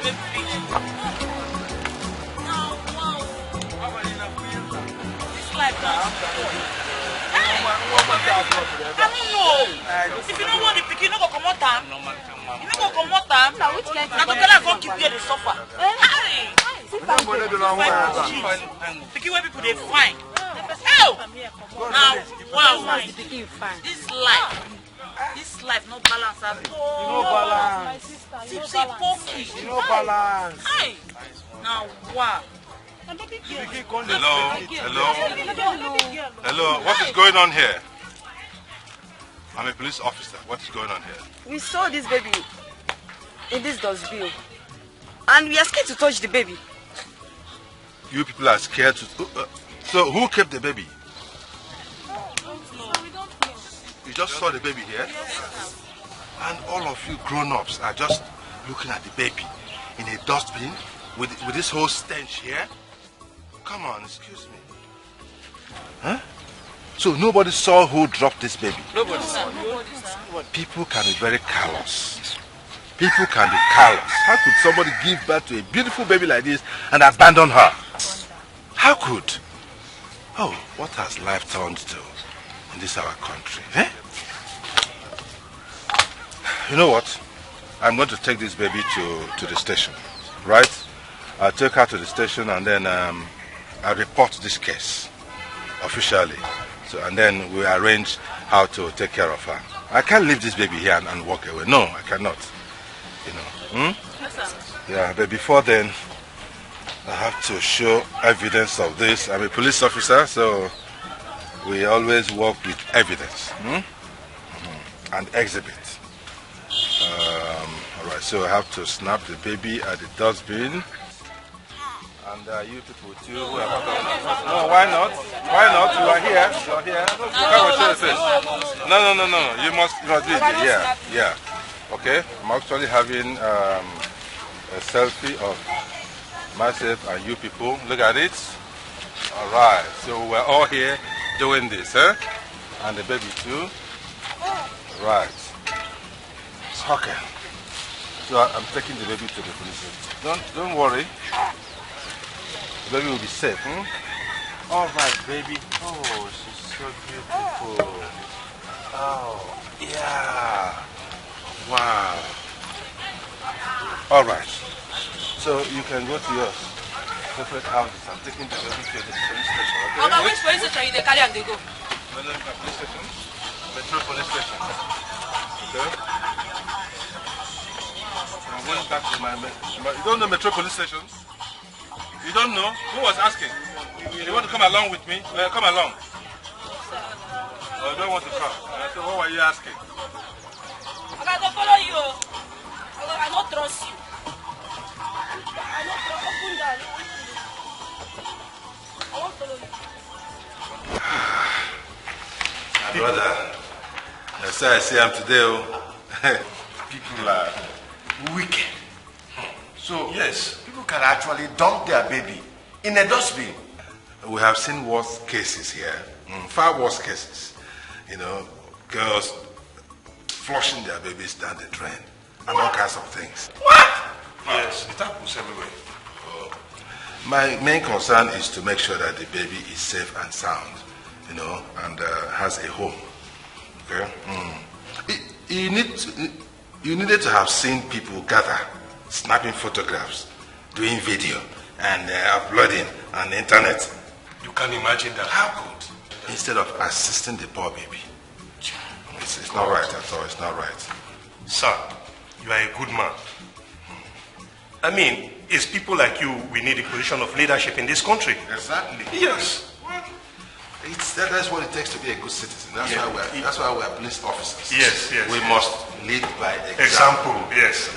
baby. Now, wow. This life don't Hey! I don't know. If you don't want the pikin, you don't go come out time. You don't go come out time. Now, which kind of go keep you the suffer? Hey! Pikin where people they find. Oh! Now, wow. This life no balance at all. No balance. No balance. Hey! Now, wow. Hello, what is going on here? I'm a police officer. What is going on here? We saw this baby in this dustbin, and we are scared to touch the baby. You people are scared to... so who kept the baby? You just saw the baby here? And all of you grown-ups are just looking at the baby in a dustbin with this whole stench here? Come on, excuse me. Huh? So nobody saw who dropped this baby? Nobody saw. People can be very callous. People can be callous. How could somebody give birth to a beautiful baby like this and abandon her? How could? Oh, what has life turned to in this our country? Eh? You know what? I'm going to take this baby to the station, right? I'll take her to the station and then I'll report this case officially. So, and then we arrange how to take care of her. I can't leave this baby here and walk away. No, I cannot. You know. Yes, sir. Yeah, but before then, I have to show evidence of this. I'm a police officer, so we always work with evidence and exhibit. Alright, so I have to snap the baby at the dustbin. And you people too. No, why not? Why not? You are here. You are here. Come and show your face. No. You must do it. Yeah. Okay. I'm actually having a selfie of myself and you people. Look at it. Alright. So we're all here doing this, huh? And the baby too. Right. It's okay. So I'm taking the baby to the police station. Don't worry. The baby will be safe. All right, baby. Oh, she's so beautiful. Oh, yeah. Wow. All right. So you can go to your separate houses. I'm taking the baby to the police station. Okay? Okay, which police station they carry and they go? Police station. Metro police station. Okay. I'm going back to my... You don't know Metro police station? You don't know? Who was asking? You want to come along with me? Come along. Oh, you don't want to come? So what were you asking? I don't follow you. I don't trust you. I don't trust you. Open that. I won't follow you. My brother, that's why I say I'm today. People are wicked. So, yes, people can actually dump their baby in a dustbin. We have seen worse cases here, far worse cases. You know, girls flushing their babies down the drain and all kinds of things. What? Yes, it happens everywhere. My main concern is to make sure that the baby is safe and sound, you know, and has a home. Okay? You needed to have seen people gather, snapping photographs, doing video, and uploading on the internet. You can imagine that. How good? Instead of assisting the poor baby. It's not right at all. It's not right. Sir, you are a good man. I mean, it's people like you we need a position of leadership in this country. Exactly. Yes. That's what it takes to be a good citizen. That's why we're police officers. Yes. We must lead by example. Example, yes.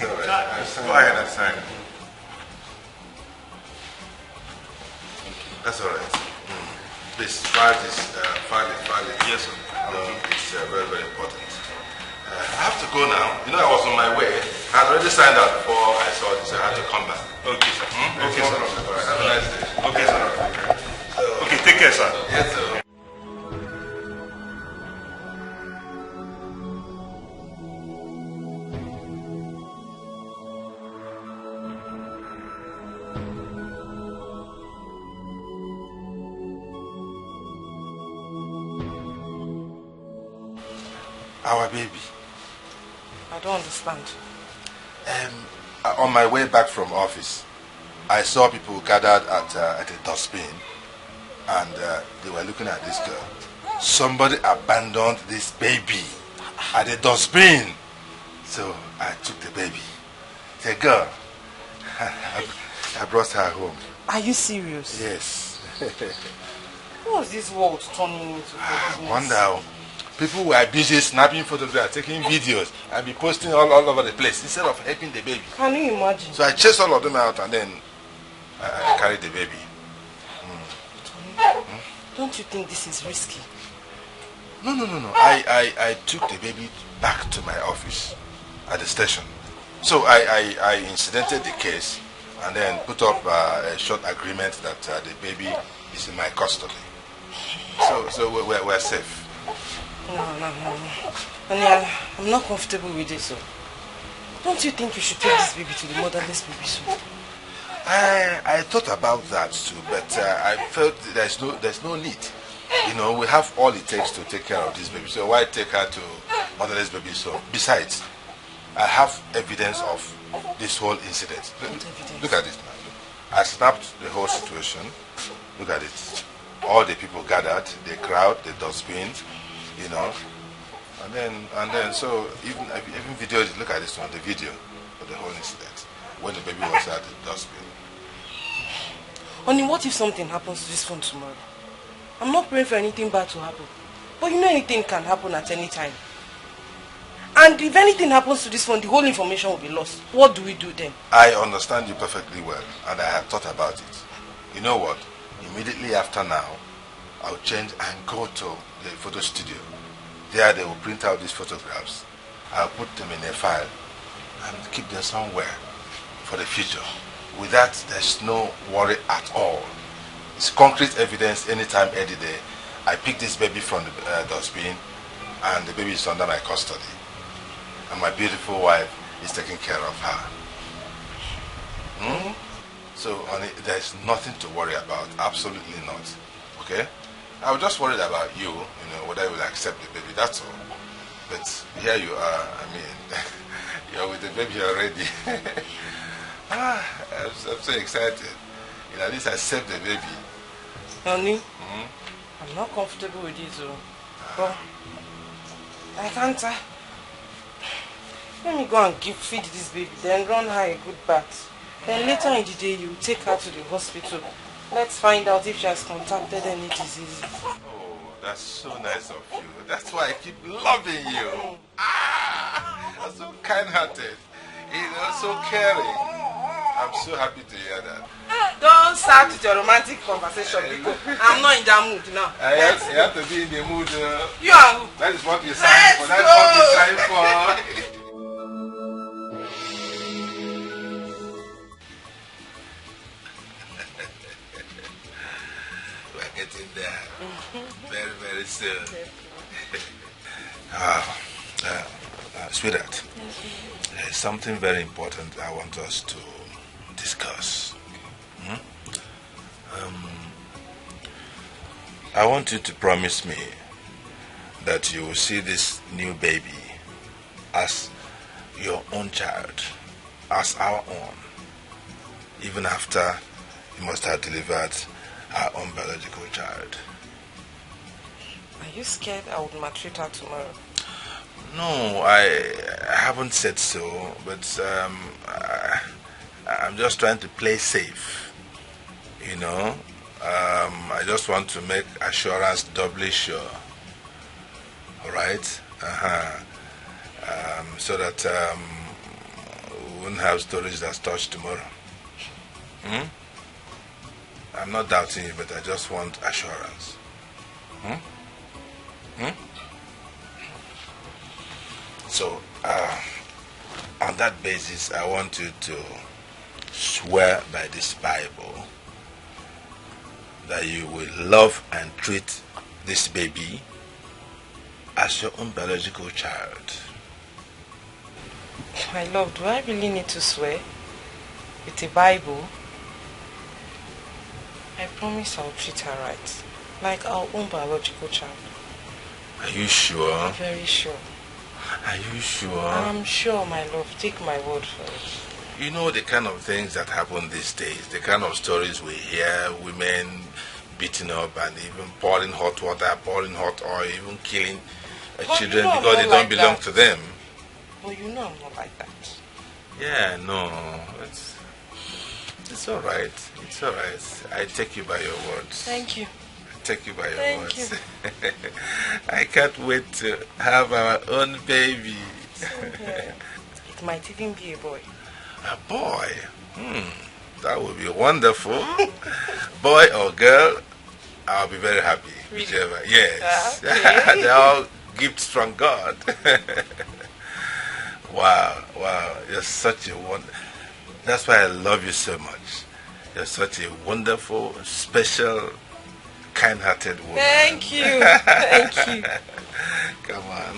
Go ahead and sign. That's all right. Please file this. File it. Yes, sir. It's very, very important. I have to go now. You know, I was on my way. I had already signed out before I saw this. I had to come back. Okay, sir. Okay, sir. All right. Have a nice day. Okay, sir. Okay, take care, sir. Yes, sir. Our baby. I don't understand. On my way back from office, I saw people gathered at a dustbin, and they were looking at this girl. Somebody abandoned this baby at the dustbin. So I took the baby. The girl. I brought her home. Are you serious? Yes. What's this world turning into? I wonder. People were busy snapping photographs, taking videos, and be posting all over the place instead of helping the baby. Can you imagine? So I chased all of them out, and then I carried the baby. Don't you think this is risky? No. I took the baby back to my office at the station. So I incidented the case and then put up a short agreement that the baby is in my custody. So we're safe. No. And I'm not comfortable with this. So. Don't you think you should take this baby to the motherless baby soon? I thought about that too, but I felt there's no need. You know, we have all it takes to take care of this baby. So why take her to motherless baby? So besides, I have evidence of this whole incident. Look at it now. I snapped the whole situation. Look at it. All the people gathered, the crowd, the dustbin, you know. And then so even videoed. Look at this one, the video of the whole incident when the baby was at the dustbin. Honey, what if something happens to this phone tomorrow? I'm not praying for anything bad to happen. But you know anything can happen at any time. And if anything happens to this phone, the whole information will be lost. What do we do then? I understand you perfectly well, and I have thought about it. You know what? Immediately after now, I'll change and go to the photo studio. There they will print out these photographs. I'll put them in a file and keep them somewhere for the future. With that, there's no worry at all. It's concrete evidence anytime, any day. I picked this baby from the dustbin, and the baby is under my custody. And my beautiful wife is taking care of her. So, honey, there's nothing to worry about. Absolutely not. Okay? I was just worried about you, whether you will accept the baby, that's all. But here you are, you're with the baby already. I'm so excited. At least I saved the baby. Honey, I'm not comfortable with this, but I can't. Let me go and feed this baby, then run her a good bath. Then later in the day, you take her to the hospital. Let's find out if she has contracted any disease. Oh, that's so nice of you. That's why I keep loving you. I'm so kind-hearted. So caring. I'm so happy to hear that. Don't start with your romantic conversation because I'm not in that mood now. You have to be in the mood. You are who? That is what you signed for. That's what you signed for. We're getting there. Very, very soon. Sweetheart, there's something very important I want us to discuss. I want you to promise me that you will see this new baby as your own child, as our own, even after you must have delivered our own biological child. Are you scared I would maltreat her tomorrow? No, I haven't said so, but I'm just trying to play safe, I just want to make assurance doubly sure, alright? So that we won't have stories that's touched tomorrow. I'm not doubting you, but I just want assurance. So, on that basis, I want you to swear by this Bible that you will love and treat this baby as your own biological child. My love, do I really need to swear with a Bible? I promise I'll treat her right, like our own biological child. Are you sure? Very sure. Are you sure? I'm sure, my love. Take my word for it. You know the kind of things that happen these days, the kind of stories we hear, women beaten up and even pouring hot water, pouring hot oil, even killing children because they don't belong to them. Well, you know I'm not like that. Yeah, no, it's all right. It's all right. I take you by your words. Thank you. I take you by your Thank words. you. I can't wait to have our own baby. It might even be a boy. A boy? That would be wonderful. Boy or girl, I'll be very happy. Really? Whichever. Yes. Okay. They're all gifts from God. Wow. You're such a wonder. That's why I love you so much. You're such a wonderful, special, kind-hearted woman. Thank you. Thank you. Come on.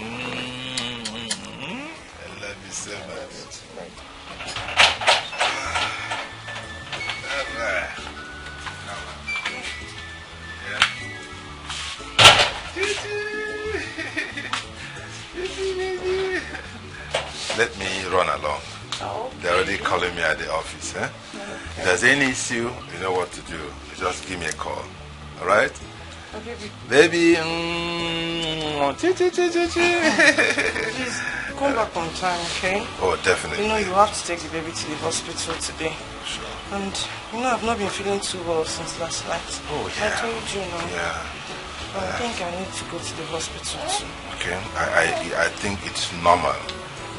I love you so much. Let me run along. Oh, They're already calling me at the office. If there's any issue, you know what to do. Just give me a call. All right? oh Baby. Please come back on time, okay? Oh, definitely. You know you have to take the baby to the hospital today. Sure. And you know I've not been feeling too well since last night. Oh, yeah. I told you, no. Yeah. I think I need to go to the hospital too. Okay. I think it's normal.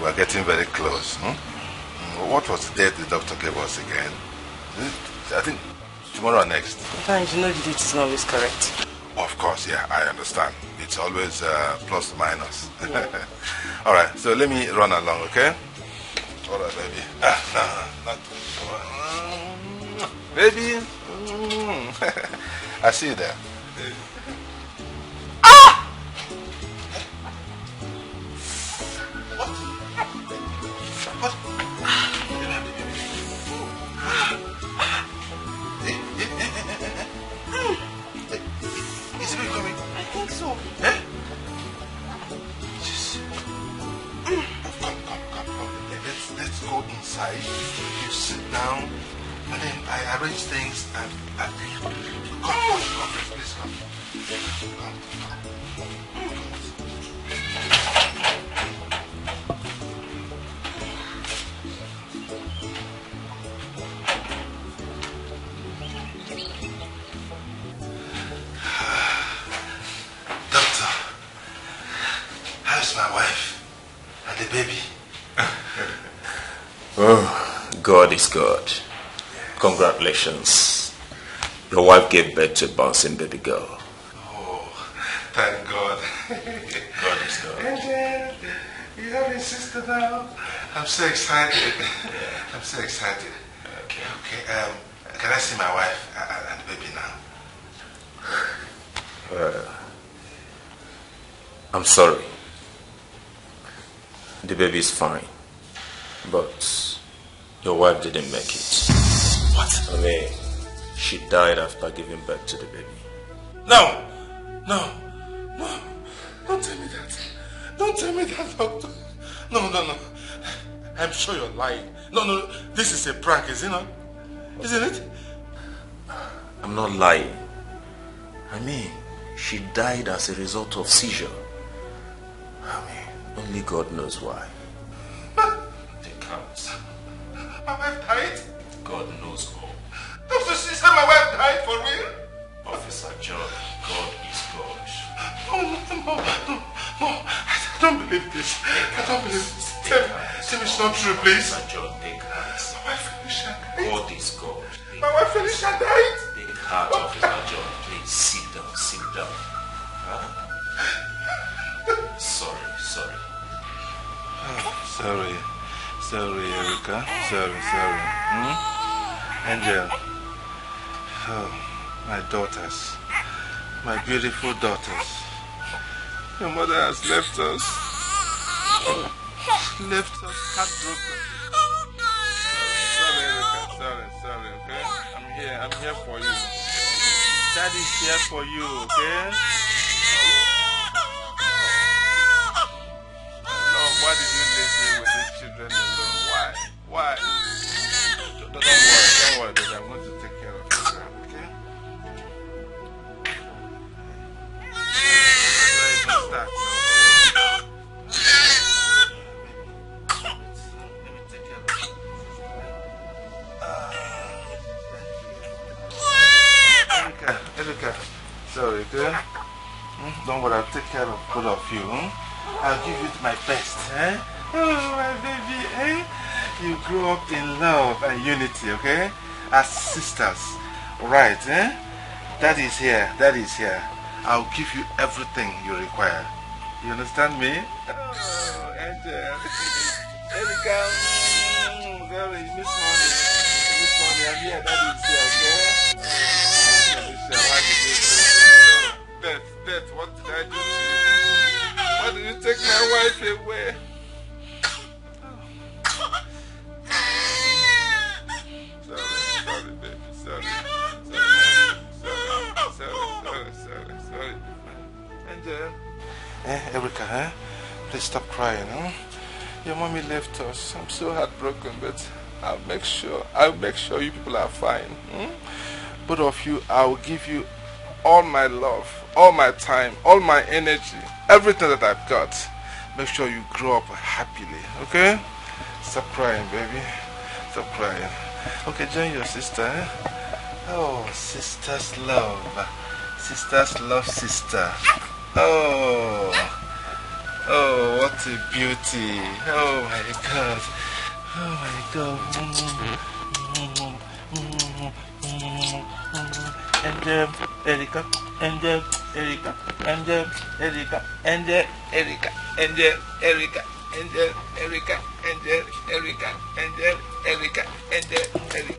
We're getting very close. What was the date the doctor gave us again? I think tomorrow or next. Sometimes you know the date is not always correct. Of course, yeah, I understand. It's always plus minus. Yeah. All right, so let me run along, okay? All right, baby. Not baby. I see you there. What? Is it coming? I think so. Eh? Yes. Come. Let's go inside. You sit down, and then I arrange things and come, please come. Come. My wife and the baby. Oh, God is God. Congratulations. Your wife gave birth to a bouncing baby girl. Oh, thank God. God is God. And you have a sister now. I'm so excited. I'm so excited. Okay. Can I see my wife and the baby now? I'm sorry. The baby is fine, but your wife didn't make it. What? I mean, she died after giving birth to the baby. No. Don't tell me that. Don't tell me that, doctor. No. I'm sure you're lying. No. This is a prank, is it not? Isn't it? I'm not lying. I mean, she died as a result of seizure. I mean, only God knows why. They can't. My wife died? God knows all. Doctor, she said my wife died for real? Officer John, God is God. No. I don't believe this. I don't believe this. Tell me it's not true, please. Officer John, take heart. My wife Felicia died. God is God. My wife Felicia died? Take heart, Officer John. Please, sit down. Huh? Sorry. Sorry, Erica. Sorry. Angel. Oh, my daughters. My beautiful daughters. Your mother has left us. Heartbroken. Sorry, Erica. Sorry, okay? I'm here for you. Daddy's here for you, okay? I love okay? Don't worry, I'll take care of both of you. I'll give you my best, eh? Oh, my baby, eh? You grew up in love and unity, okay? As sisters, right, eh? Daddy is here, Daddy is here. I'll give you everything you require. You understand me? Oh, Angel. Erika, sorry, Miss Money. Miss Money, I'm here, Daddy is here, okay? Death, what did I do to you? Why did you take my wife away? Sorry, baby, sorry. Angel. Erica, please stop crying, huh? Your mommy left us. I'm so heartbroken, but I'll make sure you people are fine. Both of you, I'll give you all my love, all my time, all my energy, everything that I've got. Make sure you grow up happily, okay? Stop crying, baby. Stop crying. Okay, join your sister, eh? Oh, sisters love. Sisters love sister. Oh, what a beauty. Oh my God. Oh my God. And Erica, and Erica, and Erica, and Erica, and Erica, and Erica, and Erica, and Erica, and Erica.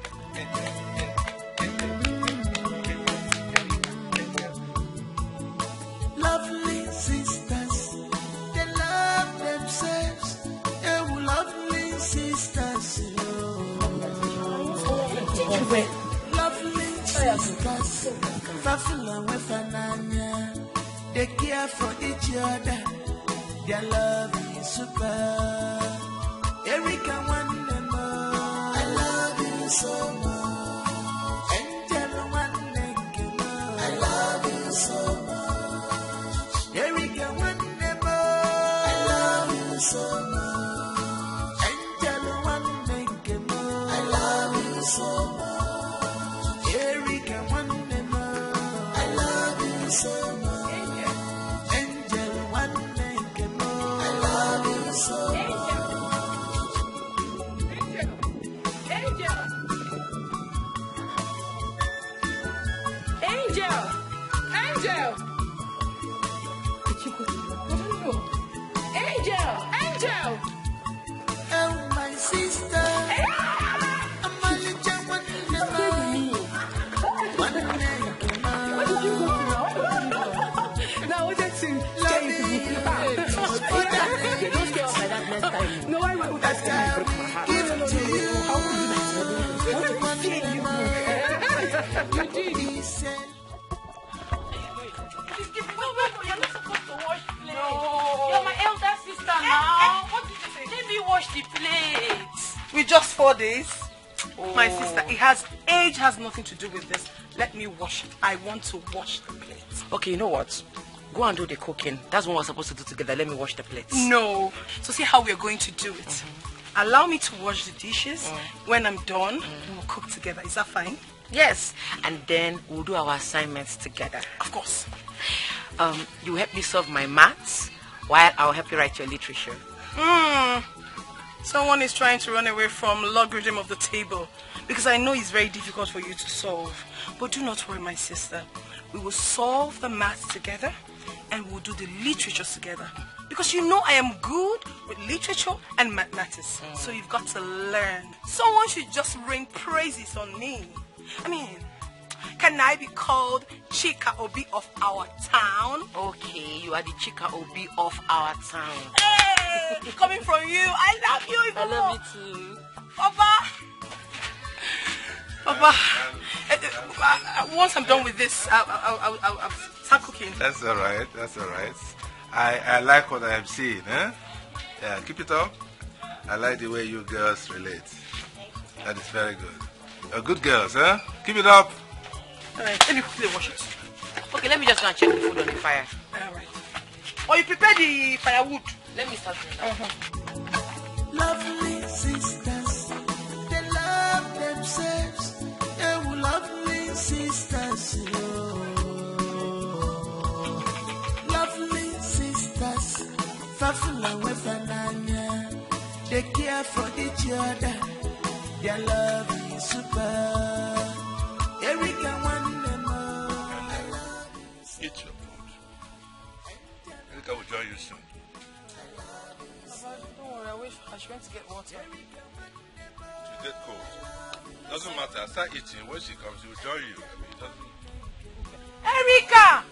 Lovely sisters, they love themselves. They were lovely sisters. Lovely sisters, Fafula with Ananya. They care for each other. Their love is super. Erica one more. I love you so much. Angel one more. I love you so much. Erica one more. I love you so much. Angel one more. I love you so much. Erica one more. I love you so much. Angel one more. I love you so much. Angel! Oh, my sister. I'm only just one What did you go through? Now, what's that thing? Don't scare us like that next time. No, I won't. That's going to break my heart. How could you do that? You're not supposed to wash plates. No. You're my elder sister now. What did you say? Let me wash the plates. With just 4 days? Oh. My sister, age has nothing to do with this. Let me wash it. I want to wash the plates. Okay, you know what? Go and do the cooking. That's what we're supposed to do together. Let me wash the plates. No. So see how we're going to do it. Allow me to wash the dishes. When I'm done, we'll cook together. Is that fine? Yes. And then we'll do our assignments together. Of course. You help me solve my maths while I'll help you write your literature. Someone is trying to run away from logarithm of the table because I know it's very difficult for you to solve. But do not worry, my sister. We will solve the maths together and we'll do the literature together. Because you know I am good with literature and mathematics. So you've got to learn. Someone should just rain praises on me. I mean, can I be called Chika Obi of our town? Okay, you are the Chika Obi of our town. Hey, coming from you, I love you. I love you too. Papa, once I'm done with this, I'll start cooking. That's all right. That's all right. I like what I am seeing, eh? Yeah, keep it up. I like the way you girls relate. That is very good. You're good girls, huh? Keep it up. All right, let me quickly wash it. Okay, let me just go and check the food on the fire. All right. Or you prepare the firewood. Let me start doing that. Lovely sisters, they love themselves. They were lovely sisters. thoughtful and with an anya. They care for each other. Their love is super. Erika one them all. Eat your food. Erika will join you soon. Don't worry, I wish she went to get water. She'll get cold. Doesn't matter. Start eating. When she comes, she will join you. It doesn't... Erika!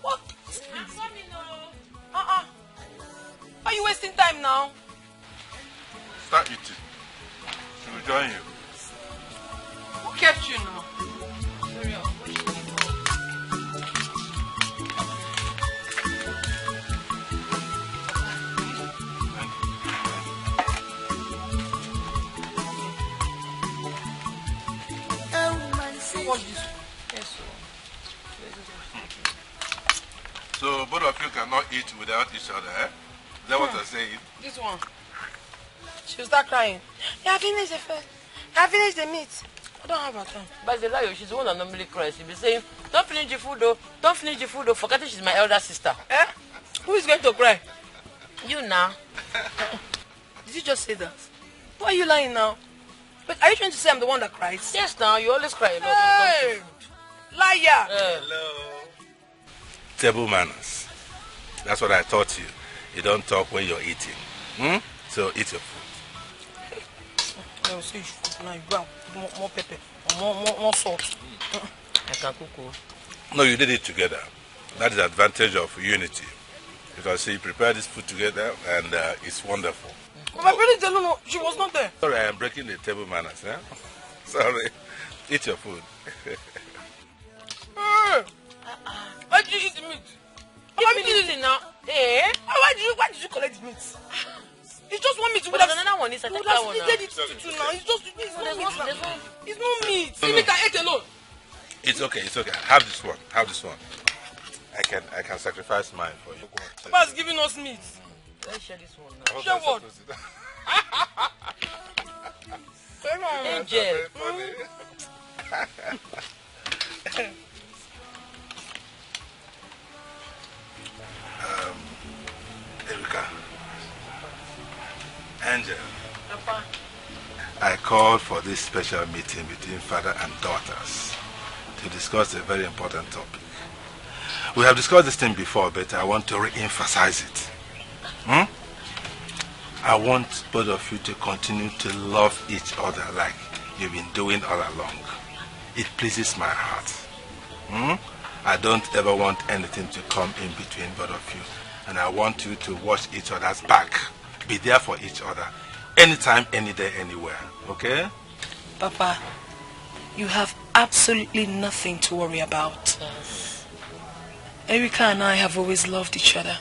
What? I'm coming now. Why are you wasting time now? Start eating. She will join you. Who kept you now? Watch this one. Yes, So both of you cannot eat without each other, eh? Is that what you're saying? This one. She'll start crying. Yeah, finish the first. I finished the meat. I don't have her time. But the liar, she's the one that normally cries. She'll be saying, don't finish the food though. Don't finish the food though. Forgetting she's my elder sister. Eh? Who is going to cry? You now. Did you just say that? Why are you lying now? But are you trying to say I'm the one that cries? Yes, now. You always cry a lot. Hey! Liar! Hello. Table manners. That's what I taught you. You don't talk when you're eating. So eat your food. I will say now you go more pepper, more salt. I can cook. No, you did it together. That is the advantage of unity. Because you prepare this food together and it's wonderful. My parents don't know. She was not there. Sorry, I am breaking the table manners. Eh? Sorry. Eat your food. Why did you eat the meat? Why did you eat it now? Eh? Why did you collect the meat? You just want me to. But there's another one. It's a would technical have one split it to now. It's just it's not meat. It's not meat. No. Meat I ate alone. It's okay. It's okay. Have this one. Have this one. I can sacrifice mine for you. Papa's giving us meat. Let's share this one now. Share what? Angel. Erika. Angel. Papa. I called for this special meeting between father and daughters to discuss a very important topic. We have discussed this thing before, but I want to re-emphasize it. I want both of you to continue to love each other like you've been doing all along. It pleases my heart. I don't ever want anything to come in between both of you. And I want you to watch each other's back. Be there for each other. Anytime, any day, anywhere. Okay? Papa, you have absolutely nothing to worry about. Yes. Erika and I have always loved each other.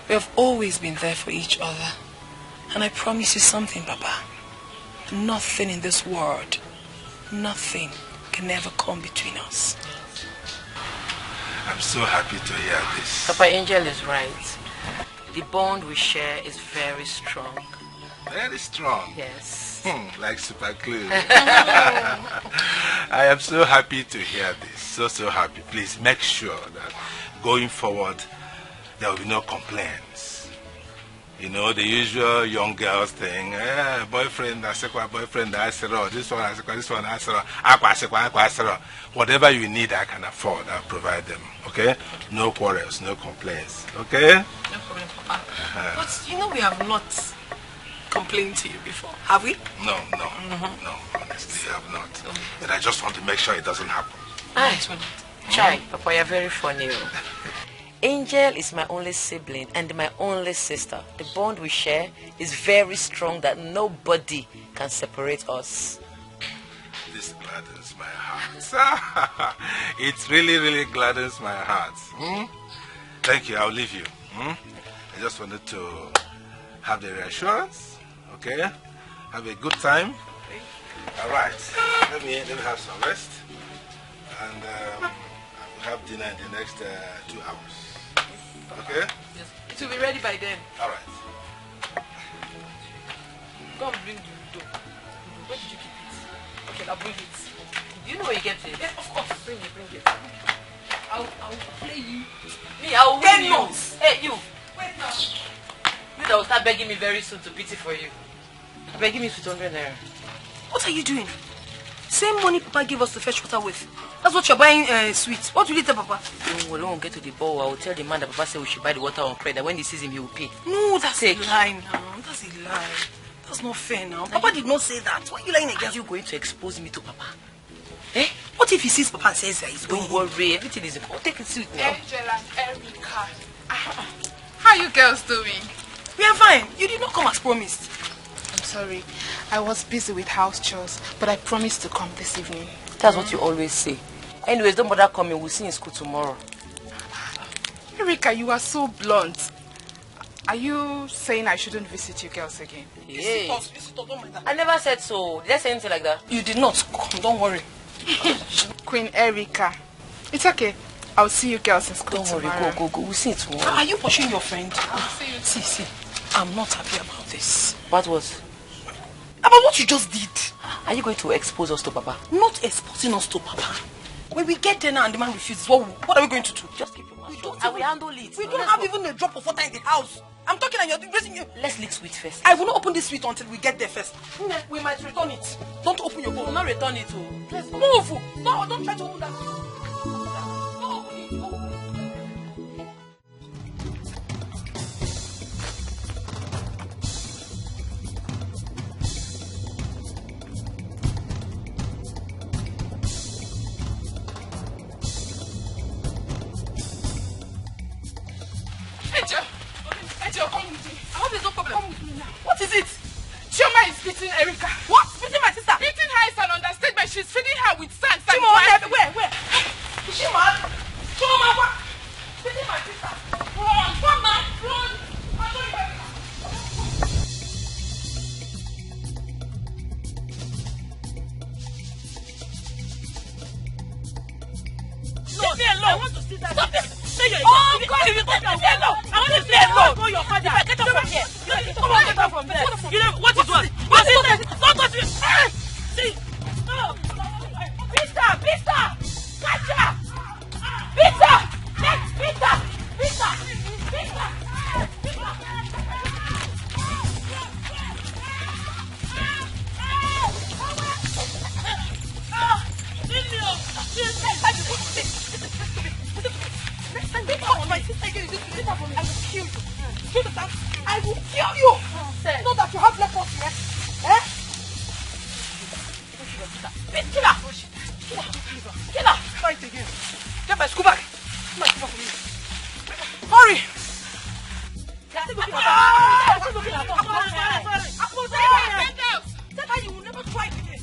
We have always been there for each other. And I promise you something, Papa. Nothing in this world, nothing can ever come between us. I'm so happy to hear this. Papa, Angel is right. The bond we share is very strong. Very strong. Yes. Like super glue. I am so happy to hear this. So happy. Please make sure that going forward, there will be no complaints. You know, the usual young girls thing, boyfriend, boyfriend, this one, this one, whatever you need, I can afford, I'll provide them, okay? No quarrels, no complaints, okay? No problem, Papa. But you know we have not complained to you before, have we? No, honestly, I have not. But I just want to make sure it doesn't happen. Chai, Papa, you're very funny. Angel is my only sibling and my only sister. The bond we share is very strong that nobody can separate us. This gladdens my heart. It really gladdens my heart. Thank you, I'll leave you. I just wanted to have the reassurance, okay? Have a good time. All right, let me have some rest. And I will have dinner in the next 2 hours. Okay? Yes. It will be ready by then. All right. Go and bring the dough. Where did you keep it? Okay, I'll bring it. Do you know where you get it? Yes, of course. Bring it. I'll play you. Me, I'll win you. Nuts. Hey, you. Wait now. begging me very soon to pity for you. Begging me 200 naira. What are you doing? Same money Papa gave us to fetch water with. That's what you're buying sweets. What will you tell Papa? We won't get to the bowl. I will tell the man that Papa said we should buy the water on credit. When he sees him, he will pay. No, that's a lie now. That's a lie. That's not fair now. Papa did not say that. Why are you lying again? Are you going to expose me to Papa? Eh? What if he sees Papa and says that he's going? Don't worry. Everything is important. Take it sweet now. Angel and Erica. How are you girls doing? We are fine. You did not come as promised. I'm sorry. I was busy with house chores, but I promised to come this evening. That's what you always say. Anyways, don't bother coming. We'll see you in school tomorrow. Erica, you are so blunt. Are you saying I shouldn't visit you girls again? Hey. Visit us, don't mind that. I never said so. Did I say anything like that? You did not. Come, don't worry. Queen Erica. It's okay. I'll see you girls in school tomorrow. Don't worry, go. We'll see you tomorrow. Are you pushing your friend? I'll see you tomorrow. See. I'm not happy about this. What was? About what you just did. Are you going to expose us to Papa? Not exposing us to Papa. When we get there now and the man refuses, what are we going to do? Just keep your mouth shut. I will handle it. We don't have even a drop of water in the house. I'm talking and you're raising you. Let's lick sweet first. I will not open this sweet until we get there first. We might return it. Don't open your bowl. We will not return it. Let's move. No, don't try to open that. Don't open it. Angel, come with me. I hope there's no problem. Come with me now. What is it? Chioma is beating Erica. What? Beating my sister? Beating her is an understatement. She's feeding her with sand. Chioma, where? Is she mad? Chioma, what? Beating my sister. Run, man, run. I'm going back. Leave me alone. I want to see that. Stop it. Oh, God. If you take me alone, I want to see alone. Go your father. If I get up from here. Come on, get up from there. You know, what is what? What is that? Don't touch me. See. No. Pista. Catch her. Pista. Next, Pista. I will kill you. Know that you have leprosy, eh? Kill her. Fight again. Get my school bag. For me. Hurry. You will never try again.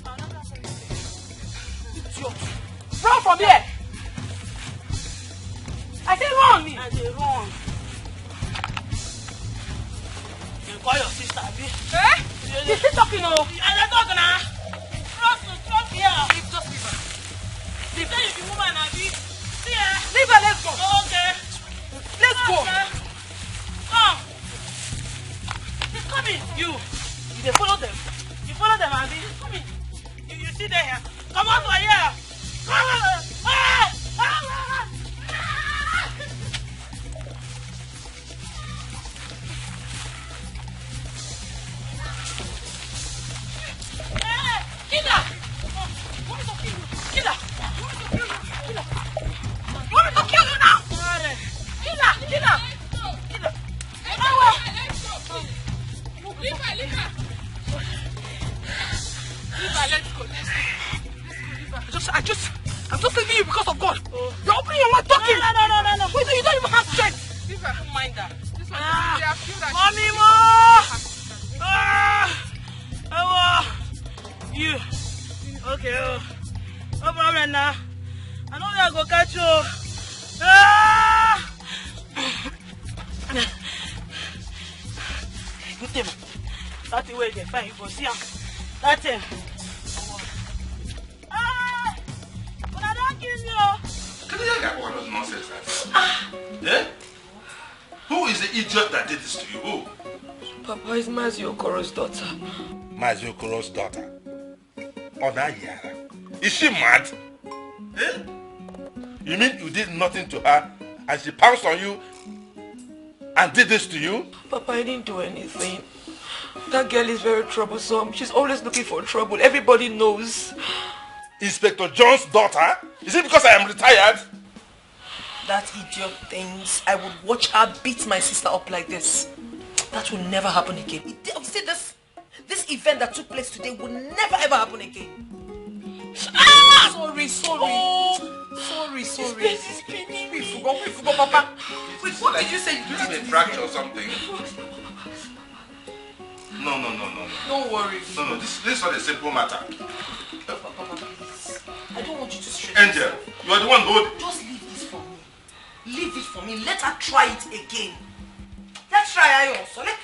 Run from here. I say run me. Run. You call your sister, Abi? Eh? She's still talking, oh. I'm talking now. Trust here. Just leave her. Leave her. You woman, Abi. See her. Leave her, let's go. Okay. Let's go. Come. He's coming. You follow them. You follow them, Abi. He's coming. You see them here. Come on, for here. Come on. Kill her! Want me to kill you? Kill her! You want me to kill you now? Kill her! Leave her, let's go. I'm just leaving you because of God. You're opening your mouth talking. No. Wait, you don't even have strength. Leave her. Don't mind that. This one, they have killed her. Mommy, you. Okay, no problem now. I know I go catch you. Good thing. That's the way you get fine. You go see him. That's him. But I don't kill you. Can you get one of those nonsense? Eh? Who is the idiot that did this to you? Who? Papa is Mazi Okoro's daughter. Mazi Okoro's daughter? Yara. Is she mad? Eh? You mean you did nothing to her and she pounced on you and did this to you? Papa, I didn't do anything. That girl is very troublesome. She's always looking for trouble. Everybody knows. Inspector John's daughter? Is it because I am retired? That idiot thinks I would watch her beat my sister up like this. That will never happen again. See, this event that took place today will never ever happen again. Sorry. We forgot, Papa. Wait, what did you say you did? A fracture or something? No. Don't worry. No, this is not a simple matter. Papa, please. I don't want you to stress. Angel, you are the one who... Just leave this for me. Leave it for me. Let her try it again. Let's try her also. Let.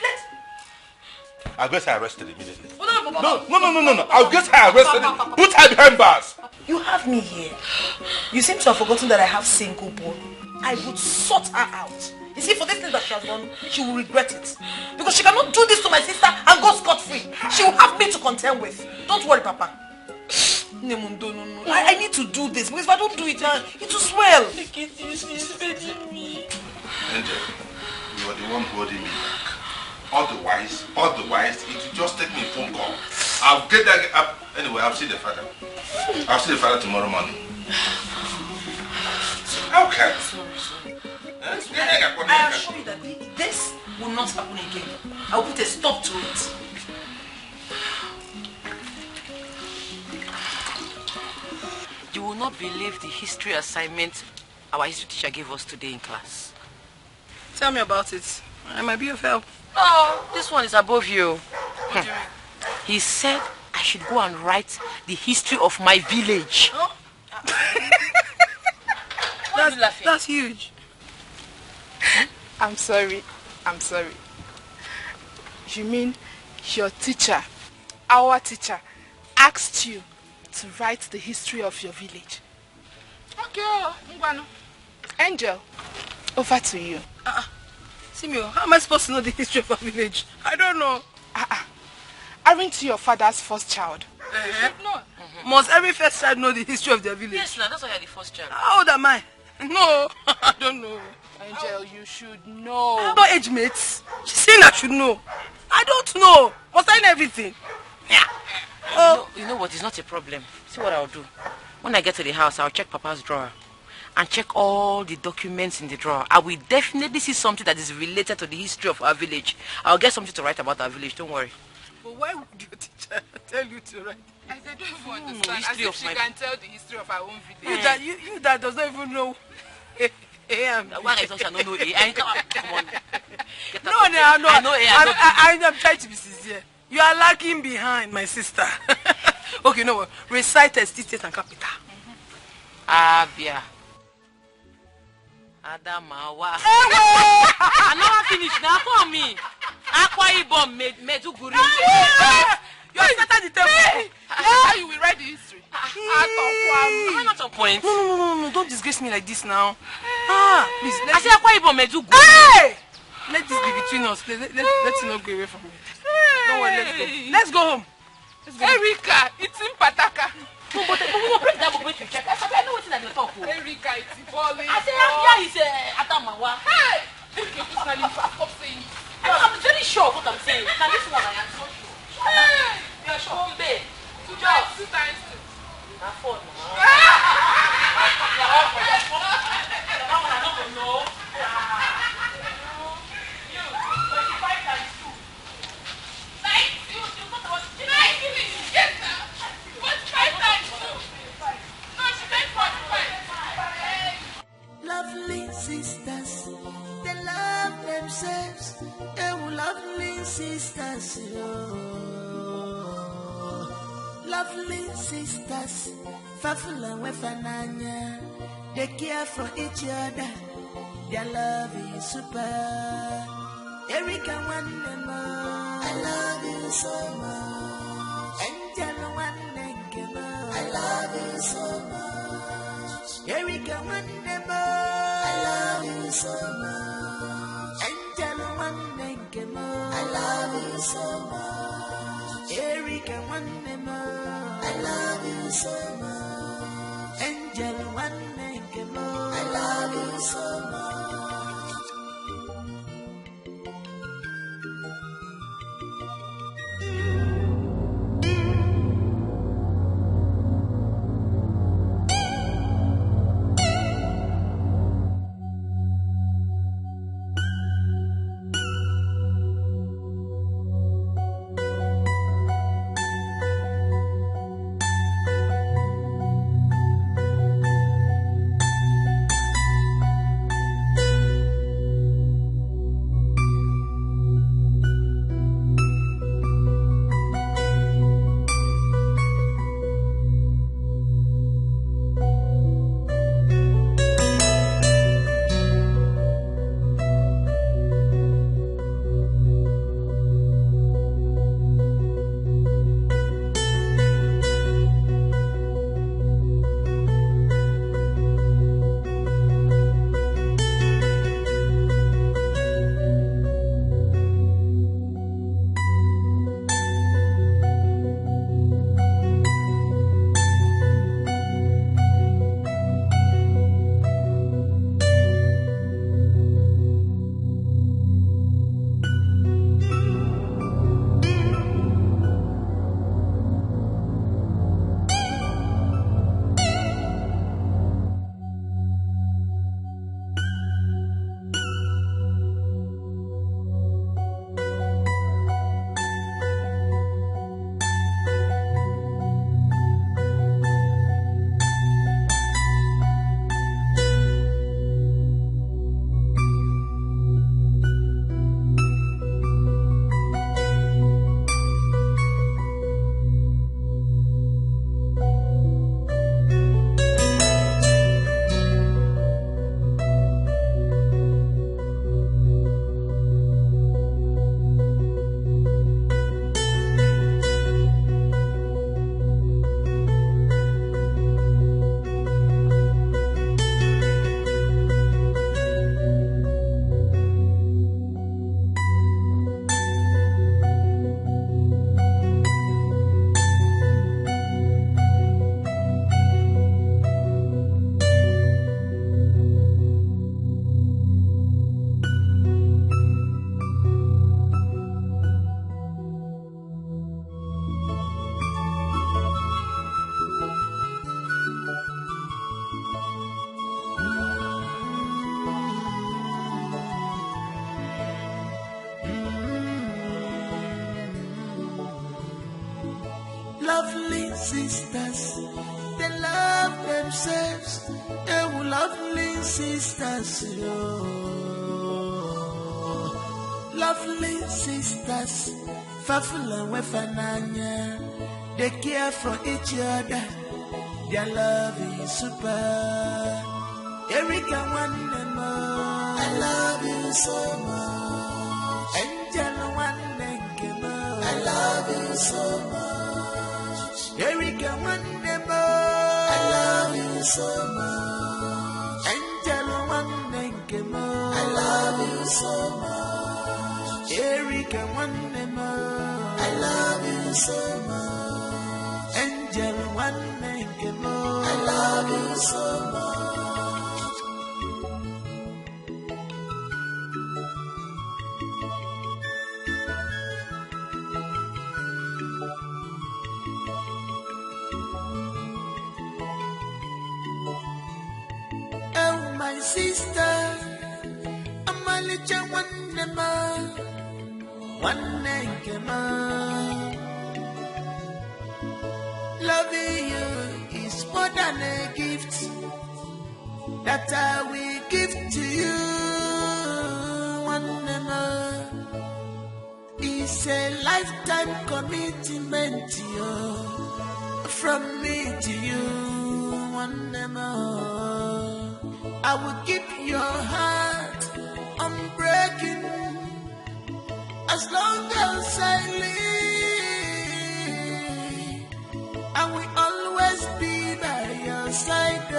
I'll get her arrested immediately. No. I'll get her arrested. Put her behind bars. You have me here. You seem to have forgotten that I have single born. I would sort her out. You see, for this thing that she has done, she will regret it. Because she cannot do this to my sister and go scot-free. She will have me to contend with. Don't worry, Papa. No. I need to do this. Because if I don't do it, it will swell. Angel, you are the one holding me back. Otherwise, it will just take me a phone call. I'll get that up. Anyway, I'll see the father. I'll see the father tomorrow morning. Okay. I assure you that this will not happen again. I'll put a stop to it. You will not believe the history assignment our history teacher gave us today in class. Tell me about it. I might be of help. No, this one is above you. He said I should go and write the history of my village. Oh? That's huge. I'm sorry. You mean your teacher, our teacher, asked you to write the history of your village? Okay, Angel, over to you. Simio, how am I supposed to know the history of our village? I don't know. Aren't you your father's first child? No. Must every first child know the history of their village? Yes, that's why you're the first child. How old am I? No, I don't know. Angel, you should know. I'm not age mates. She's saying I should know. I don't know. Must I know everything? Yeah. You know what? It's not a problem. See what I'll do. When I get to the house, I'll check Papa's drawer and check all the documents in the drawer. I will definitely see something that is related to the history of our village. I'll get something to write about our village. Don't worry. But why would your teacher tell you to write? I don't even understand. As if she can tell the history of our own village. You that does not even know. Why I don't know A? Come on. No. I'm trying to be sincere. You are lagging behind, my sister. Okay, no. Recite state and capital. Abia. Adamawa. I'm not finished now for me. Akwa Ibom Meduguri. You are starting the table. How you will write the history? Why not on point? No. Don't disgrace me like this now. Please. I say Akwa Ibom Meduguri. Hey! Let this be between us. Let's not go away from me. Don't worry, let's go home. Erika, it's in Pataka. No, but we will break that book to check. I know what's in the talk. Erika, it's falling. I say, yeah, he's Adamawa. Hey! Stop saying. I'm very sure of what I'm saying. Now this one, I am so sure. Hey! You are sure? Babe. 2 times 2. Not 4 now. Lovely sisters, they love themselves. They were lovely sisters, lovely sisters, Fafula Wefananya. They care for each other. Their love is super. Erika Wandema, I love you so much. Angel Wandema, I love you so much. Erika Wandema, I love you so much. Angel Wandema, I love you so much. Erika Wandema, I love you so much. Angel Wandema, I love you so much. lovely sisters, they love themselves. They were lovely sisters, lovely sisters, Fafula Wefananya. They care for each other. Their love is super. Erika Wanema, I love you so much. Angel Wanema, I love you so much. Erika Wanema, I love you so much. Angel Wanema, I love you so much. Erika Wanema, I love you so much. Angel Wanema, I love you so much. My sister, I'm a little one name, loving you is more than a gift that I will give to you. One name, it's a lifetime commitment to you, from me to you. One name. I will keep your heart unbreaking as long as I live. I will always be by your side.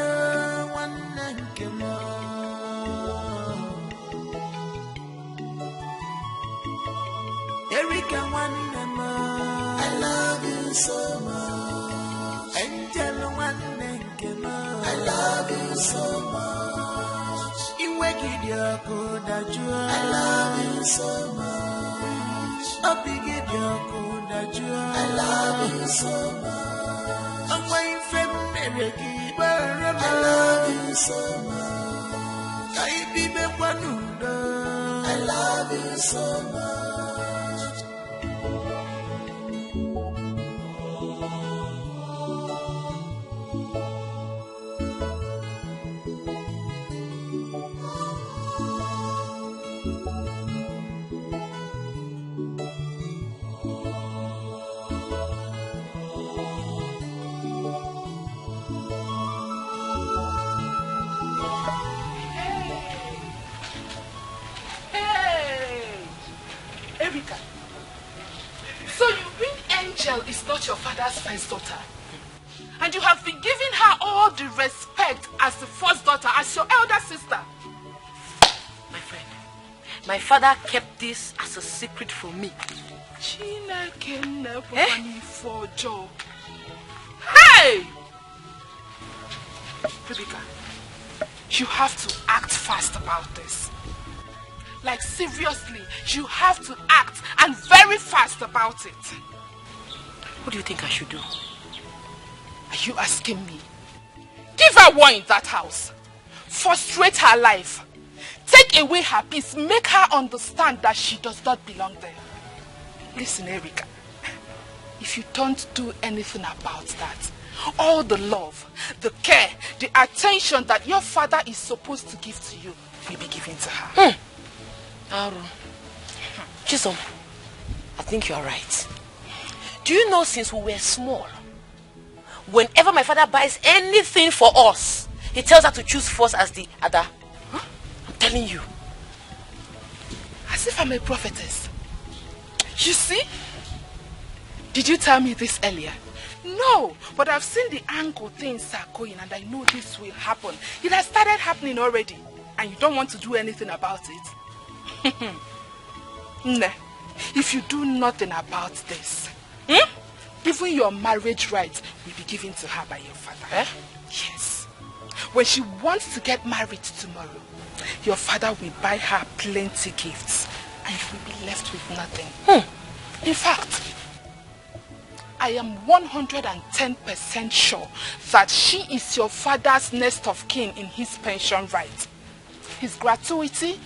One and Erika, one and I love you so much. Angel, one and I love you so much. I love you so much. I love you so much. I'm waiting for America. I love you so much. I love you so much. Is not your father's first daughter, and you have been giving her all the respect as the first daughter, as your elder sister. My friend, my father kept this as a secret from me. Hey! Rebecca, you have to act fast about this. Like seriously, you have to act, and very fast about it. What do you think I should do? Are you asking me? Give her war in that house. Frustrate her life. Take away her peace. Make her understand that she does not belong there. Listen, Erika. If you don't do anything about that, all the love, the care, the attention that your father is supposed to give to you will be given to her. Aru. Chisom, I think you are right. Do you know, since we were small, whenever my father buys anything for us, he tells her to choose first as the other. I'm telling you. As if I'm a prophetess. You see? Did you tell me this earlier? No, but I've seen the angle things are going, and I know this will happen. It has started happening already, and you don't want to do anything about it. Nah, if you do nothing about this, even your marriage rights will be given to her by your father. Yes. When she wants to get married tomorrow, your father will buy her plenty gifts, and you will be left with nothing. In fact, I am 110% sure that she is your father's next of kin in his pension right. His gratuity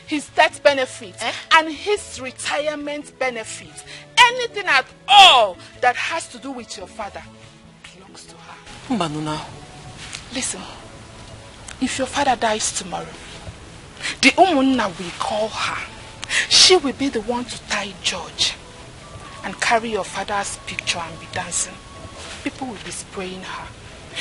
his death benefits, and his retirement benefits. Anything at all that has to do with your father belongs to her. Mbanuna. Listen, if your father dies tomorrow, the Umunna we call her, she will be the one to tie George and carry your father's picture and be dancing. People will be spraying her.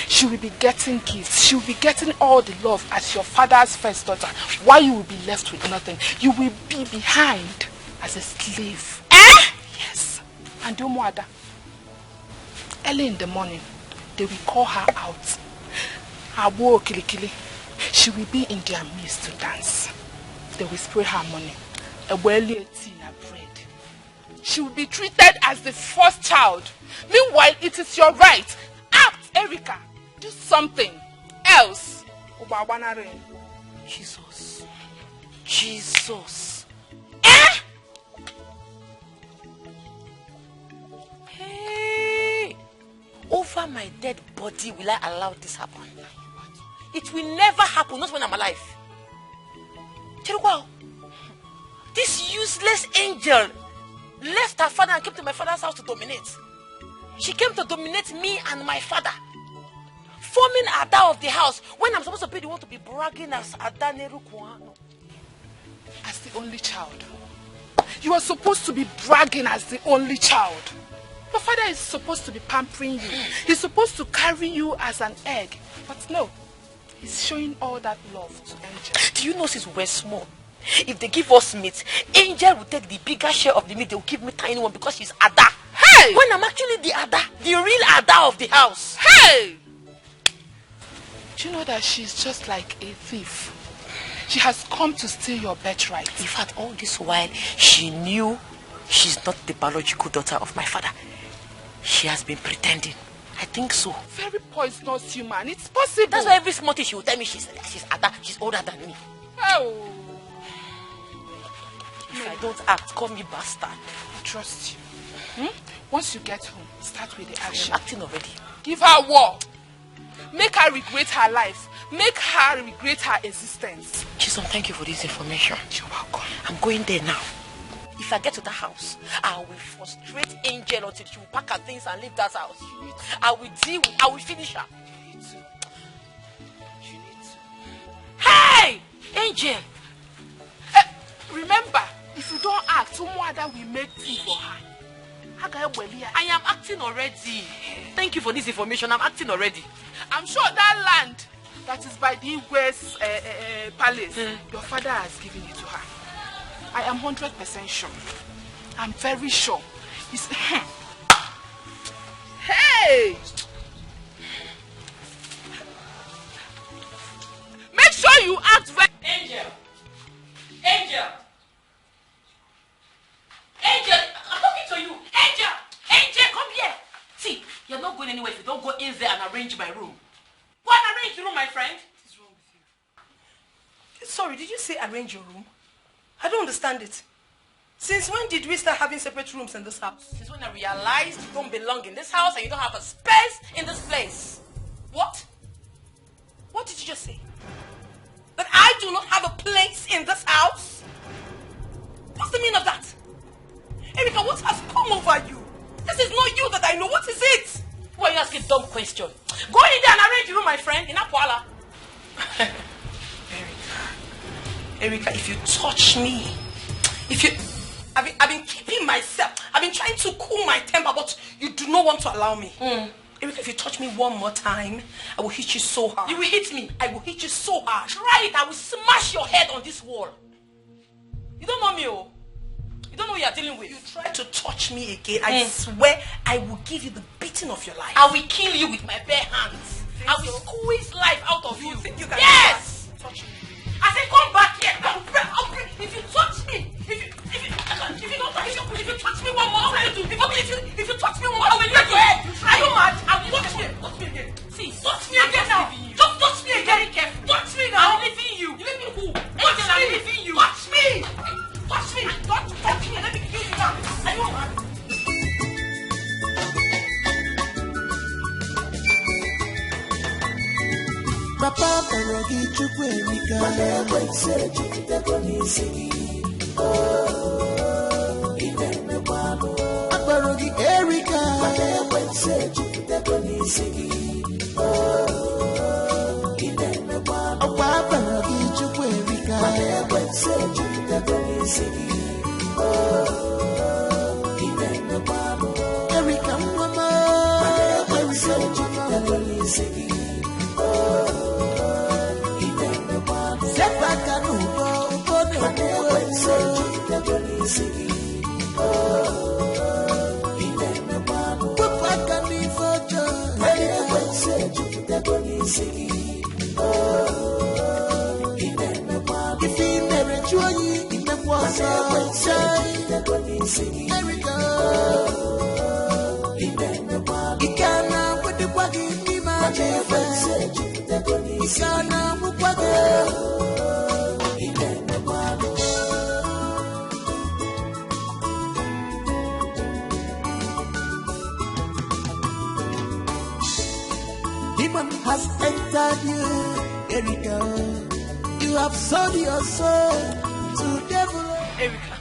She will be getting gifts. She will be getting all the love as your father's first daughter. While you will be left with nothing. You will be behind as a slave. Yes. And Umuada, early in the morning, they will call her out. Abo Kilikili. She will be in their midst to dance. They will spray her money. A well-tea and bread. She will be treated as the first child. Meanwhile, it is your right. Act, Erica. Do something else. Jesus. Jesus. Hey. Over my dead body will I allow this happen? It will never happen, not when I'm alive. This useless angel left her father and came to my father's house to dominate. She came to dominate me and my father, forming Ada of the house when I'm supposed to be the one to be bragging as Ada Nerukwano. As the only child. You are supposed to be bragging as the only child. Your father is supposed to be pampering you. He's supposed to carry you as an egg. But no, he's showing all that love to Angel. Do you know since we're small, if they give us meat, Angel will take the bigger share of the meat. They will give me tiny one because she's Ada. Hey! When I'm actually the Ada, the real Ada of the house. Hey! Do you know that she's just like a thief? She has come to steal your birthright. In fact, all this while, she knew she's not the biological daughter of my father. She has been pretending. I think so. Very poisonous human. It's possible. That's why every small thing she will tell me she's Ada. She's older than me. Oh. If I don't act, call me bastard. I trust you. Once you get home, start with the action. I'm acting already. Give her war. Make her regret her life. Make her regret her existence. Chisom, thank you for this information. You're welcome. I'm going there now. If I get to the house, I will frustrate Angel until she will pack her things and leave that house. I will finish her. You need to. Hey! Angel! Remember, if you don't act, someone that will make tea for her. I am acting already. Thank you for this information. I'm acting already. I'm sure that land that is by the West Palace, your father has given it to her. I am 100% sure. I'm very sure. Hey! Make sure you act very... Angel! Angel! Angel! I'm talking to you! Angel! Angel, come here! See, you're not going anywhere if you don't go in there and arrange my room. Go and arrange the room, my friend. What is wrong with you? Sorry, did you say arrange your room? I don't understand it. Since when did we start having separate rooms in this house? Since when I realized you don't belong in this house and you don't have a space in this place. What? What did you just say? That I do not have a place in this house? What's the meaning of that? Erica, what has come over you? This is not you that I know. What is it? Why are you asking a dumb question? Go in there and arrange the room, my friend, in Akwala. Erica, if you touch me, I've been keeping myself. I've been trying to cool my temper, but you do not want to allow me. Erica, if you touch me one more time, I will hit you so hard. You will hit me. I will hit you so hard. Try it. I will smash your head on this wall. You don't know me, oh. You don't know who you are dealing with. You try to touch me again, I swear I will give you the beating of your life. I will kill you with my bare hands. I will squeeze life out of you. Think you can touch me? I said come back here. I'll break. If you touch me, if you touch me one more, what will you do? If you touch me one more, I will break your head. Are you mad? I will touch me again. See, touch me again now. Just touch me again. Touch me now. I'm leaving you. You leave me who? Touch me. I'm leaving you. Touch me. Touch me. Don't touch me. Let me kill you now. Are you mad? Papa Parogi Chukwenika Wetse Chukitagoni Sigi Inene Wano Parogi Erika Wetse Chukitagoni Sigi Inene Wano Papa Parogi Chukwenika Wetse Chukitagoni Sigi Inene Wano Erika Mama Wetse Chukitagoni Sigi Demon has entered you, Erika. You have sold your soul to devil. Erika,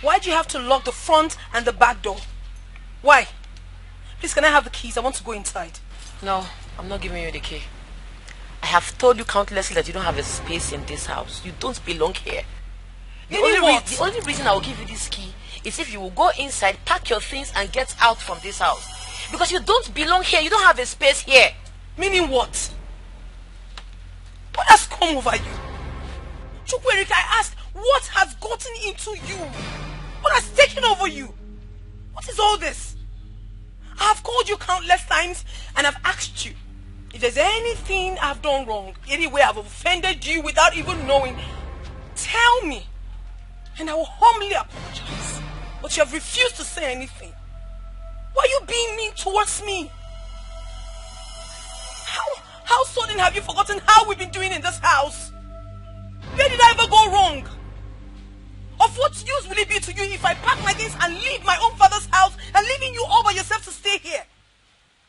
why do you have to lock the front and the back door? Why? Please, can I have the keys? I want to go inside. No, I'm not giving you the key. I have told you countlessly that you don't have a space in this house. You don't belong here. The only reason I will give you this key is if you will go inside, pack your things and get out from this house. Because you don't belong here. You don't have a space here. Meaning what? What has come over you? Chukwerika, I asked, what has gotten into you? What has taken over you? What is all this? I have called you countless times and I've asked you if there's anything I've done wrong, any way I've offended you without even knowing, tell me and I will humbly apologize. But you have refused to say anything. Why are you being mean towards me? How sudden have you forgotten how we've been doing in this house? Where did I ever go wrong? Of what use will it be to you if I pack my things and leave my own father's house and leaving you all by yourself to stay here?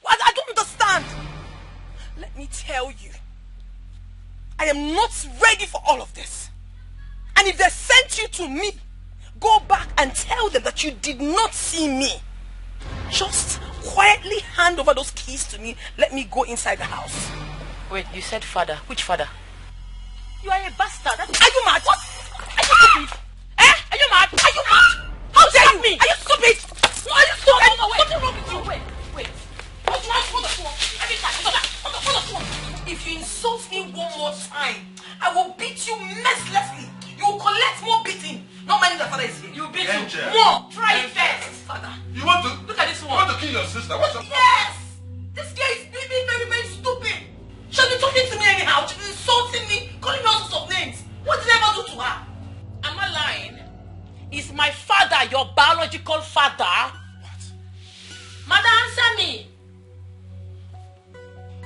I don't understand. Let me tell you, I am not ready for all of this. And if they sent you to me, go back and tell them that you did not see me. Just quietly hand over those keys to me. Let me go inside the house. Wait, you said father. Which father? You are a bastard. Are you mad? What? Are you stupid? Are you mad? Are you mad? How dare you? Me? Are you stupid? Are you stupid? No, wait. What's wrong with you? Wait. What's wrong? Hold the phone. Every time. Hold the phone. If you insult me one more time, I will beat you mercilessly. You will collect more beating. Not minding that father is here. You beat Angel. you more. Try it first, father. You want to? Look at this one. You want to kill your sister? What's up? Yes. This guy is being very, very stupid. She'll be talking to me anyhow. She'll be insulting me, calling me all sorts of names. What did I ever do to her? Am I lying? Is my father your biological father? What? Mother, answer me.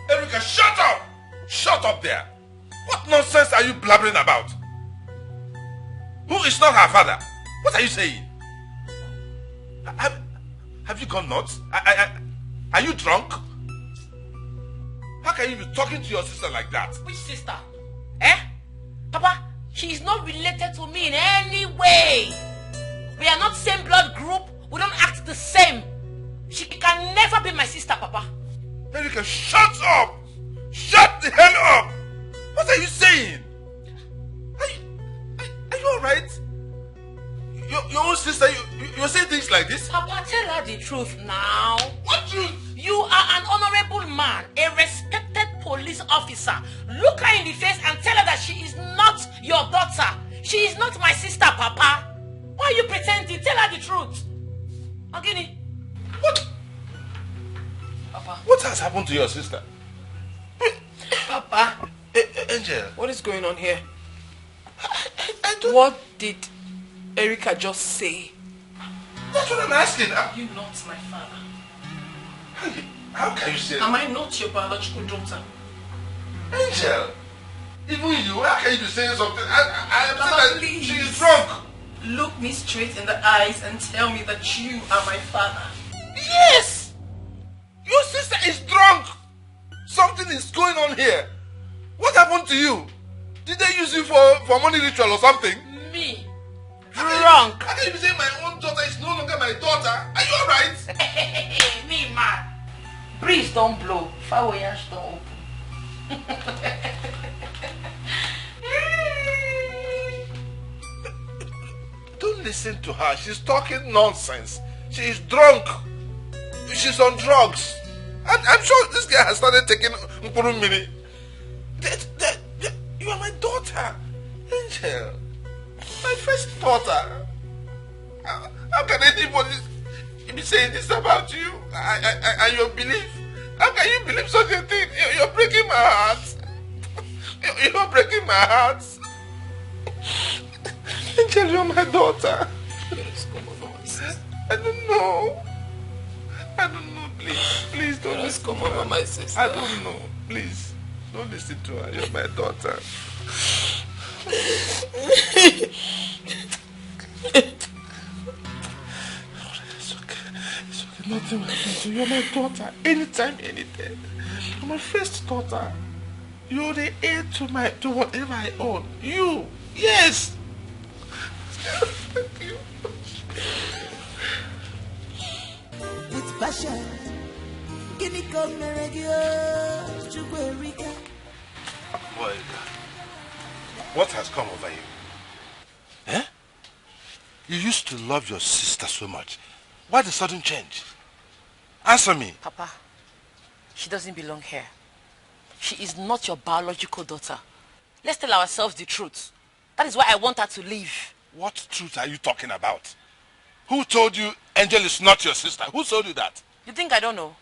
Erika, shut up! Shut up there! What nonsense are you blabbering about? Who is not her father? What are you saying? Have you gone nuts? Are you drunk? How can you be talking to your sister like that? Which sister? Papa, she is not related to me in any way. We are not same blood group. We don't act the same. She can never be my sister, Papa. Erika, shut up! Shut the hell up! What are you saying? Are you alright? Your own sister, you're saying things like this? Papa, tell her the truth now. What truth? You are an honorable man, a respected police officer. Look her in the face and tell her that she is not your daughter. She is not my sister, Papa. Why are you pretending? Tell her the truth. Ogini. What? Papa. What has happened to your sister? Papa. Angel. What is going on here? I don't... What did Erika just say? That's what I'm asking. Are you not my father? How can you say that? Am I not your biological daughter? Angel, even you, how can you be saying something? I am Papa, saying that please. she is drunk. Look me straight in the eyes and tell me that you are my father. Yes! Your sister is drunk. Something is going on here? What happened to you? Did they use you for money ritual or something? Me? Drunk. How can you be saying my own daughter is no longer my daughter? Are you alright? Me, man. Breeze don't blow. Fireworks don't open. Don't listen to her. She's talking nonsense. She is drunk. She's on drugs. And I'm sure this guy has started taking Mkurumini. You are my daughter. Angel. My first daughter. How can anybody be saying this about you and your belief? How can you believe such a thing? You're breaking my heart. You're breaking my heart. Angel, you're my daughter. I don't know. Please don't listen to her. My sister. I don't know. Please, don't listen to her. You're my daughter. It's okay. Nothing will happen to you. You're my daughter. Anytime, anytime. You're my first daughter. You're the heir to whatever I own. You. Yes. Thank you. With passion. Boy, what has come over you? Eh? You used to love your sister so much. Why the sudden change? Answer me. Papa, she doesn't belong here. She is not your biological daughter. Let's tell ourselves the truth. That is why I want her to leave. What truth are you talking about? Who told you Angel is not your sister? Who told you that? You think I don't know?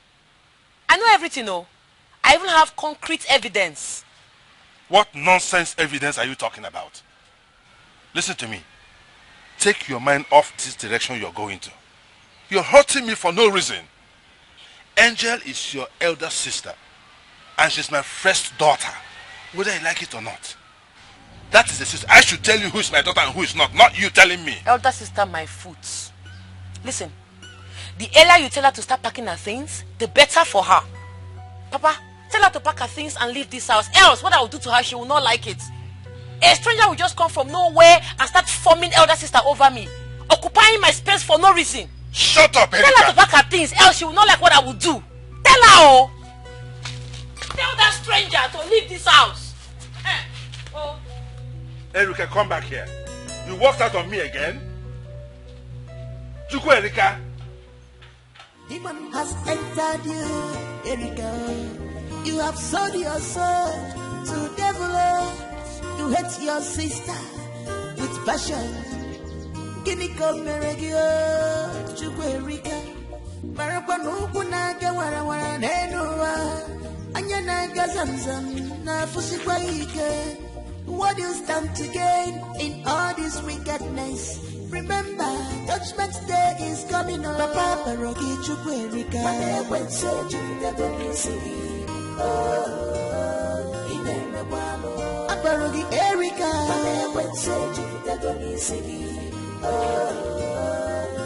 I know everything, no. I even have concrete evidence. What nonsense evidence are you talking about? Listen to me. Take your mind off this direction you're going to. You're hurting me for no reason. Angel is your elder sister. And she's my first daughter. Whether you like it or not. That is the sister. I should tell you who is my daughter and who is not you telling me. Elder sister, my foot. Listen. The earlier you tell her to start packing her things, the better for her. Papa, tell her to pack her things and leave this house. Else, what I will do to her, she will not like it. A stranger will just come from nowhere and start forming elder sister over me. Occupying my space for no reason. Shut up, Erika. Tell her to pack her things, else she will not like what I will do. Tell her, oh. Tell that stranger to leave this house. Oh. Erika, come back here. You walked out on me again? Chukwu Erika. Demon has entered you, Erika. You have sold your soul to devil. You hate your sister with passion. Kiniko meregio, Chukwu Erika. Marapanuku naga wara nenua. Anya naga zamzam na fusikwa ike. What do you stand to gain in all this wickedness? Remember, Judgment Day is coming on. Papa Parogi Chukwu Erika. Mane kwense Chukwu Erika. Oh, Inene Wamo. Aparogi Erika. Mane kwense Chukwu Erika. Oh,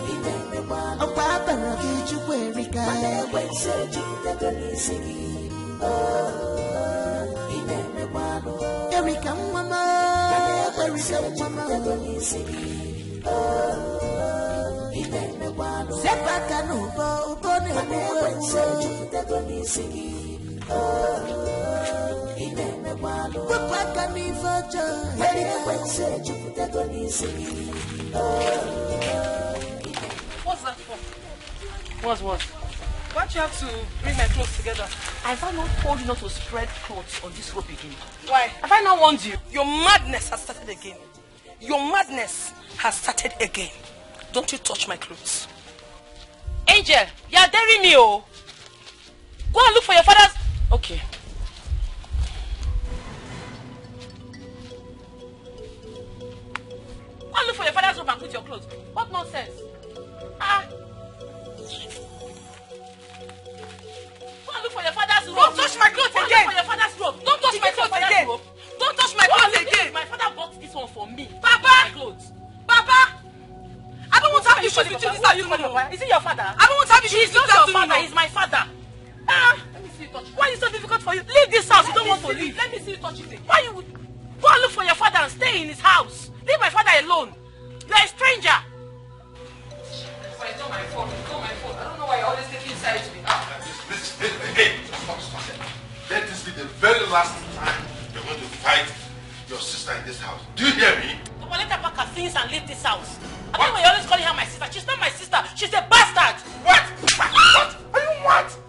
Inene Wamo. Papa Parogi Chukwu Erika. Mane kwense Chukwu Erika. Oh, Inene Wamo. Erika Mama. Erika Mama. Sepaka nubo ubone Wapaka nifojo What's that for? What? Why do you have to bring my clothes together? Have I not told you not to spread clothes on this rope again? Why? Have I not warned you? Your madness has started again. Your madness has started again. Don't you touch my clothes. Angel, you are daring me, oh. Go and look for your father's... Okay. Go and look for your father's robe and put your clothes. What nonsense? Ah. Go and look for your father's robe. Don't touch my clothes again. Go and look for your father's robe. Don't touch my clothes again. Don't touch my clothes again. My father bought this one for me. Papa! My clothes. Papa! I don't want to have issues with you this afternoon. Is it your father? I don't want to have issues with you this afternoon. He's my father. Let me see you touch. Why are you so difficult for you? Leave this house. You don't want to leave. Let me see you touching it. Why you go and look for your father and stay in his house? Leave my father alone. You are a stranger. It's not my fault. It's not my fault. I don't know why you're always taking sides with me. Hey, stop. Let this be the very last time you're going to fight your sister in this house. Do you hear me? Well, let her pack her things and leave this house. I don't know why you're always calling her my sister. She's not my sister. She's a bastard. What? What? Are you what?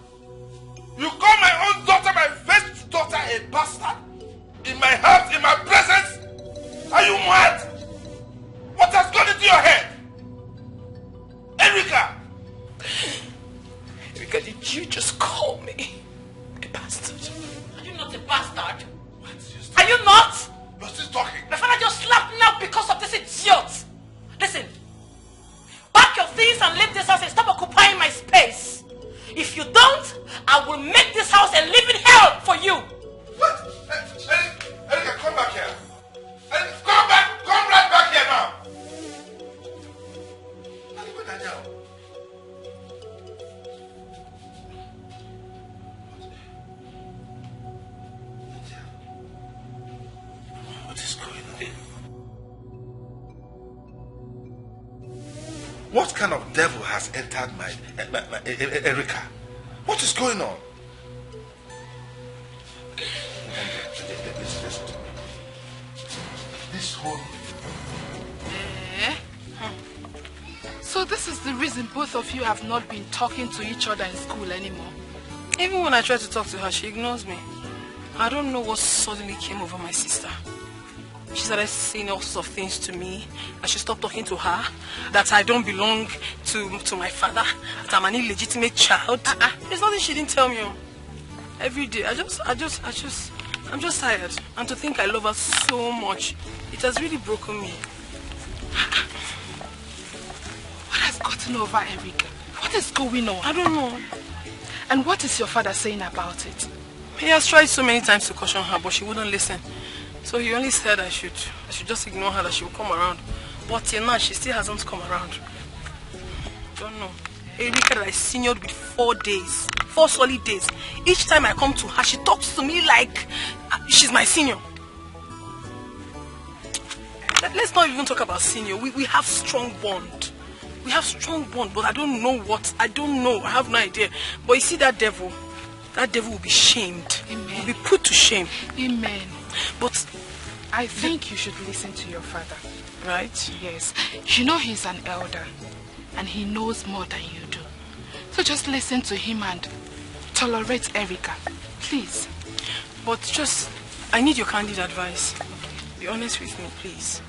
You call my own daughter, my first daughter, a bastard? In my house, in my presence? Are you mad? What has gone into your head? Erica! Erica, did you just call me a bastard? Are you not a bastard? What? Are you not? You're still talking. My father just slapped me now because of this idiot. Listen. Pack your things and leave this house and stop occupying my space. If you don't, I will make this house a living hell for you. What? Erica, come back here. Come back. Come right back here now. What is going on? What kind of devil has entered my Erica? What is going on? Listen to me. This whole... So this is the reason both of you have not been talking to each other in school anymore? Even when I try to talk to her, she ignores me. I don't know what suddenly came over my sister. She started saying all sorts of things to me. I should stop talking to her. That I don't belong to my father. That I'm an illegitimate child. There's nothing she didn't tell me. Every day, I'm just tired. And to think I love her so much, it has really broken me. What has gotten over Erica? What is going on? I don't know. And what is your father saying about it? He has tried so many times to caution her, but she wouldn't listen. So he only said I should just ignore her, that she will come around. But till now, she still hasn't come around. Don't know. Erica that I seniored with 4 days. 4 solid days. Each time I come to her, she talks to me like she's my senior. Let's not even talk about senior. We have strong bond. We have strong bond, but I don't know what. I don't know. I have no idea. But you see that devil will be shamed. Amen. Will be put to shame. Amen. But I think you should listen to your father. Right? Yes. You know he's an elder. And he knows more than you do. So just listen to him and tolerate Erica. Please. But I need your candid advice. Be honest with me, please.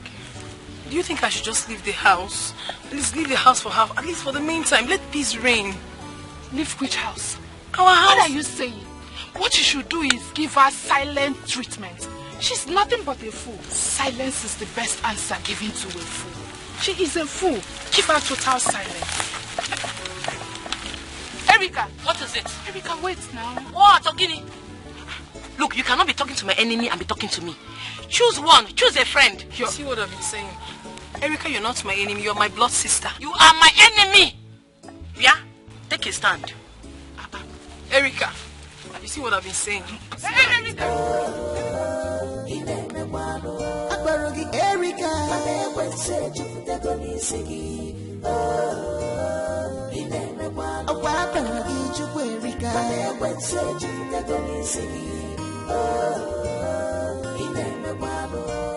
Do you think I should just leave the house? Please leave the house for her, at least for the meantime. Let peace reign. Leave which house? Our house. What are you saying? What you should do is give her silent treatment. She's nothing but a fool. Silence is the best answer given to a fool. She is a fool. Give her total silence. Erica! What is it? Erica, wait now. What, Ogini? Look, you cannot be talking to my enemy and be talking to me. Choose one. Choose a friend. You see what I've been saying? Erica, you're not my enemy. You're my blood sister. You are my enemy. Yeah? Take a stand. Erica, you see what I've been saying? Hey, Erica!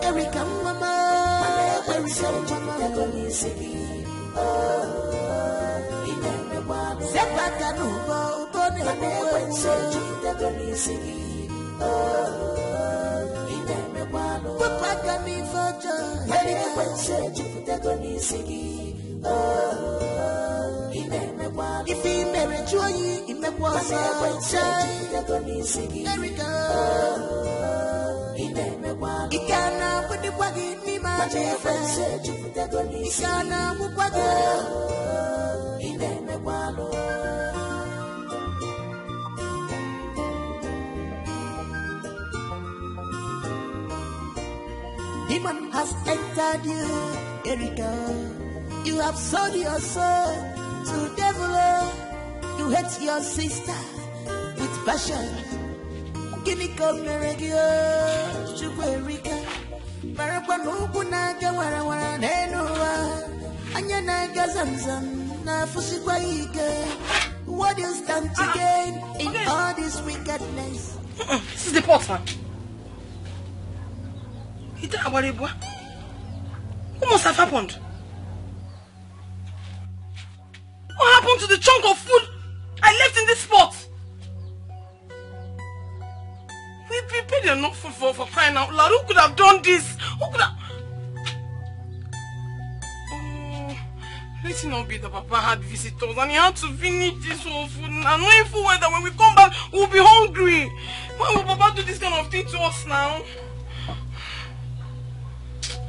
Erica, mama, if he married you, he may was Erica. He can't put the wagon in my friend. He can't put wagon. Demon has entered you, Erica. You have sold your soul to devil. You hate your sister with passion. Gini komeregio, Chuerika, Marapanuku naga wara nenua, Anyana gazamzam, na fusikwaike. What do you stand to gain in all this wickedness? This is the pot, man. What must have happened? What happened to the chunk of food I left in this pot? We prepared enough food for crying out loud. Who could have done this? Who could have... Oh, let it not be that Papa had visitors and he had to finish this whole food. And knowing full well that when we come back, we'll be hungry. Why will Papa do this kind of thing to us now?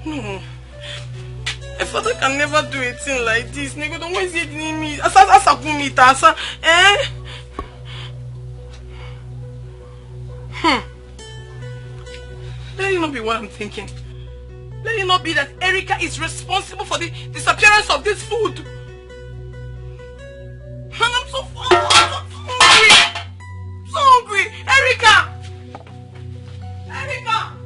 No. A father can never do a thing like this. Nego, don't want to say me. Asa kumita, asa. Let it not be what I'm thinking. Let it not be that Erica is responsible for the disappearance of this food. And I'm so hungry. So hungry. Erica! Erica!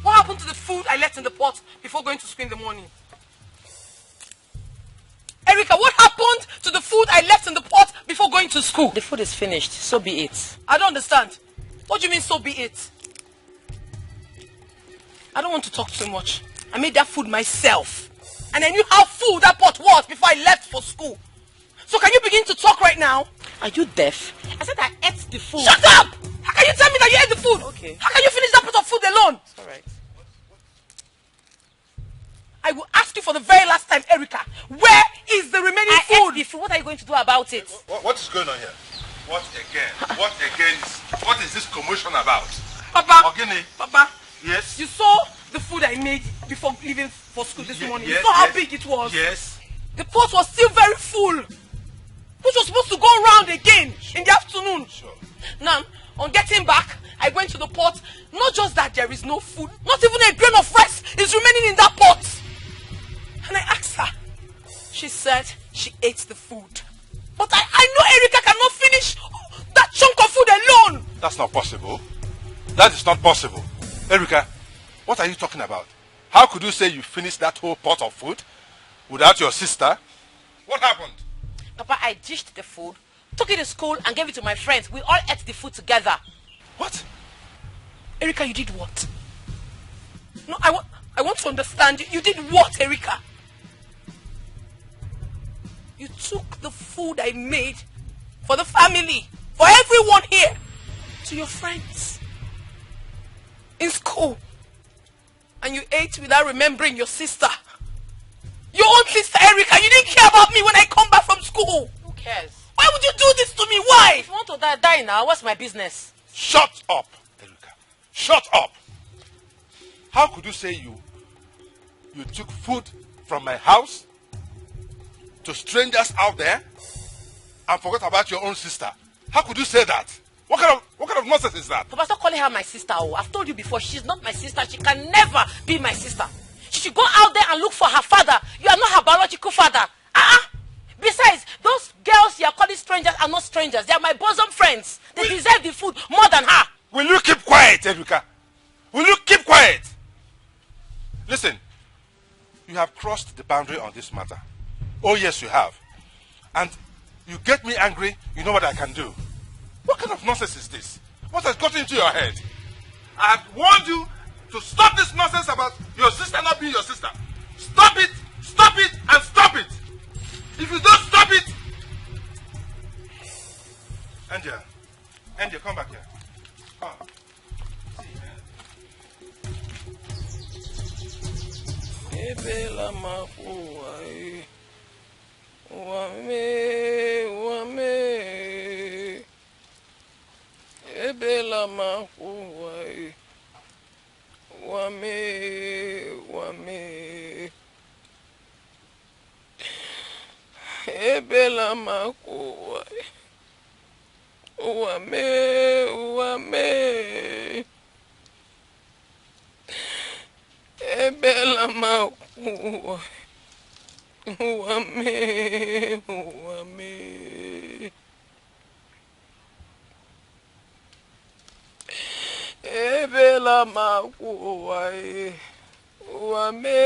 What happened to the food I left in the pot before going to school in the morning? Erica, what happened to the food I left in the pot before going to school? The food is finished, so be it. I don't understand. What do you mean, so be it? I don't want to talk too much. I made that food myself. And I knew how full that pot was before I left for school. So can you begin to talk right now? Are you deaf? I said I ate the food. Shut up! How can you tell me that you ate the food? Okay. How can you finish that pot of food alone? It's alright. I will ask you for the very last time, Erica. Where is the remaining food? Ate the food. What are you going to do about it? What is going on here? What again? What is this commotion about? Papa. Ogini. Papa. Yes. You saw the food I made before leaving for school this morning. Yes, you saw how big it was. Yes. The pot was still very full, which was supposed to go round again in the afternoon. Sure. Now, on getting back, I went to the pot. Not just that there is no food, not even a grain of rice is remaining in that pot. And I asked her. She said she ate the food. But I know Erica cannot finish that chunk of food alone. That's not possible. That is not possible. Erica, what are you talking about? How could you say you finished that whole pot of food without your sister? What happened? Papa, I dished the food, took it to school and gave it to my friends. We all ate the food together. What? Erica, you did what? No, I want to understand. You did what, Erica? You took the food I made for the family, for everyone here, to your friends in school. And you ate without remembering your sister. Your own sister, Erica. You didn't care about me when I come back from school. Who cares? Why would you do this to me? Why? If you want to die now, what's my business? Shut up, Erica. Shut up. How could you say you took food from my house to strangers out there and forgot about your own sister? How could you say that? What kind of nonsense is that? Papa, stop calling her my sister. Oh, I've told you before, she's not my sister. She can never be my sister. She should go out there and look for her father. You are not her biological father. Besides, those girls you are calling strangers are not strangers. They are my bosom friends. They deserve the food more than her. Will you keep quiet, Erica? Will you keep quiet? Listen, you have crossed the boundary on this matter. Oh yes, you have. And you get me angry, you know what I can do. What kind of nonsense is this? What has got into your head? I have warned you to stop this nonsense about your sister not being your sister. Stop it, and stop it. If you don't stop it... Angel, come back here. Come. Uwame. Ebela makuwa. Uwame. Ebela makuwa. Uwame.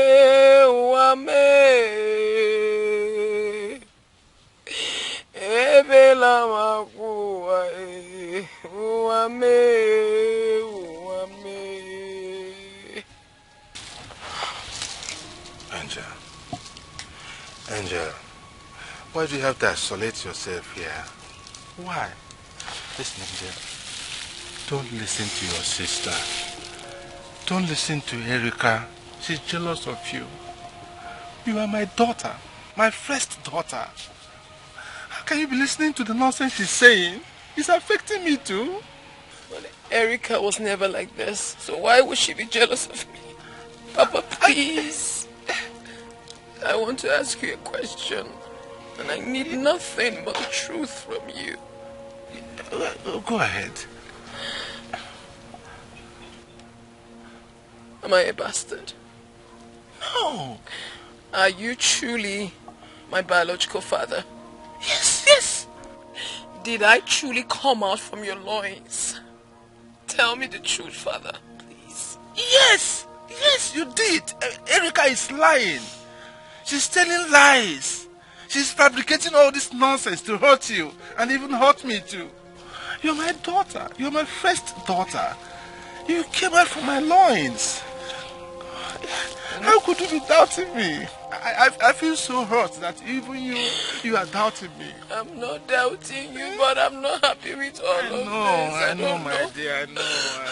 Ebela makuwa. Uwame. Angel, why do you have to isolate yourself here? Why? Listen, Angel, don't listen to your sister. Don't listen to Erica. She's jealous of you. You are my daughter, my first daughter. How can you be listening to the nonsense she's saying? It's affecting me too. But Erica was never like this, so why would she be jealous of me? Papa, please. I want to ask you a question, and I need nothing but the truth from you. Go ahead. Am I a bastard? No. Are you truly my biological father? Yes. Did I truly come out from your loins? Tell me the truth, father, please. Yes, you did. Erica is lying. She's telling lies. She's fabricating all this nonsense to hurt you and even hurt me too. You're my daughter. You're my first daughter. You came out from my loins. How could you be doubting me? I feel so hurt that even you are doubting me. I'm not doubting you, but I'm not happy with all of this. I know, my dear. I know.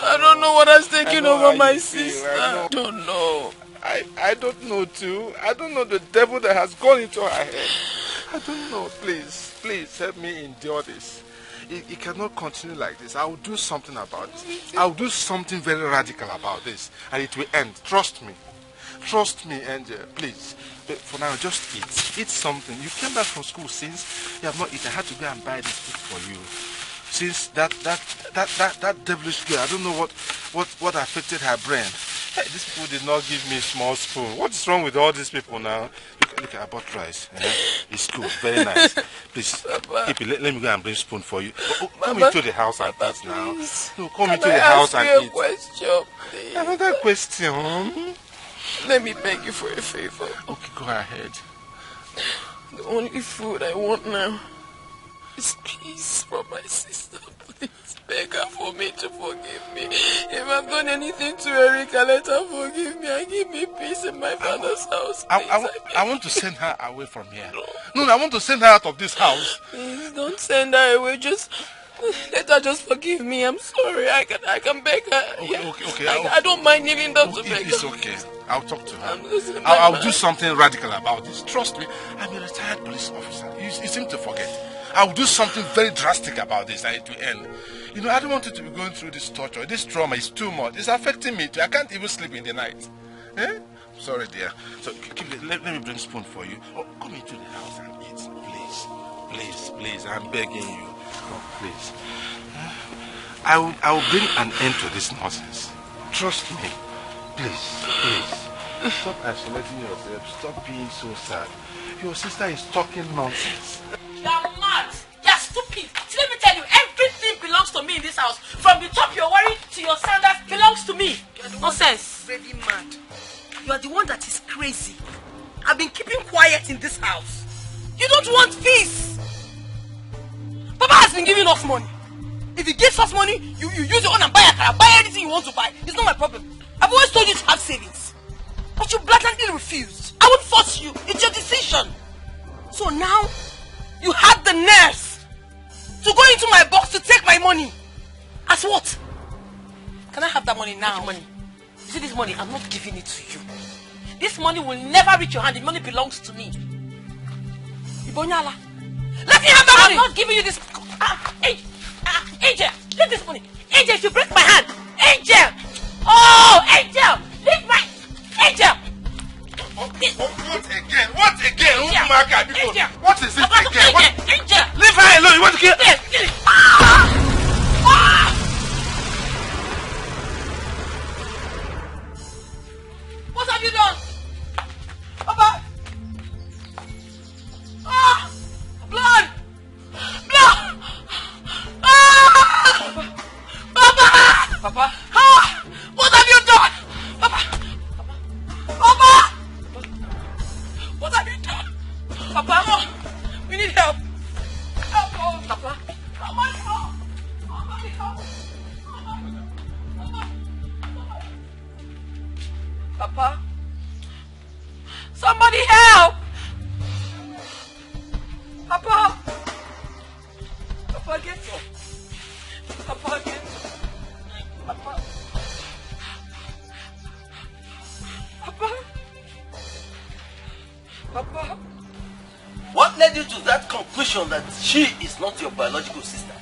I don't know what has taken over my sister. I don't know. I don't know too. I don't know the devil that has gone into her head. I don't know. Please help me endure this. It cannot continue like this. I will do something about it. I will do something very radical about this, and it will end. Trust me. Trust me, Angel. Please. But for now, just eat. Eat something. You came back from school since you have not eaten. I had to go and buy this food for you. Since that devilish girl, I don't know what affected her brain. Hey, these people did not give me a small spoon. What's wrong with all these people now? Look, I bought rice. It's good, very nice. Please, keep it. Let me go and bring a spoon for you. Come into the house and eat now. No, come into the house and eat. Question, please? Another question? Let me beg you for a favor. Okay, go ahead. The only food I want now is peace from my sister. Please beg her for me to forgive me. If I've done anything to Erica, let her forgive me and give me peace in my father's house. I want to send her away from here. No, I want to send her out of this house. Please don't send her away. Just let her just forgive me. I'm sorry. I can beg her. Okay. I don't mind kneeling down to beg her. It's okay. I'll talk to her. I'll do something radical about this. Trust me, I'm a retired police officer. You seem to forget. I'll do something very drastic about this and it will end. You know, I don't want you to be going through this torture. This trauma is too much. It's affecting me too. I can't even sleep in the night. Eh? Sorry, dear. So let me bring a spoon for you. Oh, come into the house and eat. Please. I'm begging you. Oh, please. I will bring an end to this nonsense. Trust me. Please. Stop isolating yourself. Stop being so sad. Your sister is talking nonsense. You are mad. You are stupid. See, let me tell you, everything belongs to me in this house. From the top you're wearing to your sandals belongs to me. Nonsense. Really mad. You are the one that is crazy. I've been keeping quiet in this house. You don't want peace. Papa has been giving us money. If he gives us money, you use your own and buy a car. Buy anything you want to buy. It's not my problem. I've always told you to have savings. But you blatantly refused. I won't force you. It's your decision. So now, you had the nerves to go into my box to take my money. As what? Can I have that money now? Money. You see this money? I'm not giving it to you. This money will never reach your hand. The money belongs to me. Ibonyala. Let me have that money. I'm not giving you this. Angel, leave this money. Angel, if you break my hand. Angel. Oh, Angel. Leave my... Angel. What again? What is it again? Angel. Leave her alone. You want to kill? Papa again. Papa again. Papa. Papa. Papa. What led you to that conclusion that she is not your biological sister?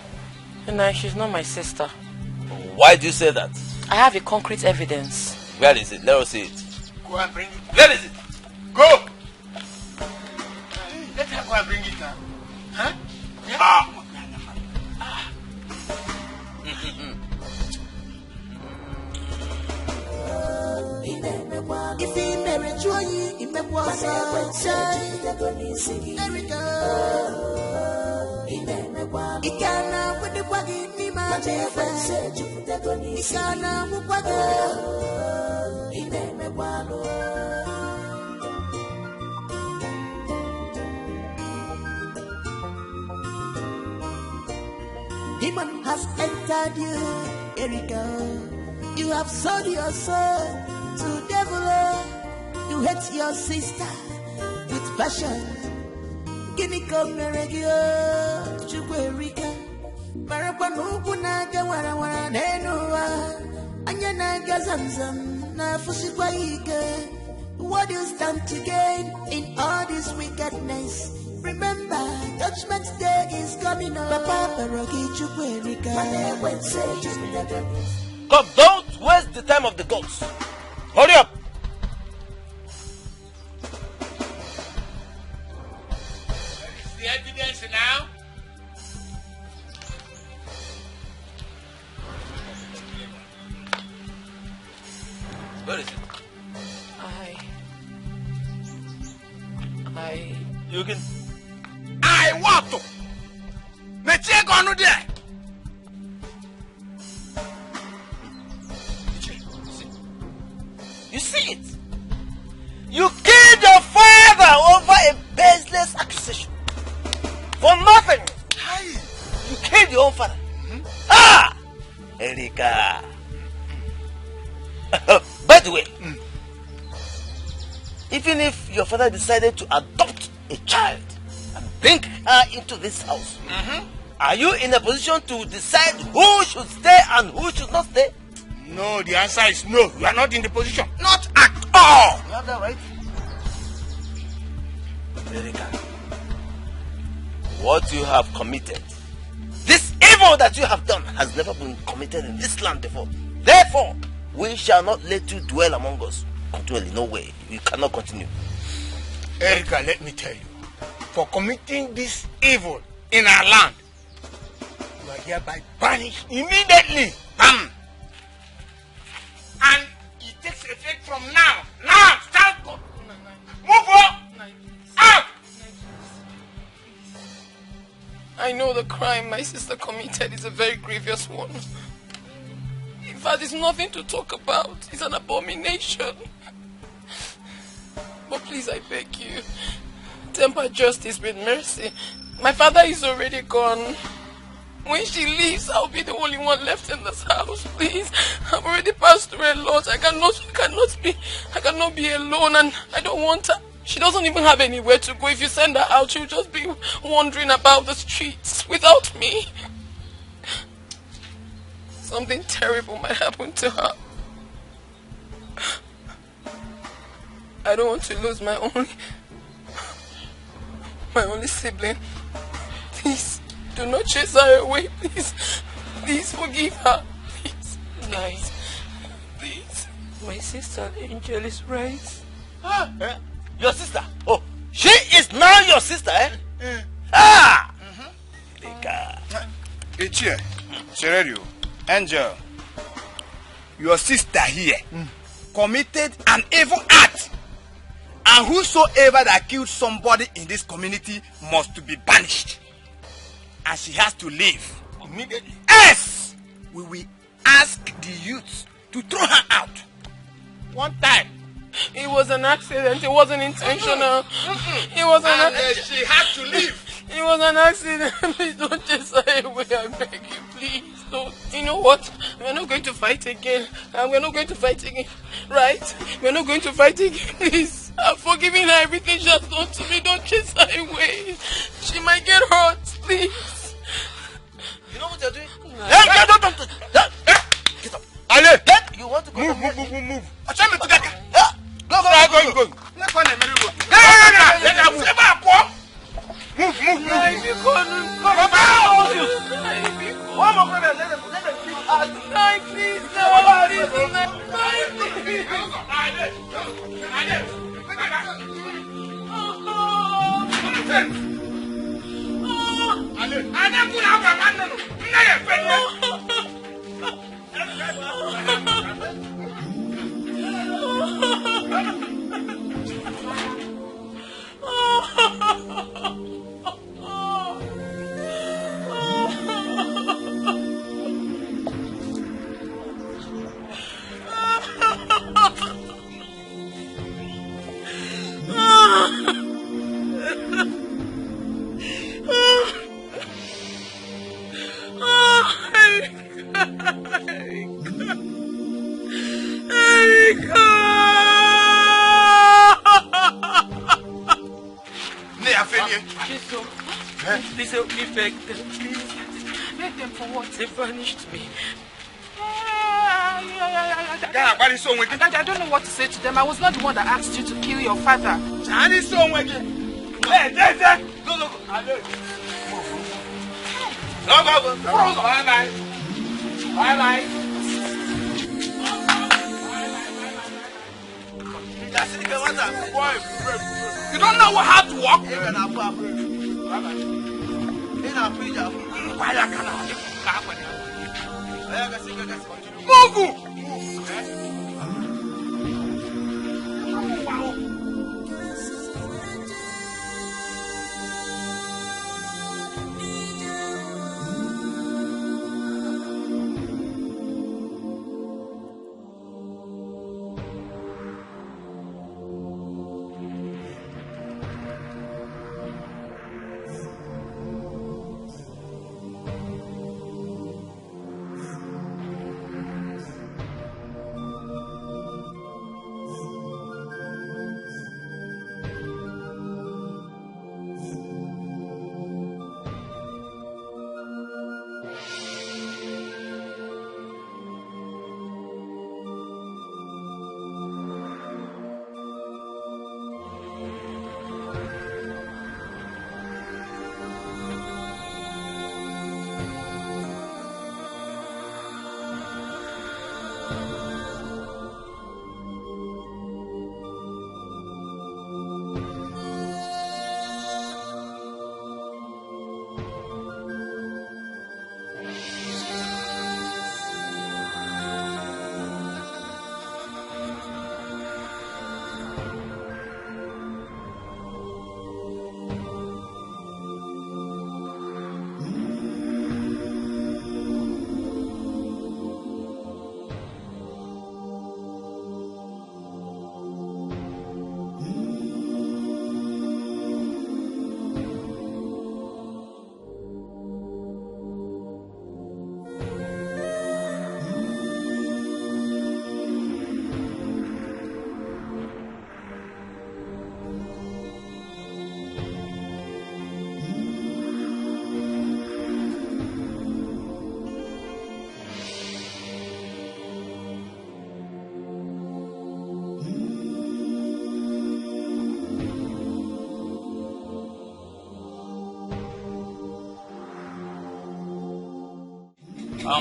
No, she's not my sister. Why do you say that? I have a concrete evidence. Where is it? Let us see it. Go and bring it. Where is it? Go! Let her go and bring it now. Huh? Yeah? Ah! If he married you, he may was there we go. He can't with the buggy, me, my dear friend. He can't move buggy. Demon has entered you, Erika. You have sold your soul to devil. You hate your sister with passion. Guinea come regio, Chuerika. Marapanuku naga wara nenua. Anyana gazamzam na fusikwaike. What do you stand to gain in all this wickedness? Remember, Judgment Day is coming up. Come, don't waste the time of the gods. Hurry up. The evidence now. Where is it? You can. I want to. Let's check on there. You see it? You killed your father over a baseless accusation. For nothing. You killed your own father. Ah! Erika. By the way, even if your father decided to adopt a child and bring her into this house, are you in a position to decide who should stay and who should not stay? No, the answer is no. You are not in the position. Not at all. You have that right? Erika, what you have committed, this evil that you have done has never been committed in this land before. Therefore, we shall not let you dwell among us. Continually, no way. You cannot continue. Erika, let me tell you, for committing this evil in our land, you are hereby banished immediately. Bam! And it takes effect from now. Now, start. Move on. Out. I know the crime my sister committed is a very grievous one. In fact, it's nothing to talk about. It's an abomination. But please, I beg you, temper justice with mercy. My father is already gone. When she leaves, I'll be the only one left in this house. Please, I've already passed through a lot. I cannot be alone, and I don't want her. She doesn't even have anywhere to go. If you send her out, she'll just be wandering about the streets without me. Something terrible might happen to her. I don't want to lose my only sibling. Please, do not chase her away, please. Please forgive her. Please. Nice. Please. My sister Angel is right. Your sister? Oh, she is now your sister, eh? Ah! Ichie, Sererio, Angel, your sister here committed an evil act. And whosoever that killed somebody in this community must be banished. And she has to leave immediately. Else, we will ask the youth to throw her out. One time. It was an accident. It wasn't intentional. It was an accident. She had to leave. It was an accident. Please don't chase her away. I beg you, please don't. You know what? We're not going to fight again. We're not going to fight again. Right? We're not going to fight again. Please. I'm forgiving her everything she has done to me. Don't chase her away. She might get hurt. Please. Please help me beg them, please. Beg them for what? They vanished me. I don't know what to say to them. I was not the one that asked you to kill your father. You don't know how to walk?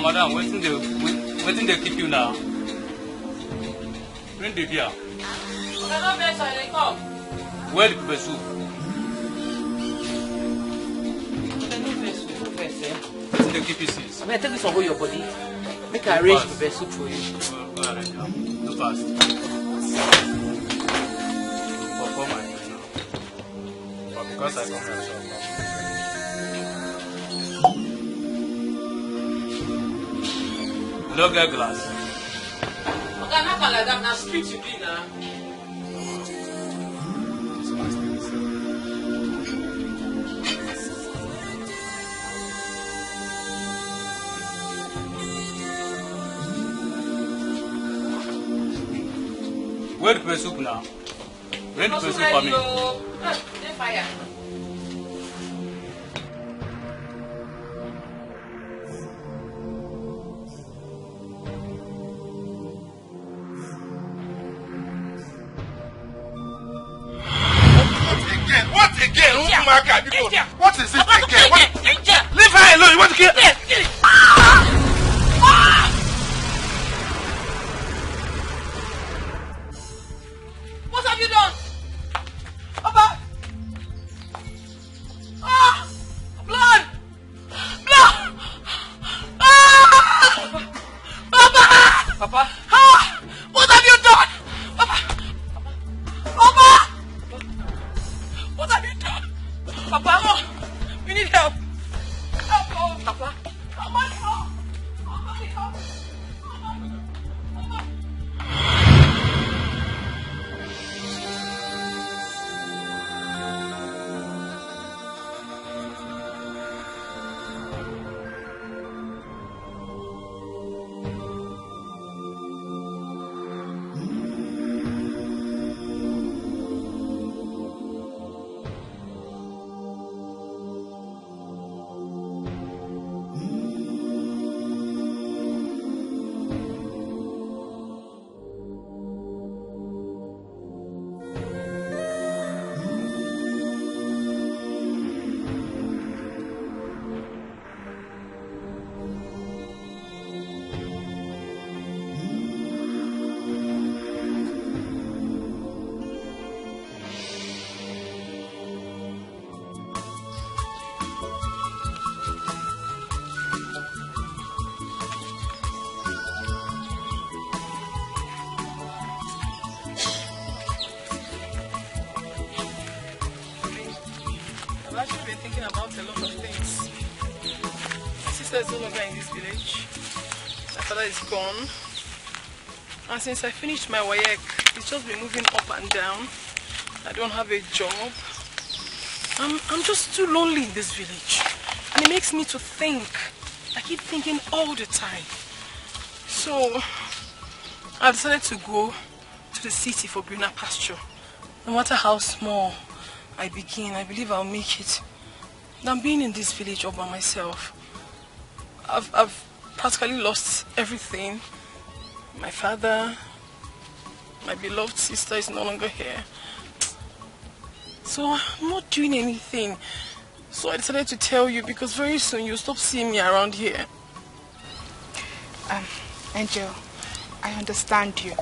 Madam, waiting they keep you now. Bring the beer. Where the pepper soup? Waiting they keep you since. I mean, I take this one go your body. Make I arrange pepper soup for you. Go ahead now. Do fast. For my friend now. But because I come here, so no get glass. Okay, not like that. Now street you be now. Where the pepper soup now? Where the pepper soup for me? Fire. What again? What is it again? Leave her alone. You want to kill her? What have you done? Papa! Ah! Blood! Blood! Ah! Papa! Papa! Ah! What have you done? Papa! Papa! What have you done? Papa! Oh, we need help! Help! Papa! Papa! Help! Papa! Help! Is no longer in this village. My father is gone. And since I finished my WAEC, it's just been moving up and down. I don't have a job. I'm just too lonely in this village. And it makes me to think. I keep thinking all the time. So, I decided to go to the city for greener pasture. No matter how small I begin, I believe I'll make it. Than being in this village all by myself. I've practically lost everything. My father, my beloved sister is no longer here. So I'm not doing anything. So I decided to tell you because very soon you'll stop seeing me around here. Angel, I understand you.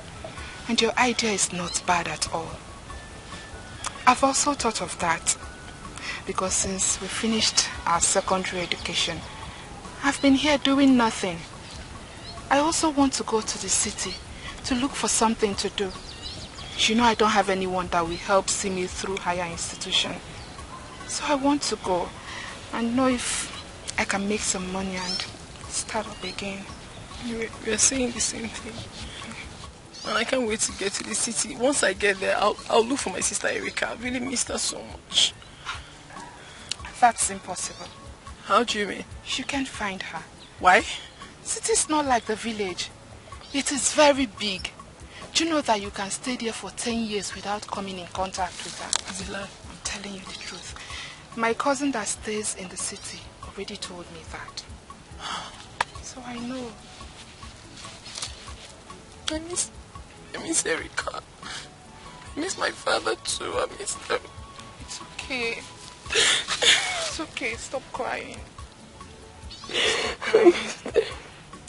And your idea is not bad at all. I've also thought of that. Because since we finished our secondary education, I've been here doing nothing. I also want to go to the city to look for something to do. You know I don't have anyone that will help see me through higher institution. So I want to go and know if I can make some money and start up again. We're saying the same thing. And I can't wait to get to the city. Once I get there, I'll look for my sister Erica. I really miss her so much. That's impossible. How do you mean? You can't find her. Why? City is not like the village. It is very big. Do you know that you can stay there for 10 years without coming in contact with her? Is it lie? I'm telling you the truth. My cousin that stays in the city already told me that. So I know. I miss Erica. I miss my father too. I miss them. It's okay. It's okay. Stop crying. Stop crying.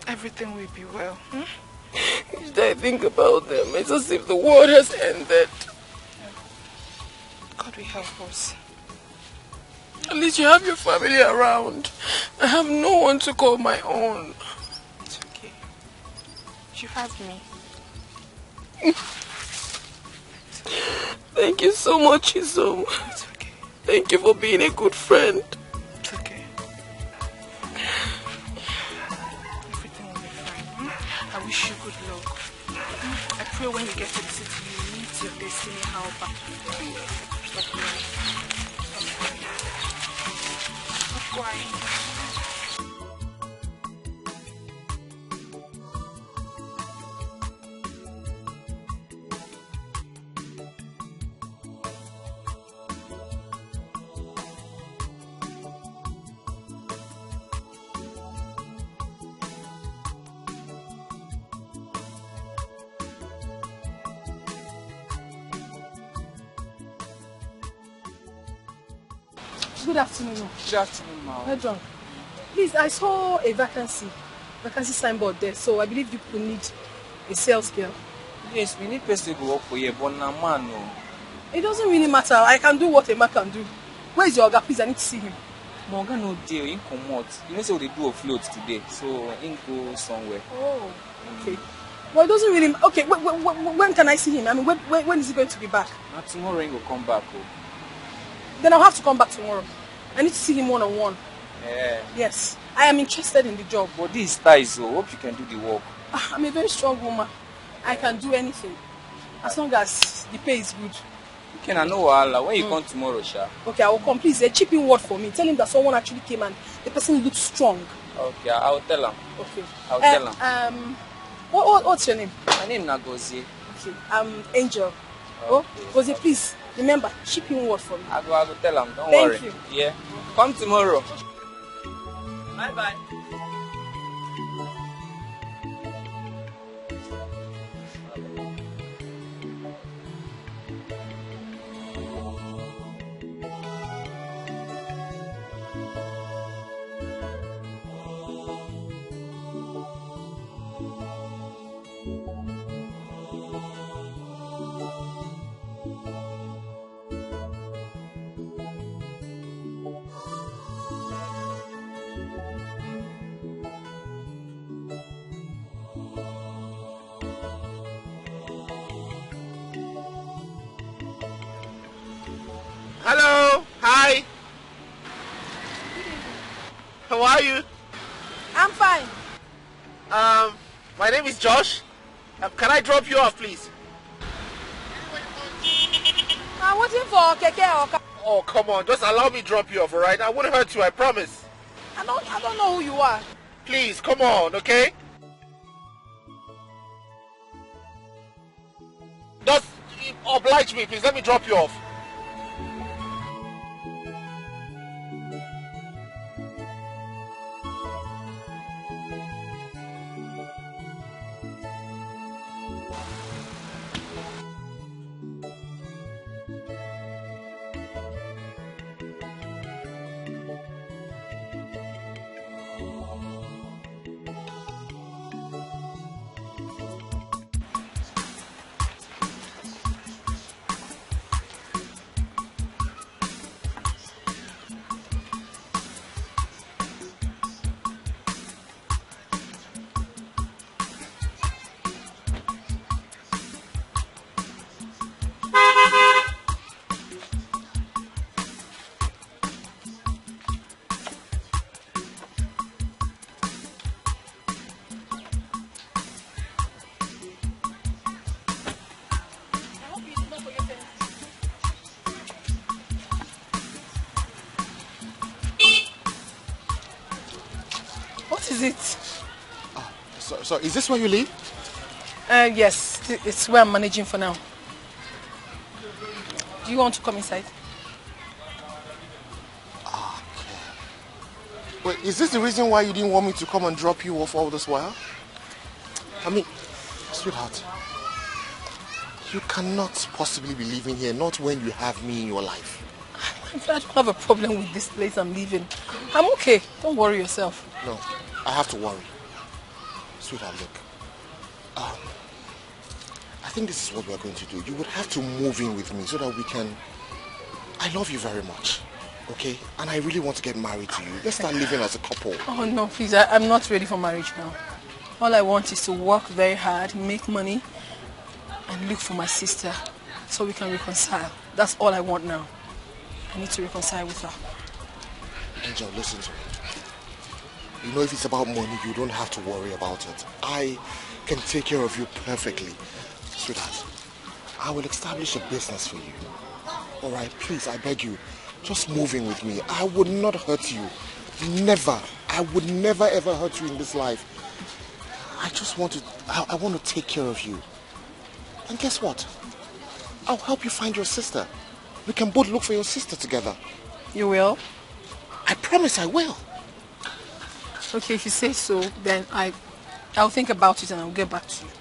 Everything will be well. Each day I think about them, it's as if the world has ended. God will help us. At least you have your family around. I have no one to call my own. It's okay. You have me. Thank you so much, Isom. It's okay. Thank you for being a good friend. It's okay. Everything will be fine. I wish you good luck. I pray when you get to the city, you meet your destiny helper. Stop crying. Stop crying. good afternoon. Good afternoon, ma'am. Well done. Please, I saw a vacancy signboard there, so I believe you could need a sales girl. Yes, we need person to work for you, but na man, no. It doesn't really matter. I can do what a man can do. Where is your Oga? Please, I need to see him. My Oga no deal, he come out. You know, say they do a float today, so he go somewhere. Oh, okay. Well, it doesn't really... Okay, when can I see him? I mean, when is he going to be back? Now tomorrow he will come back. Oh. Then I'll have to come back tomorrow. I need to see him one-on-one. Yeah. Yes, I am interested in the job. But this is ties, so hope you can do the work. I'm a very strong woman. I can do anything. As long as the pay is good. Okay, I know Allah. When you come tomorrow, Sha. Okay, I will come. Please, a chipping word for me. Tell him that someone actually came and the person looks strong. Okay, I'll tell him. Okay. I'll tell him. What's your name? My name is Nagozie. Okay, Angel. Oh, Gozie, please, remember, chipping word for me. I will tell him. Don't Thank worry. you. Yeah. Come tomorrow. Bye-bye. Hello, hi. How are you? I'm fine. My name is Josh. Can I drop you off, please? I'm waiting for Keke or... Oh, come on, just allow me to drop you off, alright? I wouldn't hurt you, I promise. I don't know who you are. Please, come on, okay? Just oblige me, please. Let me drop you off. What is it? So is this where you live? Yes, it's where I'm managing for now. Do you want to come inside? Okay. Wait, is this the reason why you didn't want me to come and drop you off all this while? I mean, sweetheart, you cannot possibly be living here, not when you have me in your life. I don't have a problem with this place I'm leaving. I'm okay. Don't worry yourself. No, I have to worry. Sweetheart, look. I think this is what we're going to do. You would have to move in with me so that we can... I love you very much, okay? And I really want to get married to you. Let's start living as a couple. Oh, no, please. I'm not ready for marriage now. All I want is to work very hard, make money, and look for my sister so we can reconcile. That's all I want now. I need to reconcile with her. Angel, listen to me. You know, if it's about money, you don't have to worry about it. I can take care of you perfectly. Sweetheart, I will establish a business for you. Alright, please, I beg you, just move in with me. I would not hurt you. Never. I would never ever hurt you in this life. I just want to, I want to take care of you. And guess what? I'll help you find your sister. We can both look for your sister together. You will? I promise I will. Okay, if you say so, then I'll think about it and I'll get back to you.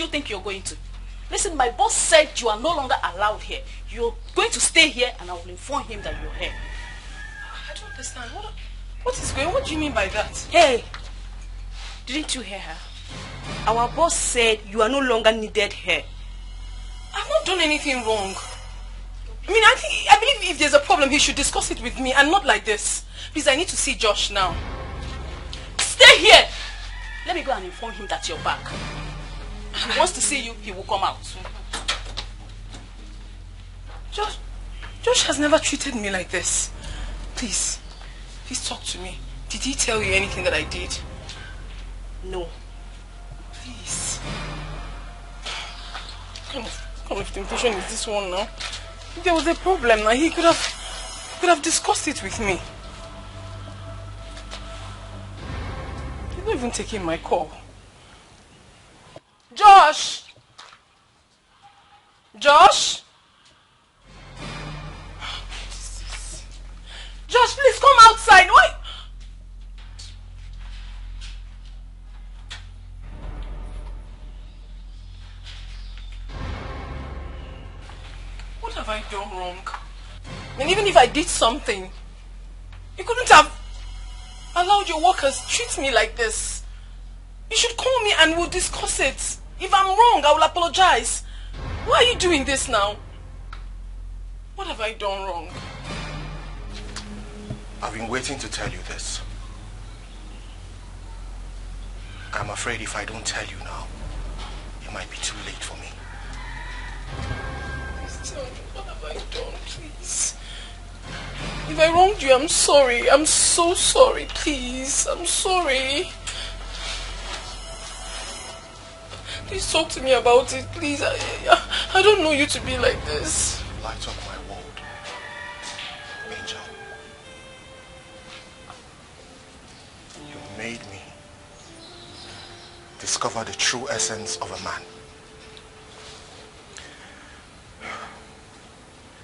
do you think you're going to? Listen, my boss said you are no longer allowed here. You're going to stay here and I will inform him that you're here. I don't understand. What is going on? What do you mean by that? Hey, didn't you hear her? Our boss said you are no longer needed here. I've not done anything wrong. I mean, I believe if there's a problem, he should discuss it with me and not like this. Please, I need to see Josh now. Stay here! Let me go and inform him that you're back. If he wants to see you, he will come out. Josh has never treated me like this. Please talk to me. Did he tell you anything that I did? No. Please. What kind of temptation is this one now? If there was a problem now, he could have discussed it with me. He's not even taking my call. Josh! Josh! Josh, please come outside. Why? What have I done wrong? And even if I did something, you couldn't have allowed your workers treat me like this. You should call me and we'll discuss it. If I'm wrong, I will apologize. Why are you doing this now? What have I done wrong? I've been waiting to tell you this. I'm afraid if I don't tell you now, it might be too late for me. Please tell me, what have I done, please? If I wronged you, I'm sorry. I'm so sorry, please. I'm sorry. Please talk to me about it, please. I don't know you to be like this. Light up my world. Angel. You made me discover the true essence of a man.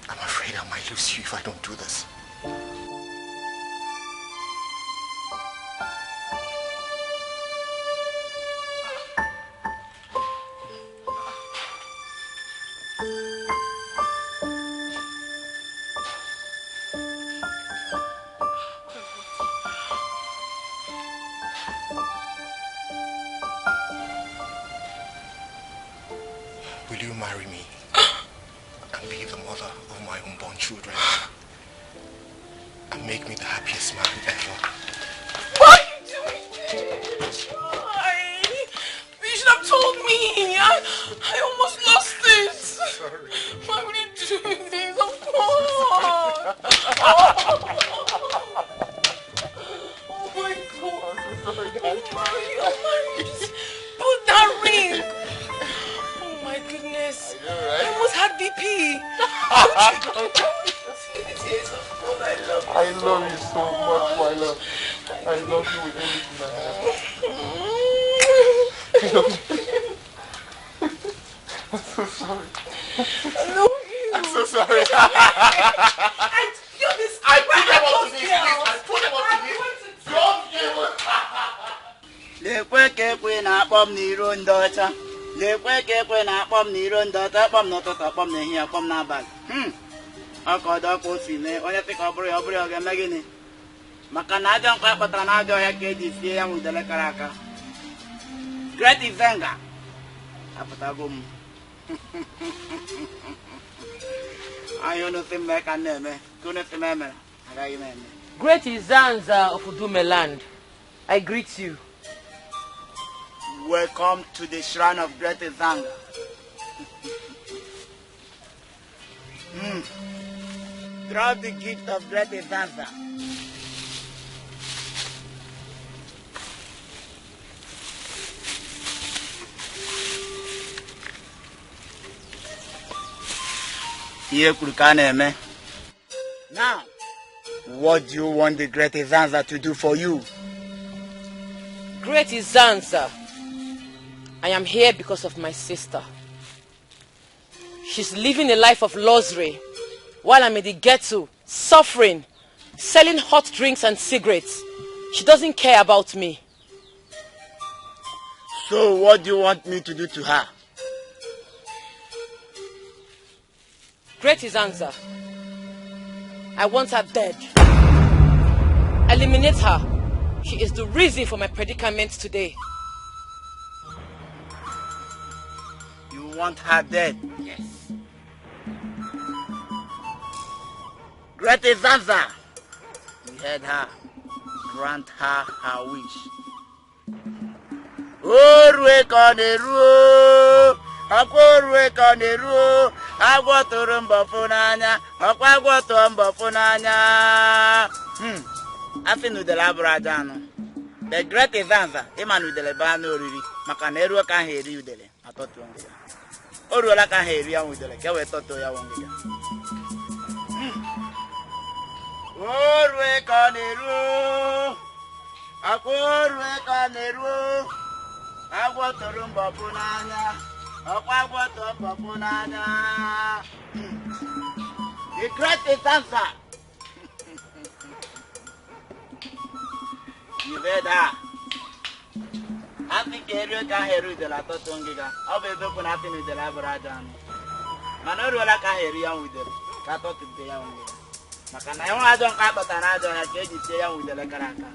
I'm afraid I might lose you if I don't do this. Will you marry me and be the mother of my unborn children and make me the happiest man ever? Why are you doing this? Why? You should have told me. I almost lost it. Sorry. Why would you do this? Of course. Oh my God. I'm so sorry, Dad. Oh my. Just put that ring. Oh my goodness. I know, right? I almost had BP. I love you so much, my love. I love you with everything I have. I love you. I'm so sorry. I love you. I'm so sorry. I feel this. I put them up to this. I put them up to this. Don't give up. Lekwe kekwe na akpọm n'iro ndị ọcha. Lekwe kekwe na akpọm n'iro ndị ọcha. Akpọm n'ụtụtụ, akpọm n'ehihie, akpọm n'abalị. Ọkọdọ ka o si mee, onye sị ka ọ bụrụ ya, ọ bụrụ ya, ọ ga-eme gịnị? Maka na ajọ nkwa kpatara na ajọ ọhịa ka eji sie ya nwudele kara aka. Great Izenga. Apụtago m. Anyị unu si mme ka na-eme, ka unu si m emere, agaghị m eme. Great Izanza of Udumeland, I greet you. Welcome to the shrine of Great Izanga. Drop the gift of Great Izanga. Now, what do you want the Great Izanza to do for you? Great Izanza, I am here because of my sister. She's living a life of luxury while I'm in the ghetto, suffering, selling hot drinks and cigarettes. She doesn't care about me. So what do you want me to do to her? Great is answer. I want her dead. Eliminate her. She is the reason for my predicament today. You want her dead? Yes. Great is answer. We heard her. Grant her her wish. Orwe koneru, akorwe koneru, agwotoro mbofunanya, akwagwoto mbofunanya. Afi nudele abrajano. The great is answer. Ima nudele bano oriri. Maka na eru ka heri udele. Atoto ongiga. Oru la ka heri ya udele. Kewe toto ya ongiga. Orwe koneru, akorwe koneru. Agwotoro mbofunanya, akwagwoto mbofunanya. The great answer. You heard her. I think Ariel can hear the latter tongiga. I'll be open nothing with the laborajan. Manola can hear you with them. Cato to pay on me. Macana don't have but another cage with the Lacaraka.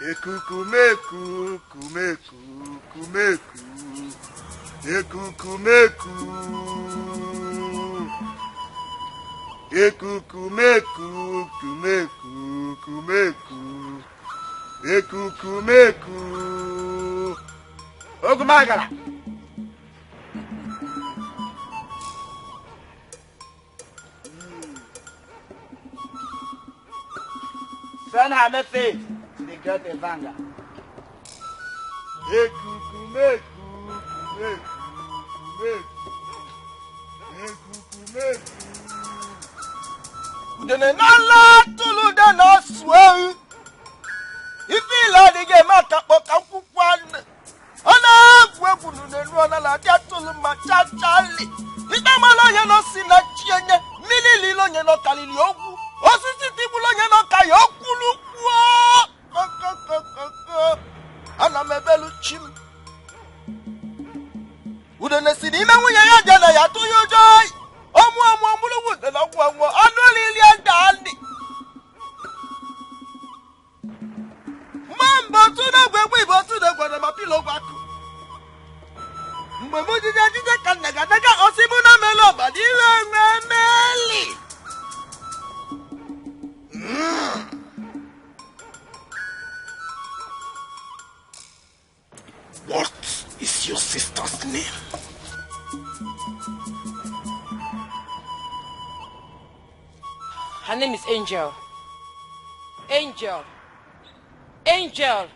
Ekukumeku, kumeku, kumeku. Ekukumeku. Ekukumeku, kumeku, kumeku. Ekukumeku. Ogumagala. Send her message. The great Evanga. Ekukumeku, kumeku, kumeku. Udene nala tulu dana swell. If you like the game, I can't walk out for one. Ona gwegunu nenu ona la dia tulu macha chali. Idama lo ye no sina chienye, milili lo ye no kalili ogu. Osisi tibu lo ye no kayokulu kwa. Ana mebelu chim. Udene sini me wuye ya jana ya to yo joy. Omu amulu wude na gwa anu lili anda andi. Mambo tuna gwegwe bo tuna gwa na mapilo gwaku. Mgbe jije ka naga osibu na melo badire meli. What is your sister's name? Her name is Angel. Angel. Angel.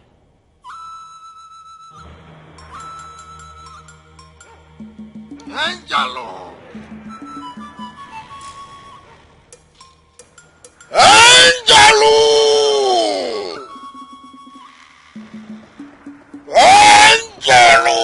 Angelo. Angelo. Angelo.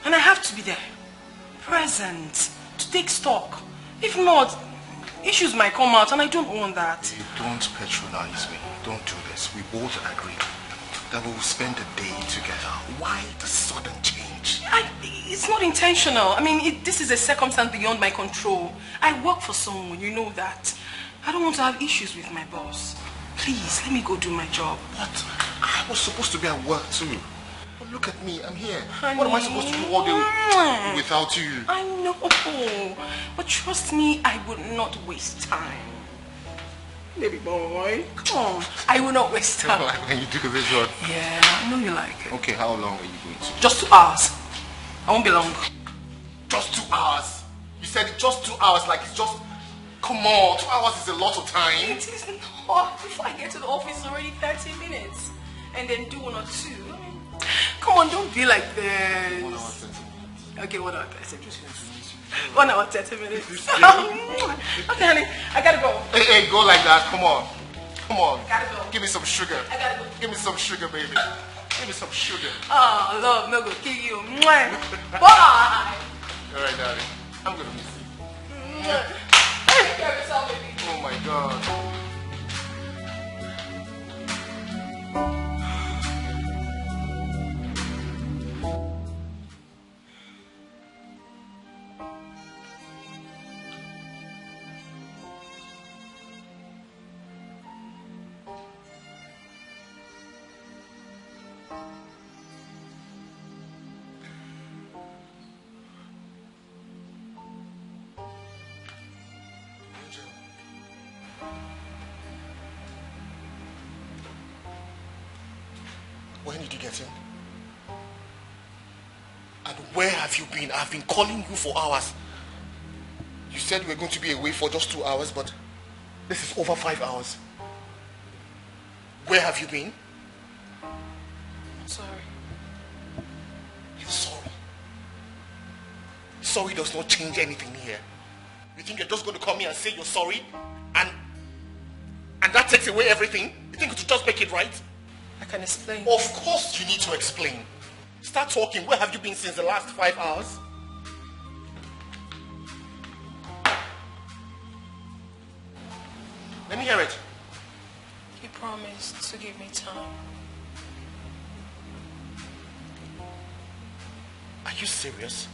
And I have to be there, present, to take stock. If not, issues might come out and I don't want that. You don't patronize me. Don't do this. We both agree that we will spend the day together. Why the sudden change? It's not intentional. I mean, this is a circumstance beyond my control. I work for someone, you know that. I don't want to have issues with my boss. Please, let me go do my job. But I was supposed to be at work too. But look at me, I'm here. Honey. What am I supposed to do all day without you? I know, but trust me, I would not waste time. Baby boy, come on. I will not waste time. Like when you do this one? Yeah, I know you like it. Okay, how long are you going to? Just 2 hours. I won't be long. Just 2 hours? You said it just 2 hours, like it's just... Come on, 2 hours is a lot of time. It is not. Before I get to the office, it's already 30 minutes. And then do 1 or 2. Come on, don't be like this. 1 hour, 30 minutes. Okay, 1 hour 30 minutes. 1 hour 30 minutes. Okay, honey, I gotta go. Hey, go like that. Come on. Come on. Gotta go. Give me some sugar. I gotta go. Give me some sugar, baby. Give me some sugar. Oh, love, no go kill you. Bye. All right, darling. I'm gonna miss you. Take care of yourself, baby. Oh my God. When did you get in? And where have you been? I've been calling you for hours. You said you were going to be away for just 2 hours, but this is over 5 hours. Where have you been? I'm sorry. You're sorry. Sorry does not change anything here. You think you're just going to come here and say you're sorry? And that takes away everything? You think it will just make it right? I can explain. Of course you need to explain. Start talking. Where have you been since the last 5 hours? Let me hear it. You promised to give me time. Are you serious?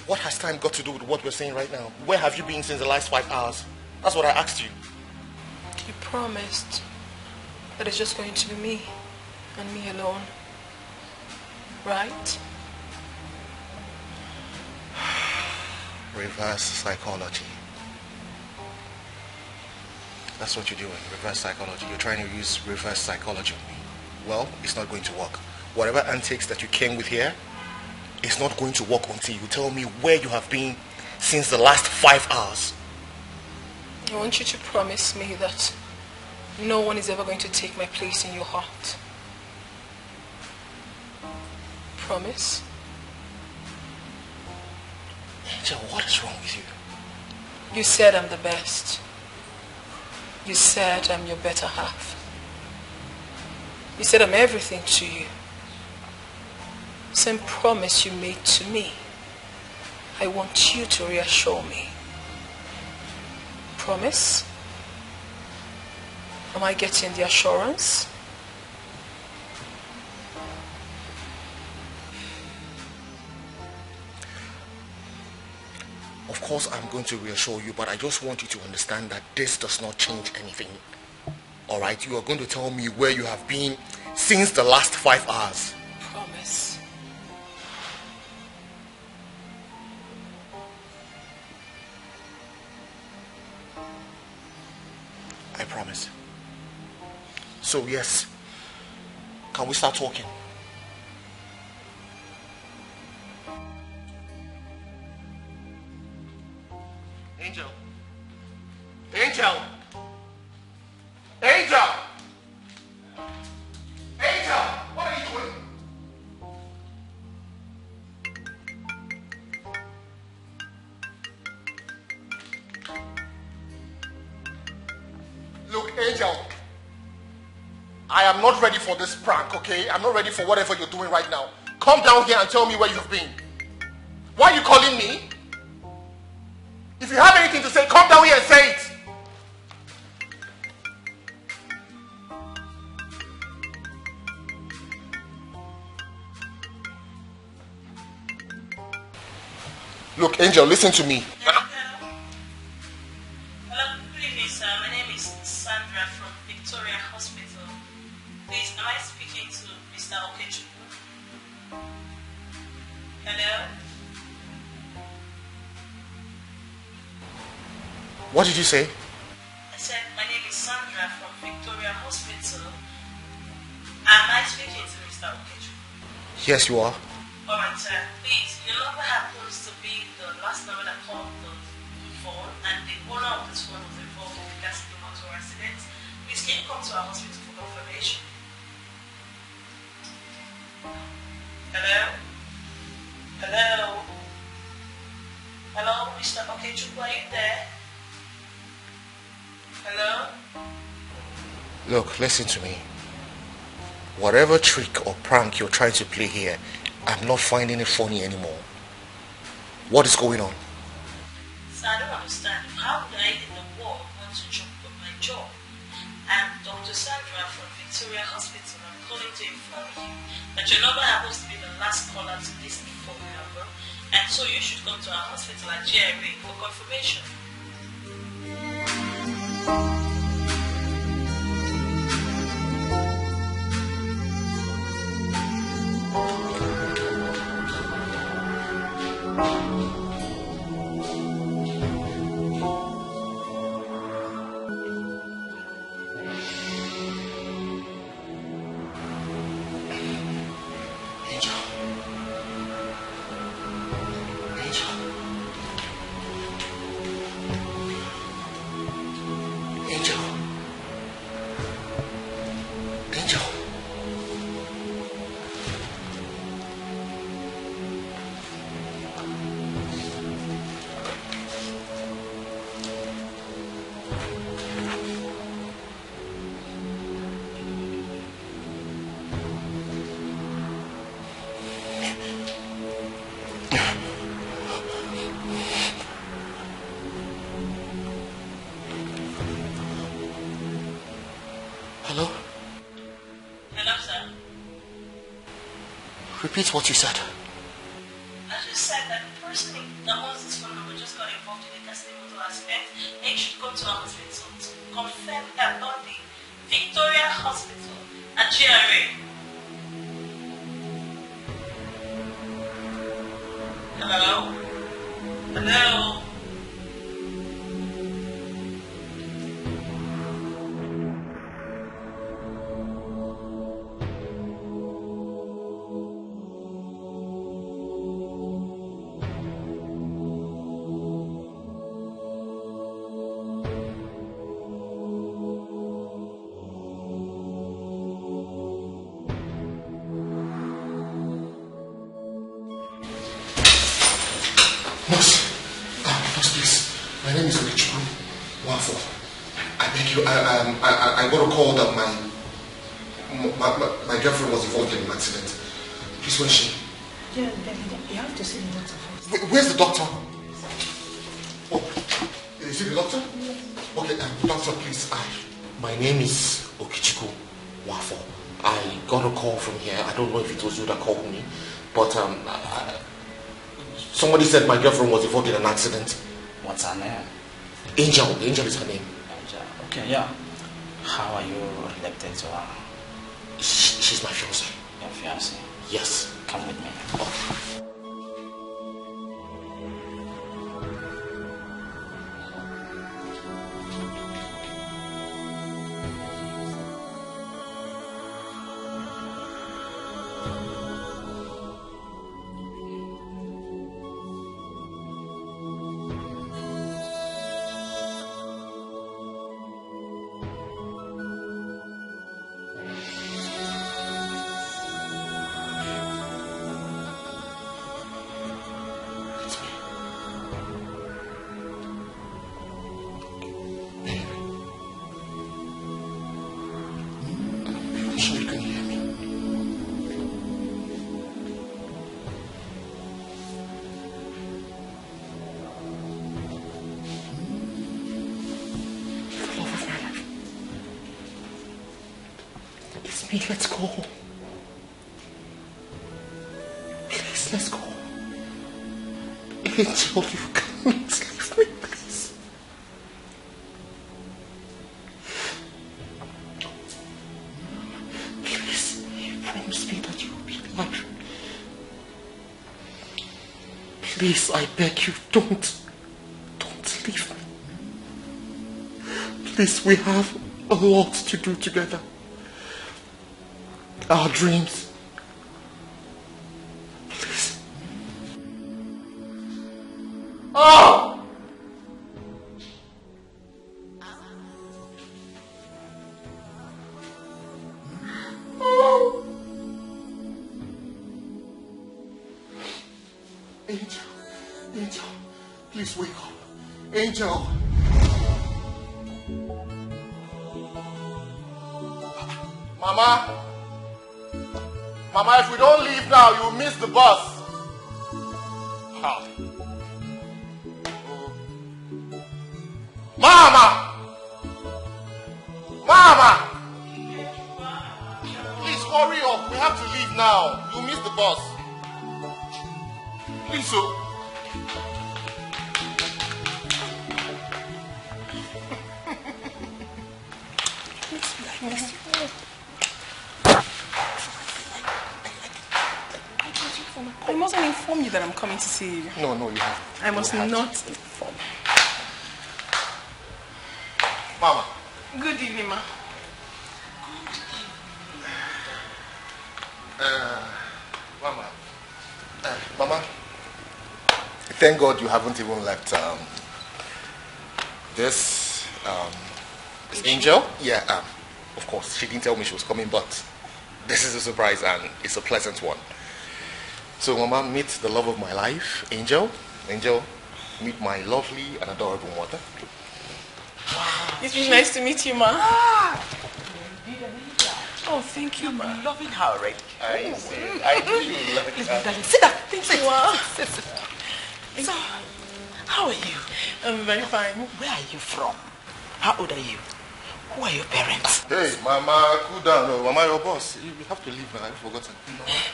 What has time got to do with what we're saying right now? Where have you been since the last 5 hours? That's what I asked you. You promised that it's just going to be me and me alone. Right? Reverse psychology. That's what you're doing, reverse psychology. You're trying to use reverse psychology on me. Well, it's not going to work. Whatever antics that you came with here, it's not going to work until you tell me where you have been since the last 5 hours. I want you to promise me that no one is ever going to take my place in your heart. Promise? Angel, what is wrong with you? You said I'm the best. You said I'm your better half. You said I'm everything to you. Same promise you made to me. I want you to reassure me. Promise? Am I getting the assurance? Of course I'm going to reassure you, but I just want you to understand that this does not change anything. Alright, you are going to tell me where you have been since the last 5 hours. Promise. I promise. So yes, can we start talking? Angel. Angel. Angel. Angel, what are you doing? Look, Angel, I am not ready for this prank, okay? I'm not ready for whatever you're doing right now. Come down here and tell me where you've been. Why are you calling me? If you have anything to say, come down here and say it. Look, Angel, listen to me. Hello, good evening, sir. My name is Sandra from Victoria Hospital. Please, am I speaking to Mr. Okechukwu? Hello? What did you say? I said, my name is Sandra from Victoria Hospital. Am I speaking to Mr. Okechukwu? Yes, you are. Alright, sir. Please, your number happens to be the last number that called the phone, and the owner of this phone was involved in the gas motor accident. Please, can you come to our hospital for confirmation? Hello? Look, listen to me. Whatever trick or prank you're trying to play here, I'm not finding it funny anymore. What is going on? So I don't understand. How would I in the world want to jump on my job? I'm Dr. Sandra from Victoria Hospital. I'm calling to inform you that your number happens to be the last caller to this phone number, and so you should come to our hospital at GRA for confirmation. Repeat what you said. I just said that the person that owns this phone number just got involved in a testimonial aspect, and you should come to our hospital to confirm about the Victoria Hospital at GRA. Hello? Hello? I got a call that my girlfriend was involved in an accident. Please, where's she? Yeah, you have to see the doctor first. Where's the doctor? Oh, is it the doctor? Okay, doctor, please. My name is Okichiku Wafo. I got a call from here. I don't know if it was you that called me, but somebody said my girlfriend was involved in an accident. What's her name? Angel. Angel is her name. Angel. Okay, yeah. How are you related to her? She's my fiancée. Your fiancée? Yes. Come with me. Oh. Let's go. Please, let's go. Angel, you can't leave me, please. Please, you promised me that you will be alive. Please, I beg you, don't leave me. Please, we have a lot to do together. Our dreams. Please. Oh! Oh! Angel. Angel. Please wake up. Angel. Mama? Mama, if we don't leave now, you'll miss the bus. Ha. Mama! Mama! Please hurry up. We have to leave now. You'll miss the bus. Please, so. I mustn't inform you that I'm coming to see you. No, you have. I must not inform. Mama. Good evening, ma. Mama. Mama. Thank God you haven't even left this Angel. Yeah, of course, she didn't tell me she was coming, but this is a surprise and it's a pleasant one. So, Mama, meet the love of my life, Angel. Angel, meet my lovely and adorable mother. Wow. It's been nice to meet you, ma. Oh, thank you, ma. I'm loving her already. I do love her. Sit down. Sit. So, how are you? I'm very fine. Where are you from? How old are you? Who are your parents? Hey, Mama, cool down. No, Mama, your boss. You have to leave now. I've forgotten.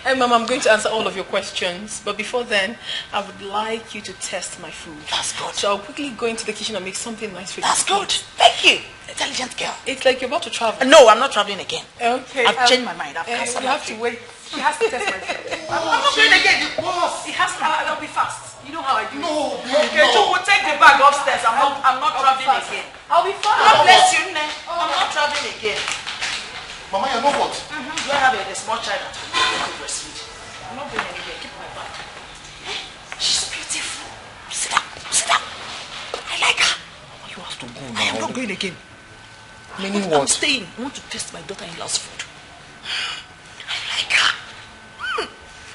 Hey, Mama, I'm going to answer all of your questions. But before then, I would like you to test my food. That's good. So I'll quickly go into the kitchen and make something nice for you. That's good. Thank you. Intelligent girl. It's like you're about to travel. No, I'm not traveling again. Okay. I've changed my mind. I've cancelled. You have to wait. She has to test my food. I'm not going again. Boss. It has to. I'll be fast. You know how I do. No, okay, so we'll take the bag upstairs. I'm not traveling again. I'll be fine. God bless you, Nne. I'm not traveling again. Mama, you know what? Do I have a small child at home? Breastfeed. I'm not going anywhere. Keep my bag. She's beautiful. Sit down. I like her. You have to go now. I am not going again. Meaning I'm what? staying. I want to taste my daughter-in-law's food. I like her.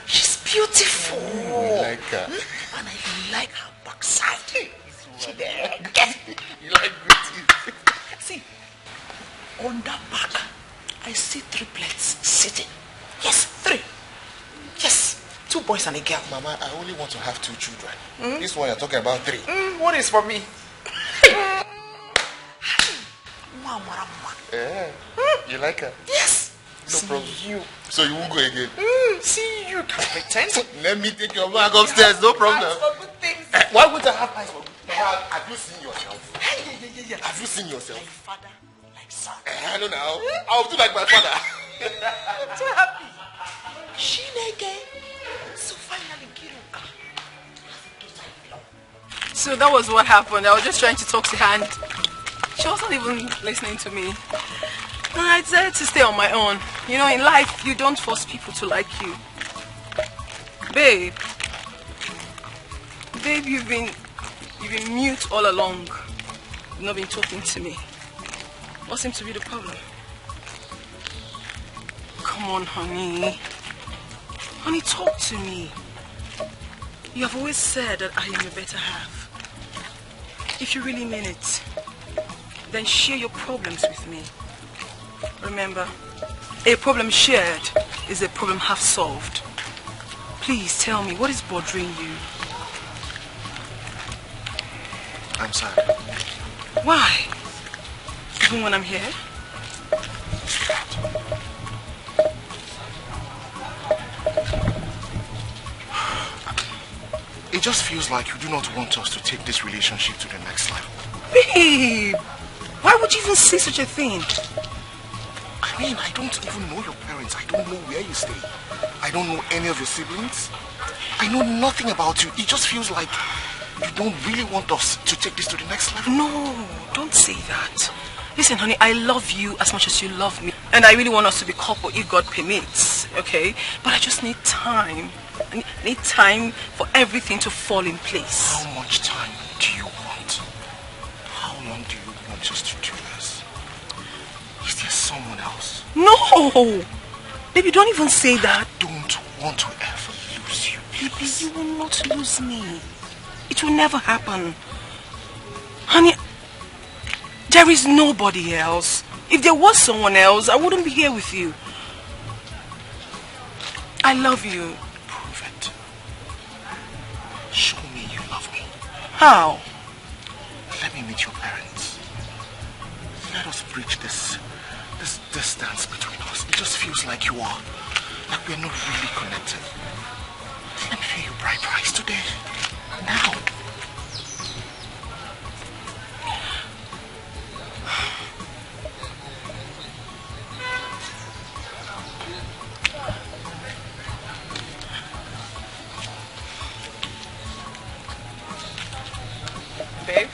She's beautiful. You like her. And I like her backside. She there. You like beauty. See, on that back, I see triplets sitting. Yes, 3. Yes, 2 boys and a girl. Mama, I only want to have 2 children. This one you're talking about 3. What is for me? You like her? Yes. No problem. You. So you won't go again? See you can pretend. Let me take your bag upstairs, no problem. Why would I have eyes for good? Mama, have you seen yourself? Yeah. Have you seen yourself? Like father, like son. I don't know. I'll do like my father. I'm so happy. Shineke. So finally, Kiruka. So that was what happened. I was just trying to talk to her and she wasn't even listening to me. And I decided to stay on my own. You know, in life, you don't force people to like you. Babe, you've been mute all along. You've not been talking to me. What seems to be the problem? Come on, honey. Honey, talk to me. You have always said that I am your better half. If you really mean it, then share your problems with me. Remember, a problem shared is a problem half solved. Please tell me, what is bothering you? I'm sad. Why? Even when I'm here? It just feels like you do not want us to take this relationship to the next level. Babe, why would you even say such a thing? I mean, I don't even know your parents. I don't know where you stay. I don't know any of your siblings. I know nothing about you. It just feels like you don't really want us to take this to the next level. No, don't say that. Listen, honey, I love you as much as you love me. And I really want us to be couple if God permits, okay? But I just need time. I need time for everything to fall in place. How much time do you want? How long do you want us to do this? Is there someone else? No! Baby, don't even say that. I don't want to ever lose you. Baby, you will not lose me. It will never happen. Honey, there is nobody else. If there was someone else, I wouldn't be here with you. I love you. Prove it. Show me you love me. How? Let me meet your parents. Let us bridge this distance between us. It just feels like we're not really connected. Let me feel your bright eyes today. Now. Babe?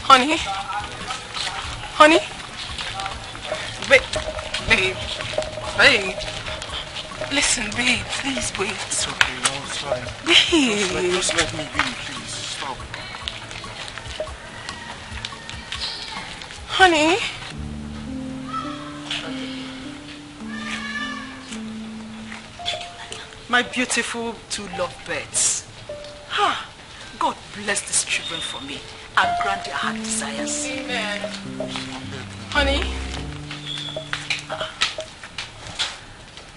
Honey? Honey? Babe. Listen, babe, please wait. It's okay, no, it's fine. Babe. Just let me be, please. Stop. Honey? My beautiful two lovebirds. God bless these children for me and grant their heart desires. Amen. Honey?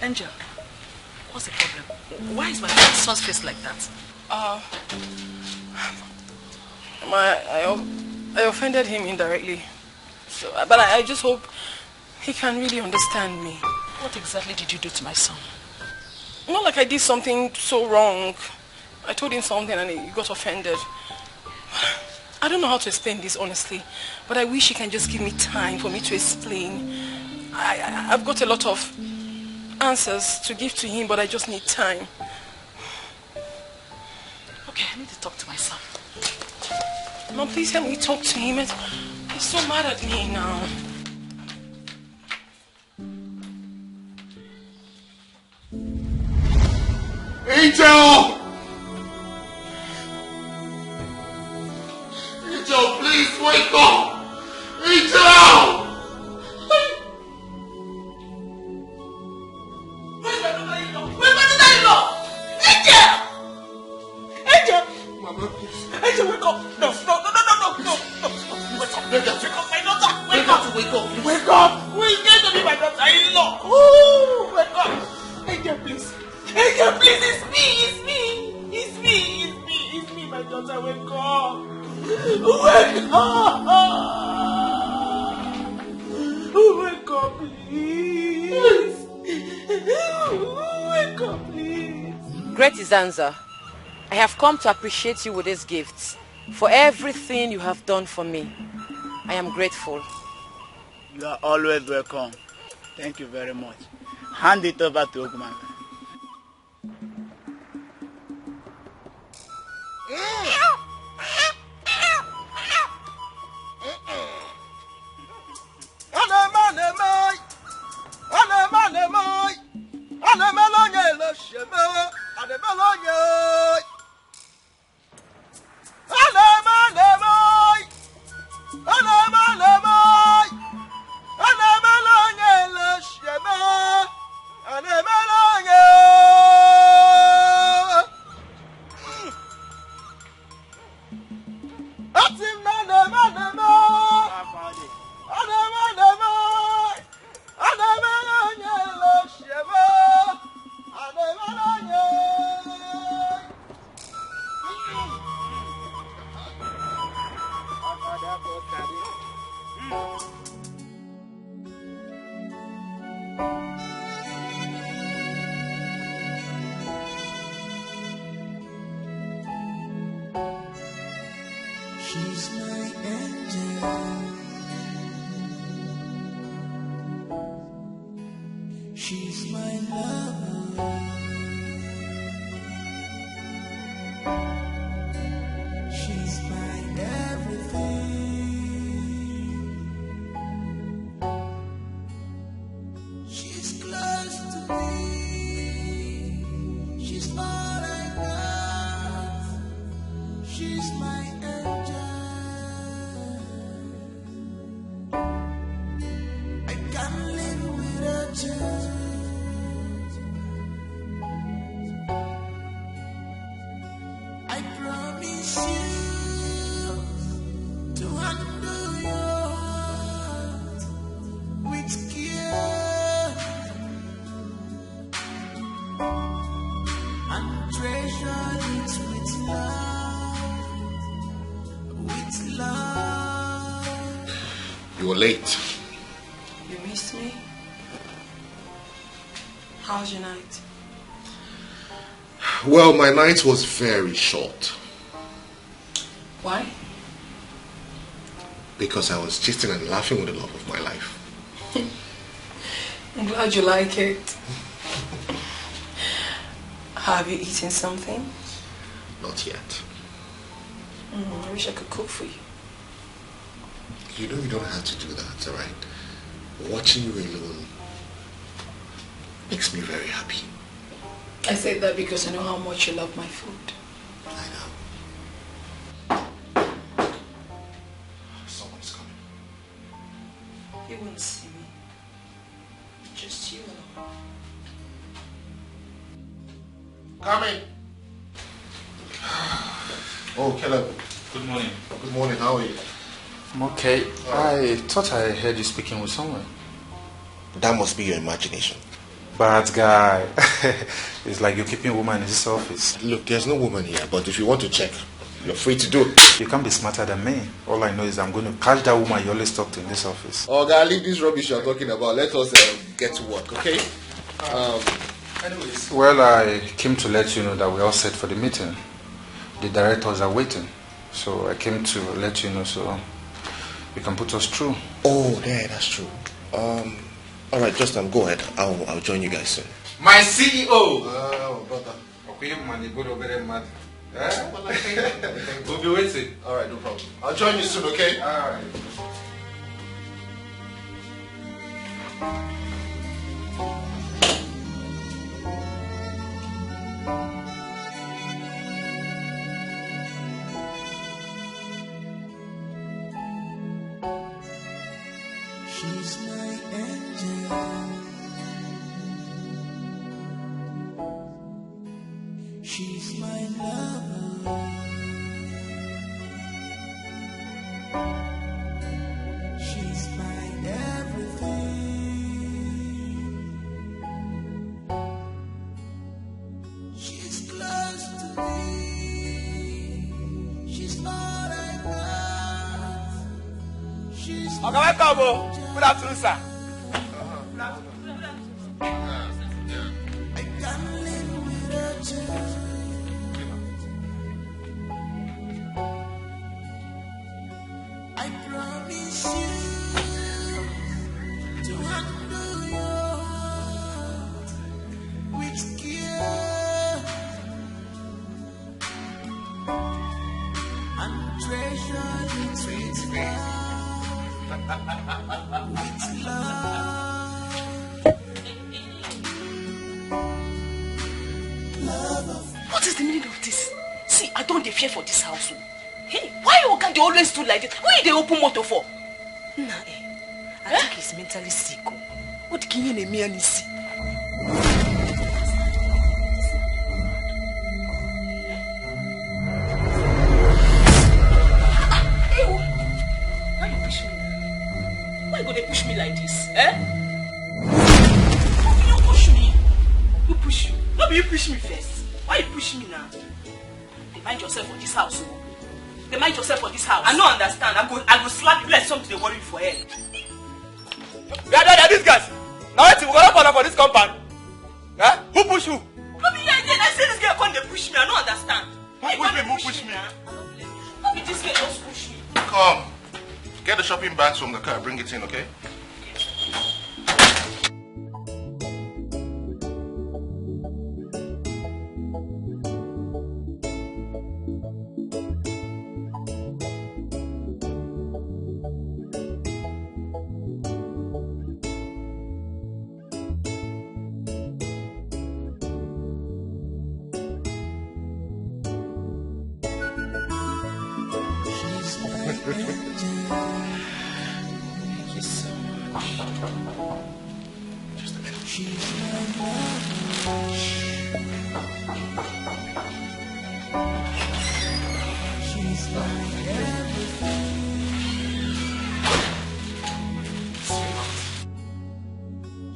Angel, what's the problem? Why is my son's face like that? I offended him indirectly. So, but I just hope he can really understand me. What exactly did you do to my son? Not like I did something so wrong. I told him something and he got offended. I don't know how to explain this honestly, but I wish he can just give me time for me to explain. I've got a lot of answers to give to him, but I just need time. Okay, I need to talk to my son. Mom, please help me talk to him. He's so mad at me now. Angel! Angel, please wake up! Angel! Where's my daughter-in-law? Where's my daughter-in-law? Angel! Angel! Mama, please. Angel, wake up! No. Wake up! Wake up, my daughter! Wake up! Wake up! Wake up! Who is going to be my daughter-in-law? Ooh, wake up! Angel, please! Angel, please! It's me, my daughter! Wake up! Wake up! Wake up, please! Wake up, please! Great Izanza, I have come to appreciate you with these gifts. For everything you have done for me, I am grateful. You are always welcome. Thank you very much. Hand it over to Ogman. She's my angel. She's my lover. She's my everything. She's close to me. She's all I got. She's my angel. I can't live without you. with love. You were late. You missed me? How's your night? Well, my night was very short. Why? Because I was gisting and laughing with the love of my life. I'm glad you like it. Have you eaten something? Not yet. I wish I could cook for you. You know you don't have to do that, alright? Watching you alone makes me very happy. I say that because I know how much you love my food. I know. Someone's coming. He won't see me. Just you alone. Coming. Oh, Caleb. Good morning. Good morning. How are you? I'm okay. I thought I heard you speaking with someone. That must be your imagination. Bad guy. It's like you're keeping a woman in this office. Look, there's no woman here, but if you want to check, you're free to do it. You can't be smarter than me. All I know is I'm going to catch that woman you always talk to in this office. Oh, God, leave this rubbish you're talking about. Let us get to work, okay? Anyways. Well, I came to let you know that we're all set for the meeting. The directors are waiting. So I came to let you know so you can put us through. Oh, yeah, that's true. All right, just go ahead. I'll join you guys soon. My CEO! Oh, brother. We'll be waiting. All right, no problem. I'll join you soon, okay? All right. She's my angel. She's my lover. She's my everything. She's close to me. She's all I got. She's Okay, welcome. Good afternoon, sir. I promise you to handle your heart with care and treasure it with love. What is the meaning of this? See, I don't fear for this house. Hey, why Oga they always do like this? Why they open motor for? Nah, I think he's mentally sick. What can you name me see? Why you push me? Why go they push me like this? How can you push me? Who push you? No, you push me first. Why you push me now? Mind yourself for this house. Mind yourself for this house. I don't understand. I go slap you like something they worry for head. Yeah, these guys. Now we're gonna for this compound. Huh? Who push who? No, I say this girl can't push me. I don't understand. Who push me? How did this girl just push me? Come. Get the shopping bags from the car. Bring it in, okay? Thank you so much. Just a minute. She's my love. She's my everything.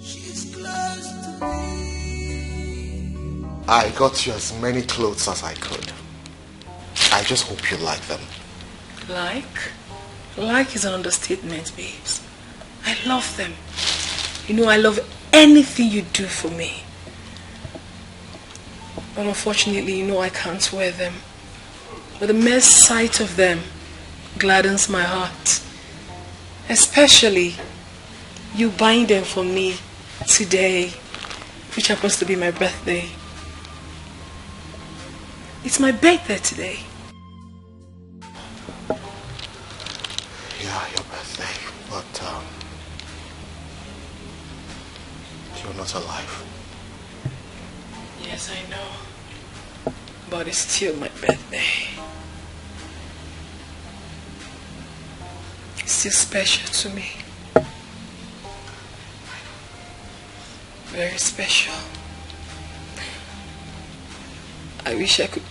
She's close to me. I got you as many clothes as I could. I just hope you like them. Like? Like is an understatement, babes. I love them. You know, I love anything you do for me. But unfortunately, you know I can't wear them. But the mere sight of them gladdens my heart. Especially you buying them for me today, which happens to be my birthday. It's my birthday today. Yeah, your birthday, but you're not alive. Yes, I know. But it's still my birthday. It's still special to me. Very special. I wish I could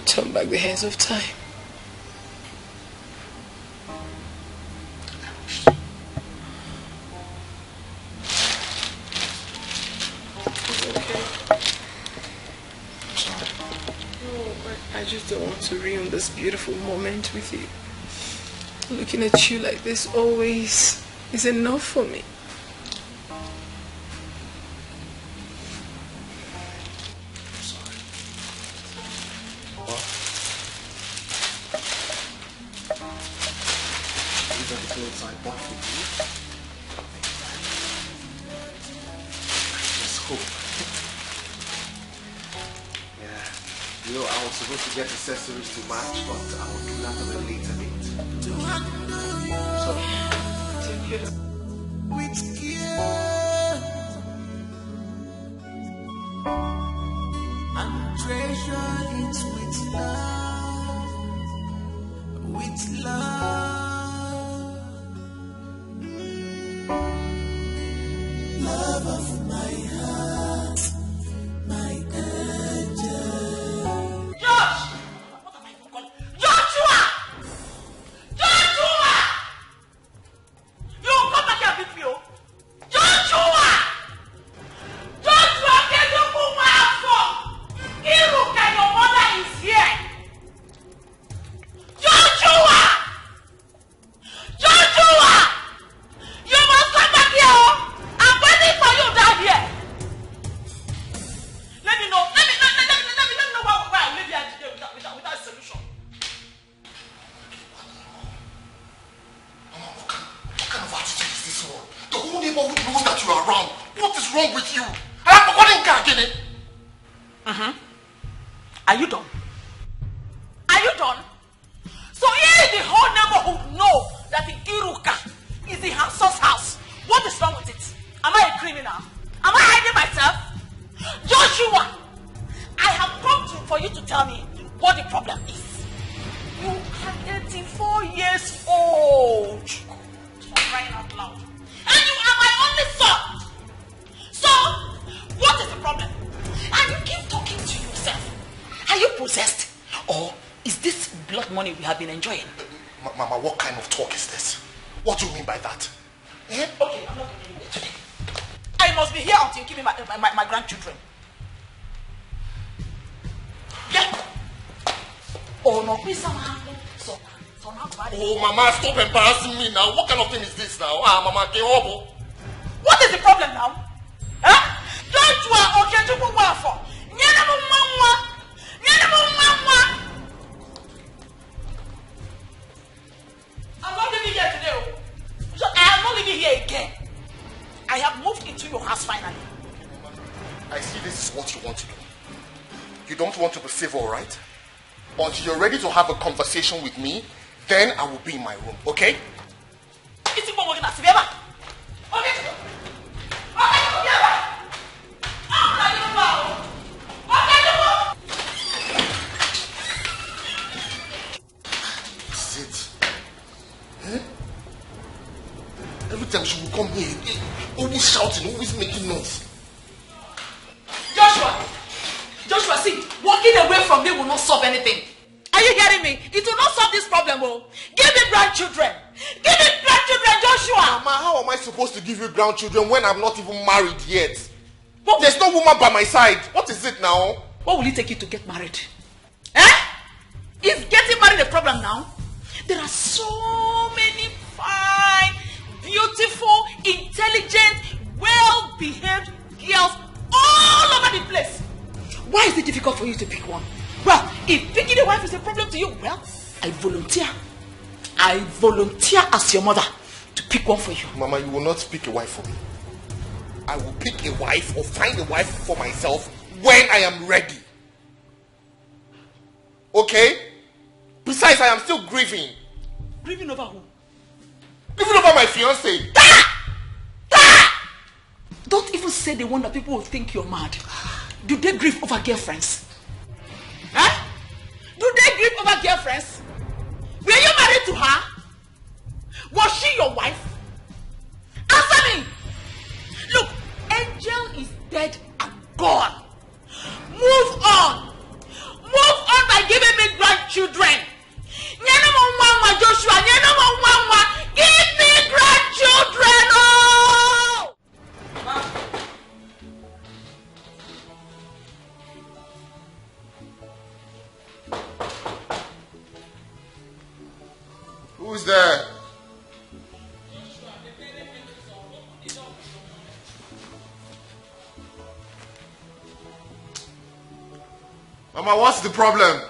turn back the hands of time. I just don't want to ruin this beautiful moment with you. Looking at you like this always is enough for me. These are the clothes I bought for you. Let's hope. You know, I was supposed to get accessories to match, but I will do that at a later date. So, with care and treasure it with love, love of my heart, my angel. Are you done? Are you done? So if the whole neighborhood know that the Iruka is the Hanson's house, what is wrong with it? Am I a criminal? Am I hiding myself? Joshua, I have come for you to tell me what the problem is. You are 84 years old. For crying out loud. And you are my only son. So, what is the problem? And you keep talking to yourself. Are you possessed? Or is this blood money we have been enjoying? Mama, what kind of talk is this? What do you mean by that? Okay, I'm not going anywhere today. I must be here until you give me my grandchildren. Yeah. Oh no, please somehow. Oh, Mama, stop embarrassing me now. What kind of thing is this now? Mama, get over. What is the problem now? Huh? Don't you are okay to go well for? I'm not living here today. So I am not living here again. I have moved into your house finally. I see this is what you want to do. You don't want to be civil, right? Until you're ready to have a conversation with me, then I will be in my room, okay? It's what we're going to see. Okay. Sit. Huh? Every time she will come here, always shouting, always making noise. Joshua, see, walking away from me will not solve anything. Are you hearing me? It will not solve this problem, oh. Give me grandchildren. Give me grandchildren, Joshua. Mama, how am I supposed to give you grandchildren when I'm not even married yet? There's no woman by my side. What is it now? What will it take you to get married? problem now? There are so many fine, beautiful, intelligent, well-behaved girls all over the place. Why is it difficult for you to pick one? Well, if picking a wife is a problem to you, well, I volunteer as your mother to pick one for you. Mama, you will not pick a wife for me. I will pick a wife or find a wife for myself when I am ready. Okay? Besides, I am still grieving. Grieving over who? Grieving over my fiancé. Don't even say the one that people will think you're mad. Do they grieve over girlfriends? Huh? Do they grieve over girlfriends? Were you married to her? Was she your wife? Answer me! Look, Angel is dead and gone. Move on. Move on by giving me grandchildren. Joshua, give me grandchildren. Oh! Who's there? Mama, what's the problem?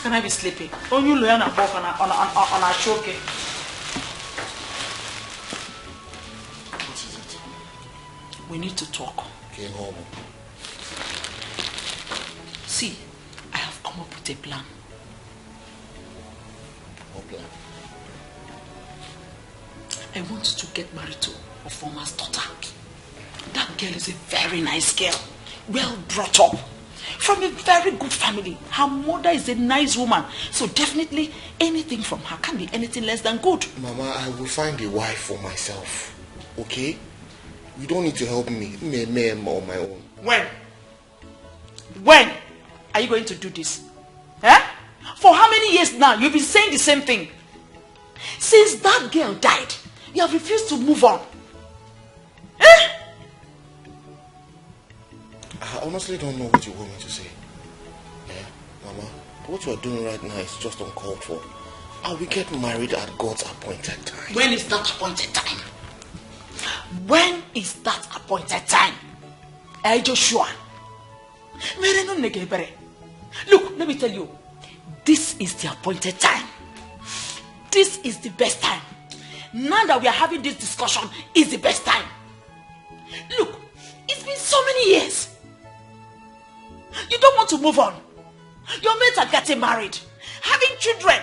Can I be sleeping? Oh, you learn a book on a choke. What is it? We need to talk. Okay, home. See, I have come up with a plan. What plan? I want to get married to a farmer's daughter. That girl is a very nice girl, well brought up, from a very good family. Her mother is a nice woman, so definitely anything from her can't be anything less than good. Mama, I will find a wife for myself, okay? You don't need to help me on my own. When are you going to do this? Eh? For how many years now you've been saying the same thing? Since that girl died, you have refused to move on. Eh? I honestly don't know what you want me to say. Yeah, Mama, what you are doing right now is just uncalled for. I will get married at God's appointed time. When is that appointed time? When is that appointed time? Hey, Joshua. Look, let me tell you. This is the appointed time. This is the best time. Now that we are having this discussion, is the best time. Look, it's been so many years. You don't want to move on. Your mates are getting married, having children.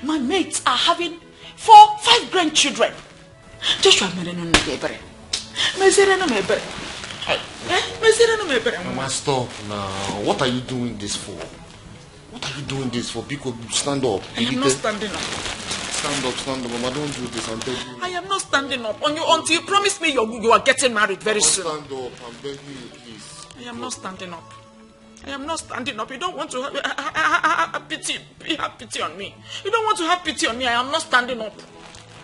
My mates are having 4-5 grandchildren. Joshua, Mama, stop now. What are you doing this for? What are you doing this for? Because stand up. I am not standing up. Stand up, Mama. Don't do this. I'm begging you. I am not standing up until you promise me you are getting married very soon. Stand up. I'm begging you, please. I am not standing up. I am not standing up. You don't want to have pity on me. You don't want to have pity on me. I am not standing up.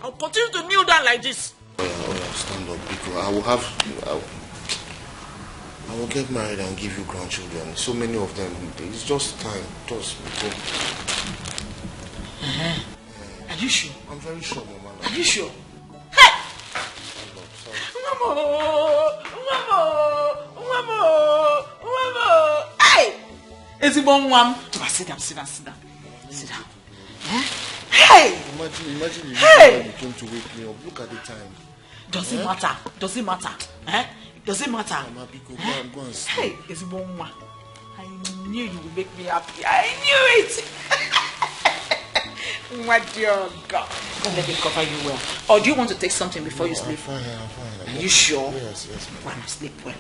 I'll continue to kneel down like this. Oh yeah, stand up, because I will get married and give you grandchildren. So many of them. It's just time. Just go. Are you sure? I'm very sure, Mama. Are you sure? Hey! Mama! Hey! Is it one? Sit down. Sit down. Hey! Imagine you came to wake me up. Look at the time. Does it matter? Does it matter? Does it matter? Mama, go and sleep. Hey, is it one? I knew you would make me happy. I knew it. My dear God. Let me cover you well. Or do you want to take something before you sleep? I'm fine. Are you sure? Yes. When I sleep well,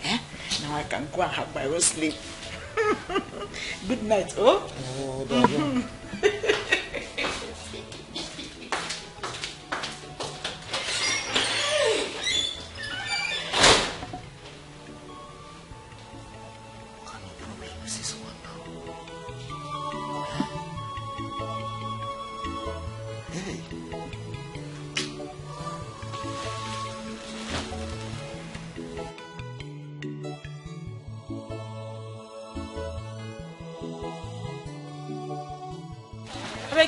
Now I can go and have my own sleep. Good night, oh?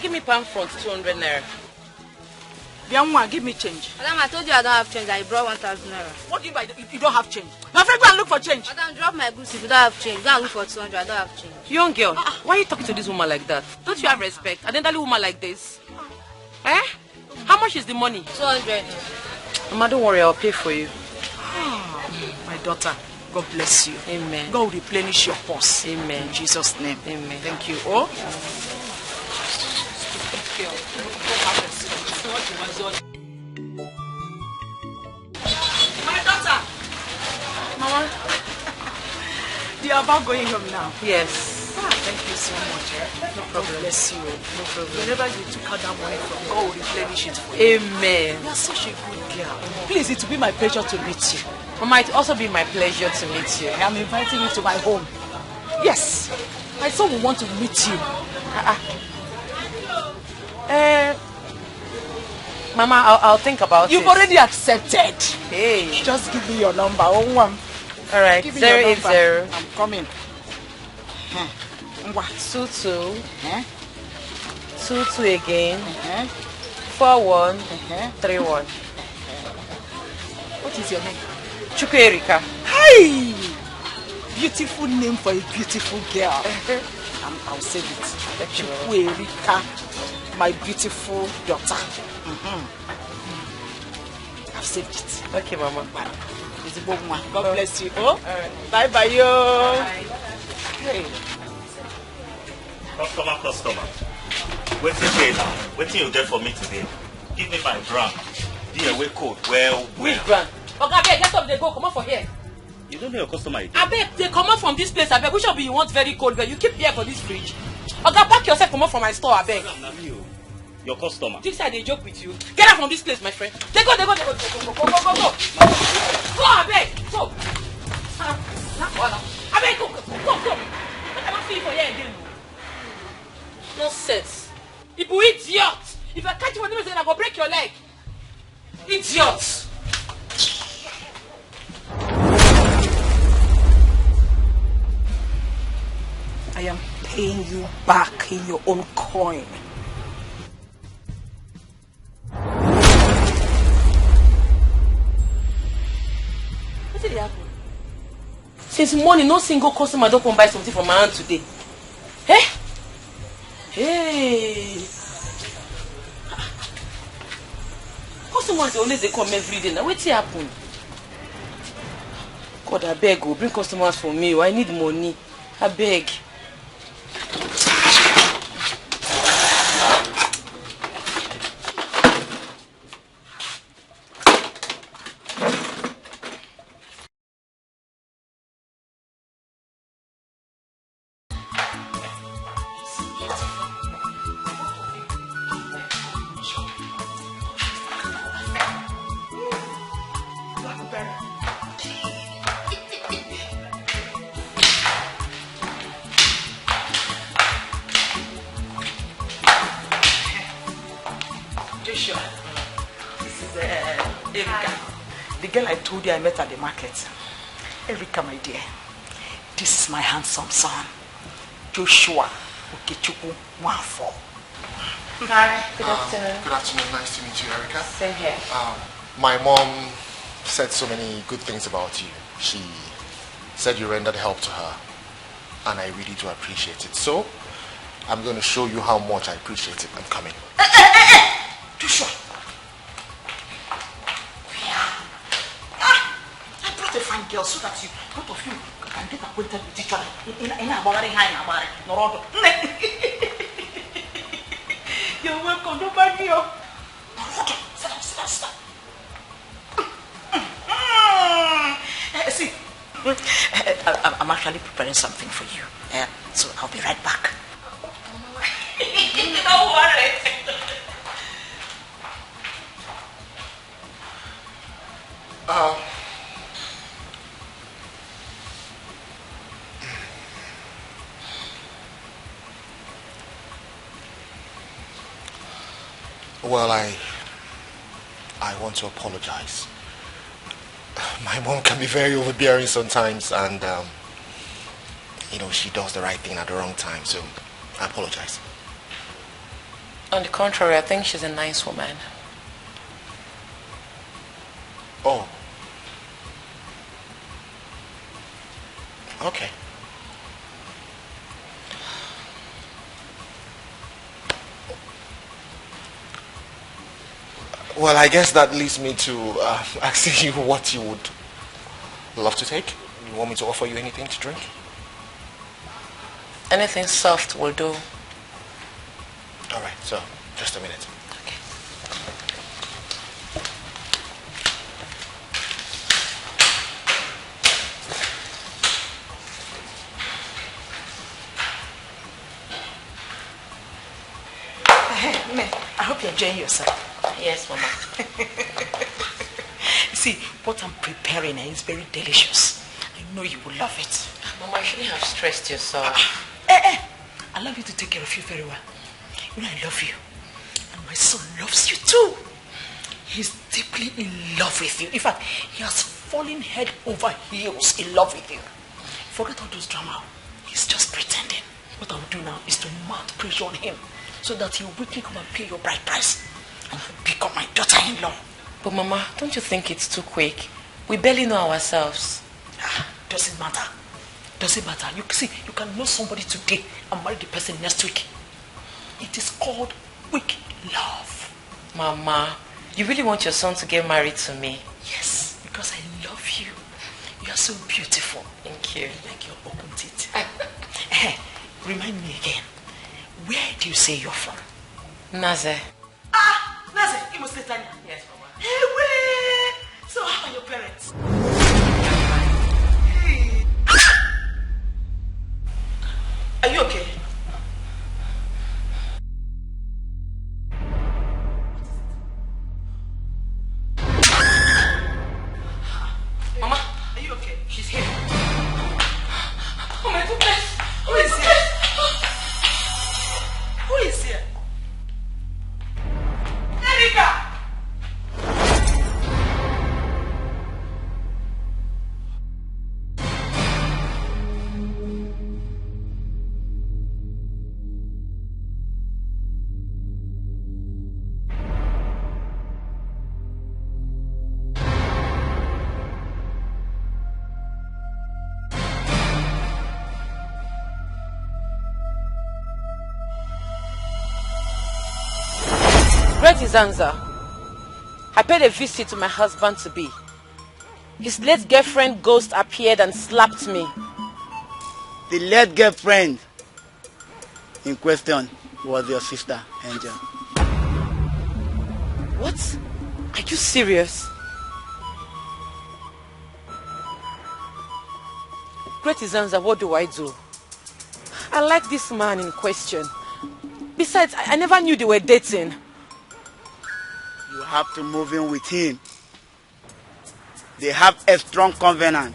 Give me pound front, 200 naira. Bianwa, give me change. Madam, I told you I don't have change. I brought 1,000 naira. What do you mean you don't have change? My friend, go and look for change. Madam, drop my goods if you don't have change. Go and look for 200. I don't have change. Young girl, why are you talking to this woman like that? Don't you have respect? An elderly woman like this? Eh? How much is the money? 200. Mama, don't worry, I'll pay for you. My daughter, God bless you. Amen. God will replenish your purse. Amen. In Jesus' name. Amen. Thank you. Oh? My daughter. Mama. You are about going home now? Yes. Thank you so much. No problem. God bless you. No problem. Whenever you took out that money from, God will replenish it for you. Amen. You are such a good girl. Please, it will be my pleasure to meet you. It might also be my pleasure to meet you. I am inviting you to my home. Yes. My son will want to meet you. Mama, I'll think about it. You've already accepted. Hey. Just give me your number. All right. Give me 080. I'm coming. 22. 22 again. 4131. What is your name? Chukwuerika. Hi! Beautiful name for a beautiful girl. I'll save it. Chukwuerika, my beautiful daughter. I've saved it. Okay, Mama. God bless you. Oh, bye bye, yo. Hey. Customer. Waiting here now. Waiting you get for me today. Give me my brand. The away code. Well. Which brand? Okay, get up. They go. Come on for here. You don't know your customer again. I beg, they come out from this place. I beg. Which of you want very cold? But you keep here for this fridge. Okay, pack yourself. Come out from my store. I beg. Your customer. This side they joke with you. Get out from this place, my friend. They go. Go. Go. Go, I beg. Go. I beg. Go. I cannot see you for here again. Nonsense. You idiot. If I catch you on the then I go break your leg. Idiot. I am paying you back in your own coin. What did happen? Since morning, no single customer don't come buy something from my hand today. Eh? Hey! Customers always they come every day. Now what's happen? God, I beg you, bring customers for me. I need money. I beg. I met at the market. Erika, my dear, this is my handsome son, Joshua Okechukwu Mwafo. Hi, good afternoon. Good afternoon, nice to meet you, Erika. Same here. My mom said so many good things about you. She said you rendered help to her, and I really do appreciate it. So, I'm going to show you how much I appreciate it. I'm coming. Joshua! A fine girl so that you both of you can get acquainted with each other in a body high Norodo. You're welcome, don't mind me. Norodo, sit down. See, I'm actually preparing something for you. So I'll be right back. Don't worry. Well, I want to apologize. My mom can be very overbearing sometimes, and she does the right thing at the wrong time, so I apologize. On the contrary, I think she's a nice woman. Oh. Okay. Well, I guess that leads me to asking you what you would love to take. You want me to offer you anything to drink? Anything soft will do. All right, so just a minute. Okay. Hey, man, I hope you're enjoying yourself. Yes, Mama. See, what I'm preparing is very delicious. I know you will love it. Mama, you shouldn't have stressed yourself. I love you to take care of you very well. You know I love you. And my son loves you too. He's deeply in love with you. In fact, he has fallen head over heels in love with you. Forget all those drama. He's just pretending. What I'll do now is to mount pressure on him so that he'll quickly come and pay your bride price and become my daughter-in-law. But Mama, don't you think it's too quick? We barely know ourselves. Doesn't matter. Doesn't matter. You see, you can know somebody today and marry the person next week. It is called quick love. Mama, you really want your son to get married to me? Yes, because I love you. You are so beautiful. Thank you. Like your open teeth. Remind me again. Where do you say you're from? Naze. Naze, you must say Tanya. Yes, Mama. Hey, wait. So how are your parents? Are you okay? Mama, are you okay? She's here. Oh my goodness. Who is here? Who is here? Erika! Zanza, I paid a visit to my husband-to-be. His late girlfriend ghost appeared and slapped me. The late girlfriend in question was your sister, Angel. What? Are you serious? Great Zanza, what do I do? I like this man in question. Besides, I never knew they were dating. You have to move in with him. They have a strong covenant.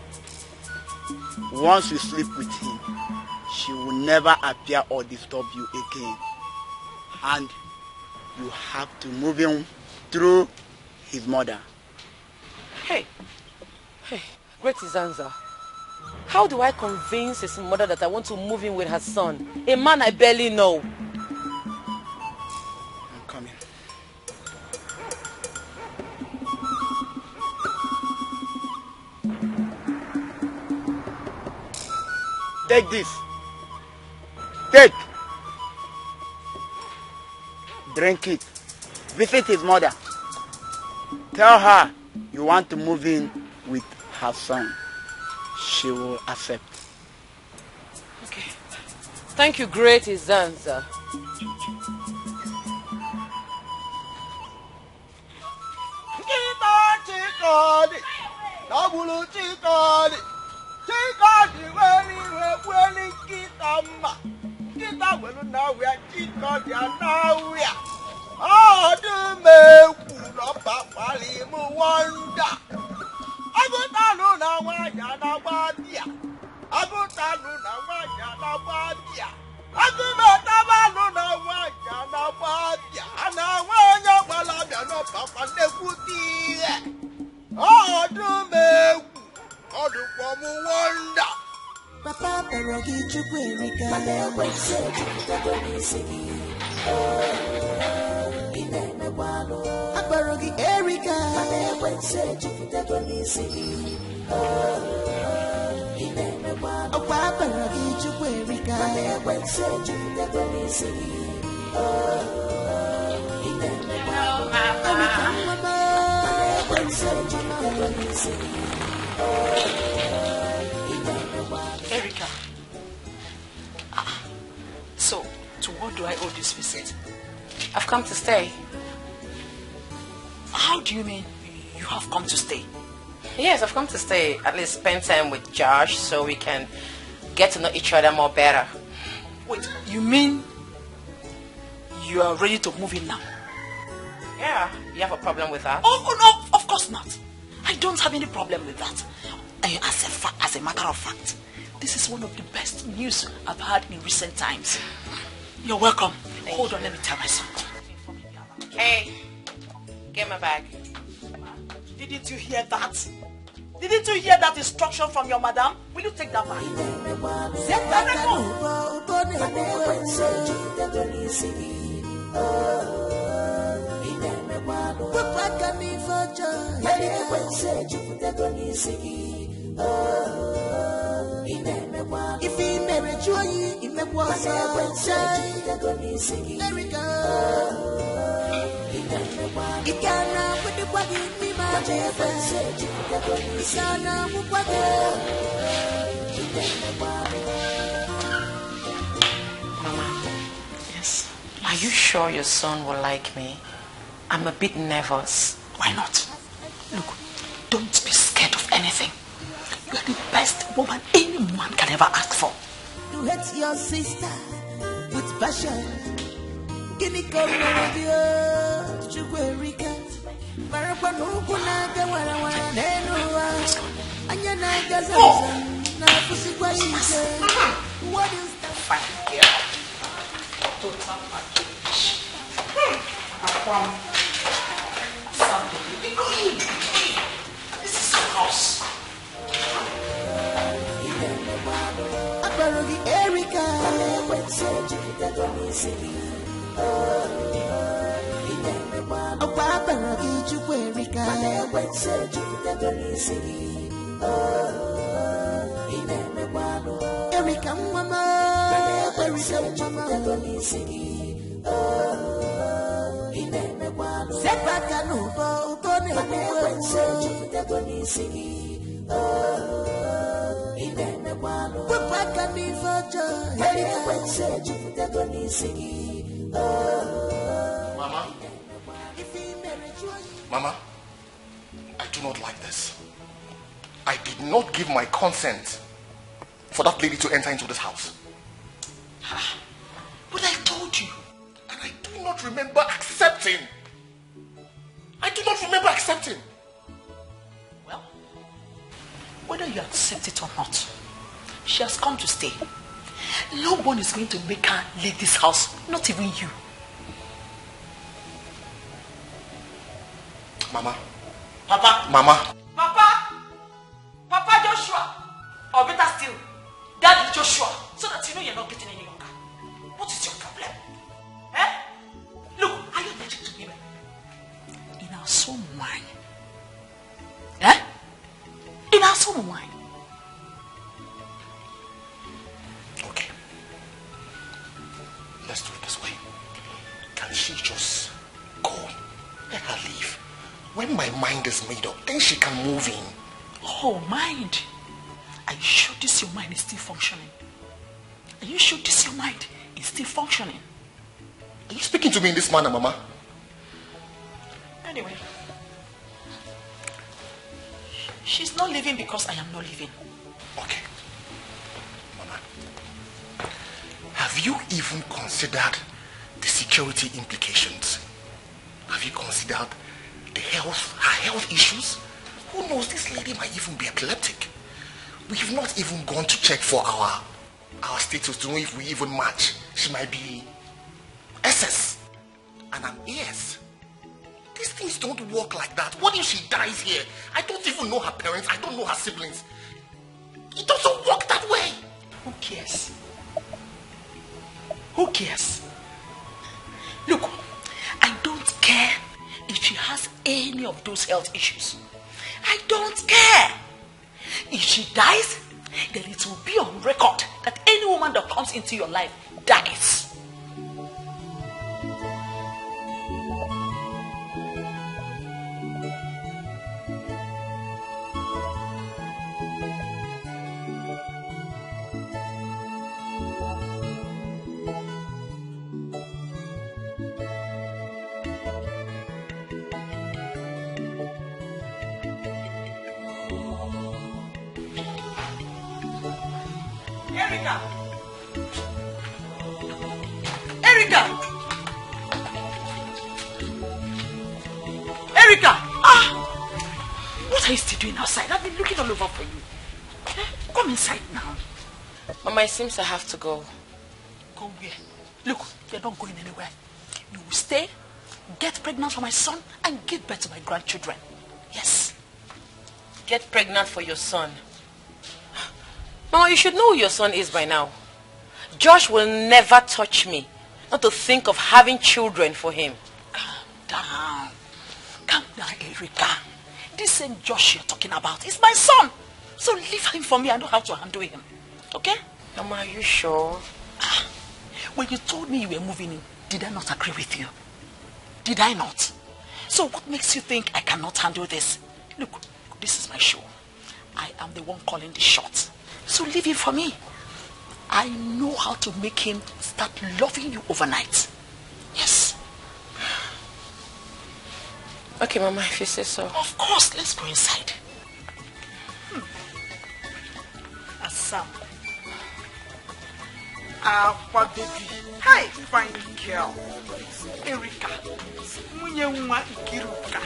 Once you sleep with him, she will never appear or disturb you again. And you have to move in through his mother. Hey, Great Zanza. How do I convince his mother that I want to move in with her son? A man I barely know. I'm coming. Take this. Take. Drink it. Visit his mother. Tell her you want to move in with her son. She will accept. Okay. Thank you, Great Zanza. Chikadi, Kama. Kita welu na we chiko dia na we. Oh, do me no papa li mu wonder. Agutalu na wa ya na wa dia. Agutalu na wa ya na wa dia. Agumetabalu na wa ya na wa dia. Ana wa nya bala bia no papa ne kuti. Oh, do me odu kwa mu wonder. Papa perogi chukwerika Mane wense chukwerika Ineme walo Akbarogi Erika Mane wense chukwerika Ineme walo Okwa perogi chukwerika Mane wense chukwerika Ineme walo Erika mama Mane wense chukwerika Erika. So, to what do I owe this visit? I've come to stay. How do you mean you have come to stay? Yes, I've come to stay. At least spend time with Josh so we can get to know each other more better. Wait, you mean you are ready to move in now? Yeah, you have a problem with that? Oh no, of course not. I don't have any problem with that. As a matter of fact, this is one of the best news I've had in recent times. You're welcome. Hold on, let me tell my son. Hey, get my bag. Didn't you hear that? Didn't you hear that instruction from your madam? Will you take that bag? If he married you, he may was Erika. He can't put the body in me, my baby. He can't put Mama, yes. Are you sure your son will like me? I'm a bit nervous. Why not? Look, don't be scared of anything. You are the best woman any man can ever ask for. You hate your sister with passion. Give me come with you, Erika. What is that? Fine girl. Total package. This is your house. Akbarogi Erika. Akbarogi Chukwerika. Erika mama. Erika mama. Sepaka nubo ubone Wepaka mi fojo. Mama? Mama, I do not like this. I did not give my consent for that lady to enter into this house. But I told you. And I do not remember accepting. Well, whether you accept it or not, she has come to stay. No one is going to make her leave this house, not even you. Mama. Papa. Mama. Papa Joshua. Or better still, Daddy Joshua. So that you know you're not getting any younger. What is your problem? Eh? Look, are you allergic to women? In our soul wine. Eh? In our soul wine. Okay. Let's do it this way. Can she just go? Let her leave. When my mind is made up, then she can move in. Oh, mind. Are you sure this your mind is still functioning? Are you sure this your mind is still functioning? Are you speaking to me in this manner, Mama? Anyway, she's not leaving because I am not leaving. Okay. Mama, Have you even considered the security implications? Have you considered her health issues? Who knows, this lady might even be epileptic. We have not even gone to check for our status to know if we even match. She might be SS and I'm AS. These things don't work like that. What if she dies here? I don't even know her parents. I don't know her siblings. It doesn't work that way. Who cares? Who cares? Look, I don't care if she has any of those health issues. I don't care. If she dies, then it will be on record that any woman that comes into your life dies. Erica! What are you still doing outside? I've been looking all over for you. Come inside now. Mama, it seems I have to go. Go where? Look, you're not going anywhere. You will stay, get pregnant for my son, and give birth to my grandchildren. Yes. Get pregnant for your son? Mama, you should know who your son is by now. Josh will never touch me. Not to think of having children for him. Calm down. Calm down, Erica. This same Josh you're talking about is my son. So leave him for me. I know how to handle him. Okay? Mama, are you sure? When you told me you were moving in, did I not agree with you? Did I not? So what makes you think I cannot handle this? Look, this is my show. I am the one calling the shots. So leave him for me. I know how to make him start loving you overnight. Yes. Okay, Mama, if you say so. Of course, let's go inside. Assam. Aqua baby. Hi, fine girl. Erica. Munyewa Ikiruka.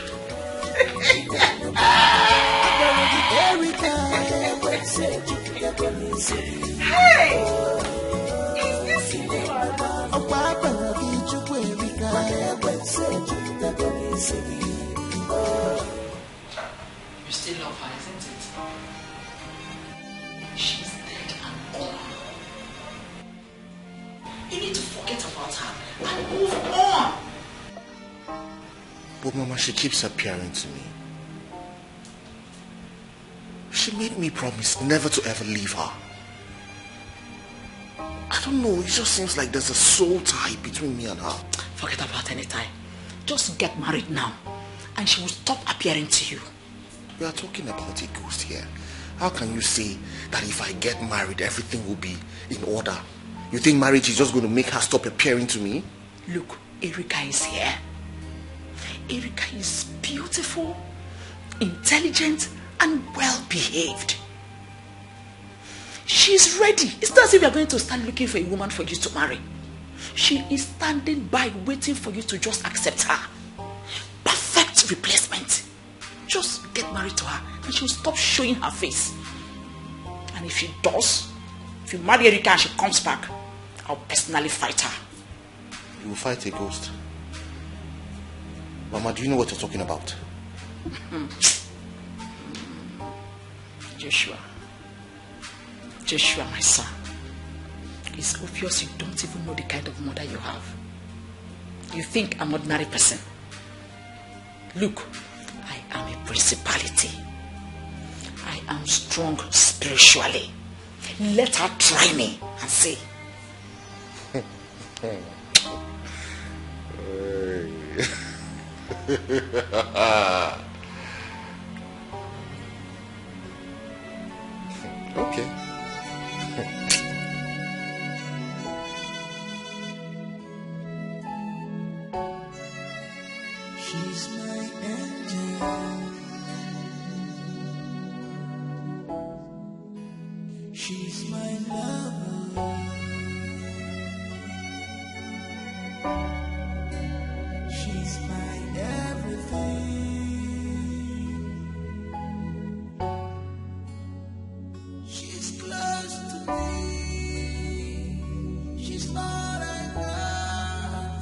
Hey! Is this you still love her, isn't it? She's dead and gone. You need to forget about her and move on. But Mama, she keeps appearing to me. She made me promise never to ever leave her. I don't know, it just seems like there's a soul tie between me and her. Forget about any tie. Just get married now, and she will stop appearing to you. We are talking about a ghost here. How can you say that if I get married, everything will be in order? You think marriage is just going to make her stop appearing to me? Look, Erica is here. Erica is beautiful, intelligent, and well-behaved. She's ready. It's not as if you're going to start looking for a woman for you to marry. She is standing by waiting for you to just accept her. Perfect replacement. Just get married to her and she'll stop showing her face. And if she does, if you marry Erica and she comes back, I'll personally fight her. You will fight a ghost? Mama, do you know what you're talking about? Joshua, my son. It's obvious you don't even know the kind of mother you have. You think I'm an ordinary person. Look, I am a principality. I am strong spiritually. Let her try me and see. Okay. She's my angel. She's my love. she's my everything. She's close to me. She's all I got.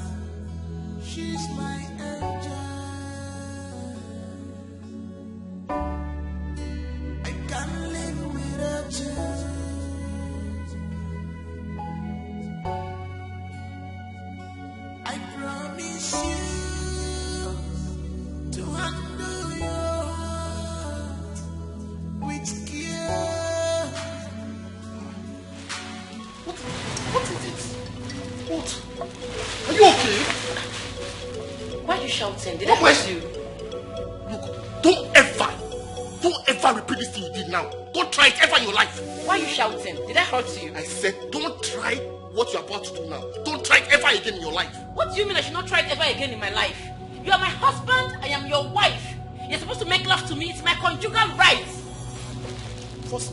She's my angel. I can't live without you. I promise you to handle your heart with care. What is it? What? Are you okay? Why are you shouting? Did I What? hurt you? Look, don't ever repeat this thing you did now. Don't try it ever in your life. Why are you shouting? Did I hurt you? I said don't try what you're about to do now. Don't try it ever again in your life. What do you mean I should not try it ever again in my life? You are my husband, I am your wife. You're supposed to make love to me. It's my conjugal rights. Force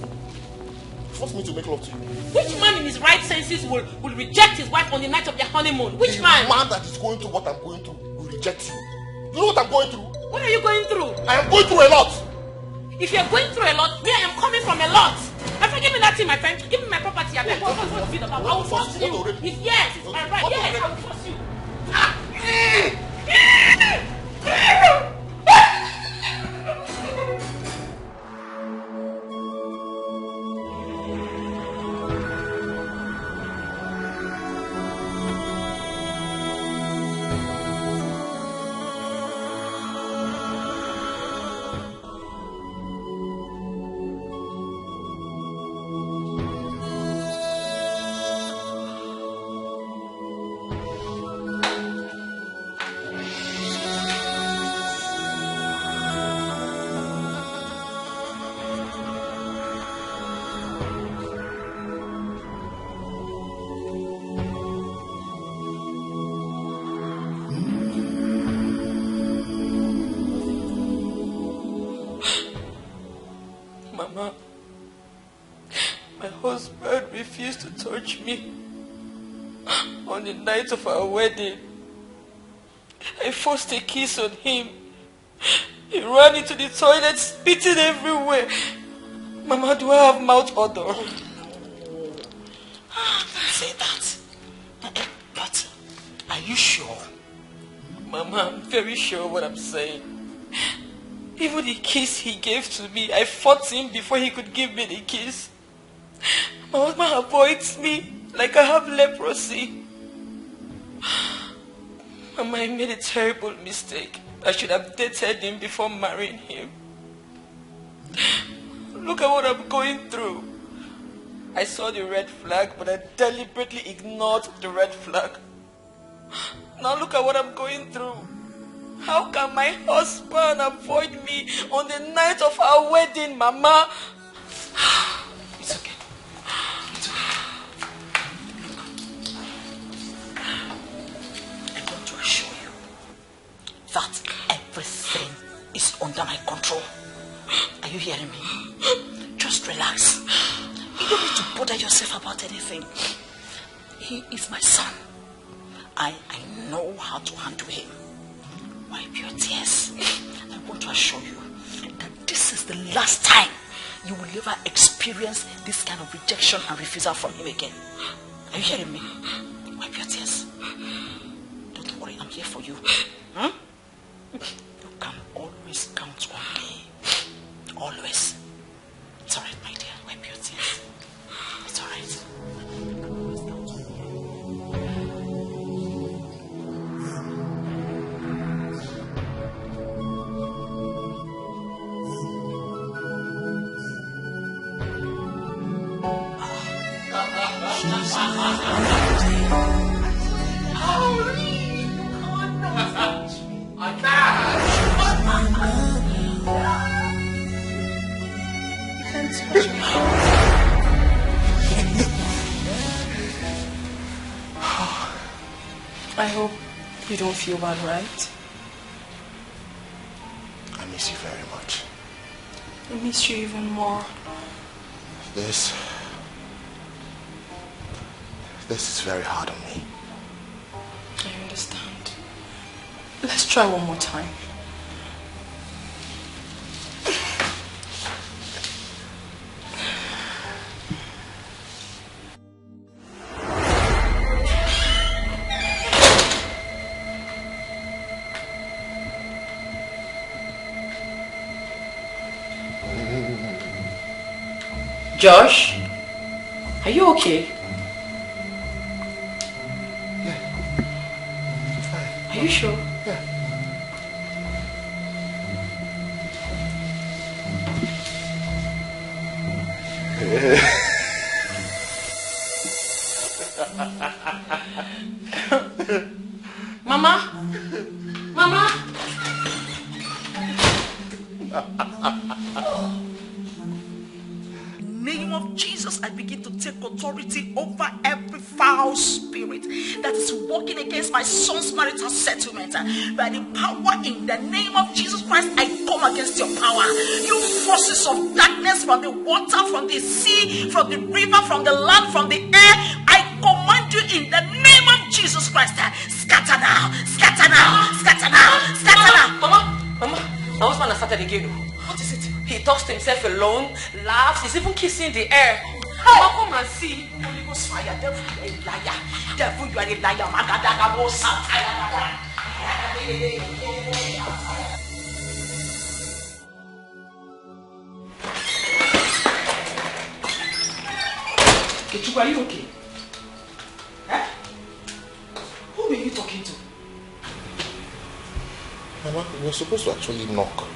me to make love to you. Which man in his right senses will reject his wife on the night of their honeymoon? Which man? The man that is going through what I'm going through will reject you. You know what I'm going through? What are you going through? I am going through a lot. If you're going through a lot, me, I am coming from a lot. My friend, give me that thing, my friend. Give me my property. I beg. What is it about? I will force you. Yes, it's my right. Yes, I will force you. Mama, my husband refused to touch me on the night of our wedding. I forced a kiss on him. He ran into the toilet, spitting everywhere. Mama, do I have mouth odor? Don't say that. But are you sure? Mama, I'm very sure what I'm saying. Even the kiss he gave to me, I fought him before he could give me the kiss. My husband avoids me like I have leprosy. Mama, I made a terrible mistake. I should have dated him before marrying him. Look at what I'm going through. I saw the red flag, but I deliberately ignored the red flag. Now look at what I'm going through. How can my husband avoid me on the night of our wedding, Mama? It's okay. It's okay. I'm going to assure you that everything is under my control. Are you hearing me? Just relax. You don't need to bother yourself about anything. He is my son. I know how to handle him. Wipe your tears. I want to assure you that this is the last time you will ever experience this kind of rejection and refusal from him again. Are you hearing me? Wipe your tears. Don't worry, I'm here for you. You can always count on me. Always. It's alright, my dear. Wipe your tears. It's alright. I hope you don't feel bad, right? I miss you very much. I miss you even more. This is very hard on me. I understand. Let's try one more time. Josh, are you okay? Yeah. I'm fine. Are you sure? Yeah. Mama? Mama? Name of Jesus, I begin to take authority over every foul spirit that is working against my son's marital settlement. By the power in the name of Jesus Christ, I come against your power. You forces of darkness from the water, from the sea, from the river, from the land, from the air, I command you in the name of Jesus Christ. Scatter now, scatter now, scatter now, scatter now. Mama, my husband has started again. What is it? He talks to himself alone, laughs, he's even kissing the air. Mama, come and see. Holy Ghost fire, devil, you are a liar. Devil, you are a liar. Magadagabo, satire. Kechuku, are you okay? Eh? Who were you talking to? Mama, you're supposed to actually knock.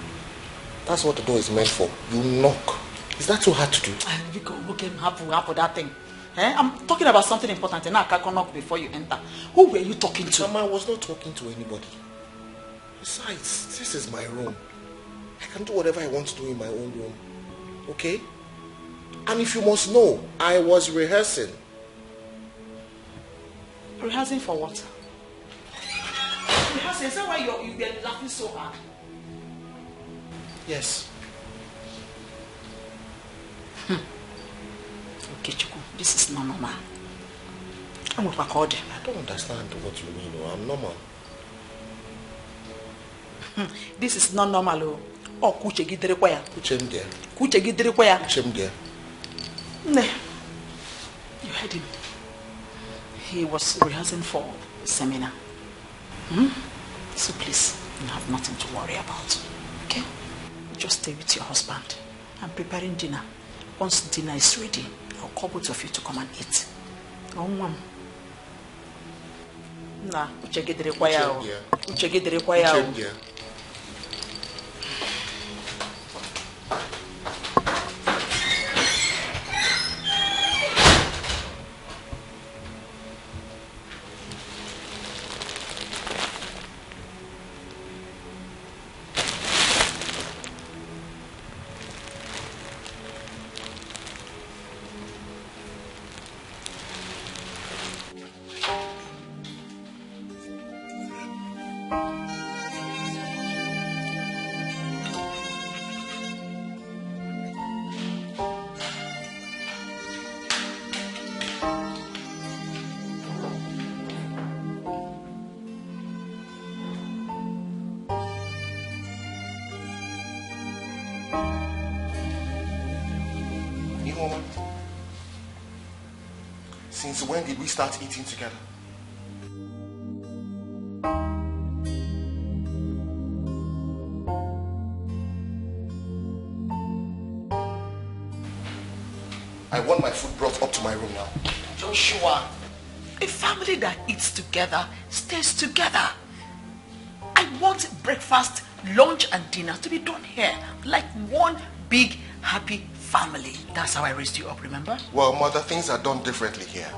That's what the door is meant for. You knock. Is that so hard to do? You can look him happen that thing. Eh? I'm talking about something important and now I can't knock before you enter. Who were you talking to? Mama, I was not talking to anybody. Besides, this is my room. I can do whatever I want to do in my own room. Okay? And if you must know, I was rehearsing. Rehearsing for what? Rehearsing? Is that why you were laughing so hard? Yes. Okay, Chuku, this is not normal. I don't understand what you mean. I'm normal. This is not normal. Oh, Kuche gidere kwaya. Kuchem there. Kuche gidere kwaya. Kuchem there. You heard him. He was rehearsing for a seminar. So please, you have nothing to worry about. Okay? Just stay with your husband. I'm preparing dinner. Once dinner is ready, I'll call both of you to come and eat. Nah, uchegedere kwaya. Uchegedere kwaya. Since when did we start eating together? I want my food brought up to my room now. Joshua, a family that eats together stays together. I want breakfast, lunch and dinner to be done here like one big happy family. That's how I raised you up, remember? Well, Mother, things are done differently here.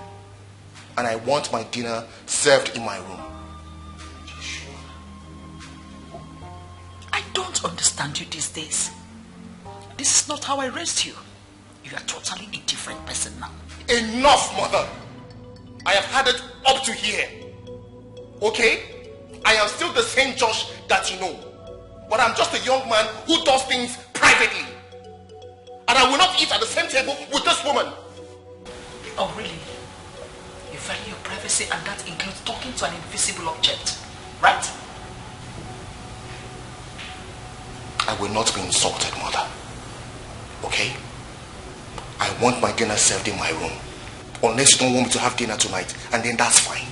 And I want my dinner served in my room. I don't understand you these days. This is not how I raised you. You are totally a different person now. Enough, Mother! I have had it up to here. Okay? I am still the same Josh that you know. But I'm just a young man who does things privately. And I will not eat at the same table with this woman. Oh, really? You value your privacy and that includes talking to an invisible object, right? I will not be insulted, mother. Okay? I want my dinner served in my room. Unless you don't want me to have dinner tonight, and then that's fine.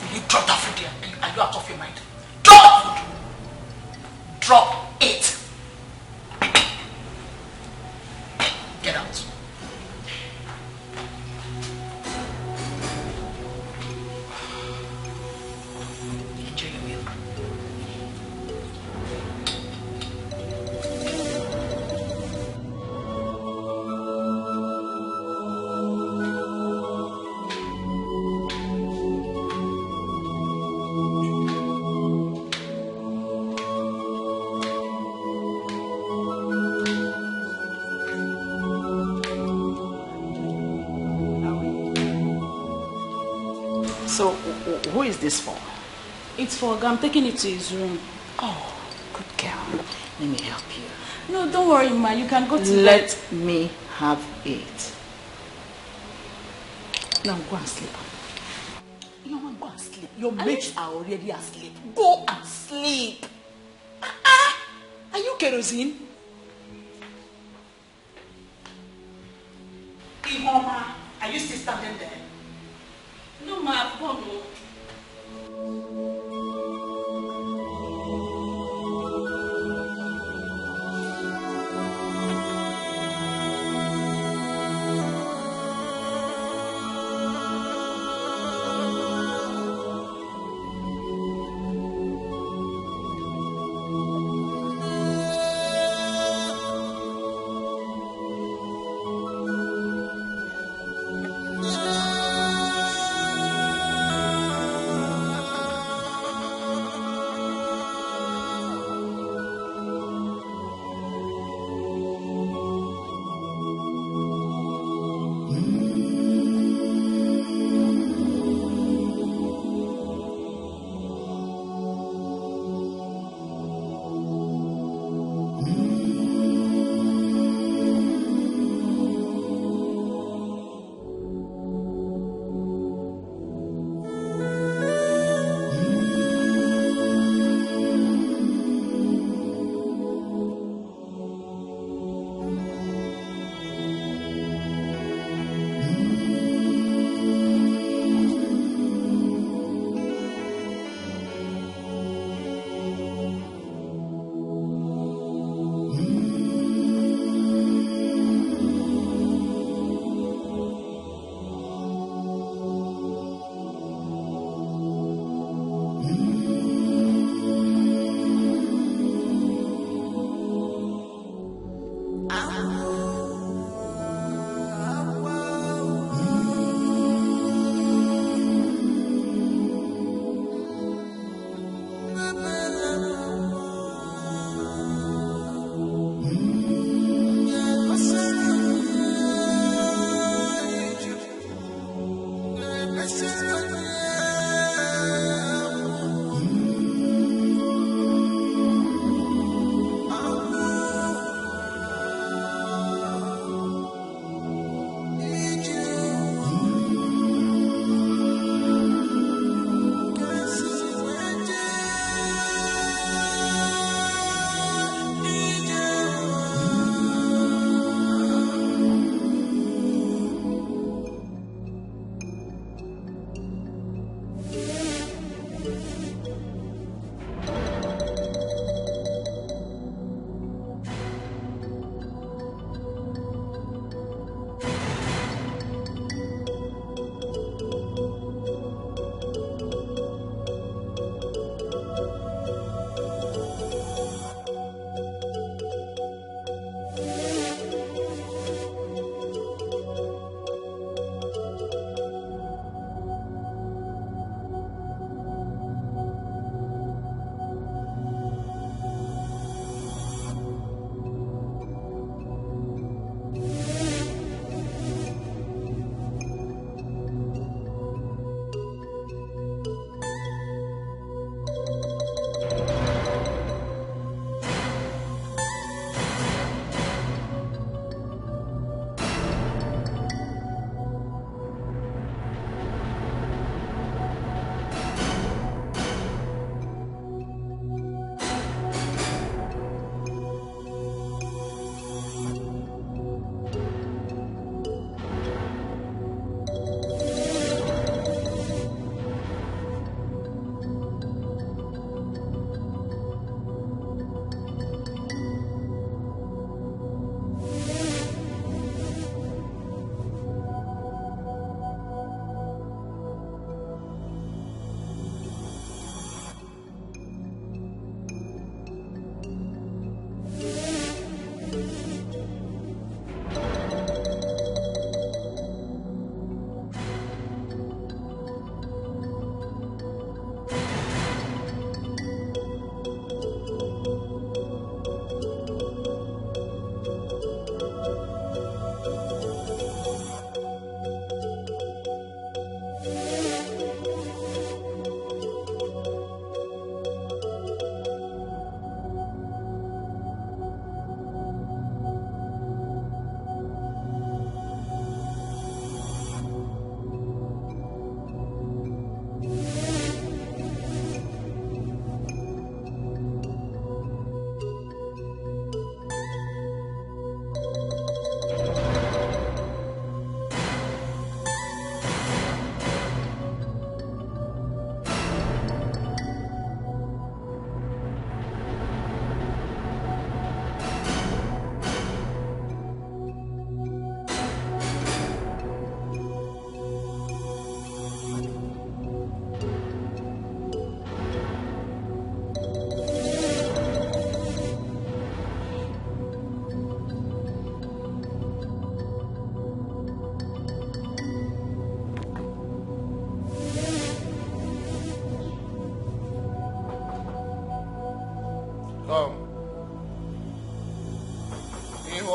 Will you drop that food there? Are you out of your mind? Drop food! Drop it! Get out. Enjoy your meal. So, who is this for? It's for I'm taking it to his room. Oh, good girl. Let me help you. No, don't worry, ma. You can go to Let bed. me have it. Now go and sleep. You want to go and sleep? Your mates are already asleep. Go and sleep. Are you kerosene? Ihoma, are you still standing there? No, ma. I've gone.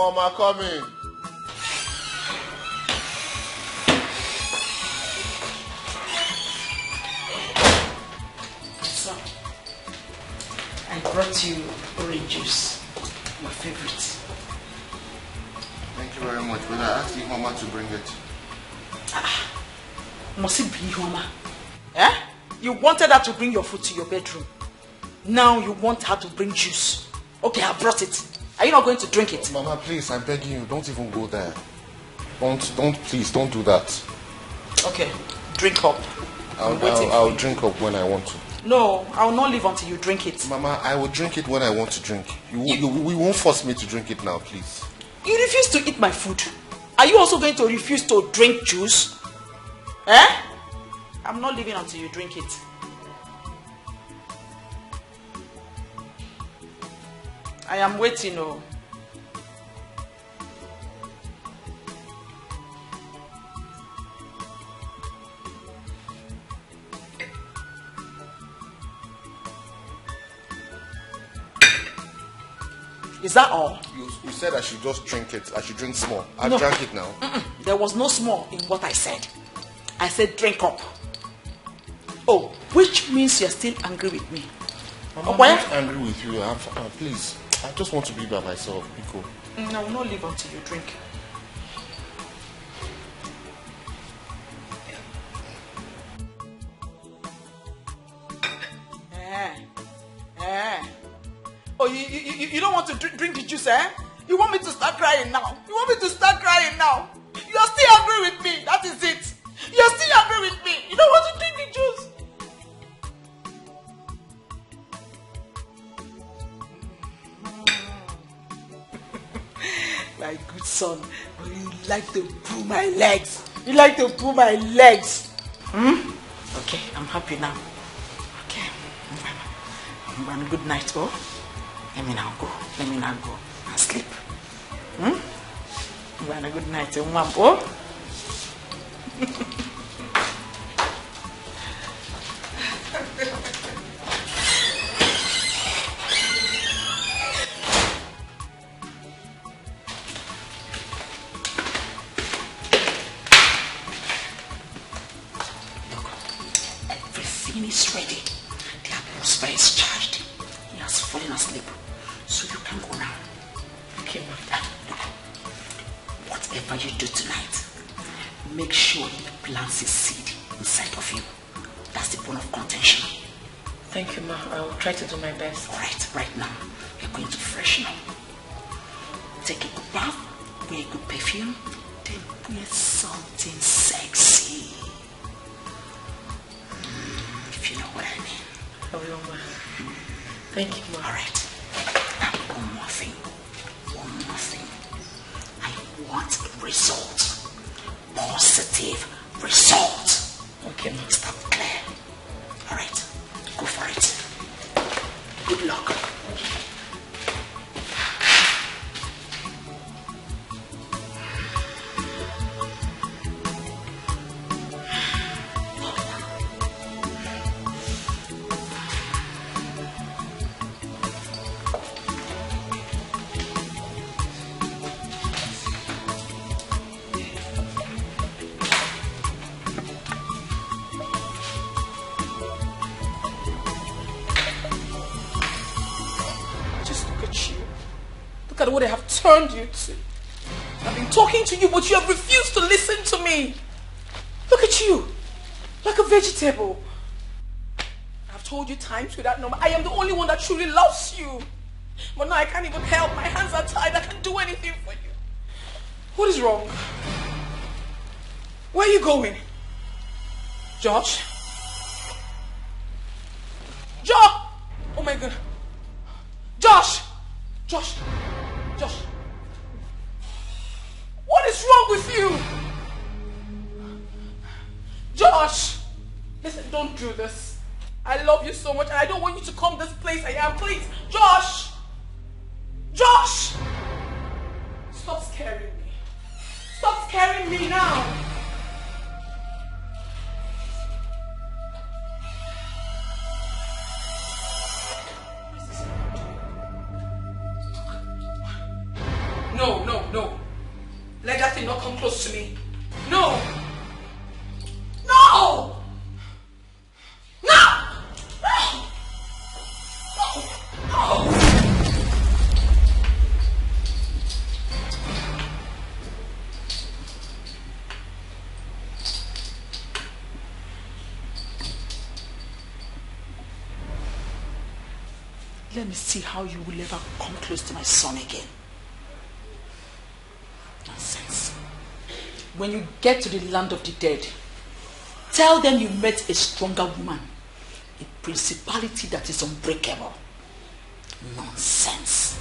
Mama coming. So, I brought you orange juice, your favorite. Thank you very much, but I asked you Mama to bring it. Must it be Mama? Eh? You wanted her to bring your food to your bedroom. Now you want her to bring juice. Okay, I brought it. Are you not going to drink it? Mama, please, I'm begging you, don't even go there. Please, don't do that. Okay, drink up. I'll drink up when I want to. No, I will not leave until you drink it. Mama, I will drink it when I want to drink. We won't force me to drink it now, please. You refuse to eat my food. Are you also going to refuse to drink juice? Eh? I'm not leaving until you drink it. I am waiting, oh. Is that all? You said I should just drink it. I should drink small. I've drank it now. There was no small in what I said. I said drink up. Oh, which means you're still angry with me. Mama, I'm not angry with you. Please, I just want to be by myself, Pico. I will not leave until you drink. Oh, you don't want to drink the juice, eh? You want me to start crying now? You want me to start crying now? You're still angry with me. That is it. You're still angry with me. You don't want to drink the juice. My good son, you like to pull my legs. You like to pull my legs. Okay, I'm happy now. Okay. Good night, oh. Let me now go and sleep. Good night, oh. Everything is ready. The atmosphere is charged. He has fallen asleep. So you can go now. Okay, Mother. Whatever you do tonight, make sure it plants a seed inside of you. That's the bone of contention. Thank you, Ma. I will try to do my best. Alright, right now, you're going to freshen up. Take a good bath, wear a good perfume, then wear something sexy. If you know what I mean. I will, Ma. Thank you, Ma. Alright. Now, one more thing. I want results. Positive results. Okay, Ma. Is that clear? Alright. Go for it. Good luck. Look at what I have turned you to. I've been talking to you, but you have refused to listen to me. Look at you, like a vegetable. I've told you times without number, I am the only one that truly loves you. But now I can't even help. My hands are tied. I can't do anything for you. What is wrong? Where are you going? Josh? Josh! Oh my God. Josh! Josh! Josh! What is wrong with you? Josh! Listen, don't do this. I love you so much and I don't want you to come this place I am. Please! Josh! Josh! Stop scaring me. Stop scaring me now. No. let me see how you will ever come close to my son again. Nonsense. When you get to the land of the dead, tell them you met a stronger woman, a principality that is unbreakable. Nonsense.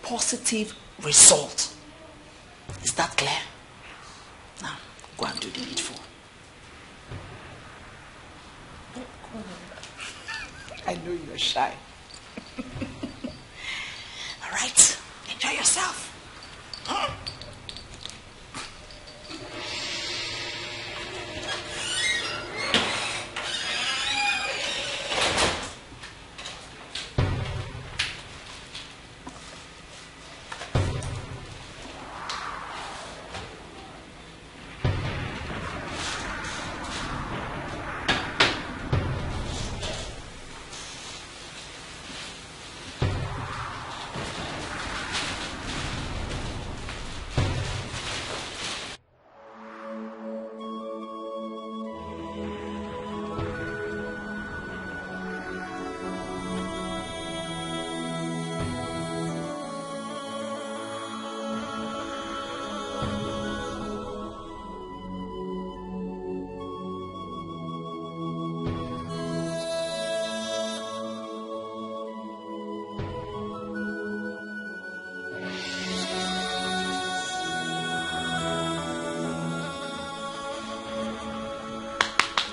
Positive result. Is that clear? Now, go and do the needful. I know you're shy. All right, enjoy yourself. Huh?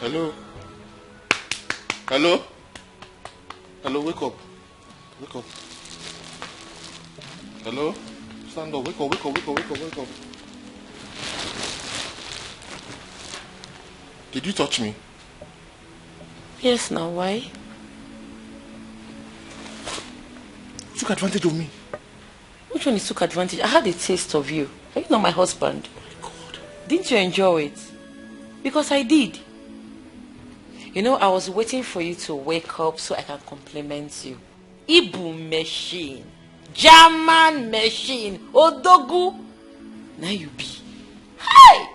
Hello? Hello? Hello, wake up. Wake up. Hello? Stand up, wake up, wake up, wake up, wake up, wake up. Did you touch me? Yes, now why? You took advantage of me. Which one is took advantage? I had a taste of you. Are you not my husband? Oh my God. Didn't you enjoy it? Because I did. You know, I was waiting for you to wake up so I can compliment you. Ibu machine. German machine. Odogu. Now you be. Hi!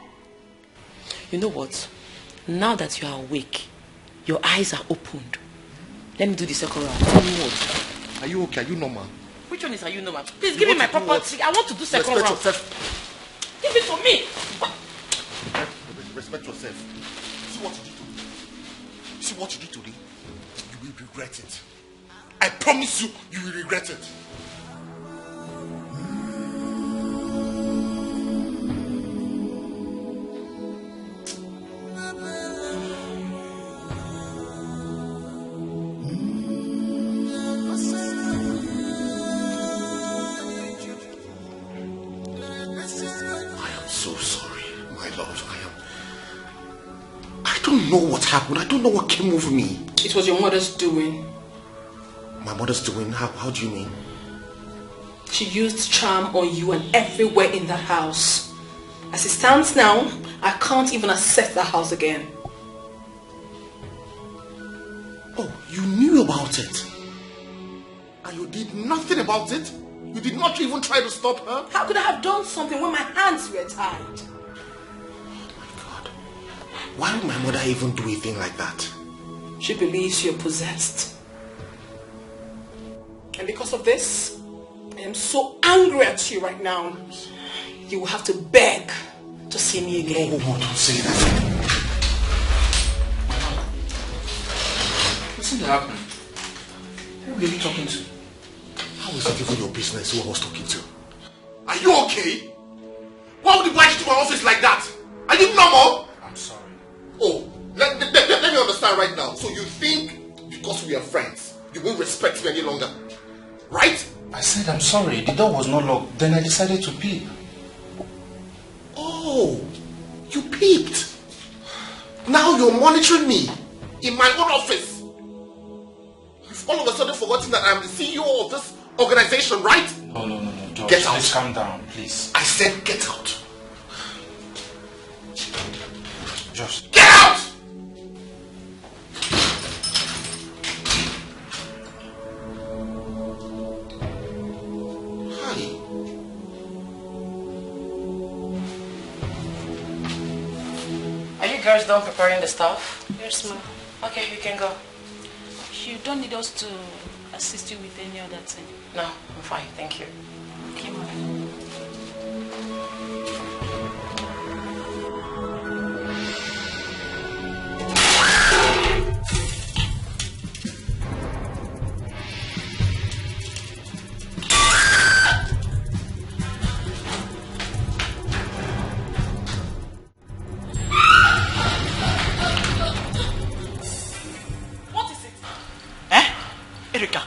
You know what? Now that you are awake, your eyes are opened. Let me do the second round. Tell me what? Are you okay? Are you normal? Which one is are you normal? Please give me my property. I want to do second round. Yourself. Give it to me. Respect yourself. See what you did to me. See what you did today? You will regret it. I promise you, you will regret it. I don't know what happened. I don't know what came over me. It was your mother's doing. My mother's doing? How do you mean? She used charm on you and everywhere in that house. As it stands now, I can't even access that house again. Oh, you knew about it? And you did nothing about it? You did not even try to stop her? How could I have done something when my hands were tied? Why would my mother even do a thing like that? She believes you're possessed. And because of this, I am so angry at you right now. You will have to beg to see me again. No, don't say that. What's happening? Who are you talking to? How is it even your business who I was talking to? Are you okay? Why would you invite you to my office like that? Are you normal? I'm sorry. Oh, let me understand right now. So you think because we are friends, you won't respect me any longer? Right? I said I'm sorry. The door was not locked. Then I decided to peep. Oh, you peeped. Now you're monitoring me in my own office. You've all of a sudden forgotten that I'm the CEO of this organization, right? No, George. Get out. Please calm down, please. I said get out. Just get out! Are you girls done preparing the stuff? Yes, ma'am. Okay, you can go. You don't need us to assist you with any other thing. No, I'm fine, thank you. Okay, ma'am.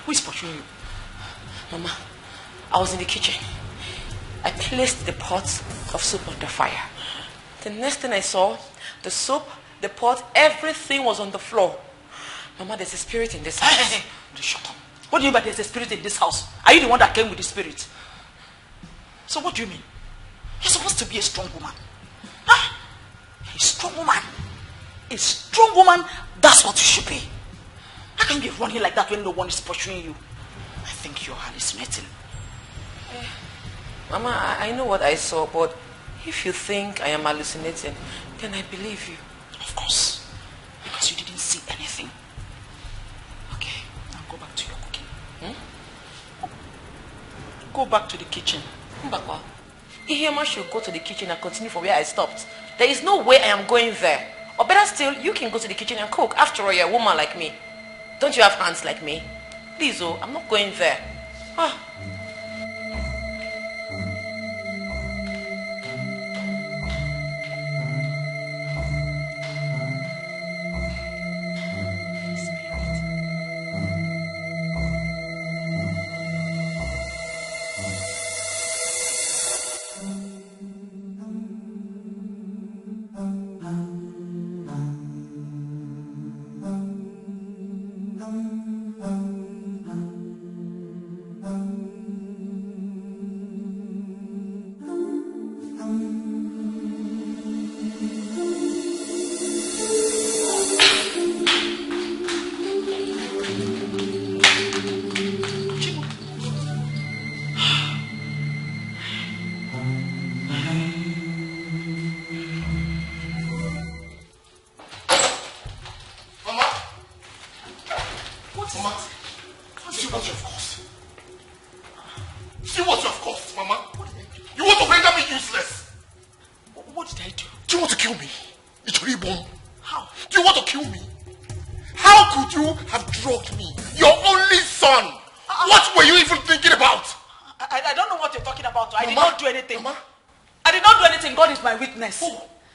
Who is pursuing you? Mama, I was in the kitchen. I placed the pot of soup on the fire. The next thing I saw, the soup, the pot, everything was on the floor. Mama, there's a spirit in this house. Hey, shut up. What do you mean by there's a spirit in this house? Are you the one that came with the spirit? So what do you mean? You're supposed to be a strong woman. Huh? A strong woman. A strong woman, that's what you should be. How can you be running like that when no one is pursuing you? I think you're hallucinating. Mama, I know what I saw, but if you think I am hallucinating, then I believe you. Of course. Because you didn't see anything. Okay, now go back to your cooking. Go back to the kitchen. Mbakwa, Ihema should go to the kitchen and continue from where I stopped. There is no way I am going there. Or better still, you can go to the kitchen and cook. After all, you're a woman like me. Don't you have hands like me? Please, oh, I'm not going there.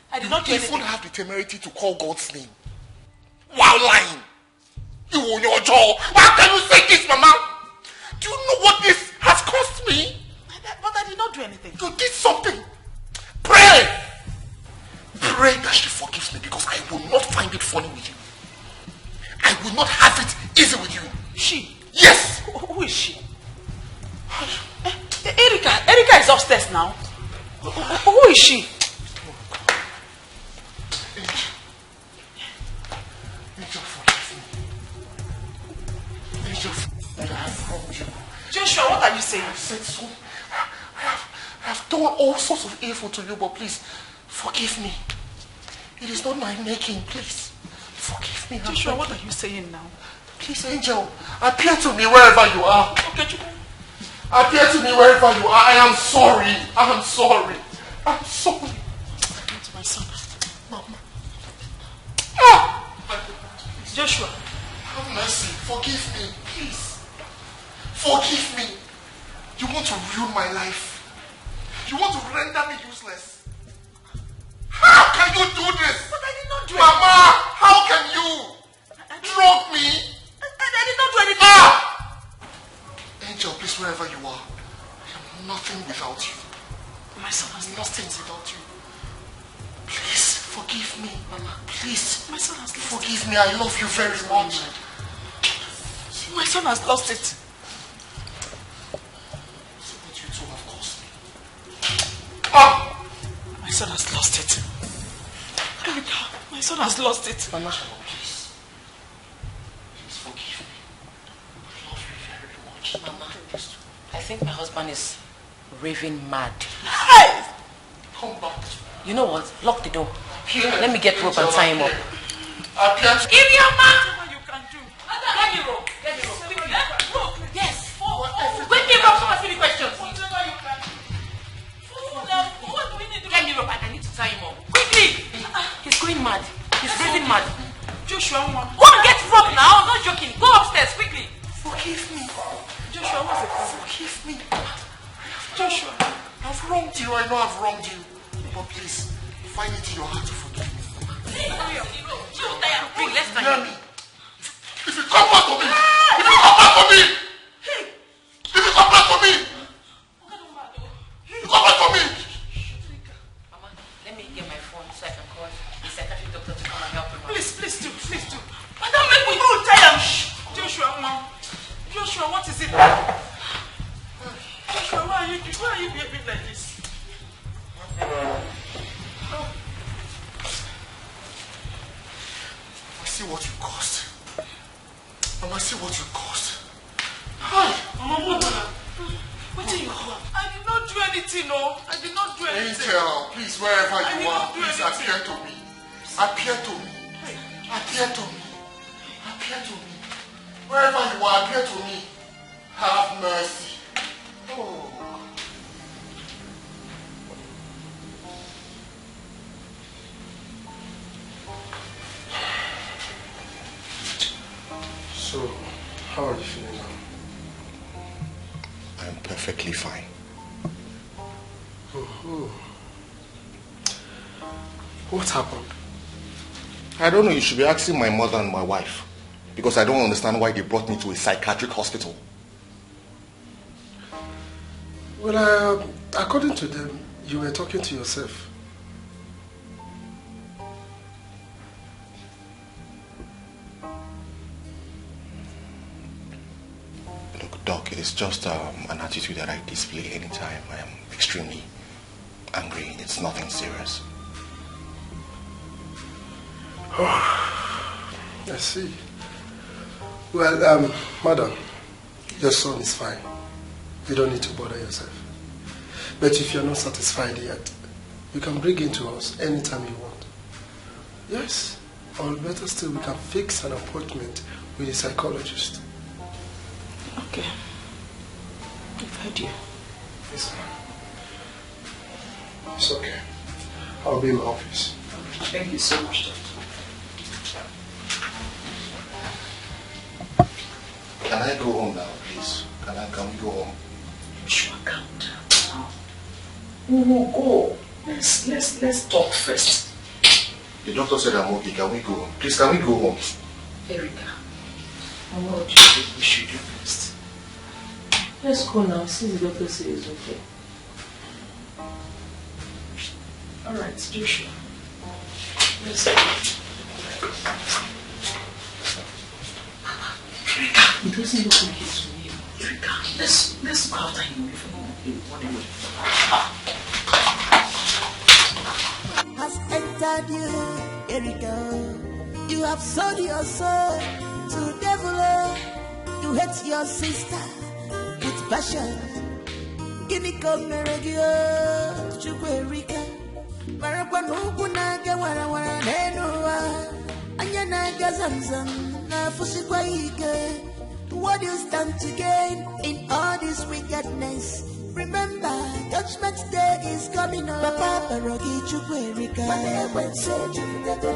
I did not do anything. You even have the temerity to call God's name while lying. You on your jaw. How can you say this, Mama? Do you know what this has cost me? But I did not do anything. You did something. Pray. Pray that she forgives me because I will not find it funny with you. I will not have it easy with you. She? Yes. Who is she? Erika is upstairs now. Who is she? Angel, forgive me. Angel, I have wronged you. you saying? I said so. I have done all sorts of evil to you, but please, forgive me. It is not my making, please. Forgive me. Joshua, what are you saying now? Please, Angel, appear to me wherever you are. Okay, appear to me wherever you are. I am sorry. I am sorry. I'm sorry. It's my son. Mama. Joshua. Have mercy. Forgive me, please. Forgive me. You want to ruin my life. You want to render me useless. How can you do this? But I did not do Mama, how can you drug me? I did not do anything. Angel, please, wherever you are, I am nothing without you. My son has lost nothing without you. Please, forgive me, Mama. Please. My son has lost forgive me. I love you very much. My son has lost it. So what you two have caused me. My son has lost it. My son has lost it. Mama, please. Please forgive me. I love you very much. Mama, I think my husband is raving mad. Hey! Come back. You know what? Lock the door. Let me get rope and tie him up. Give your man! What you can do. Get me rope. Get me rope. Rope. Yes. Quickly, rope. Someone ask me questions. Whatever you can do. What do we need to do? Get me rope and I need to tie him up. Quickly. He's going mad. He's raving mad. Joshua, go and get rope now. I'm not joking. Go upstairs quickly. Forgive me. Joshua, what's the problem? Forgive me. Joshua, I've wronged you. I know I've wronged you. But please, find it in your heart to forgive me. Let's tie him. If you come back for me! If you come back for me! If you come back for me! You come back for me! Mama, let me get my phone so I can call the psychiatric doctor to come and help him. Please do. But don't make me go tie him. Joshua, Mom. Joshua, what is it? Joshua, why are you behaving like this? See what you caused. Mama, see what you caused. Hi, Mama, what did you do? I did not do anything, no. I did not do anything. Angel, please, wherever you are, please appear to me. Appear to me. Appear to me. Appear to me. Wherever you are, appear to me. Have mercy. Oh. So, how are you feeling now? I'm perfectly fine. What happened? I don't know. You should be asking my mother and my wife. Because I don't understand why they brought me to a psychiatric hospital. Well, according to them, you were talking to yourself. Doc, it's just an attitude that I display anytime I am extremely angry. It's nothing serious. Oh, I see. Well, madam, your son is fine. You don't need to bother yourself. But if you're not satisfied yet, you can bring him to us anytime you want. Yes, or better still, we can fix an appointment with a psychologist. Okay. I've heard you. Yes, ma'am. It's okay. I'll be in my office. Thank you so much, Doctor. Can I go home now, please? Can we go home? Sure, calm down now. We will go. Let's talk first. The doctor said I'm okay. Can we go home? Please, can we go home? Erica, what do you think we should do first? Let's go now, since the doctor says it's okay. Alright, Joshua. Let's go. Erica, it doesn't look like it's me. Erica, let's go after him before we has entered you, Erica. You have sold your soul to devil. You hate your sister with passion. Gini komeregio chukwerika. Marapa nuku naga wara wara nenua. Anya naga zamzam na fusikwa ike. What do you stand to gain in all this wickedness? Remember, Judgment Day is coming up. Papa Parogi Chukwerika. Mane wense Chukwerika.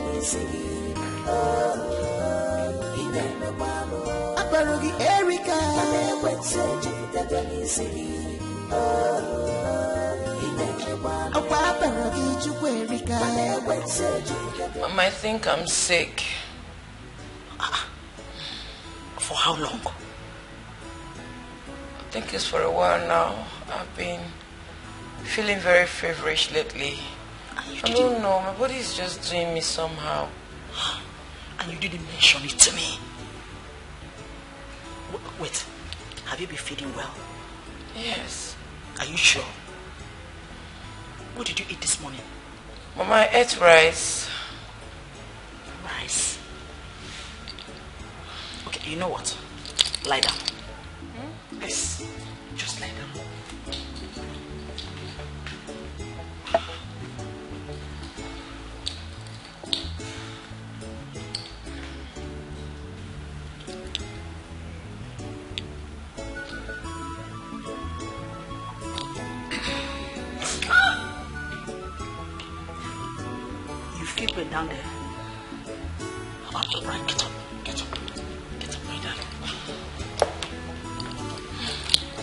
Inene walo. Aparogi Erika. Mane wense Chukwerika. Inene walo. Aparogi Chukwerika. Mane wense Chukwerika. Mama, I think I'm sick. For how long? I think it's for a while now. I've been feeling very feverish lately. I don't know, my body is just doing me somehow. And you didn't mention it to me. Wait, have you been feeling well? Yes. Are you sure? What did you eat this morning? Mama, I ate rice. Rice? Okay, you know what? Lie down. Yes, just lie down. You feel pain down there? All right, get up. Get up. Get up, my darling.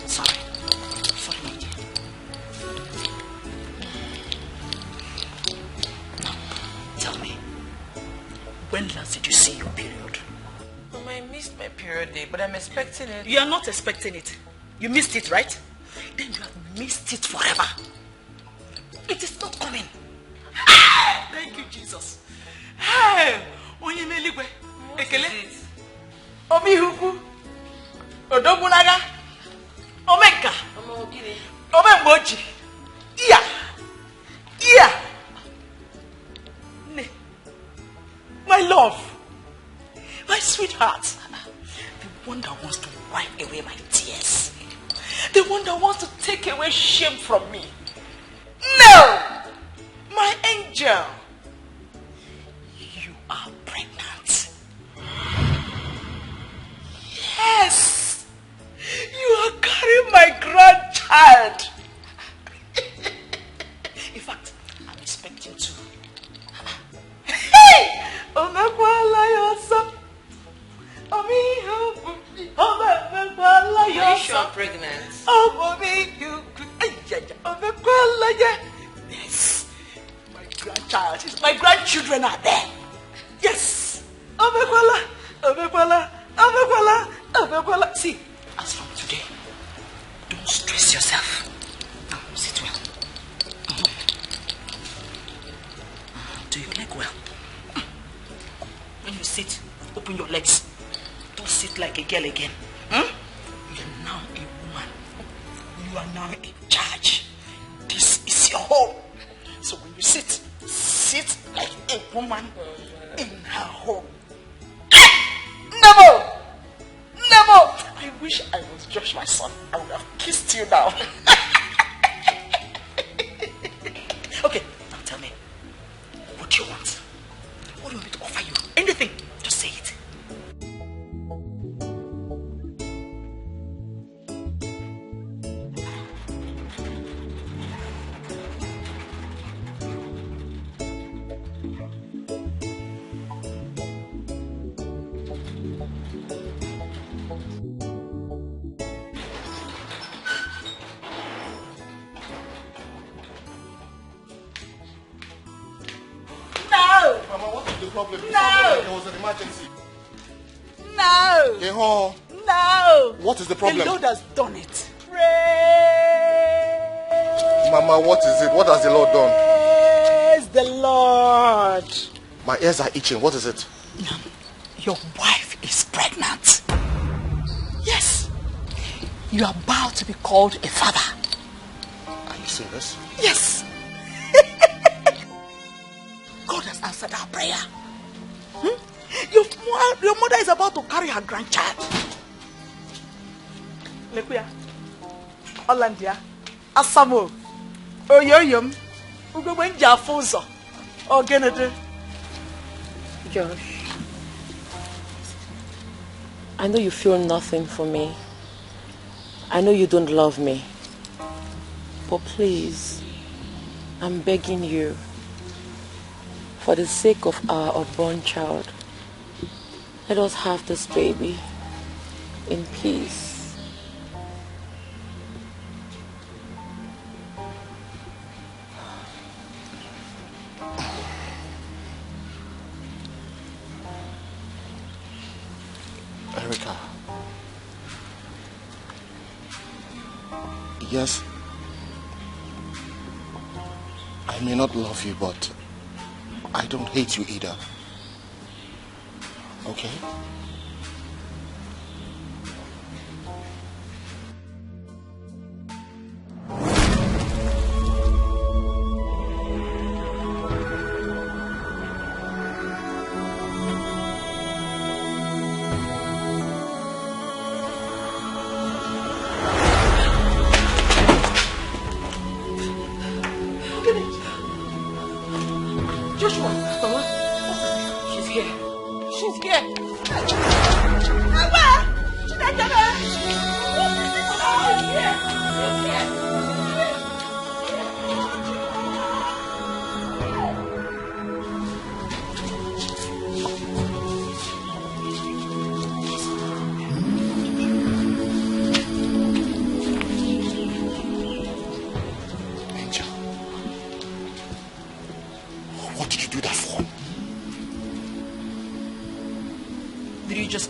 Sorry, my dear. Now, tell me, when last did you see your period? Mama, I missed my period day, but I'm expecting it. You are not expecting it. You missed it, right? Then you have missed it forever. It is not coming. Thank you, Jesus. Hey, onye meligwe. Ekele. Omi huku. Odobunaga. Omeka. Omemboji. Iya. Iya. Ne. My love. My sweetheart. The one that wants to wipe away my tears. The one that wants to take away shame from me. No! My angel. You are pregnant. Yes. You are carrying my grandchild. In fact, I'm expecting to. Hey! Are you sure I'm pregnant? Yes. My grandchild. My grandchildren are there. Yes. See, as from today, don't stress yourself. Now, sit well. Do your leg well. When you sit, open your legs. Don't sit like a girl again. You are now a woman. You are now in charge. This is your home. So when you sit, sit like a woman in her home. Never! Never! I wish I was Josh, my son. I would have kissed you now. Okay, now tell me. What do you want? What do you want me to offer you? Anything. Just say it. Problem. No. There was an emergency. No. Yeho. No. What is the problem? The Lord has done it. Mama, what is it? What has the Lord done? Praise the Lord. My ears are itching. What is it? Your wife is pregnant. Yes. You are about to be called a father. Are you serious? Yes. God has answered our prayer. Your mother is about to carry her grandchild. Lekuya, Hollandia, Asamo, Oyoyum, Ugowenja Fozo, or Genede. Josh, I know you feel nothing for me. I know you don't love me. But please, I'm begging you, for the sake of our unborn child, let us have this baby in peace. Erica. Yes, I may not love you, but I don't hate you either. Okay?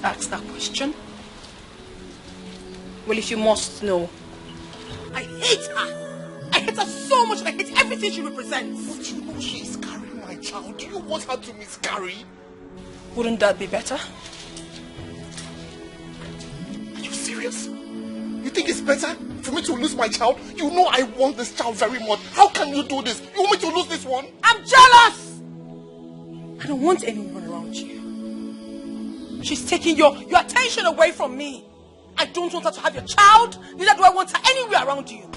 Ask that question? Well, if you must know, I hate her. I hate her so much and I hate everything she represents. But you know she is carrying my child. Do you want her to miscarry? Wouldn't that be better? Are you serious? You think it's better for me to lose my child? You know I want this child very much. How can you do this? You want me to lose this one? I'm jealous! I don't want anyone around you. She's taking your attention away from me. I don't want her to have your child. Neither do I want her anywhere around you.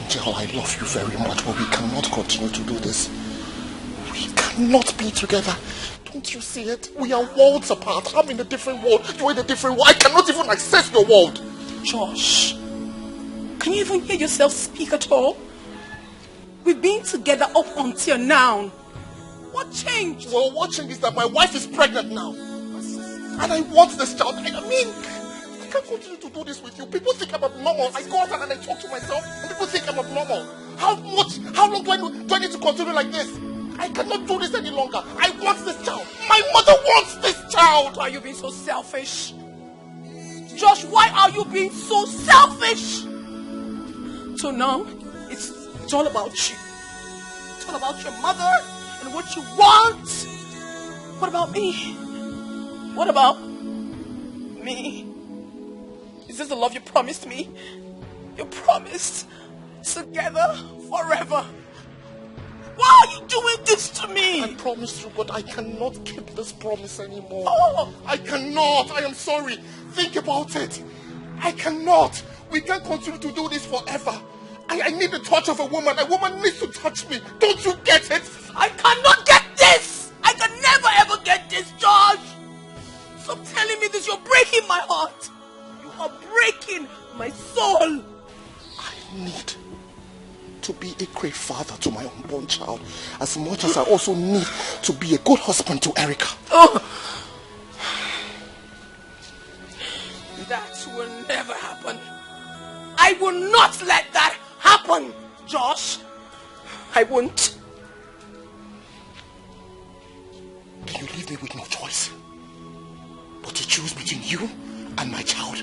Angel, I love you very much, but we cannot continue to do this. We cannot be together. Don't you see it? We are worlds apart. I'm in a different world. You're in a different world. I cannot even access your world. Josh, can you even hear yourself speak at all? We've been together up until now. What changed? Well, what changed is that my wife is pregnant now. And I want this child. I mean, I can't continue to do this with you. People think I'm abnormal. I go out and I talk to myself and people think I'm abnormal. How long do I need to continue like this? I cannot do this any longer. I want this child. My mother wants this child. Why are you being so selfish? Josh, why are you being so selfish? So now, it's all about you. It's all about your mother and what you want. What about me? What about me? Is this the love you promised me? You promised together forever. Why are you doing this to me? I promised you, but I cannot keep this promise anymore. Oh. I cannot. I am sorry. Think about it. I cannot. We can't continue to do this forever. I need the touch of a woman. A woman needs to touch me. Don't you get it? I cannot get this. I can never ever get this, George. Stop telling me this. You're breaking my heart. You are breaking my soul. I need to be a great father to my unborn child, as much as I also need to be a good husband to Erica. Oh. That will never happen. I will not let that happen, Josh. I won't. Then you leave me with no choice but to choose between you and my child.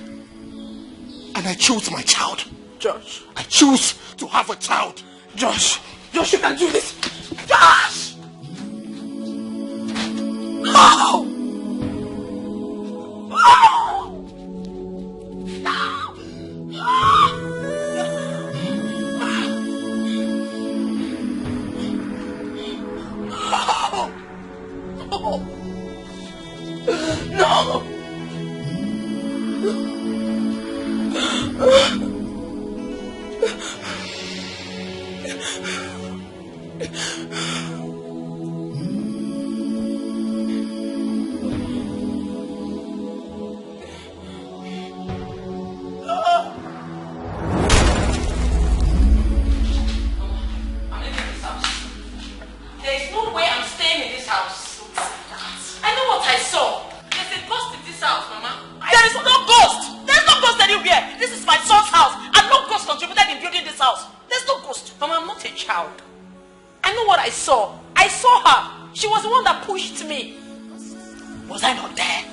And I choose my child. Josh. I choose to have a child. Josh. Josh, you can't do this. Josh! No! No! Was I not there?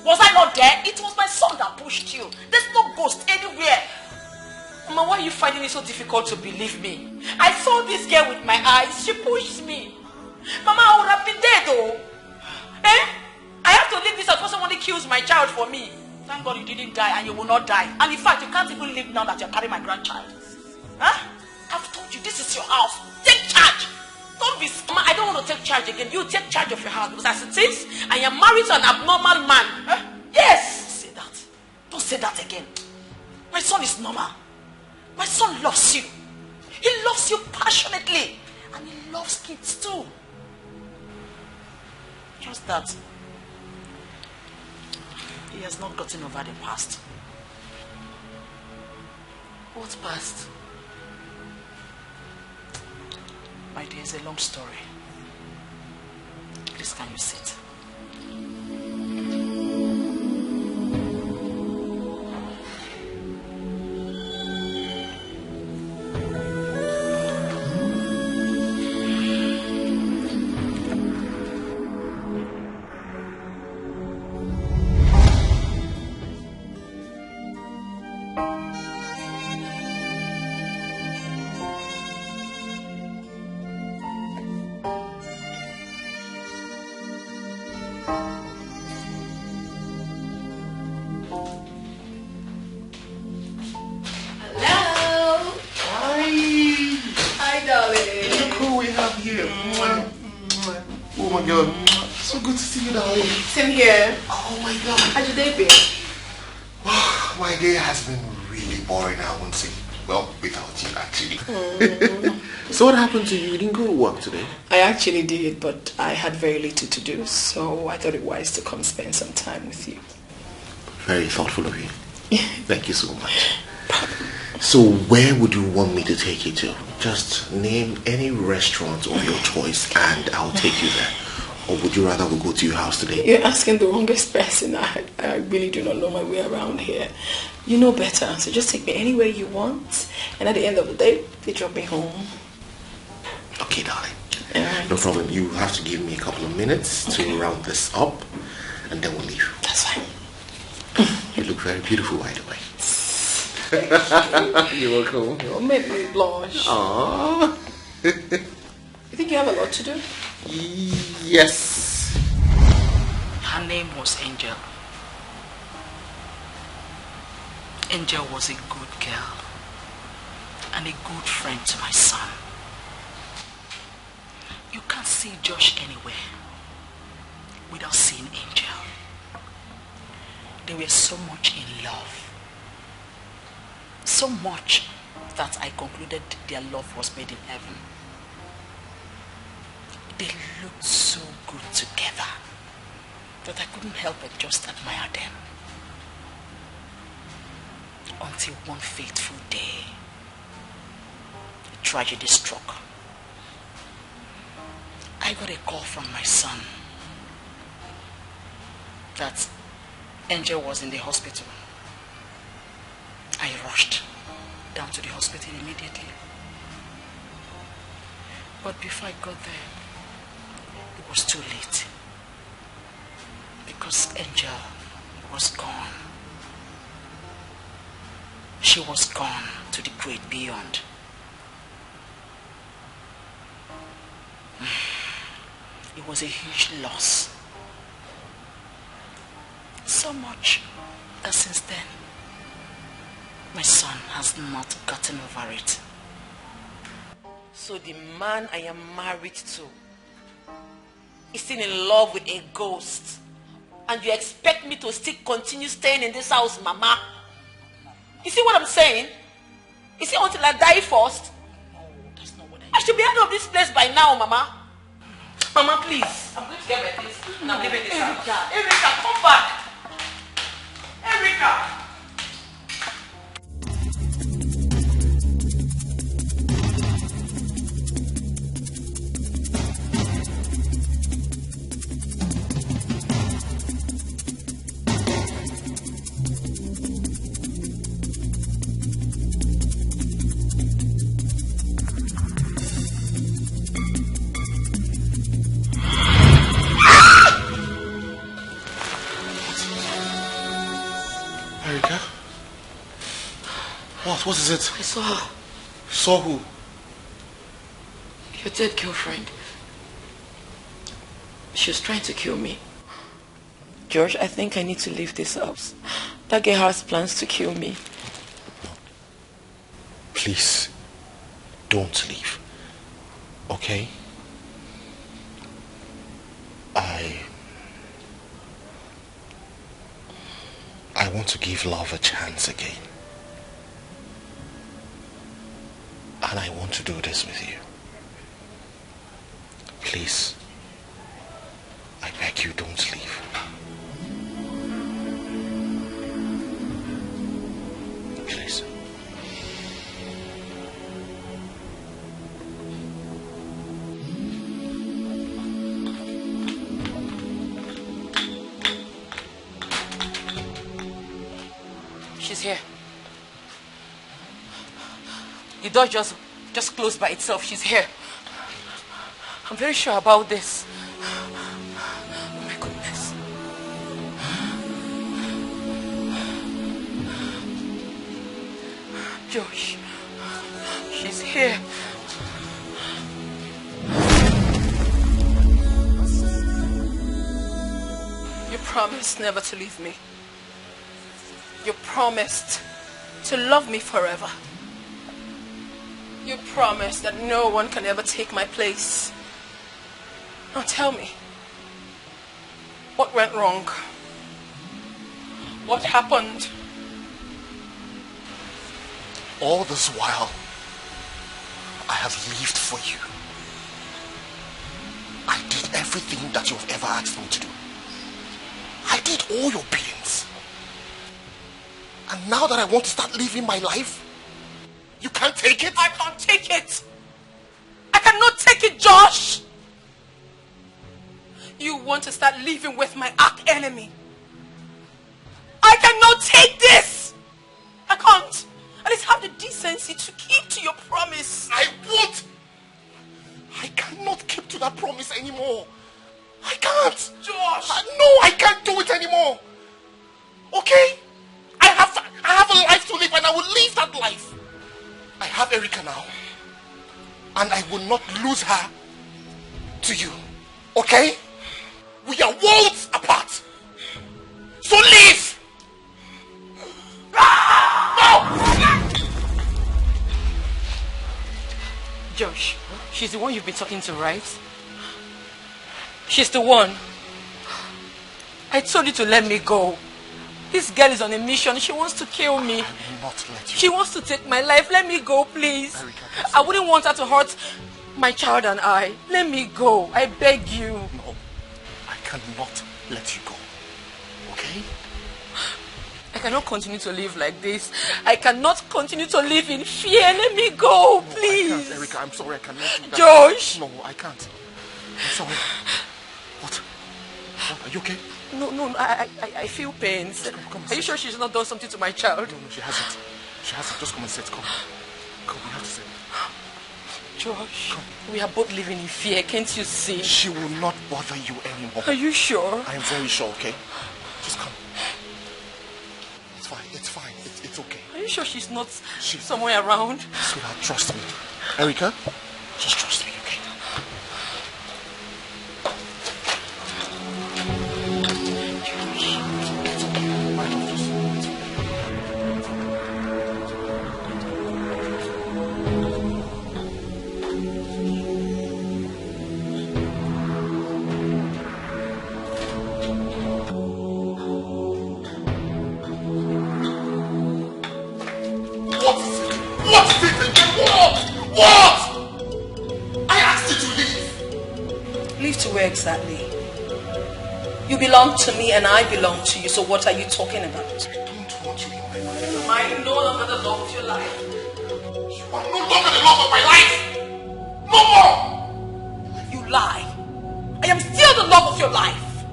Was I not there? It was my son that pushed you. There's no ghost anywhere. Mama, why are you finding it so difficult to believe me? I saw this girl with my eyes. She pushed me. Mama, I would have been dead though. Eh? I have to leave this before somebody kills my child for me. Thank God you didn't die and you will not die. And in fact, you can't even live now that you're carrying my grandchild. Huh? I've told you, this is your house. Take charge. Don't be smart. I don't want to take charge again. You take charge of your house because as it is, I am married to an abnormal man. Huh? Yes. Don't say that. Don't say that again. My son is normal. My son loves you. He loves you passionately. And he loves kids too. Just that he has not gotten over the past. What past? My dear, it's a long story. Please, can you sit? Same here. Oh my God. How's your day been? My day has been really boring, I won't say. Well, without you, actually. So what happened to you? You didn't go to work today? I actually did, but I had very little to do, so I thought it wise to come spend some time with you. Very thoughtful of you. Thank you so much. So where would you want me to take you to? Just name any restaurant of your choice and I'll take you there. Or would you rather we go to your house today? You're asking the wrongest person. I really do not know my way around here. You know better, so just take me anywhere you want. And at the end of the day, they drop me home. Okay, darling. Right. No problem. You have to give me a couple of minutes to round this up. And then we'll leave. That's fine. You look very beautiful, by the way. You're welcome. You made me blush. Aww. You think you have a lot to do? Yes. Her name was Angel. Angel was a good girl and a good friend to my son. You can't see Josh anywhere without seeing Angel. They were so much in love. So much that I concluded their love was made in heaven. They looked so good together that I couldn't help but just admire them. Until one fateful day, a tragedy struck. I got a call from my son that Angel was in the hospital. I rushed down to the hospital immediately. But before I got there, it was too late. Because Angel was gone. She was gone to the great beyond. It was a huge loss. So much that since then, my son has not gotten over it. So the man I am married to is still in love with a ghost. And you expect me to still continue staying in this house, Mama? You see what I'm saying? You see, until I die first? That's not what I should be out of this place by now, Mama. Mama, please. I'm going to get my things. I'm leaving this house. Erica, come back. Erica. What is it? I saw her. Saw who? Your dead girlfriend. She was trying to kill me. George, I think I need to leave this house. That girl has plans to kill me. Please, don't leave. Okay? I want to give love a chance again. And I want to do this with you. Please, I beg you, don't leave. Please. She's here. The door just closed by itself. She's here. I'm very sure about this. Oh my goodness. Josh, she's here. You promised never to leave me. You promised to love me forever. You promised that no one can ever take my place. Now tell me, what went wrong? What happened? All this while, I have lived for you. I did everything that you've ever asked me to do. I did all your biddings. And now that I want to start living my life, you can't take it? I can't take it. I cannot take it, Josh. You want to start living with my arch enemy. I cannot take this. I can't. At least have the decency to keep to your promise. I won't. I cannot keep to that promise anymore. I can't. Josh. No, I can't do it anymore. Okay? I have a life to live and I will live that life. I have Erica now. And I will not lose her to you. Okay? We are worlds apart. So leave! No! Josh, she's the one you've been talking to, right? She's the one. I told you to let me go. This girl is on a mission. She wants to kill me. I will not let you. She wants to take my life. Let me go, please. Erica, I wouldn't want her to hurt my child and I. Let me go. I beg you. No, I cannot let you go. Okay? I cannot continue to live like this. I cannot continue to live in fear. Let me go, please. No, I can't, Erica. I'm sorry. I cannot do that. Josh. No, I can't. I'm sorry. What? Are you okay? No, I feel pains. Come Are you sure she's not done something to my child? No, she hasn't. She hasn't. Just come and sit. Come, we have to sit. Josh, we are both living in fear. Can't you see? She will not bother you anymore. Are you sure? I am very sure, okay? Just come. It's fine. It's okay. Are you sure she's not somewhere around? Sweetheart, trust me. Erica, just trust me, okay? What? I asked you to leave. Leave to where exactly? You belong to me and I belong to you, so what are you talking about? I don't want you in my life. Am I no longer the love of your life? You are no longer the love of my life. No more. You lie. I am still the love of your life.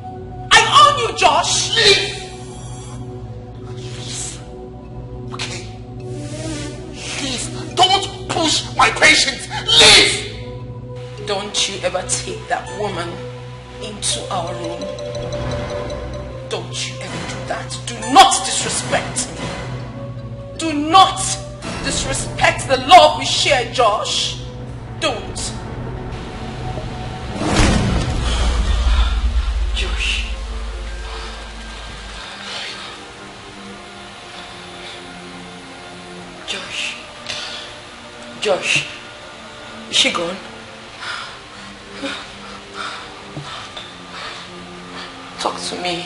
I own you, Josh. Leave. Okay. Leave. Don't push my patience. Leave. Don't you ever take that woman into our room. Don't you ever do that. Do not disrespect me. Do not disrespect the love we share, Josh. Don't. Josh. Josh. Josh. Is she gone? Talk to me.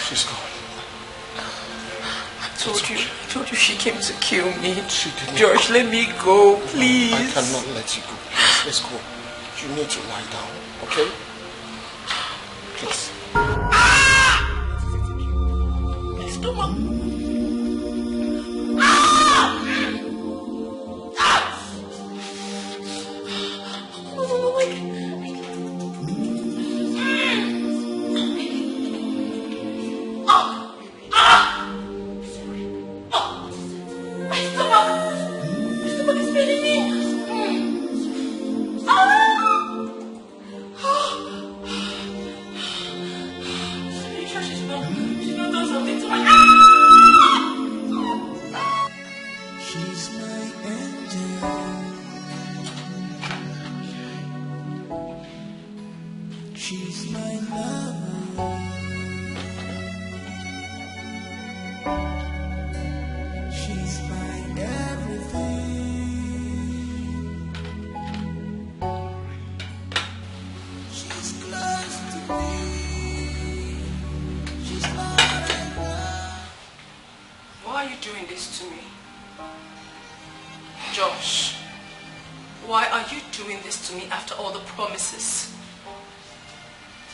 She's gone. I told you she came to kill me. She didn't. Josh, let me go, please. I cannot let you go. Please, let's go. You need to lie down, okay? Please. My stomach.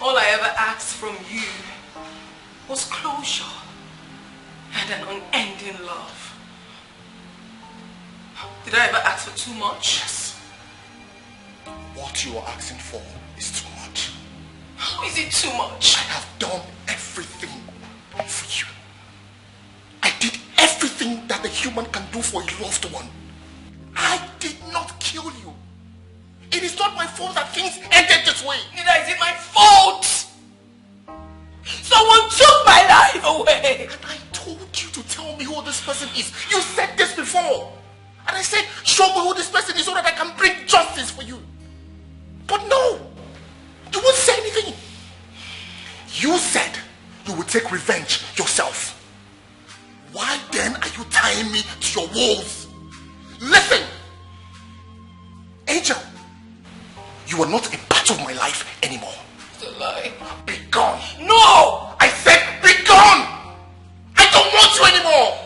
All I ever asked from you was closure and an unending love. Did I ever ask for too much? Yes. What you are asking for is too much. How is it too much? I have done everything for you. I did everything that a human can do for a loved one. I did not kill you. It is not my fault that things ended this way. Neither is it my fault. Someone took my life away. And I told you to tell me who this person is. You said this before. And I said, show me who this person is so that I can bring justice for you. But no. You won't say anything. You said you would take revenge yourself. Why then are you tying me to your walls? Listen. Angel. You are not a part of my life anymore. It's a lie. Be gone. No! I said be gone! I don't want you anymore!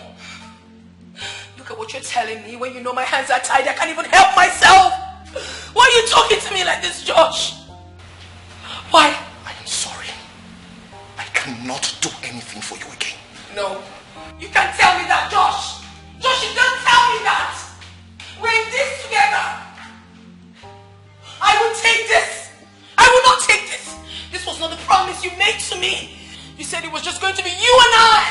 Look at what you're telling me. When you know my hands are tied, I can't even help myself. Why are you talking to me like this, Josh? Why? I am sorry. I cannot do anything for you again. No. You can't tell me that, Josh. Josh, you can't tell me that. We're in this together. I will take this. I will not take this. This was not the promise you made to me. You said it was just going to be you and I.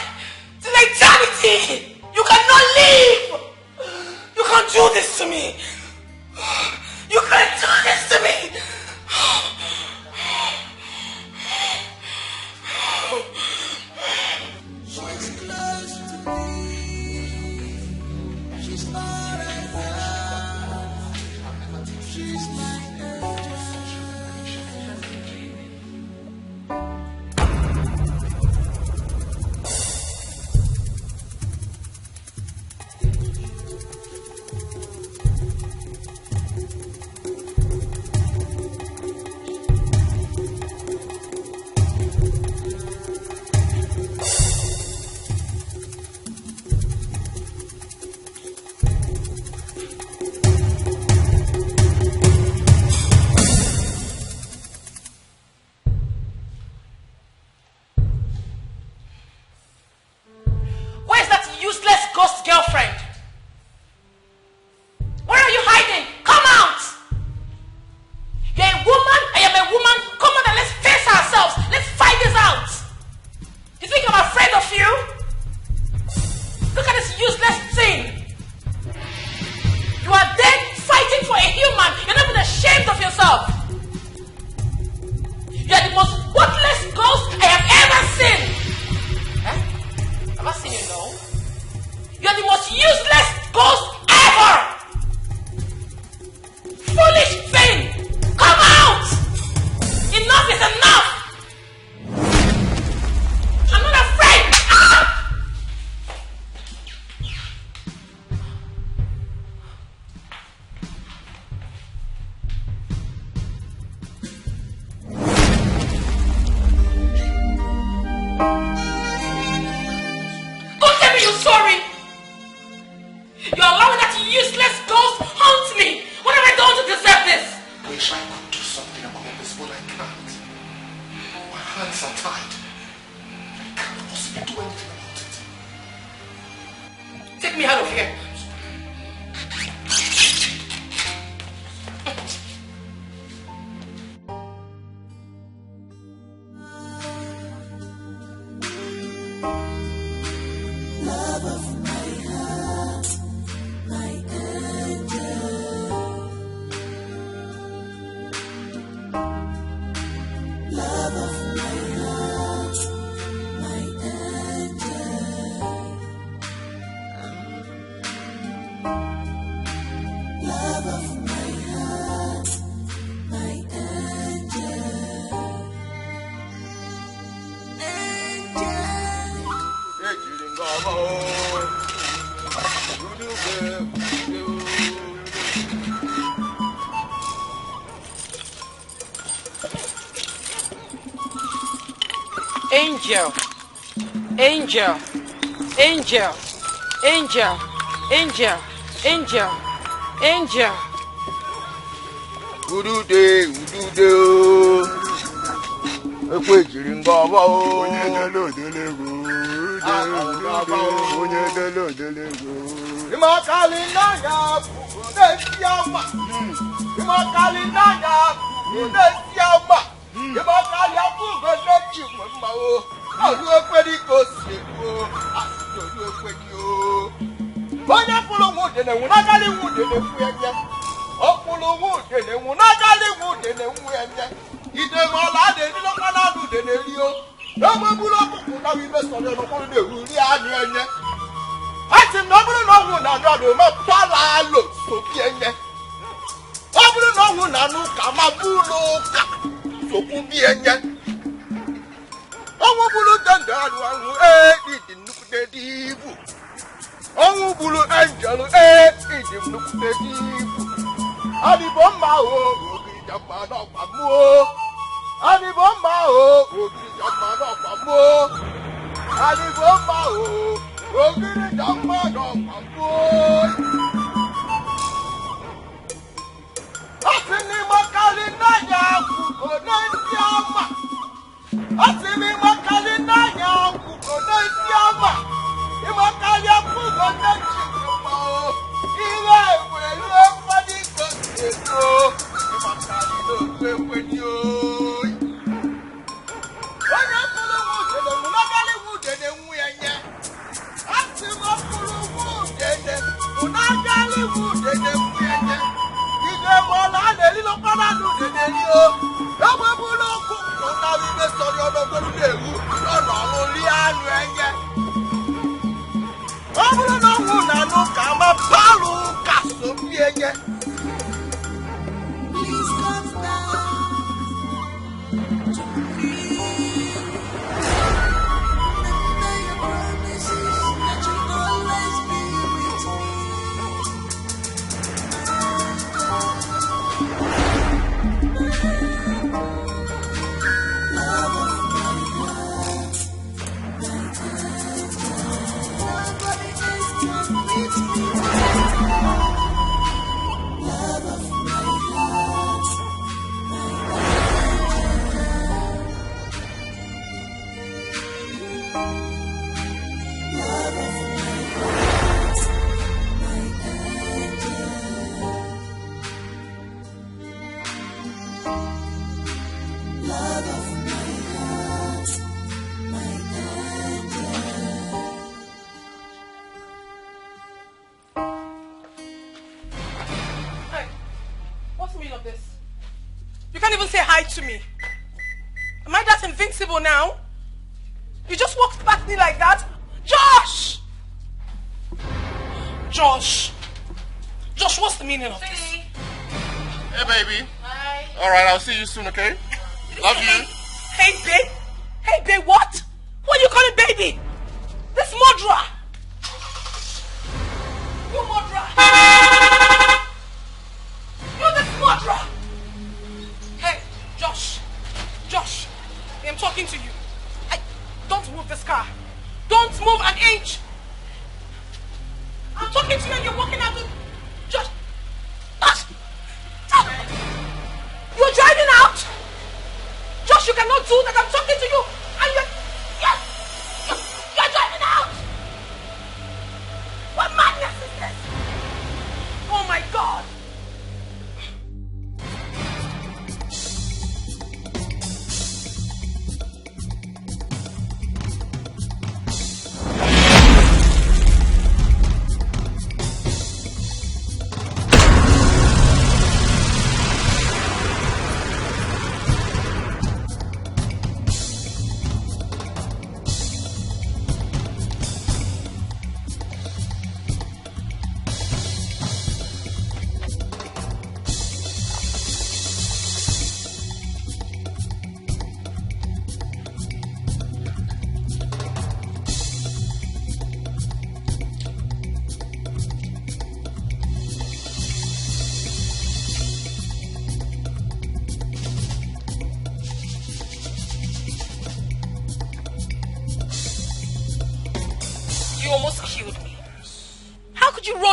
Till eternity. You cannot leave. You can't do this to me. You can't do this to me. She's close to me. She's not enough. She's my hands are tied. I can't possibly do anything about it. Take me out of here. Love of my heart, my angel. Love of my heart, my angel. Love of my heart, my angel. Angel, angel, angel, angel, angel, angel, angel. Udude, ekwe jiri ngọba o. Onye dele odelego. Onye dele odelego. Imakali nanya Udesiama. Imakali nanya Udesiama. Imakali abugo lechi mma o. Alu ekwedi ko se o. Asido ekwedi o. Onye fulu wude ne wunagali wude ne fuyenye. Okulu wude ne wunagali wude ne fuyenye. Ide mola de ni lo kana du de ne ri o. Ewe bulo kuku na wi be so le no ko de ri ani enye. Ati no bulu no wu na do me pala lo so bi enye. O bulu no wu na nu ka ma bulo ka so ku bi enye. Owo bulu danda anu anu di nuku de dibu. Owo bulu angel di nuku de dibu. Ani bomba o ogiri jamba no pa mu o. Ani bomba o ogiri jamba no pa mu o. Ani bomba o ogiri jamba no pa mu o. Asini makali nanya kuko nentiama. Asini makali nanya kuko nentiama. Imakali kuko nentiama o. Ile wele fadi ko seso. Imakali no kwe ni o. Onye kulu wude ne munagali wude ne nwuyenye. Asimo kulu wude ne munagali wude ne nwuyenye. Ide mola ne lilo pana nu de ne ri o. Ewe bulo kuku na bi be sori ologboru le wu. Lọ́nà ori anu enye. Obulo no wu na nu ka ma balu ka so bi enye. Please come back to me. Remember your promises that you'll always be with me. Love of my heart, my angel. Nobody else can beat me. Love of my heart, my angel. Love of my heart, my angel. Love of my heart, my angel. Hey, what's the meaning of this? You can't even say hi to me. Am I that invincible now? You just walked past me like that? Josh! Josh! Josh, what's the meaning of this? Hey, baby. Hi. All right, I'll see you soon, okay? Love you. Hey, babe. Hey, babe, what? What are you calling baby? This murderer. You murderer. You're this murderer. Hey, Josh. Josh, I'm talking to you. Don't move this car. Don't move an inch. I'm talking to you and you're walking out with... Josh. Josh. You're driving out. Josh, you cannot too that I'm talking to you and you're driving out? What madness is this? Oh my God!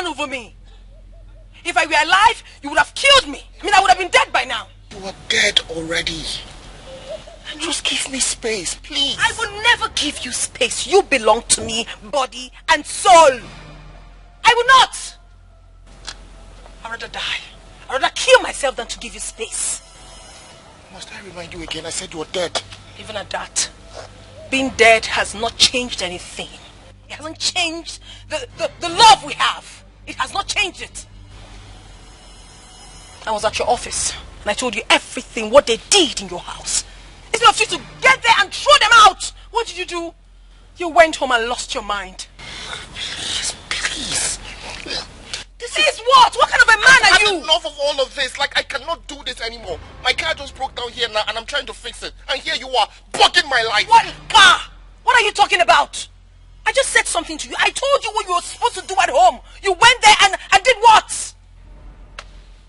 Over me. If I were alive, you would have killed me. I mean, I would have been dead by now. You are dead already. Just give me space, please. I will never give you space. You belong to me, body and soul. I will not. I'd rather die. I'd rather kill myself than to give you space. Must I remind you again? I said you were dead. Even at that, being dead has not changed anything. It hasn't changed the love we have. It has not changed it. I was at your office and I told you everything, what they did in your house. Instead of you to get there and throw them out, what did you do? You went home and lost your mind. Please. This is what? What kind of a man are you? I've enough of all of this. Like, I cannot do this anymore. My car just broke down here now and I'm trying to fix it. And here you are, bugging my life. What car? What are you talking about? I just said something to you. I told you what you were supposed to do at home. You went there and did what?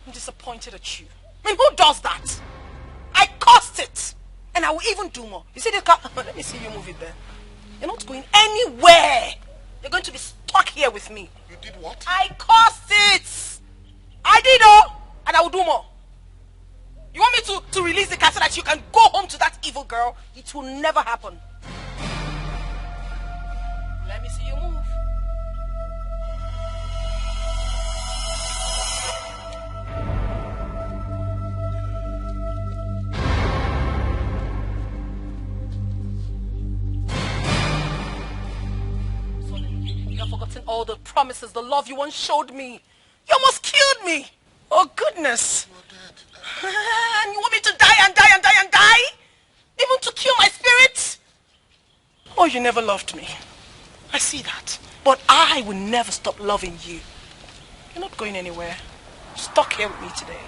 I'm disappointed at you. I mean, who does that? I caused it. And I will even do more. You see this car? Let me see you move it there. You're not going anywhere. You're going to be stuck here with me. You did what? I caused it. I did and I will do more. You want me to release the car so that you can go home to that evil girl? It will never happen. Let me see you move. You have forgotten all the promises, the love you once showed me. You almost killed me. Oh, goodness. And you want me to die and die and die and die? Even to kill my spirit? Oh, you never loved me. I see that. But I will never stop loving you. You're not going anywhere. You're stuck here with me today.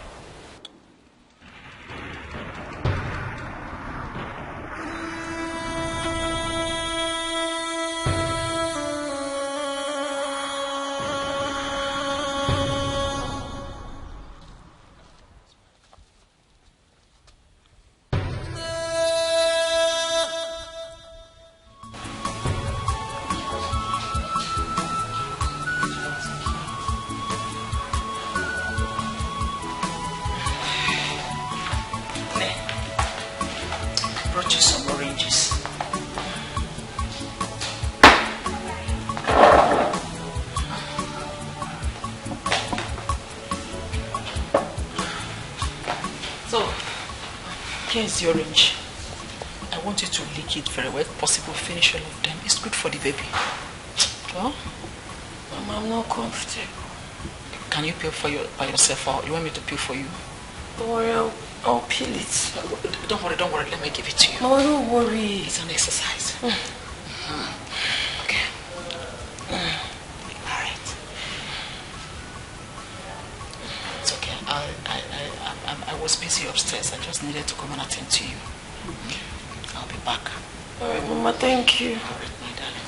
Here's the orange. I want you to lick it very well. If possible, finish all of them. It's good for the baby. Well, Mama, I'm not comfortable. Can you peel by yourself, or you want me to peel for you? Don't worry, I'll peel it. Don't worry. Let me give it to you. No, don't worry. It's an exercise. Okay. All right. It's okay. I was busy upstairs. I just needed to come and attend to you. I'll be back. All right, Mama, thank you. All right, my darling.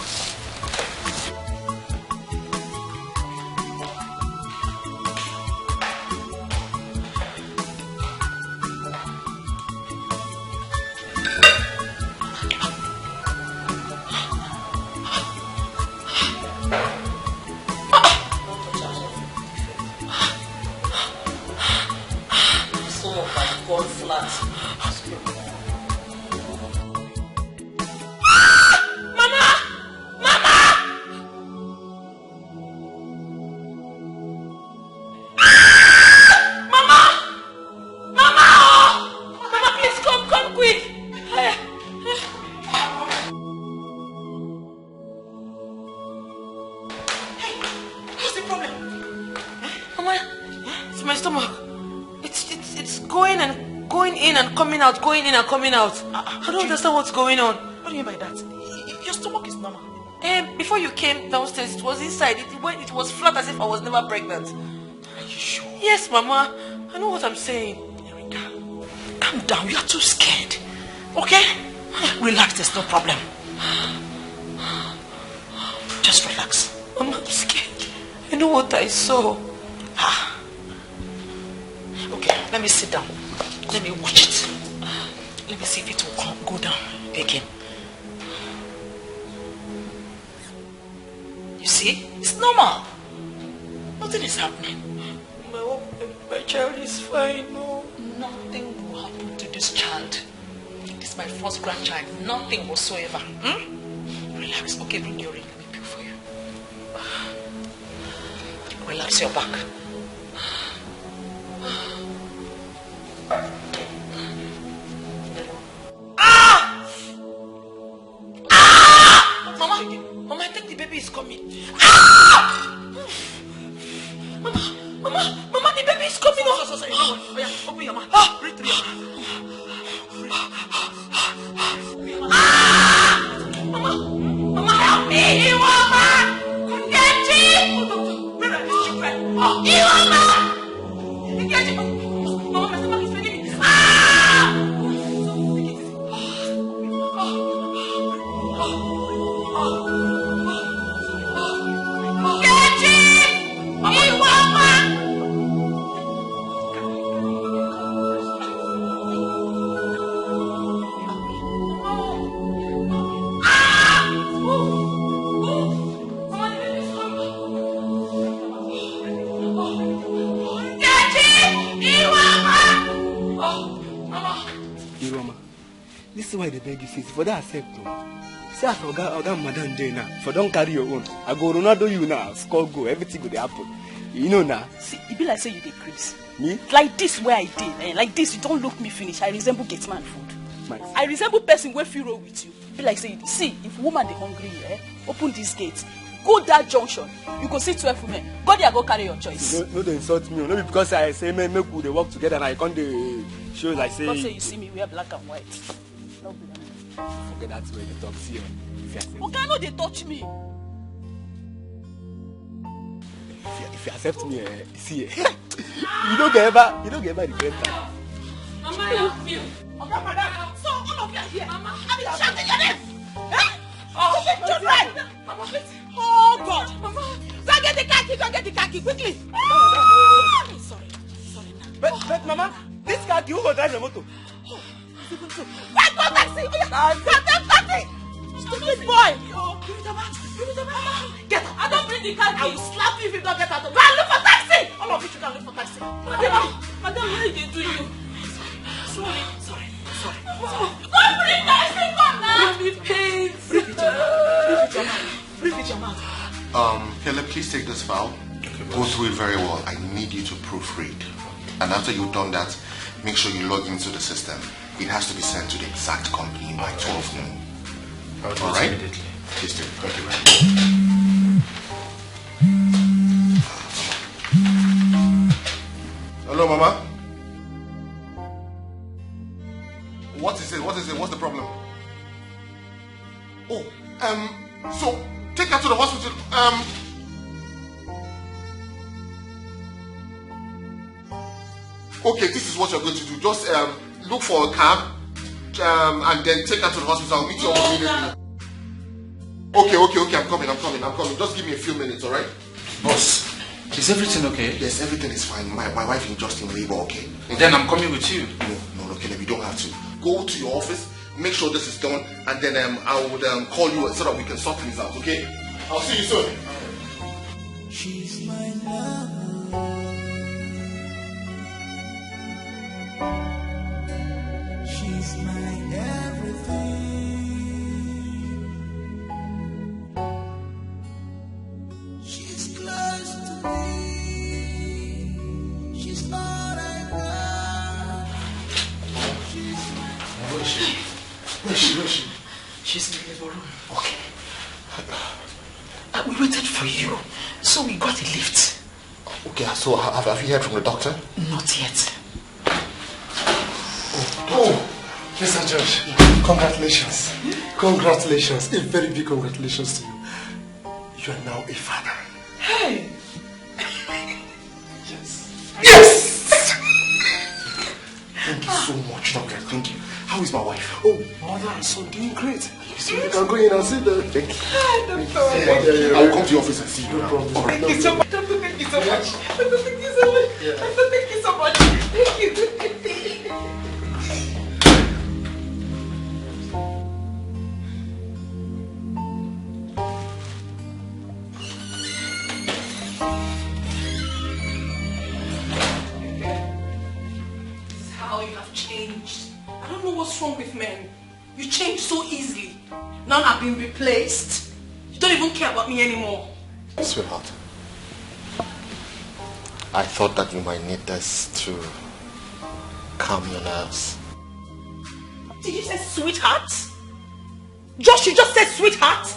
and coming out, going in and coming out. I don't understand what's going on. What do you mean by that? Your stomach is normal. Before you came downstairs, it was inside. It was flat as if I was never pregnant. Are you sure? Yes, Mama. I know what I'm saying. Erika, calm down. You are too scared. Okay? Relax, there's no problem. Just relax. Mama, I'm scared. I know what I saw. Okay, let me sit down. Let me watch it. Let me see if it will go down again. You see? It's normal. Nothing is happening. My child is fine. No. Nothing will happen to this child. This is my first grandchild. Nothing whatsoever. Relax. Okay, bring your ring. Let me pick for you. Relax your back. Mama, I think the baby is coming. Mama, the baby is coming. Sorry. Oh, yeah, open your mouth. Breathe through your mouth. Mama, help me. Iwama! Kundechi! Where are these children? Iwama! Kundechi! Mama, my stomach is paining me. This is why they beg you, sis. For that accept say as Oga Madam dey now. For don't carry your own. I go Ronaldo you now. Score go. Everything go dey happen. You know now. See, it be like say you dey craze. Me? Like this where I did. Like this, you don't look me finish. I resemble Gateman food. Nice. I resemble person wey fit roll with you. Be like say, see, if woman dey hungry, open this gate. Go that junction. You go see 12 women. Go there, go carry your choice. No, they insult me. No, because I say make we dey work together and I can't show like say. Don't say you see me wear black and white. No be that. Forget that way they talk. See, okay, no, they touch me. If you accept me, see, you don't get ever regret that. Mama, help me. Okay, madam. So all of you are here. Mama, I mean, shouting your name. Oh, children. Mama, please. Oh God. Mama, go get the khaki, quickly. Sorry. But Mama, this car you go drive the motor. Wait, go taxi. Go taxi. Stupid boy. Give me the mat. Get up. I don't bring the car. I will slap you if you don't get out. Go and look for taxi. All of you should go and look for taxi. Madam, what did they do you? Sorry. Don't bring taxi. Come now. Give me pain. Breathe with your mouth. Caleb, please take this file. Go through it very well. I need you to proofread. And after you've done that, make sure you log into the system. It has to be sent to the exact company by 12 noon. I'll do all it right? immediately. Please do. Thank you very much. Hello, Mama. What is it? What's the problem? Oh, so take her to the hospital. Okay, this is what you're going to do. Just look for a cab and then take her to the hospital. I'll meet you up immediately. Okay, I'm coming. Just give me a few minutes, alright? Boss, is everything okay? Yes, everything is fine. My wife is just in labor, okay? Then I'm coming with you. No, Caleb, you don't have to. Go to your office, make sure this is done, and then I would call you so that we can sort things out, okay? I'll see you soon. She's my love. She's my everything. She's close to me. She's all I got. She's my... Where is she? She's in the living room. Okay. We waited for you, so we got a lift. Okay, so have you heard from the doctor? Not yet. Oh, Oh, Mr. George, congratulations. Congratulations. A very big congratulations to you. You are now a father. Hey! Yes! Thank you so much, Doctor. Thank you. How is my wife? Oh, mother and son doing great. So you can go in and see them. Thank you. I will come to your office and see you. No problem. All right. Thank you so much. Doctor, thank you so much. Doctor, thank you so much. Doctor, thank you so much. Thank you. How you have changed. I don't know what's wrong with men. You change so easily. Now I've been replaced. You don't even care about me anymore. Sweetheart, I thought that you might need this to calm your nerves. Did you say sweetheart? Josh, you just said sweetheart?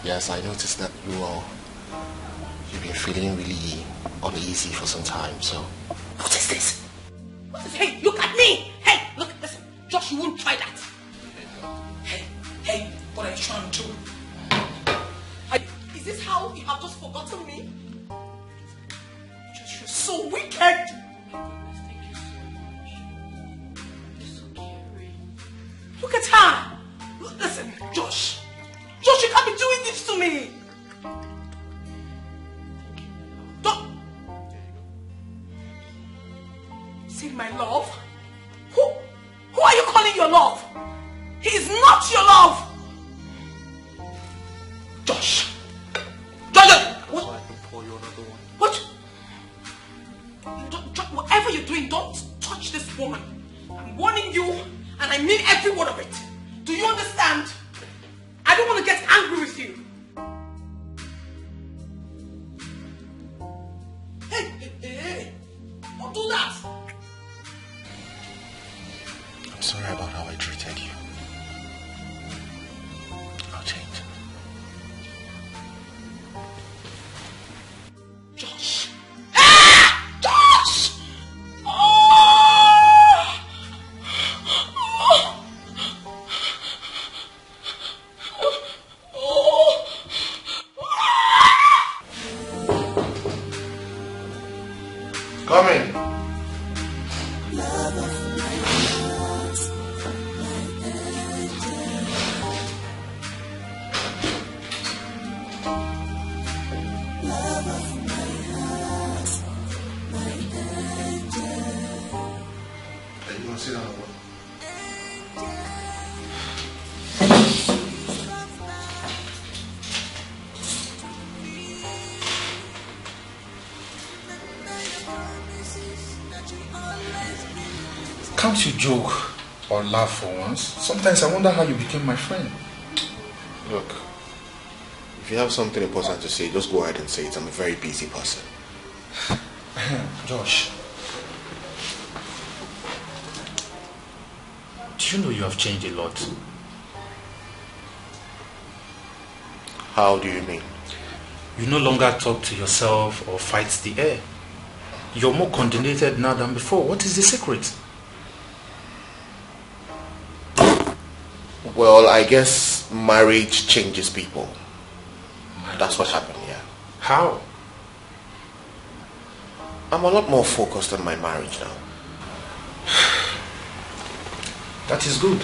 Yes, I noticed that you've been feeling really uneasy for some time, so... What is this? What is, hey, look at me! Hey, look, listen, Josh, you won't try that. Hey, what are you trying to do? Is this how you have just forgotten me? Josh, you're so wicked! Look at her! Listen, Josh, you can't be doing this to me! Say my love? Who are you calling your love? He is not your love! Josh! What? What? Whatever you're doing, don't touch this woman. I'm warning you, and I mean every word of it. Do you understand? I don't want to get angry with you. Hey! Don't do that! I'm sorry about how I treated you. I'll change. Josh! Josh! Come in. Can't you joke or laugh for once? Sometimes I wonder how you became my friend. Look, if you have something important to say, just go ahead and say it. I'm a very busy person. Josh, do you know you have changed a lot? How do you mean? You no longer talk to yourself or fight the air. You're more coordinated now than before. What is the secret? Well, I guess marriage changes people. That's what happened, yeah. How? I'm a lot more focused on my marriage now. That is good.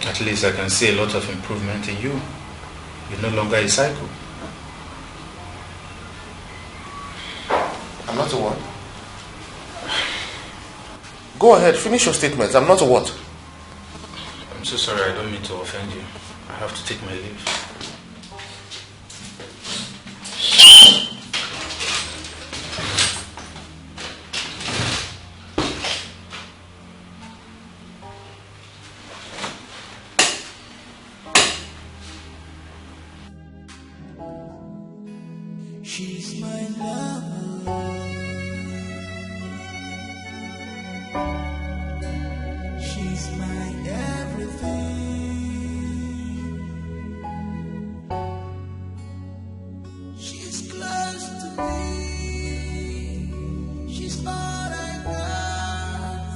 At least I can see a lot of improvement in you. You're no longer a cycle. I'm not a what? Go ahead, finish your statements. I'm not a what? I'm so sorry, I don't mean to offend you. I have to take my leave. She's my love. She's my everything. She's close to me. She's all I got.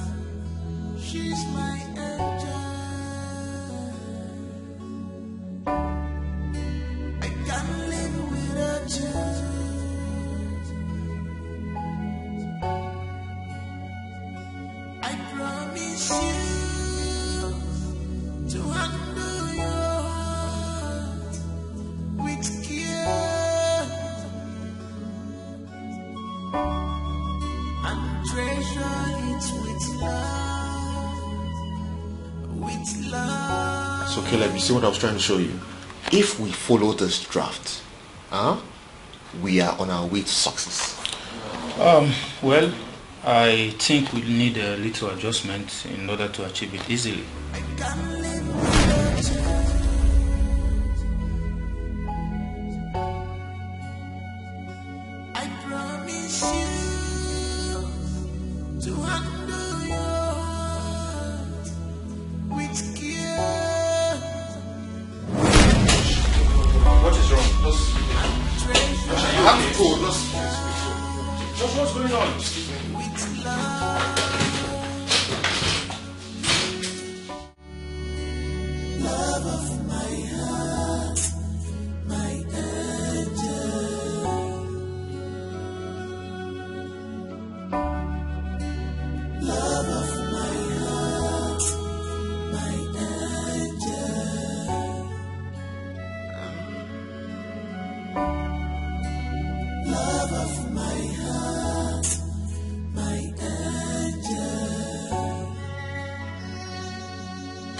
So Caleb, you see what I was trying to show you? If we follow this draft, we are on our way to success. Well, I think we need a little adjustment in order to achieve it easily. I promise you to handle yours with care. What is wrong? You have to go. What's going on? With love. Love of my heart, my angel. Love of my heart, my angel. Love of my heart, my angel.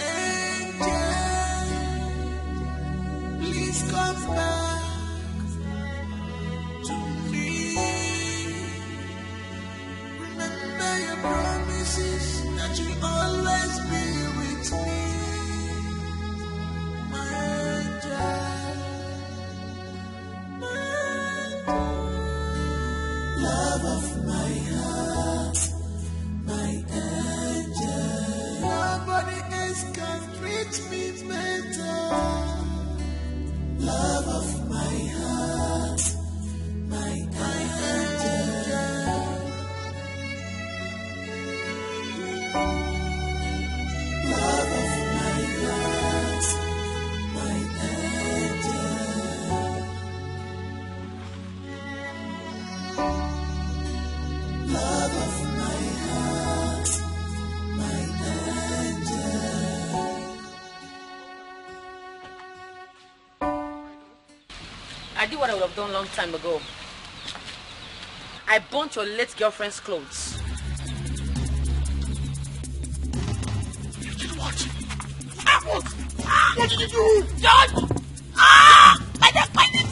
Angel, please come back to me. Remember your promises that you'll always be with me. My angel, my angel. Love of my heart, my angel. Nobody else can treat me better. Love of my heart, my angel. Love of my heart, my angel. Love of my heart, my angel. I did what I would have done long time ago. I burnt your late girlfriend's clothes. You did what? What did you do? John! I just find it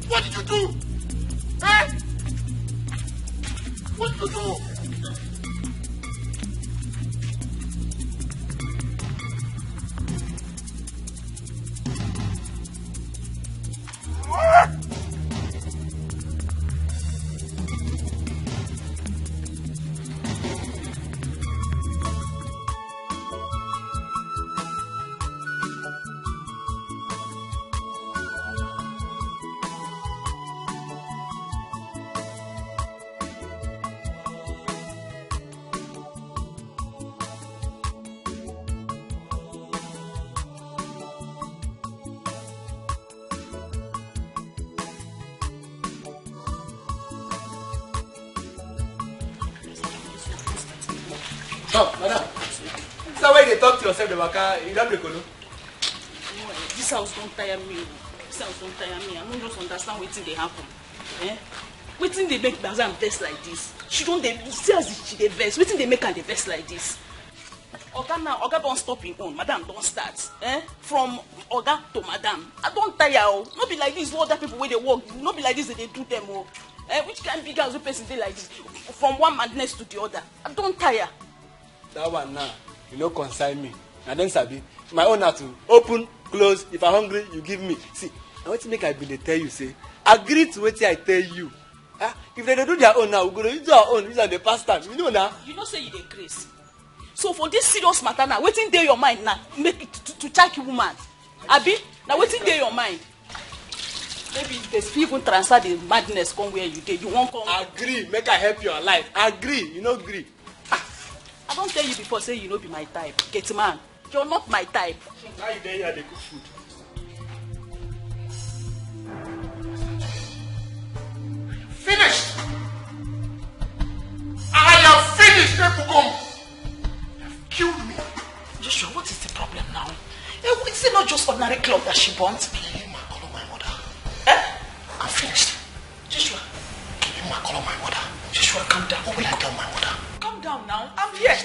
What did you do? Eh? What did you do? Oh, madam. Is that why they talk to yourself, the waka? You don't recall? This house don't tire me. This house don't tire me. I don't just understand wetin dey happen. Wetin dey make Bazam vex like this? She don't dey see as she dey vex. Wetin dey make her dey vex like this? Oga now, Oga don't stop him own. Madam don't start. From Oga to Madam. I don't tire. No be like this. What other people where they work. No be like this that they do them. Which kind of big house person dey like this? From one madness to the other. I don't tire. That one now, you know, concern me. And then Sabi, my own have to open, close. If I'm hungry, you give me. See, I want to make I be dey tell you, say, agree to what I tell you. If they do their own now, we're going to do our own. These are the past time. You know now. You know say you dey grace. So for this serious matter now, wetin dey your mind now? Make it to check woman. Abi, now wetin dey your mind? Maybe they even transfer the madness come where you dey. You won't come. Agree, make I help your life. Agree, you know agree. I don't tell you before, say you no be my type. Get man, you're not my type. Now you there, they cook food. Finished. I have finished, Nepugum. You have killed me. Joshua, what is the problem now? Is it not just ordinary cloth that she burnt? Call my mother. I'm finished. Joshua. Call my mother. Joshua, calm down. What will I tell my mother? now. I'm here.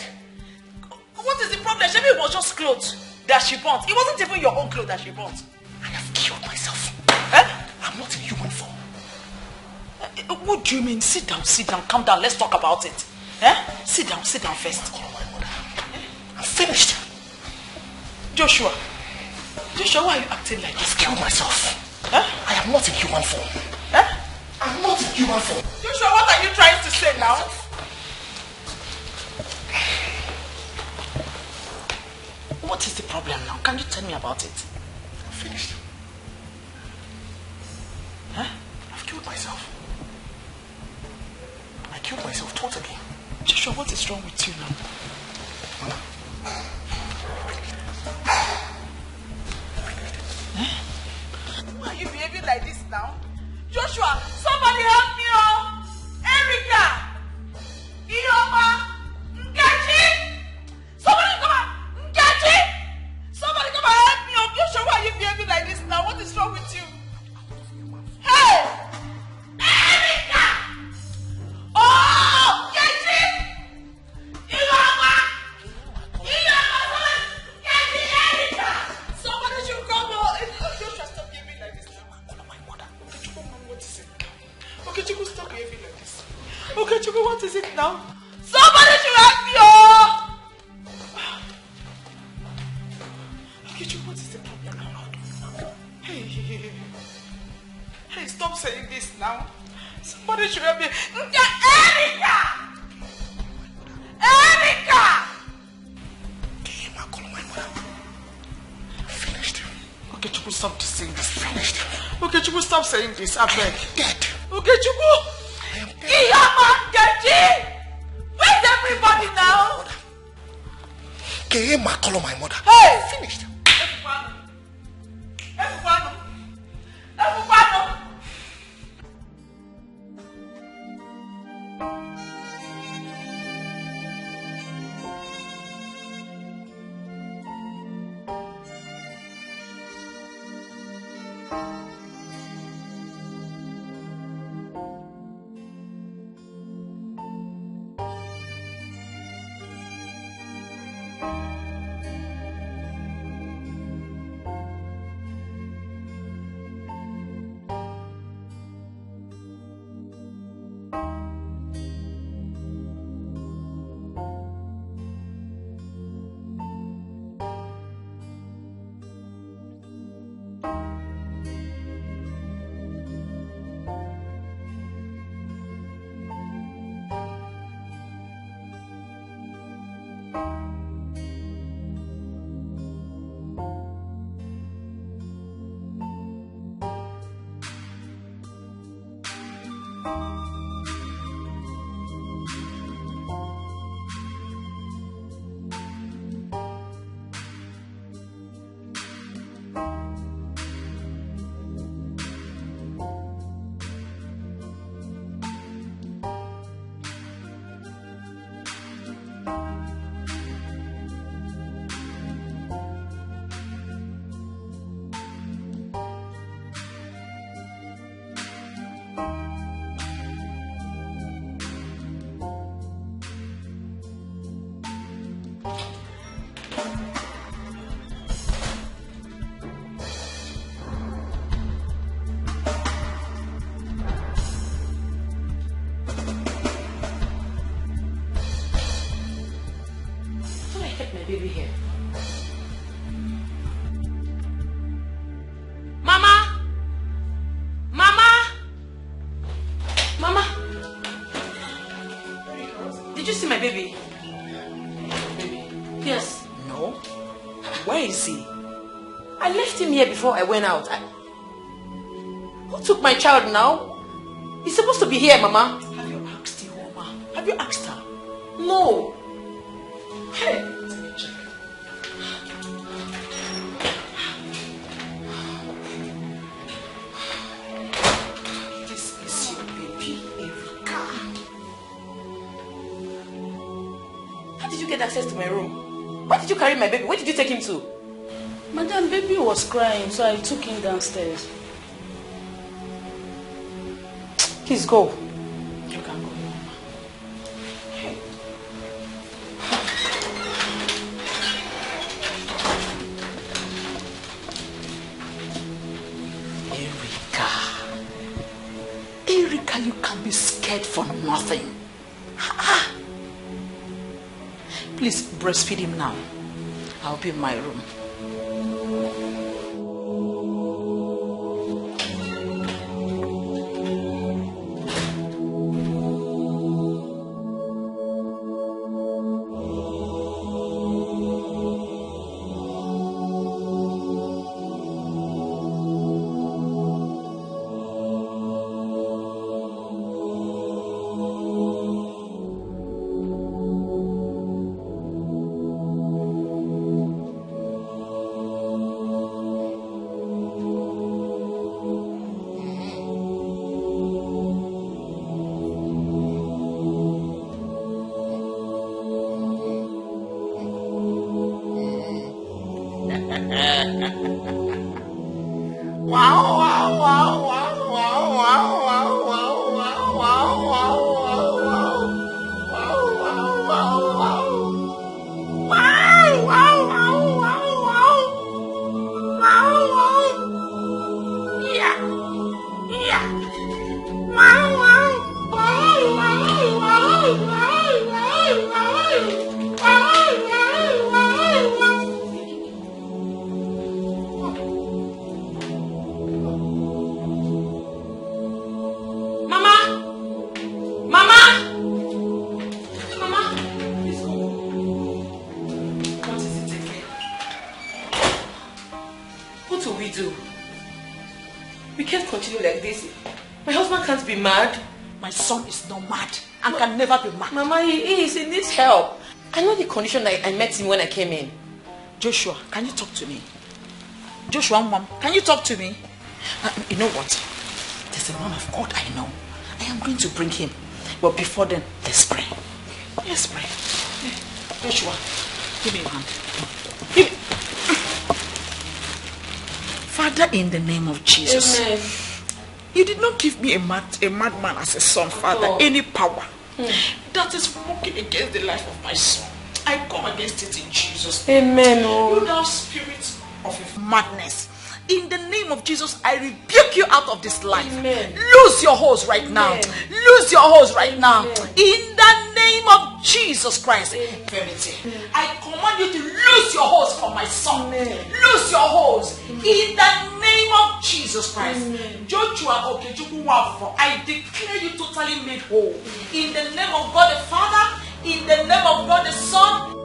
What is the problem? Maybe it was just clothes that she bought. It wasn't even your own clothes that she bought. I have killed myself. I'm not in human form. What do you mean? Sit down, calm down. Let's talk about it. Sit down first. I'm finished. Joshua, why are you acting like this? I've killed myself. I am not in human form. I'm not in human form. Joshua, what are you trying to say now? What is the problem now? Can you tell me about it? I'm finished. I've killed myself. I killed myself totally. Joshua, what is wrong with you now? Why are you behaving like this now? Joshua, somebody help me, oh! Erica! Ioma! Nkechi! Somebody come on! Nkechi! Somebody come and help me, oh! Joshua, why are you behaving like this now? What is wrong with you? Hey! Erica! Oh! Nkechi! Ioma! Nkechi! Erica! Somebody should come, oh! Joshua, stop behaving like this now. Okay, Chuku, stop behaving like this. Okay, Chuku, what is it now? Somebody should help me, oh! Okay, Chuku, what is the problem now? Hey, stop saying this now. Somebody should help me. Erica! Finished. Okay, Chuku, stop saying this. Finished. Okay, Chuku, stop saying this. I beg. Dead. Okay, Chuku. Where's everybody now? Call my mother. Hey! Finished. Everybody. Baby here. Mama! Did you see my baby? Baby? Yes. No. Where is he? I left him here before I went out. Who took my child now? He's supposed to be here, Mama. Have you asked your Mama? Have you asked her? No. Hey. Get access to my room. Why did you carry my baby? Where did you take him to? Madam, baby was crying, so I took him downstairs. Please go. You can go, Mama. Hey. for nothing. Please breastfeed him now. I'll be in my room. Mama, he needs help. I know the condition I met him when I came in. Joshua, can you talk to me? Joshua, Mom, can you talk to me? You know what? There's a man of God I know. I am going to bring him. But before then, let's pray. Let's pray. Joshua, give me your hand. Give me. Father, in the name of Jesus. Amen. You did not give me a madman as a son, Father. Any power that is working against the life of my son, I come against it in Jesus' name. Amen. You thou spirit of madness, in the name of Jesus, I rebuke you out of this life. Amen. Lose your horse right now. Lose your horse right now. In the name of Jesus Christ. Infirmity. I command you to lose your horse from my son. Lose your horse. In the name of Jesus Christ. Joshua, I declare you totally made whole. In the name of God the Father, in the name of God the Son.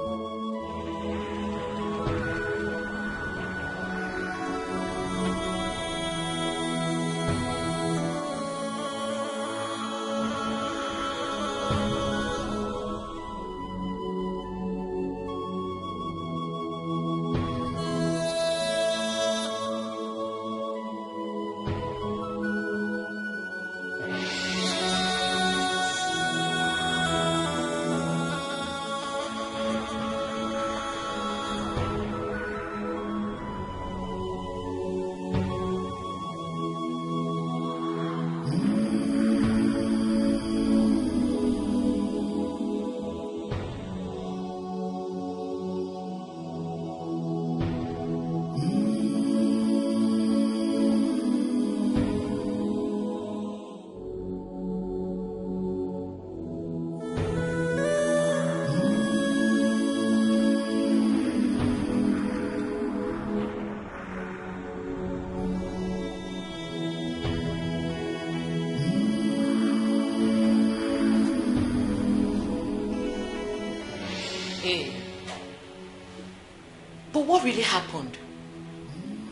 But what really happened?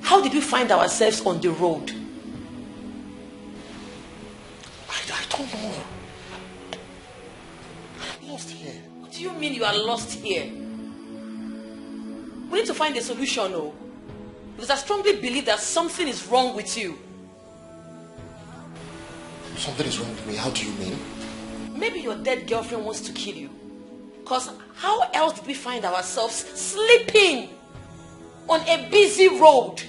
How did we find ourselves on the road? I don't know. I'm lost here. What do you mean you are lost here? We need to find a solution, though. Because I strongly believe that something is wrong with you. Something is wrong with me? How do you mean? Maybe your dead girlfriend wants to kill you. Because how else did we find ourselves sleeping on a busy road?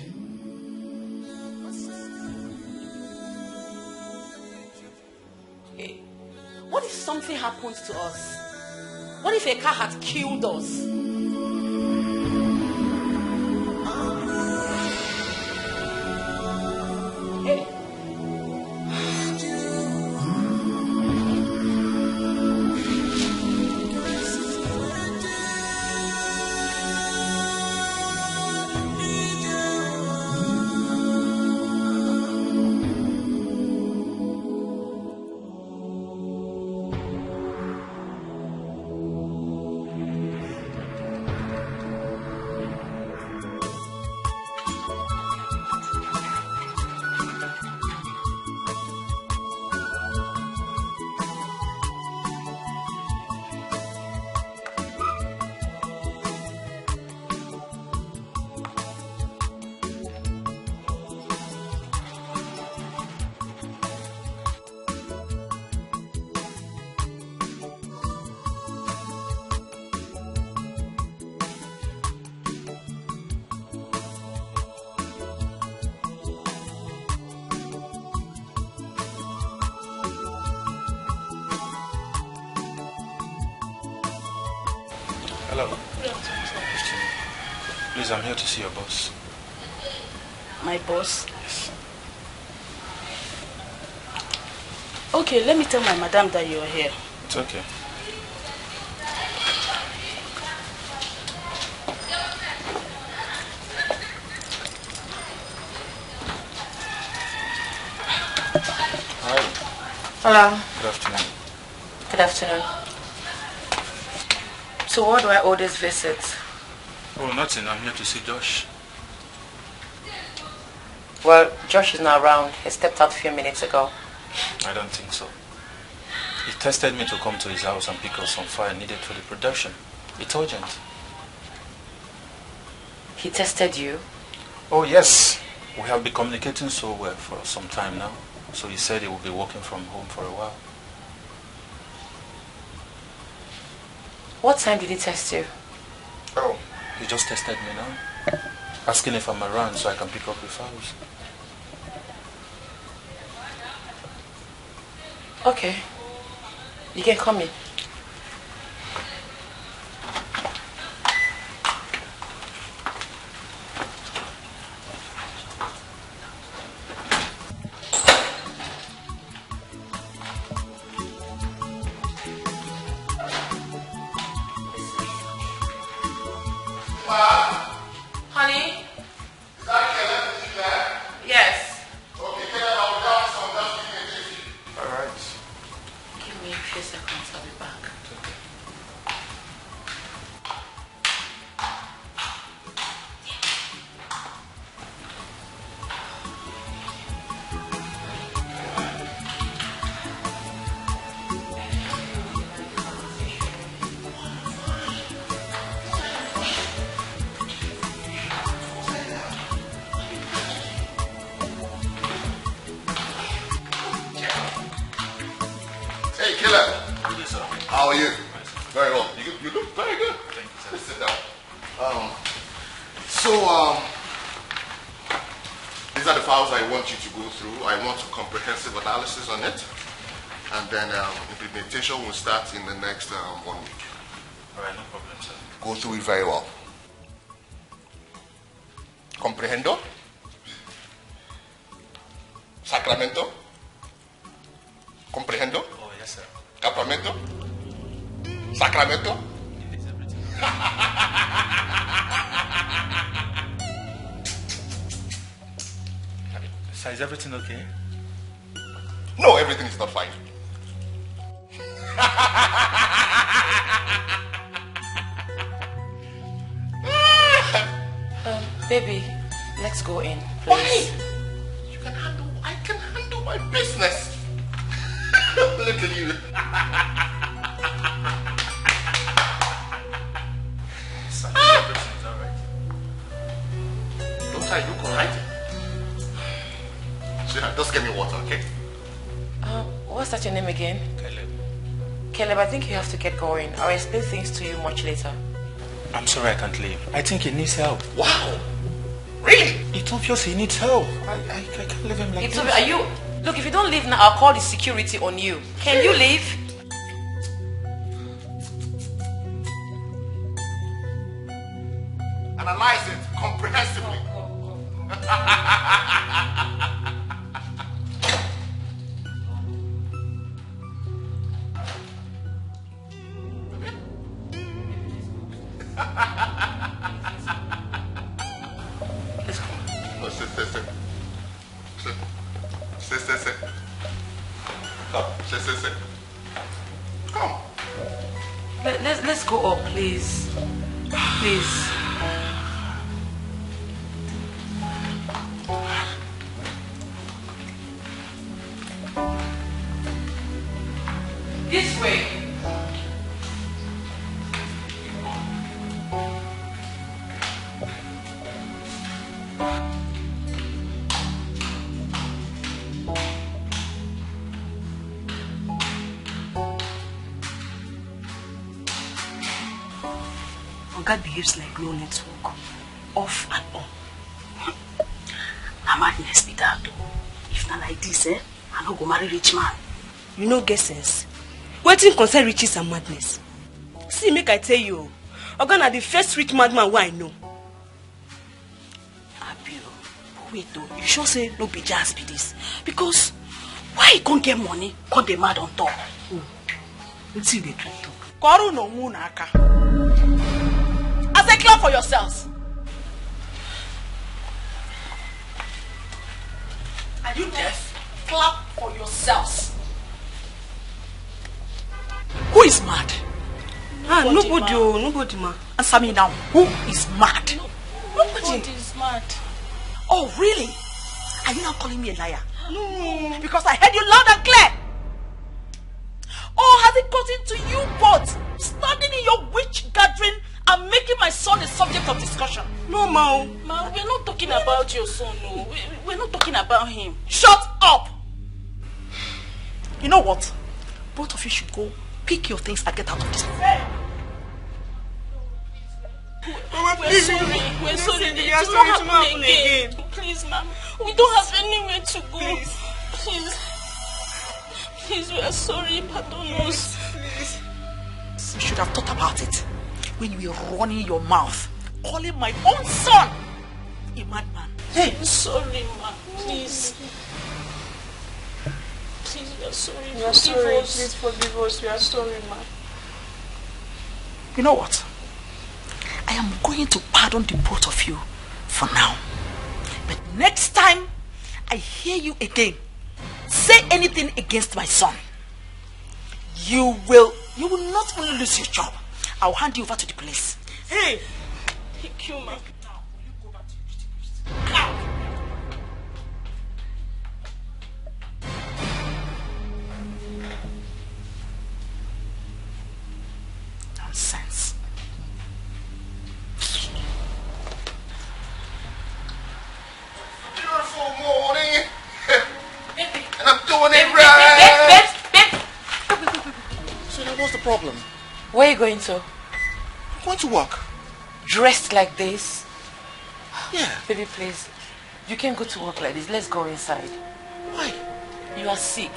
Hey, what if something happens to us? What if a car had killed us? Hey. Hello. Please, I'm here to see your boss. My boss? Yes. Okay, let me tell my madam that you're here. It's okay. Hi. Hello. Good afternoon. Good afternoon. So what do I owe this visit? Oh, nothing. I'm here to see Josh. Well, Josh is not around. He stepped out a few minutes ago. I don't think so. He tested me to come to his house and pick up some file needed for the production. It's urgent. He tested you? Oh, yes. We have been communicating so well for some time now. So he said he will be working from home for a while. What time did he test you? Oh, he just tested me now. Asking if I'm around so I can pick up the files. Okay. You can come in. Honey? Is that Kelly there? Yes. Okay, Kelly, I'll be down some. Just give me a ticket. All right. Give me a few seconds, I'll be back. Hey, Killer. How are you? Very well. You look very good. Thank you, sir. Let's sit down. These are the files I want you to go through. I want a comprehensive analysis on it. And then implementation will start in the next 1 week. All right, no problem, sir. Go through it very well. Comprehendo? Sacramento? Comprehendo? Oh, yes, sir. Campamento? Sacramento? Sir, is everything okay? No, everything is not fine. Baby, let's go in, please. I can handle my business. Look at you. Sir, everything is all right. Don't I look alright? Sweetheart, just get me water, okay? What's that your name again? Caleb. Caleb, I think you have to get going. I'll explain things to you much later. I'm sorry I can't leave. I think he needs help. Wow! Really? It's obvious he needs help. I can't leave him like It's this. obvious. Are you... Look, if you don't leave now, I'll call the security on you. Can you leave? Analyze it comprehensively. Let's go. No, sit. Sit. Come, sit. Come. Let's go up, please. Please. This way. Oga behaves like no network, off and on. Na madness be that. If not like this, I no go marry rich man. You no get sense. Wetin concern riches and madness? See, make I tell you, Ogana, the first rich madman who I know. Abio, wait though, you sure say no be just be this? Because why you can't get money, can't dey mad on top? Let's see the truth. Koru no munaka. As a clap for yourselves. Are you deaf? Clap for yourselves. Who is mad? Nobody, ma. Answer me now. Who is mad? Nobody is mad. Oh, really? Are you now calling me a liar? No. Because I heard you loud and clear. Or has it gotten to you both standing in your witch gathering and making my son a subject of discussion? No, Ma. Ma, we're not talking about your son, no. We're not talking about him. Shut up! You know what? Both of you should go pick your things and get out of this. We're sorry. We're sorry. It will not happen again. Please, ma'am. We don't have anywhere to go. Please, we are sorry. Pardon us. You should have thought about it when you were running your mouth, calling my own son a madman. Hey, I'm sorry, ma'am. Please. Please, we are sorry. We are sorry. Please forgive us. We are sorry, ma'am. You know what? I am going to pardon the both of you for now. But next time I hear you again say anything against my son, you will not only lose your job, I'll hand you over to the police. Hey! Thank you, ma'am. Nonsense. Beautiful morning. And I'm doing it right. So now what's the problem? Where are you going to? I'm going to work. Dressed like this? Yeah. Baby, please. You can't go to work like this. Let's go inside. Why? You are sick.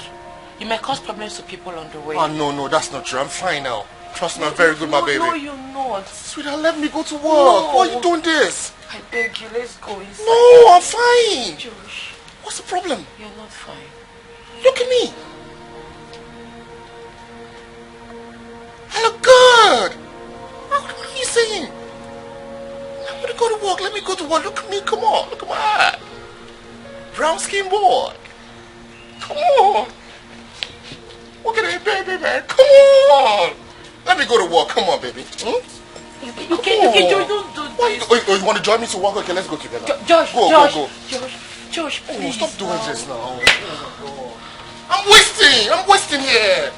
You may cause problems to people on the way. Oh, no, that's not true. I'm fine now. Trust me, I'm very good, my baby. No, you're not. Sweetheart, let me go to work. No. Why are you doing this? I beg you, let's go inside. No, I'm fine. Josh. What's the problem? You're not fine. Look at me. I look good. What are you saying? I'm going to go to work. Let me go to work. Look at me. Come on. Look at my eye. Brown skin boy. Come on. Look at that baby, man. Come on. Let me go to work. Come on, baby. You can't, Josh, don't do this. You want to join me to work? Okay, let's go together. Josh, Go. Josh, please. Stop doing this now. I'm wasting here.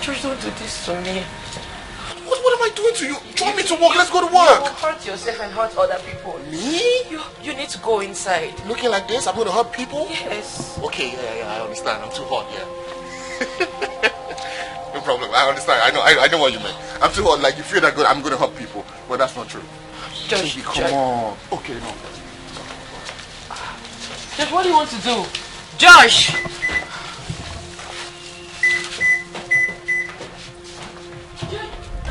Josh, don't do this to me. What am I doing to you? Join me to work. Let's go to You work. will hurt yourself and hurt other people. Me? You need to go inside. Looking like this, I'm going to hurt people? Yes. Okay, yeah, I understand. I'm too hot, yeah. No problem. I understand. I know what you mean. I'm too hot. Like, you feel that good, I'm going to hurt people. But that's not true. Josh, Baby, come on. Okay, no. Josh, what do you want to do? Josh!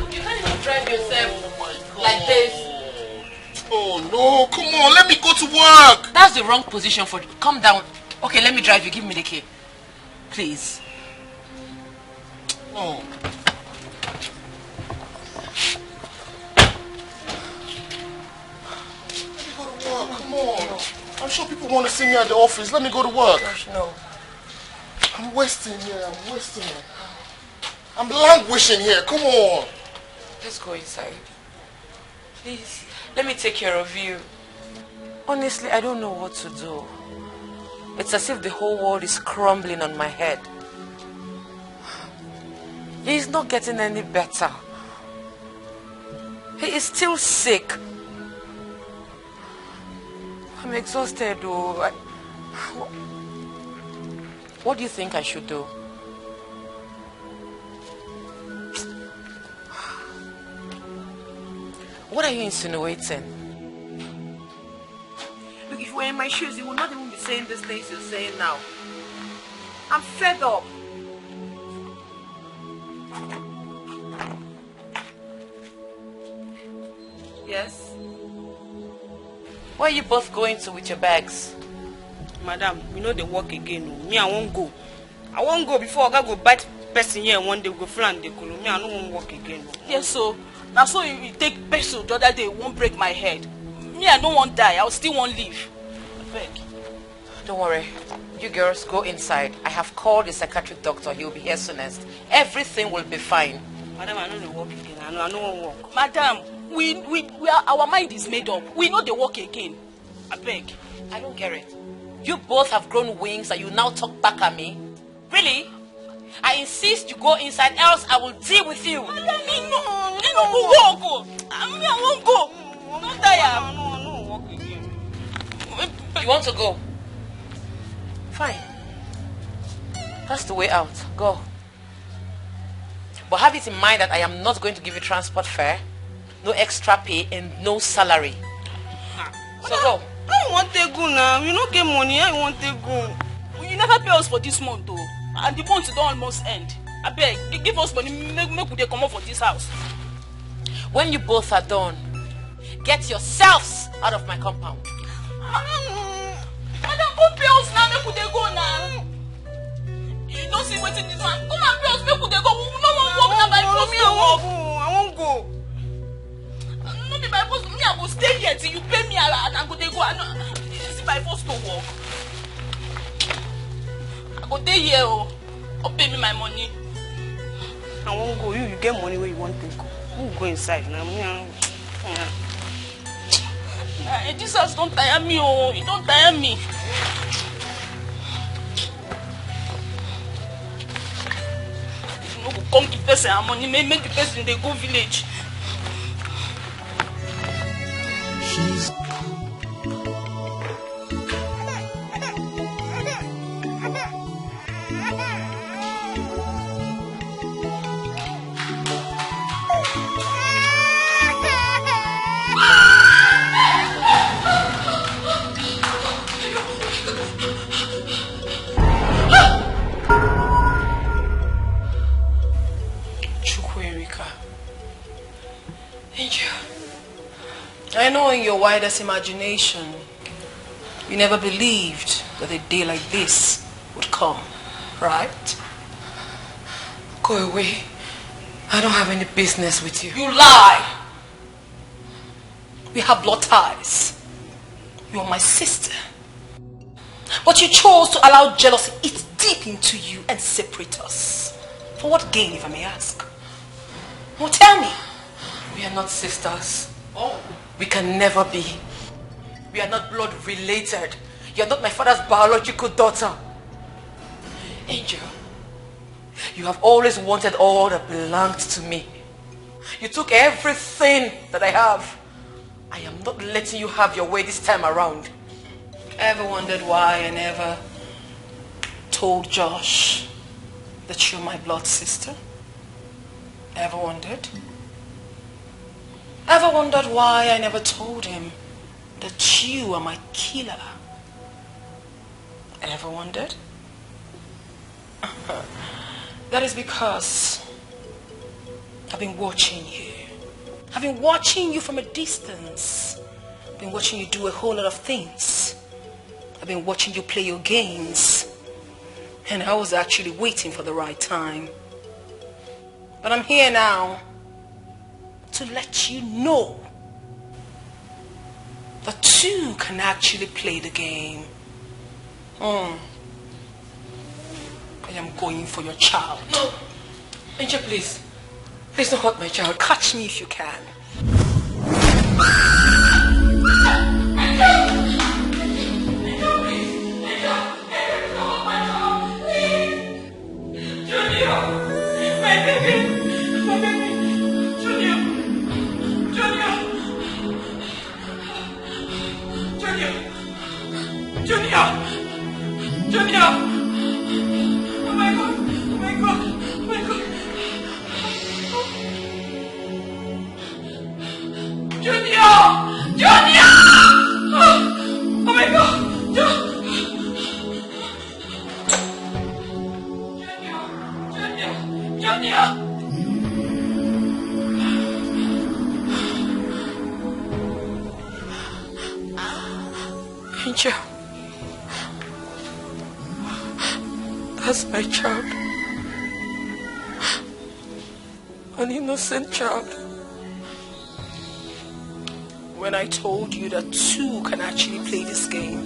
You can't even drive yourself like this. Oh no, come on, let me go to work. That's the wrong position for you. Come down. Okay, let me drive you. Give me the key. Please. No. Let me go to work, come on. No. I'm sure people want to see me at the office. Let me go to work. Gosh, no. I'm wasting here, I'm languishing here, come on. Let's go inside. Please, let me take care of you. Honestly, I don't know what to do. It's as if the whole world is crumbling on my head. He's not getting any better. He is still sick. I'm exhausted, though. What do you think I should do? What are you insinuating? Look, if you were in my shoes, you would not even be saying these things you're saying now. I'm fed up. Yes? Where are you both going to with your bags? Madam, we know they work again. Me, I won't go. I won't go before I go bite person here one day, go flan the color. Me, I don't want to work again. Yes, so now so you take pencil the other day, won't break my head. Me, I don't want to die. I will still won't leave. Beg. Don't worry. You girls go inside. I have called the psychiatric doctor. He will be here soonest. Everything will be fine. Madam, I know they work again. I don't want to work. Madam, we are, our mind is made up. We know they work again. I beg. I don't get it. You both have grown wings and you now talk back at me. Really? I insist you go inside, else I will deal with you. Madam, no, go. I won't go. Don't die. I don't work again. You want to go? Fine. That's the way out. Go. But have it in mind that I am not going to give you transport fare, no extra pay, and no salary. So go. I want to go now. You don't get money. I want to go. You never pay us for this month, though. And the month don't almost end. I beg, give us money. Make they come out for this house. When you both are done, get yourselves out of my compound. Madam, go pay us now. Make they go now. You don't see what's in this one. Come and pay us. Make they go. No one walk now by force. I won't go. No be by force. Me, I will stay here till you pay me and go they go. It's by force to walk. I go stay here. Or pay me my money. I won't go. You get money where you want to go. You go inside now. This house don't tire me. Oh, it don't tire me. You know, come give person our money. Make the person they go village. She's I know in your widest imagination, you never believed that a day like this would come, right? Go away. I don't have any business with you. You lie! We have blood ties. You are my sister. But you chose to allow jealousy eat deep into you and separate us. For what gain, if I may ask? Well, tell me. We are not sisters. Oh. We can never be. We are not blood related. You are not my father's biological daughter. Angel, you have always wanted all that belonged to me. You took everything that I have. I am not letting you have your way this time around. Ever wondered why I never told Josh that you're my blood sister? Ever wondered? Ever wondered why I never told him that you are my killer? Ever wondered? That is because I've been watching you. I've been watching you from a distance. I've been watching you do a whole lot of things. I've been watching you play your games. And I was actually waiting for the right time. But I'm here now to let you know that two can actually play the game. I am going for your child. No! Angel, please. Please don't hurt my child. Catch me if you can. Angel. That's my child. An innocent child. When I told you that two can actually play this game,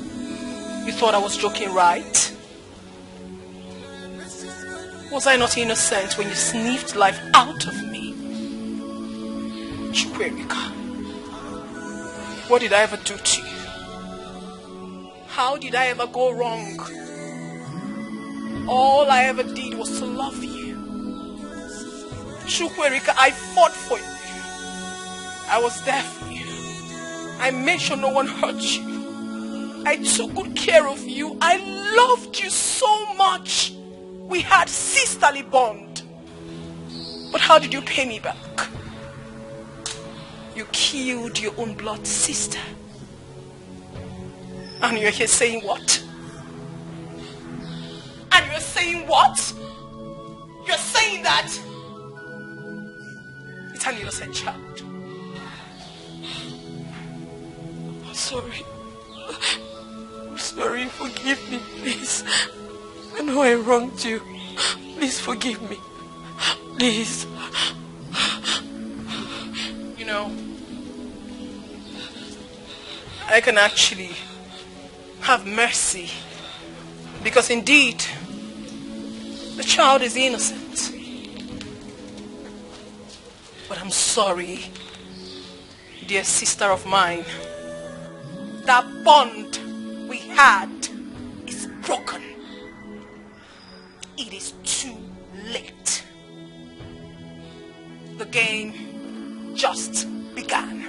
you thought I was joking, right? Was I not innocent when you sniffed life out of me? Chukwuemeka, what did I ever do to you? How did I ever go wrong? All I ever did was to love you. Chukwuemeka, I fought for you. I was there for you. I made sure no one hurt you. I took good care of you. I loved you so much. We had sisterly bond. But how did you pay me back? You killed your own blood sister. And you're here saying what? And you're saying what? You're saying that it's an innocent child. I'm sorry. I'm sorry. Forgive me, please. I know I wronged you. Please forgive me. Please. You know, I can actually have mercy, because indeed the child is innocent. But I'm sorry, dear sister of mine, that bond we had is broken. It is too late. The game just began.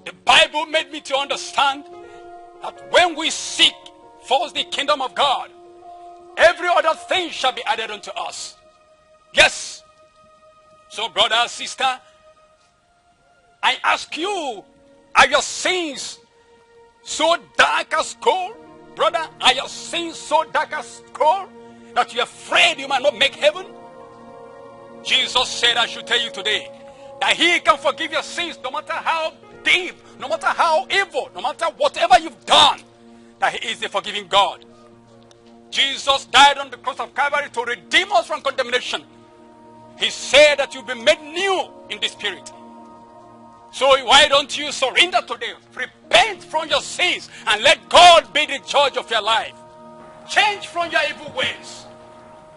The Bible made me to understand that when we seek first the kingdom of God, every other thing shall be added unto us. Yes. So brother, sister, I ask you, are your sins so dark as coal? Brother, are your sins so dark as coal that you're afraid you might not make heaven? Jesus said, I should tell you today, that he can forgive your sins no matter how deep, no matter how evil, no matter whatever you've done, that he is the forgiving God. Jesus died on the cross of Calvary to redeem us from condemnation. He said that you'll be made new in the spirit. So why don't you surrender today? Repent from your sins and let God be the judge of your life. Change from your evil ways.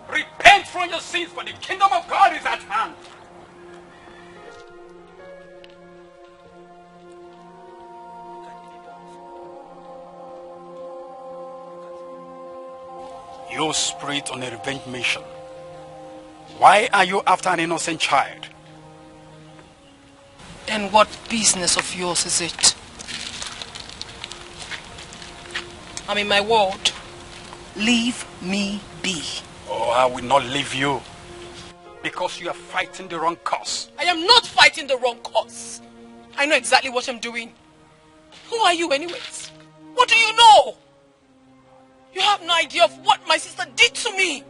Repent from your sins, for the kingdom of God is at hand. You spirit on a revenge mission. Why are you after an innocent child? And what business of yours is it? I'm in my ward. Leave me be. Oh, I will not leave you. Because you are fighting the wrong cause. I am not fighting the wrong cause. I know exactly what I'm doing. Who are you anyways? What do you know? You have no idea of what my sister did to me.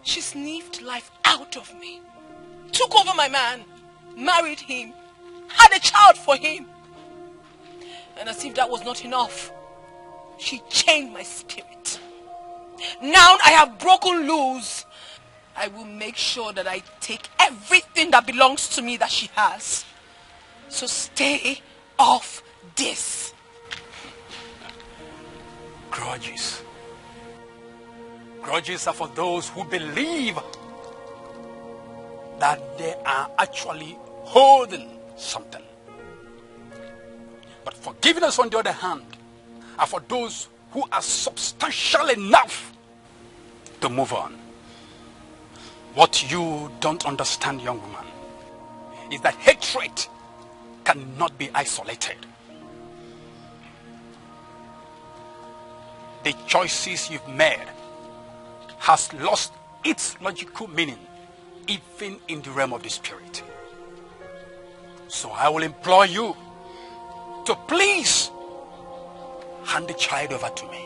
She sniffed life out of me. Took over my man. Married him. Had a child for him. And as if that was not enough, She chained my spirit. Now I have broken loose. I will make sure that I take everything that belongs to me that she has. So stay off this. Grudges. Grudges are for those who believe that they are actually holding something. But forgiveness, on the other hand, are for those who are substantial enough to move on. What you don't understand, young woman, is that hatred cannot be isolated. The choices you've made has lost its logical meaning even in the realm of the spirit. So I will implore you to please hand the child over to me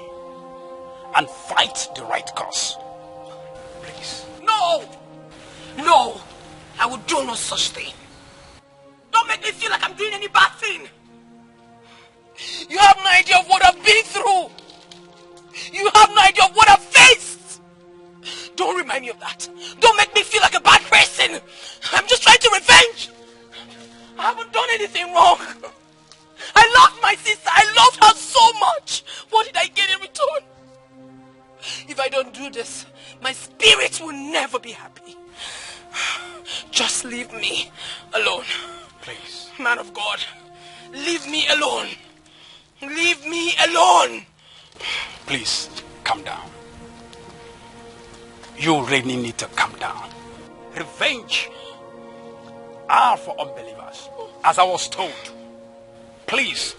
and fight the right cause. Please. No! No! I will do no such thing. Don't make me feel like I'm doing any bad thing. You have no idea of what I've been through. You have no idea of what I've faced. Don't remind me of that. Don't make me feel like a bad person. I'm just trying to revenge. I haven't done anything wrong. I loved my sister. I loved her so much. What did I get in return? If I don't do this, my spirit will never be happy. Just leave me alone. Please. Man of God, leave me alone. Leave me alone. Please, calm down. You really need to calm down. Revenge are for unbelievers, as I was told. Please,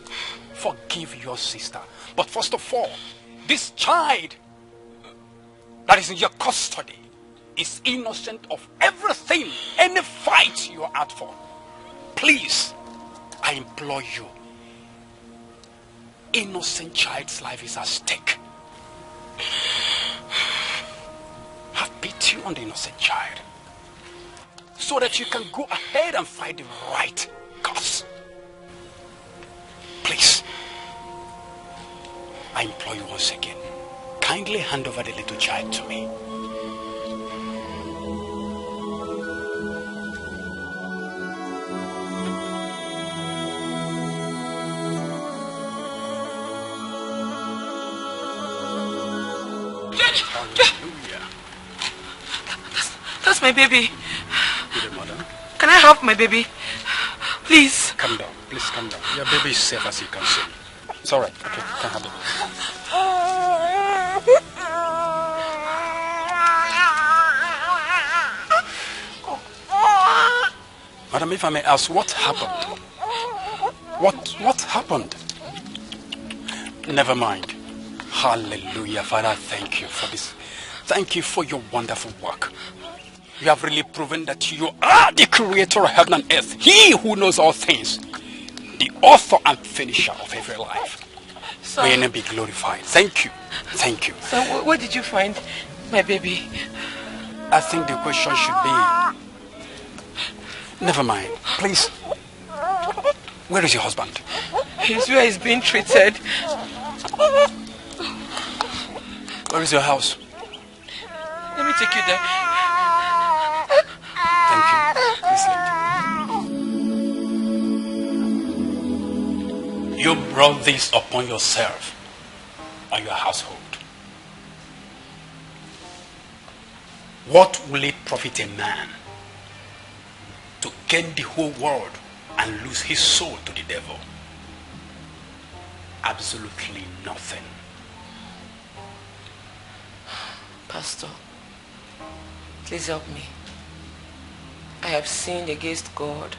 forgive your sister. But first of all, this child that is in your custody is innocent of everything, any fight you are out for. Please, I implore you. Innocent child's life is at stake. Have pity on the innocent child, so that you can go ahead and fight the right cause. Please, I implore you once again, kindly hand over the little child to me. That's my baby. Good mother. Can I have my baby? Please. Calm down. Please calm down. Your baby is safe, as you can see. It's all right. Okay, you can have the baby. Madam, if I may ask, what happened? What happened? Never mind. Hallelujah. Father, thank you for this. Thank you for your wonderful work. You have really proven that you are the creator of heaven and earth. He who knows all things. The author and finisher of every life. So, may your name be glorified. Thank you. Thank you. So where did you find my baby? I think the question should be... Never mind. Please. Where is your husband? He's where he's being treated. Where is your house? Let me take you there. Thank you. Please let you brought this upon yourself and your household. What will it profit a man to gain the whole world and lose his soul to the devil? Absolutely nothing. Pastor, please help me. I have sinned against God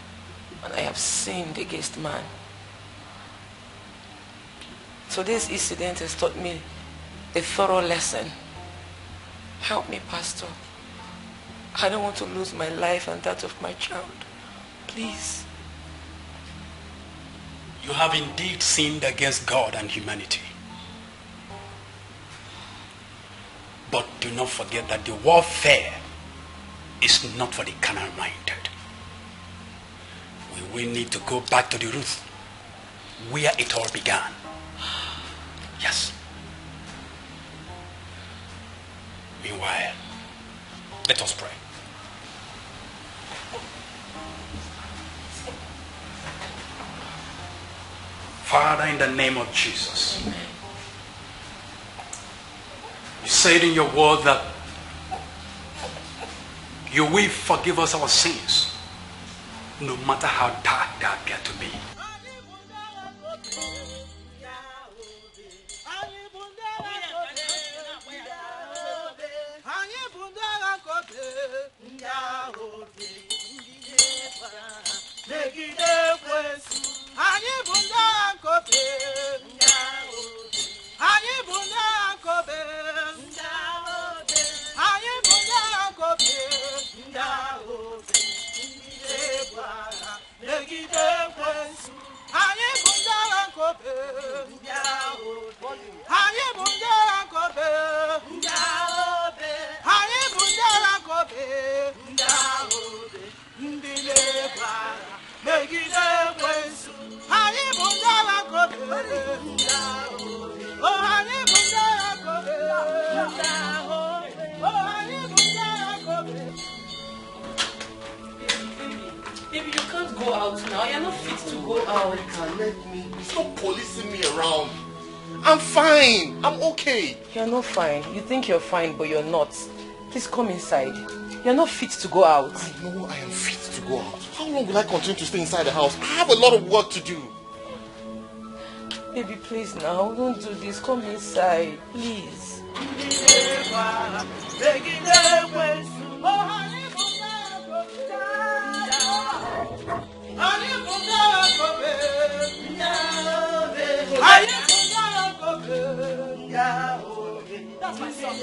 and I have sinned against man. So this incident has taught me a thorough lesson. Help me, Pastor. I don't want to lose my life and that of my child. Please. You have indeed sinned against God and humanity. But do not forget that the warfare is not for the carnal-minded. We will need to go back to the root where it all began. Yes. Meanwhile, let us pray. Father, in the name of Jesus, you said in your word that you will forgive us our sins, no matter how dark they appear to be. Baby, you can't go out now. You're not fit to go out. Let me. Stop policing me around. I'm fine. I'm okay. You're not fine. You think you're fine, but you're not. Please come inside. You're not fit to go out. I know I am fit to go out. How long will I continue to stay inside the house? I have a lot of work to do. Baby, please now. Don't do this. Come inside. Please. That's my son.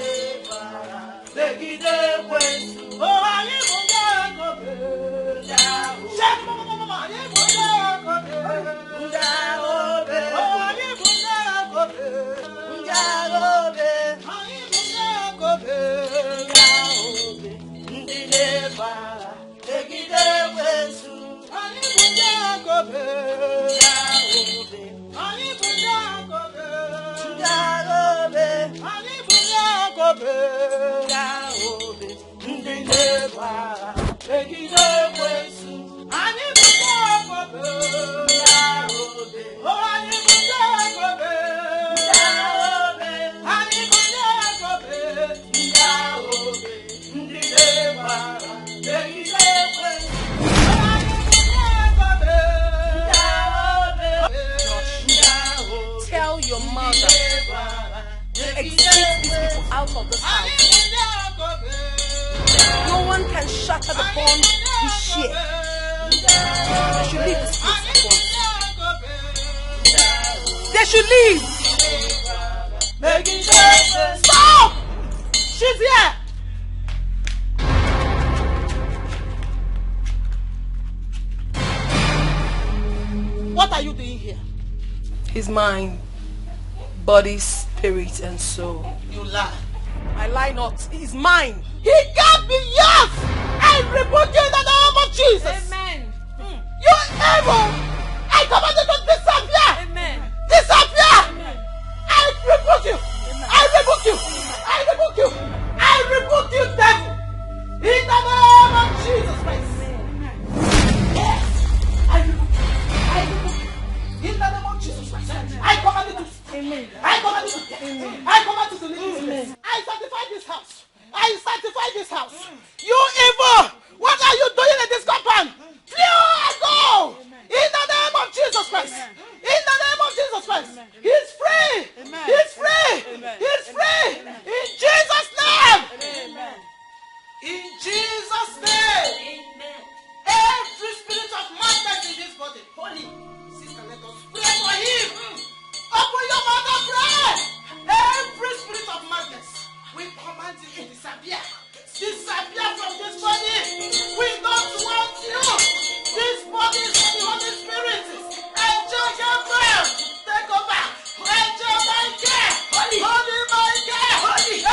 Tell your mother. Exit these people out of this house. No one can shatter the bond we share. They should leave this place at once. They should leave. Stop! She's here! What are you doing here? His mind, body, spirit, and soul. You lie. I lie not. He's mine. He can't be yours! I rebuke you in the name of Jesus! Amen. You evil! I command you to disappear! Amen. Disappear! Amen. I rebuke you! I rebuke you! I rebuke you! I rebuke you, devil! In the name of Jesus Christ! Yes! I rebuke you! I rebuke you! In the name of Jesus Christ! I command you to Amen. I command you to Amen. I command you to leave this place. I sanctify this house. I sanctify this house. You evil! What are you doing in this compound? Flee go! In the name of Jesus Christ. In the name of Jesus Christ. He's free. He's free. He's free. In Jesus' name. In Jesus' name. Every spirit of madness in this body. Holy. Sister, let us pray for him. Open your mouth and pray. Every spirit of madness, we command you to disappear. Disappear from this body. We don't want you. This body is for the Holy Spirit. Angel Gabriel, take over. Angel Michael, Holy Michael,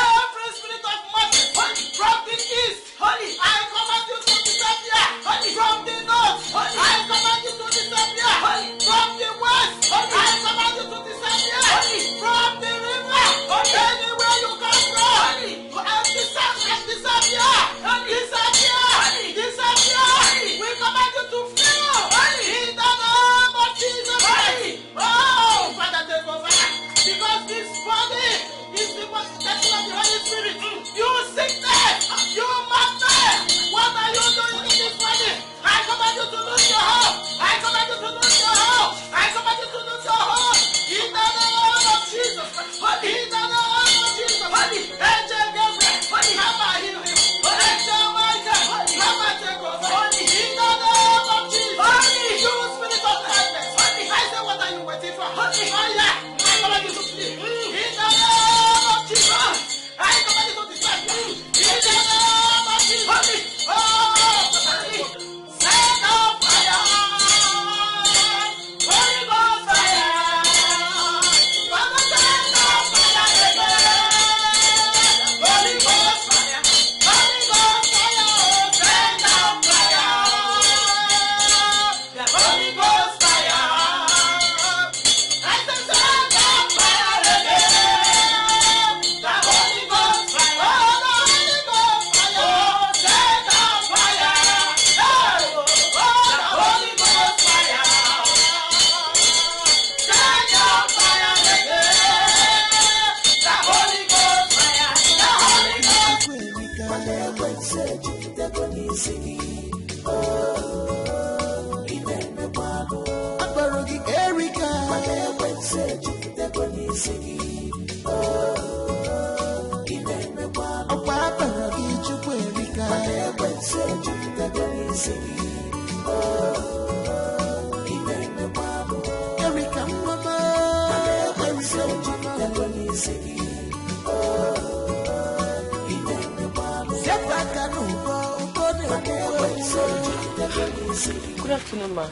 Good afternoon, ma'am.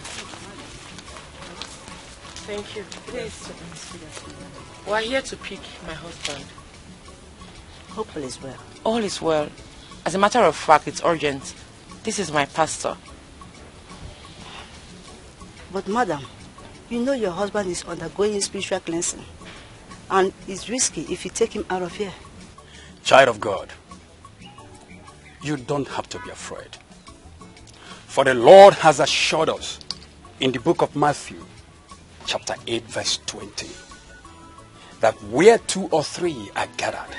Thank you. We're here to pick my husband. Hope all is well. All is well. As a matter of fact, it's urgent. This is my pastor. But madam, you know your husband is undergoing spiritual cleansing. And it's risky if you take him out of here. Child of God, you don't have to be afraid. For the Lord has assured us in the book of Matthew, chapter 8, verse 20, that where 2 or 3 are gathered,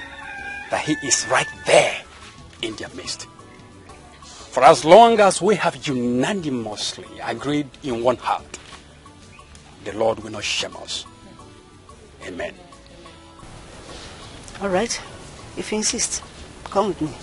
that he is right there in their midst. For as long as we have unanimously agreed in one heart, the Lord will not shame us. Amen. All right, if you insist, come with me.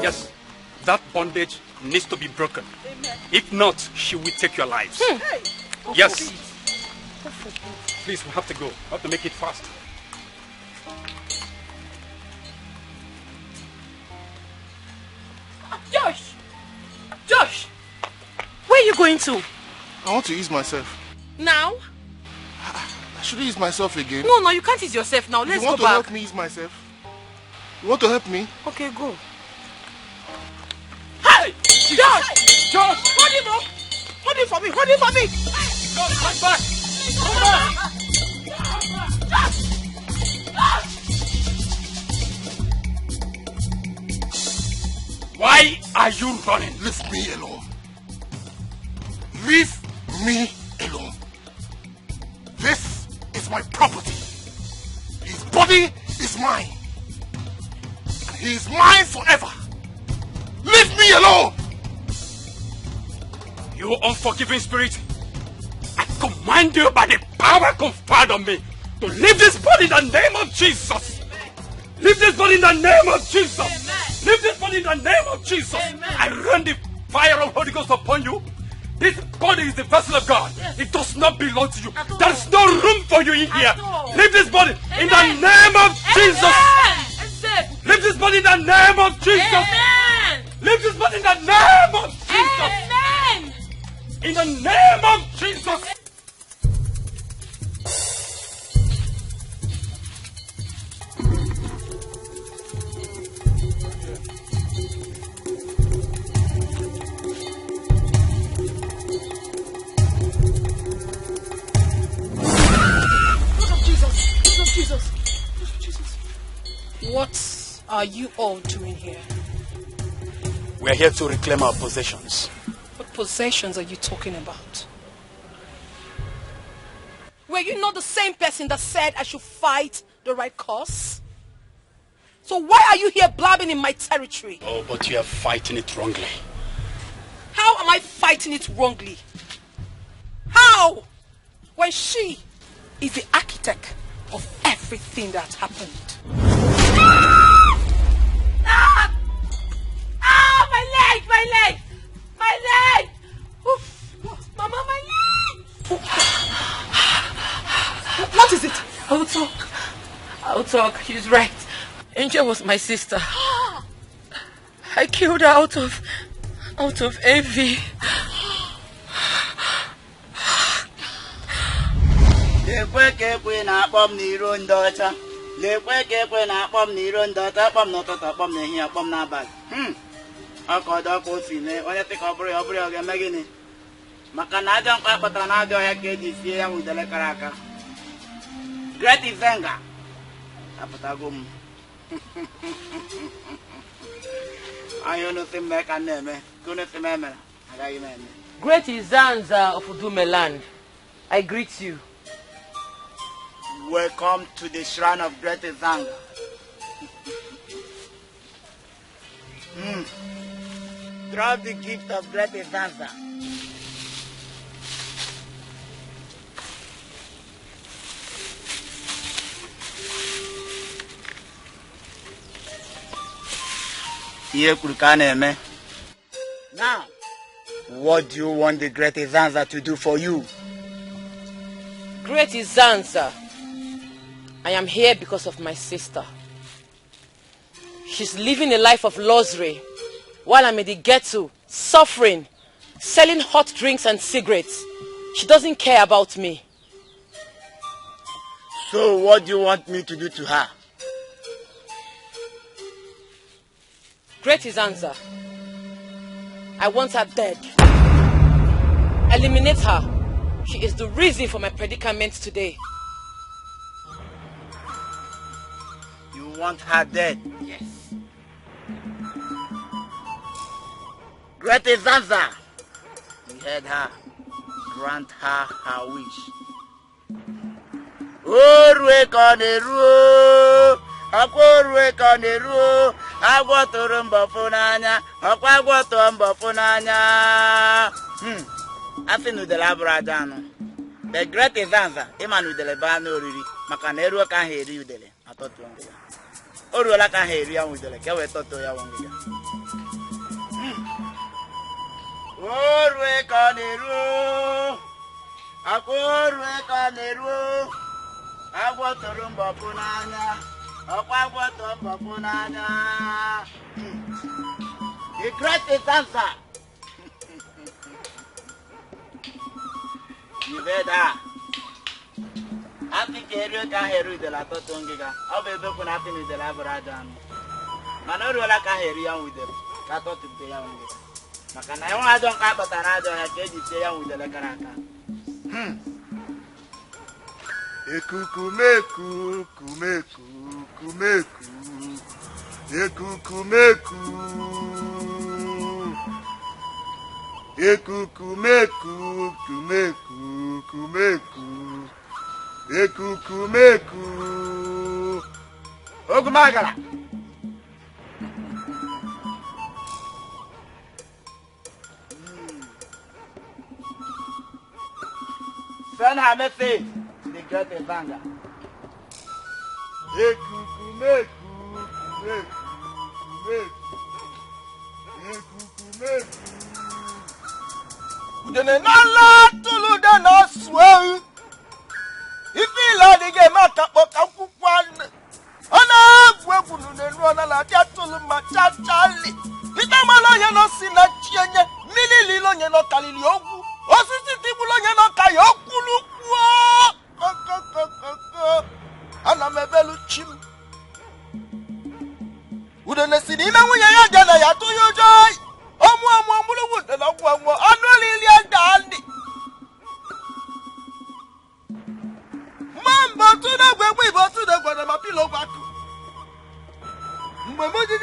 Yes, that bondage needs to be broken. Amen. If not, she will take your lives. Yes. Please, we have to go. We have to make it fast. Josh! Josh! Where are you going to? I want to ease myself. Now? I should ease myself again. No, you can't ease yourself now. Let's go back. You want to help me ease myself? You want to help me? Okay, go. Hey! Josh! Josh! Hold him up! Hold him for me! Hold him for me! Josh, come back! Come back! Why are you running? Leave me alone. Leave me alone. This is my property. His body is mine. And he is mine forever. Leave me alone! You unforgiving spirit, I command you by the power conferred on me to leave this body in the name of Jesus. Leave this body in the name of Jesus. Amen. Leave this body in the name of Jesus. Amen. I run the fire of Holy Ghost upon you. This body is the vessel of God. Yes. It does not belong to you. There is no room for you in here. Leave this body in the name of Jesus. Leave this body in the name of Jesus. Amen. Leave this body in the name of Jesus. Amen. In the name of Jesus. What are you all doing here? We are here to reclaim our possessions. What possessions are you talking about? Were you not the same person that said I should fight the right cause? So why are you here blabbing in my territory? Oh, but you are fighting it wrongly. How am I fighting it wrongly? How? When she is the architect of everything that happened. Ah! Ah! My leg! Oof. Mama, my leg! What is it? I'll talk. She's right. Angel was my sister. I killed her out of envy. Lekwe kekwe na akpọm n'iro ndị ọcha. Lekwe kekwe na akpọm n'iro ndị ọcha. Akpọm n'ụtụtụ, akpọm n'ehihie, akpọm n'abalị. Ọkọdọ ka o si mee. Onye sị ka ọ bụrụ ya, ọ ga-eme gịnị? maka na aja nkwa kpatara na aja ọhịa ka eji sie ya udele kara aka. Great Izenga apụtago m. Anyị unu si mme ka na-eme ka unu si m emere agaghị m eme. Great Izanza of Udumeland, I greet you. Welcome to the shrine of Great Izanga. Drop the gift of Great Izanga. Now, what do you want the Great Izanza to do for you? Great Izanza, I am here because of my sister. She's living a life of luxury while I'm in the ghetto, suffering, selling hot drinks and cigarettes. She doesn't care about me. So what do you want me to do to her? Great Izanza, I want her dead. Eliminate her. She is the reason for my predicament today. You want her dead? Yes. Great Izanza, we heard her. Grant her her wish. Orwe koneru, akorwe koneru, agwotoro mbofo n'anya, okwa agwoto mbofo n'anya. Asi nudele abụrụ aja anụ. The Great Izanza, ịma nudele baa n'oriri, maka na eruo ka ha eri udele, atọtụọ ngịga. O ruola ka ha eri ya udele, ka wee tọtụọ ya ngịga. Orwe koneru, akorwe koneru, agwotoro mbofo n'anya, okwa agwoto mbofo n'anya. The Great Izanza. You heard her. I think you can hear the lato tongiga. I'll be looking at me the labradan. Manola can hear you with them. Cato to pay on it. Macana, I don't have but another cage say with the lacaraka. Ekukumeku, kumeku, kumeku. Ekukumeku. Ekukumeku, kumeku, kumeku. Ekukumeku. Ogumagala. Send her message to the Great Izanga. Ekukumeku, kumeku, kumeku. Ekukumeku. Udene nala tulu dana swell. If you like the game at Kakukwan, Anna, Webunu, and Ronala, Yatulu Machali. Vitamala, you're not seen a Chianya, Milly Lilo, you're not Kaliogu, or Sitibulo, you're not Kayokulu. And I'm a Beluchim. Udene Sidina, when you're Gana, to your joy. Wood and Lilian Dandy. Mamma to the way we go to the Guadamapilo Baku. Mamuja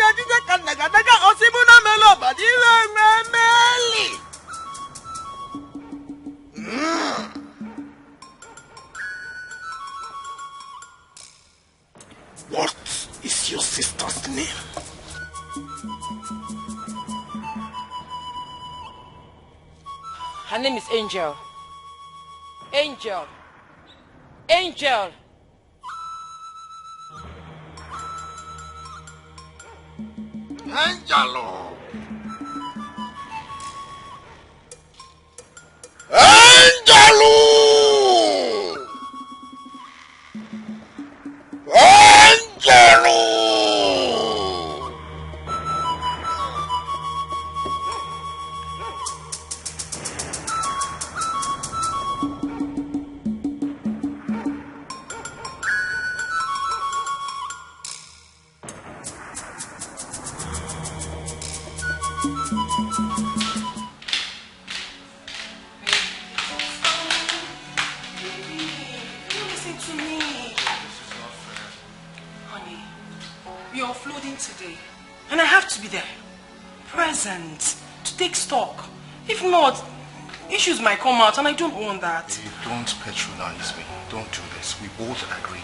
Canagaga or Simona Melo, but you are What is your sister's name? Her name is Angel. Angel. Angel. Angelo. Angelo. Angelo. We are offloading today. And I have to be there. Present. To take stock. If not, issues might come out and I don't want that. Hey, don't patronize me. Don't do this. We both agree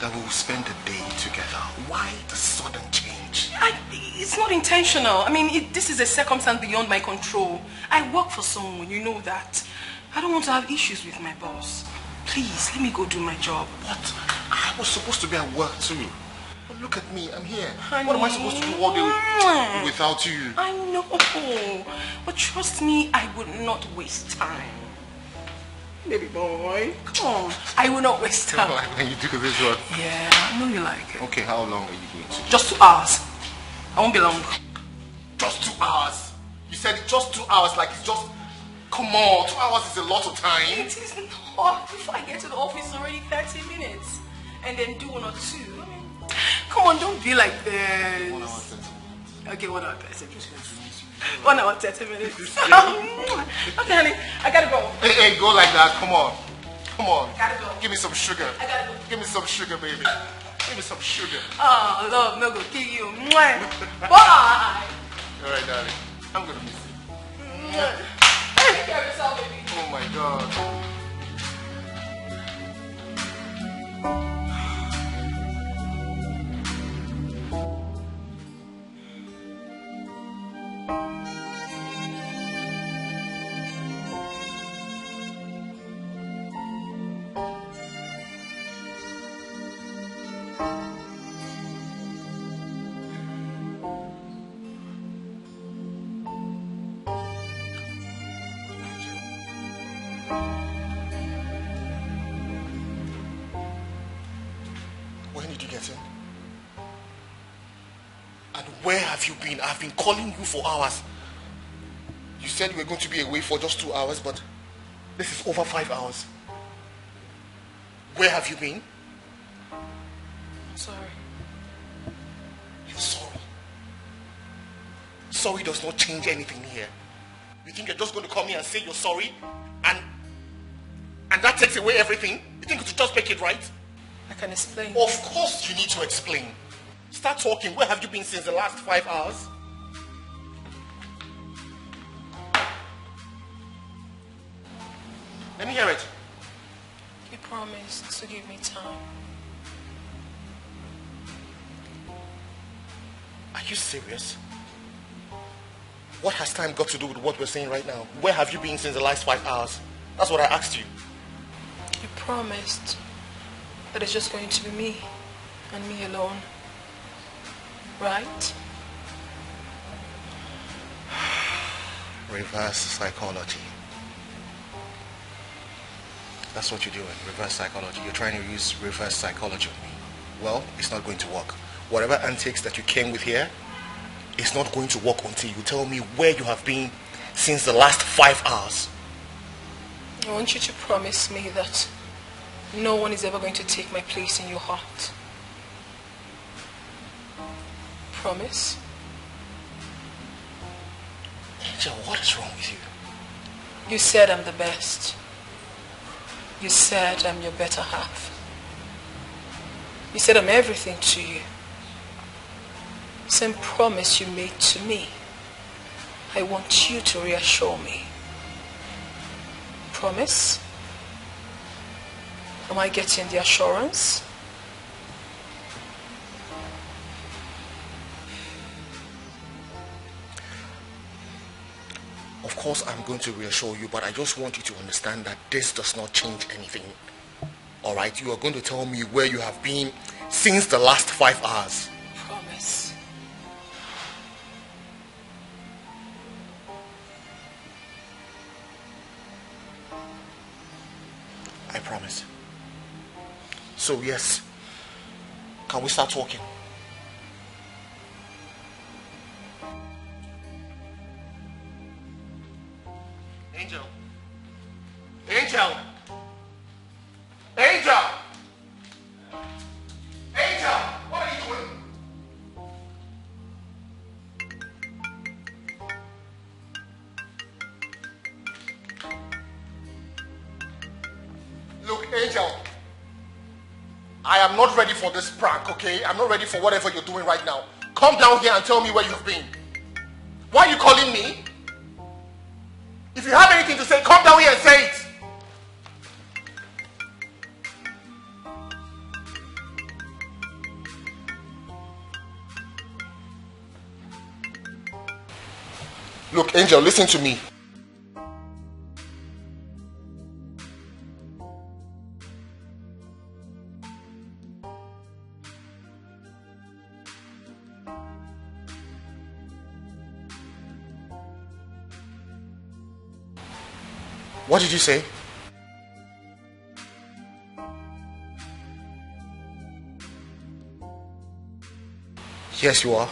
that we will spend the day together. Why the sudden change? It's not intentional. I mean, this is a circumstance beyond my control. I work for someone, you know that. I don't want to have issues with my boss. Please, let me go do my job. What? I was supposed to be at work too. But look at me, I'm here. Honey. What am I supposed to do all day without you? I know. But trust me, I would not waste time. Baby boy, come on. I will not waste time. Like when you do this one? Yeah, I know you like it. Okay, how long are you going to? Just 2 hours. I won't be long. Just 2 hours? You said it just 2 hours, like it's just... Come on, 2 hours is a lot of time. It is not. Before I get to the office, it's already 30 minutes. And then do 1 or 2. Come on, don't be like this. 1 hour 30 minutes. Okay, 1 hour 30 minutes. 1 hour 30 minutes. Okay, honey, I gotta go. Hey, go like that. Come on. Come on. Gotta go. Give me some sugar. I gotta go. Give me some sugar, baby. Give me some sugar. Oh, love, no go kill you. Bye. All right, darling. I'm gonna miss you. Take care of yourself, baby. Oh my God. Where have you been? I've been calling you for hours. You said you were going to be away for just 2 hours, but this is over 5 hours. Where have you been? Sorry. You're sorry. Sorry does not change anything here. You think you're just going to come here and say you're sorry? And that takes away everything? You think you should just make it right? I can explain. Of course you need to explain. Start talking. Where have you been since the last 5 hours? Let me hear it. You promised to give me time. Are you serious? What has time got to do with what we're saying right now? Where have you been since the last 5 hours? That's what I asked you. You promised that it's just going to be me and me alone. Right? Reverse psychology. That's what you're doing, reverse psychology. You're trying to use reverse psychology on me. Well, it's not going to work. Whatever antics that you came with here, it's not going to work until you tell me where you have been since the last 5 hours. I want you to promise me that no one is ever going to take my place in your heart. Promise? Angel, what is wrong with you? You said I'm the best. You said I'm your better half. You said I'm everything to you. Same promise you made to me. I want you to reassure me. Promise? Am I getting the assurance? Of course, I'm going to reassure you, but I just want you to understand that this does not change anything. Alright, you are going to tell me where you have been since the last 5 hours. Promise. I promise. So yes, can we start talking? Angel. Angel. Angel. Angel, what are you doing? Look, Angel. I am not ready for this prank, okay? I'm not ready for whatever you're doing right now. Come down here and tell me where you've been. Why are you calling me? If you have anything to say, come down here and say it. Look, Angel, listen to me. What did you say? Yes, you are.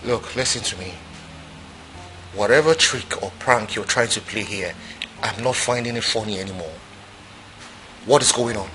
Look, listen to me. Whatever trick or prank you're trying to play here, I'm not finding it funny anymore. What is going on?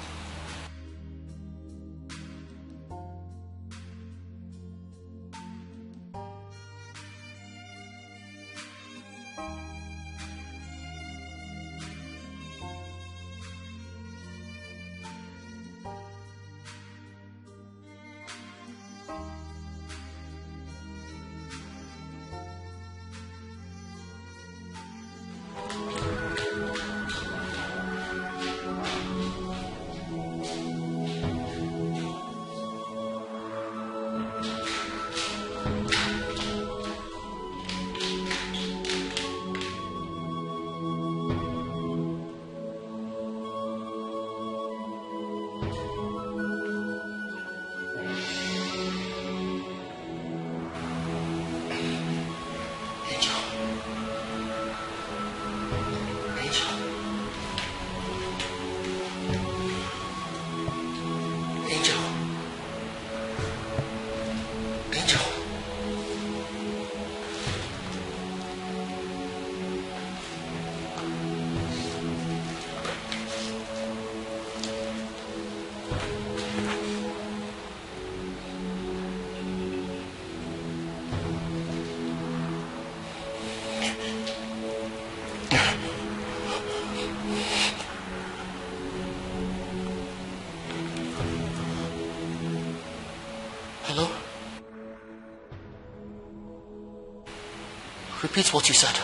Repeat what you said.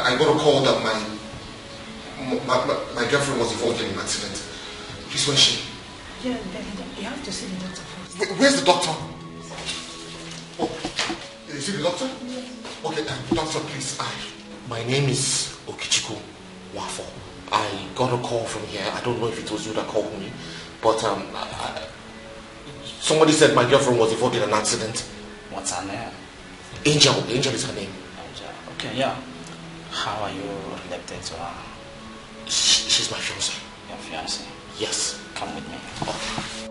I got a call that my girlfriend was involved in an accident. Please, where is she? Yeah, you have to see the doctor first. Where's the doctor? Oh, is it the doctor? Yes. Okay, doctor, please. My name is Okichiku Wafo. I got a call from here. I don't know if it was you that called me, but somebody said my girlfriend was involved in an accident. What's her name? Angel. Angel is her name. Angel. Okay, yeah. How are you related to her? She's my fiancée. Your fiancée? Yes. Come with me. Oh.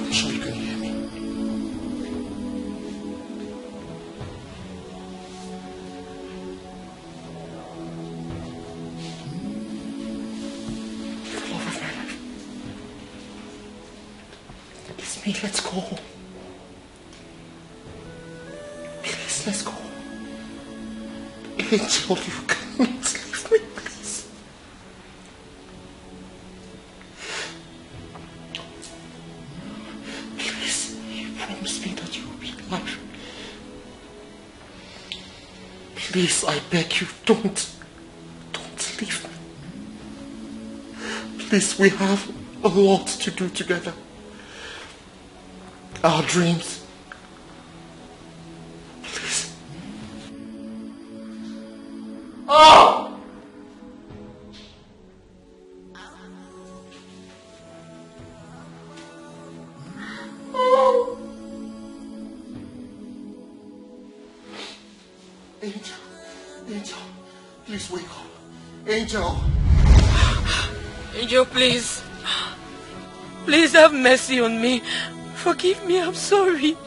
I'm sure you can hear me. Love of my life. It's me, let's go. Please, let's go. Angel, you cannot leave me, please. Please, you promised me that you will be married. Please, I beg you, don't leave me. Please, we have a lot to do together. Our dreams. Please. Oh! Oh! Angel, please wake up. Angel. Angel, please. Please have mercy on me. Forgive me, I'm sorry.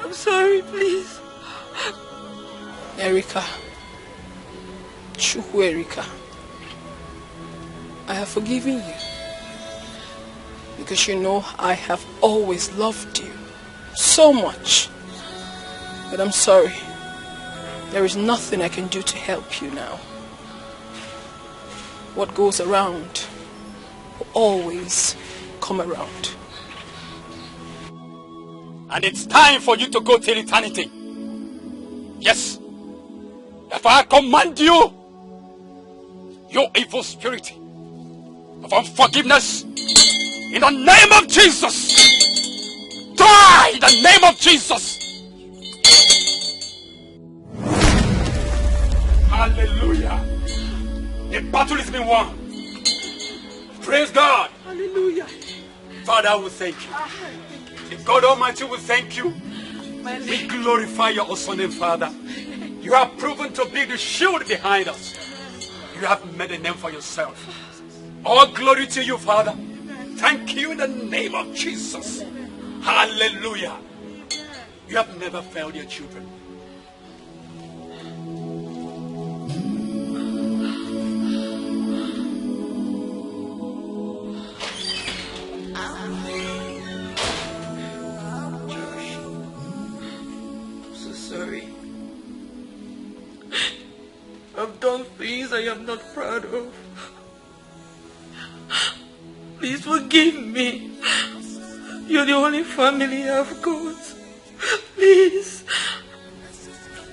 I'm sorry, please. Erica. Chukwu Erica. I have forgiven you. Because you know I have always loved you. So much. But I'm sorry. There is nothing I can do to help you now. What goes around will always come around. And it's time for you to go till eternity. Yes. Therefore I command you, you evil spirit of unforgiveness, in the name of Jesus. Die in the name of Jesus. Hallelujah. The battle has been won. Praise God. Hallelujah. Father, we thank you. The God Almighty will thank you. We glorify your awesome name, Father. You have proven to be the shield behind us. You have made a name for yourself. All glory to you, Father. Thank you in the name of Jesus. Hallelujah. You have never failed your children. I've done things I am not proud of. Please forgive me. You're the only family I've got. Please.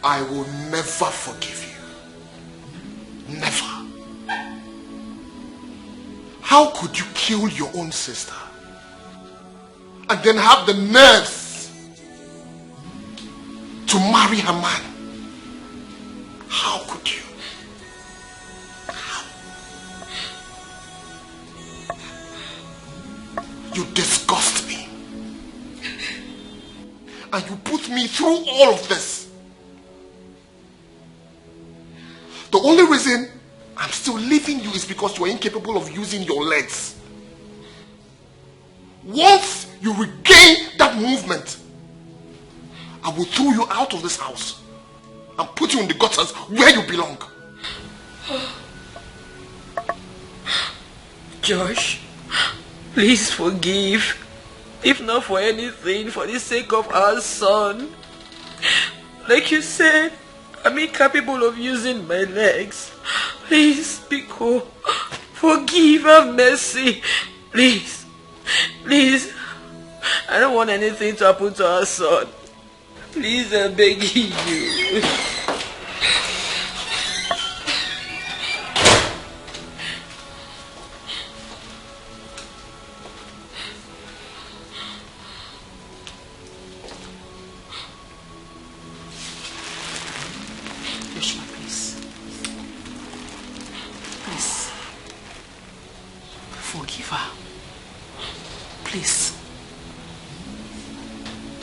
I will never forgive you. Never. How could you kill your own sister and then have the nerves to marry her man? How could you? You disgust me. And you put me through all of this. The only reason I'm still leaving you is because you are incapable of using your legs. Once you regain that movement, I will throw you out of this house and put you in the gutters where you belong. Josh, please forgive. If not for anything, for the sake of our son. Like you said, I'm incapable of using my legs. Please, Biko, forgive, have mercy. Please, please. I don't want anything to happen to our son. Please, I'm begging you.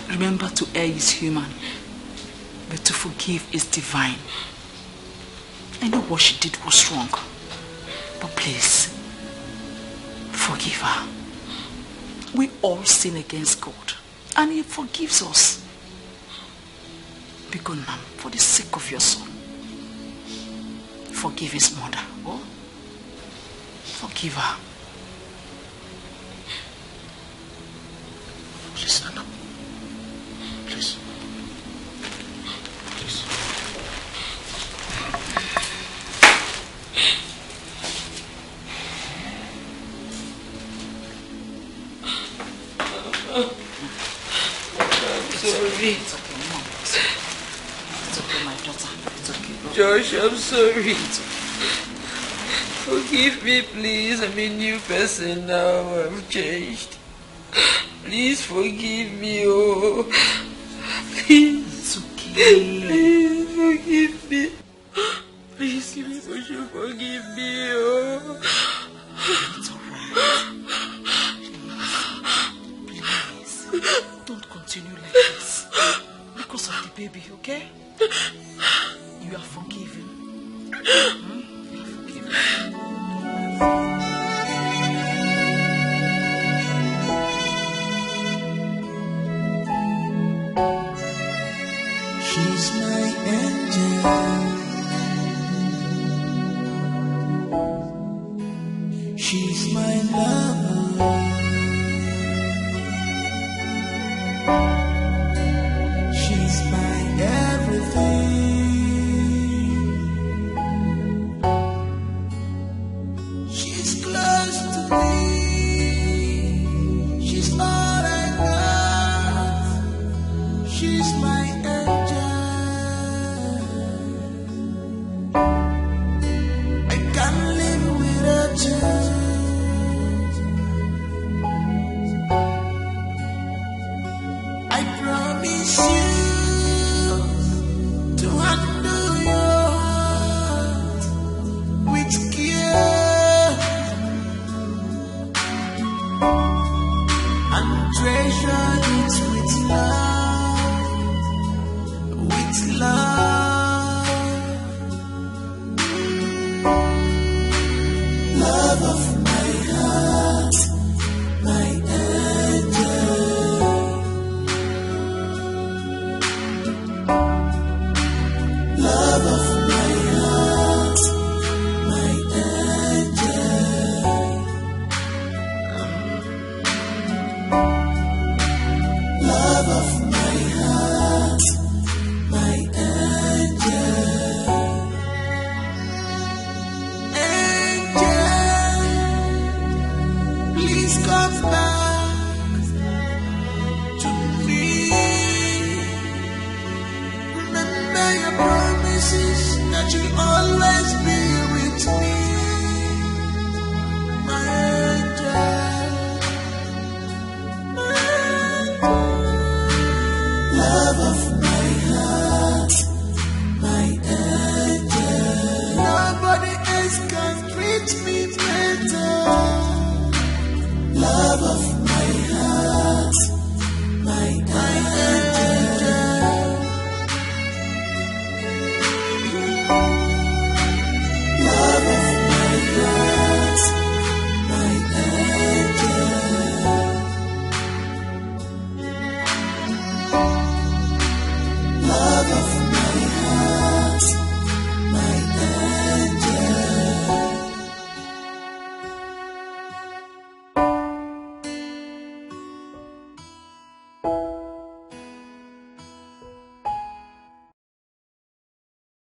Remember, to err is human, but to forgive is divine. I know what she did was wrong, but please, forgive her. We all sin against God, and He forgives us. Be good, ma'am, for the sake of your son. Forgive his mother. Oh, forgive her. Please stand up. Please. Please. I'm sorry. It's okay, Mom. It's okay, my daughter. It's okay. Josh, I'm sorry. Forgive me, please. I'm a new person now. I've changed. Please forgive me, oh. Please. It's okay. Please forgive me. Please give me forgive me, oh. It's alright. Please. Don't continue like this. Because of the baby, okay? You are forgiven. You are forgiven. She's my angel. She's my lover. She's my everything. She's close to me. She's all I got. She's my angel. I can't live without you. I promise you to handle your heart with care and treasure it with love, with love.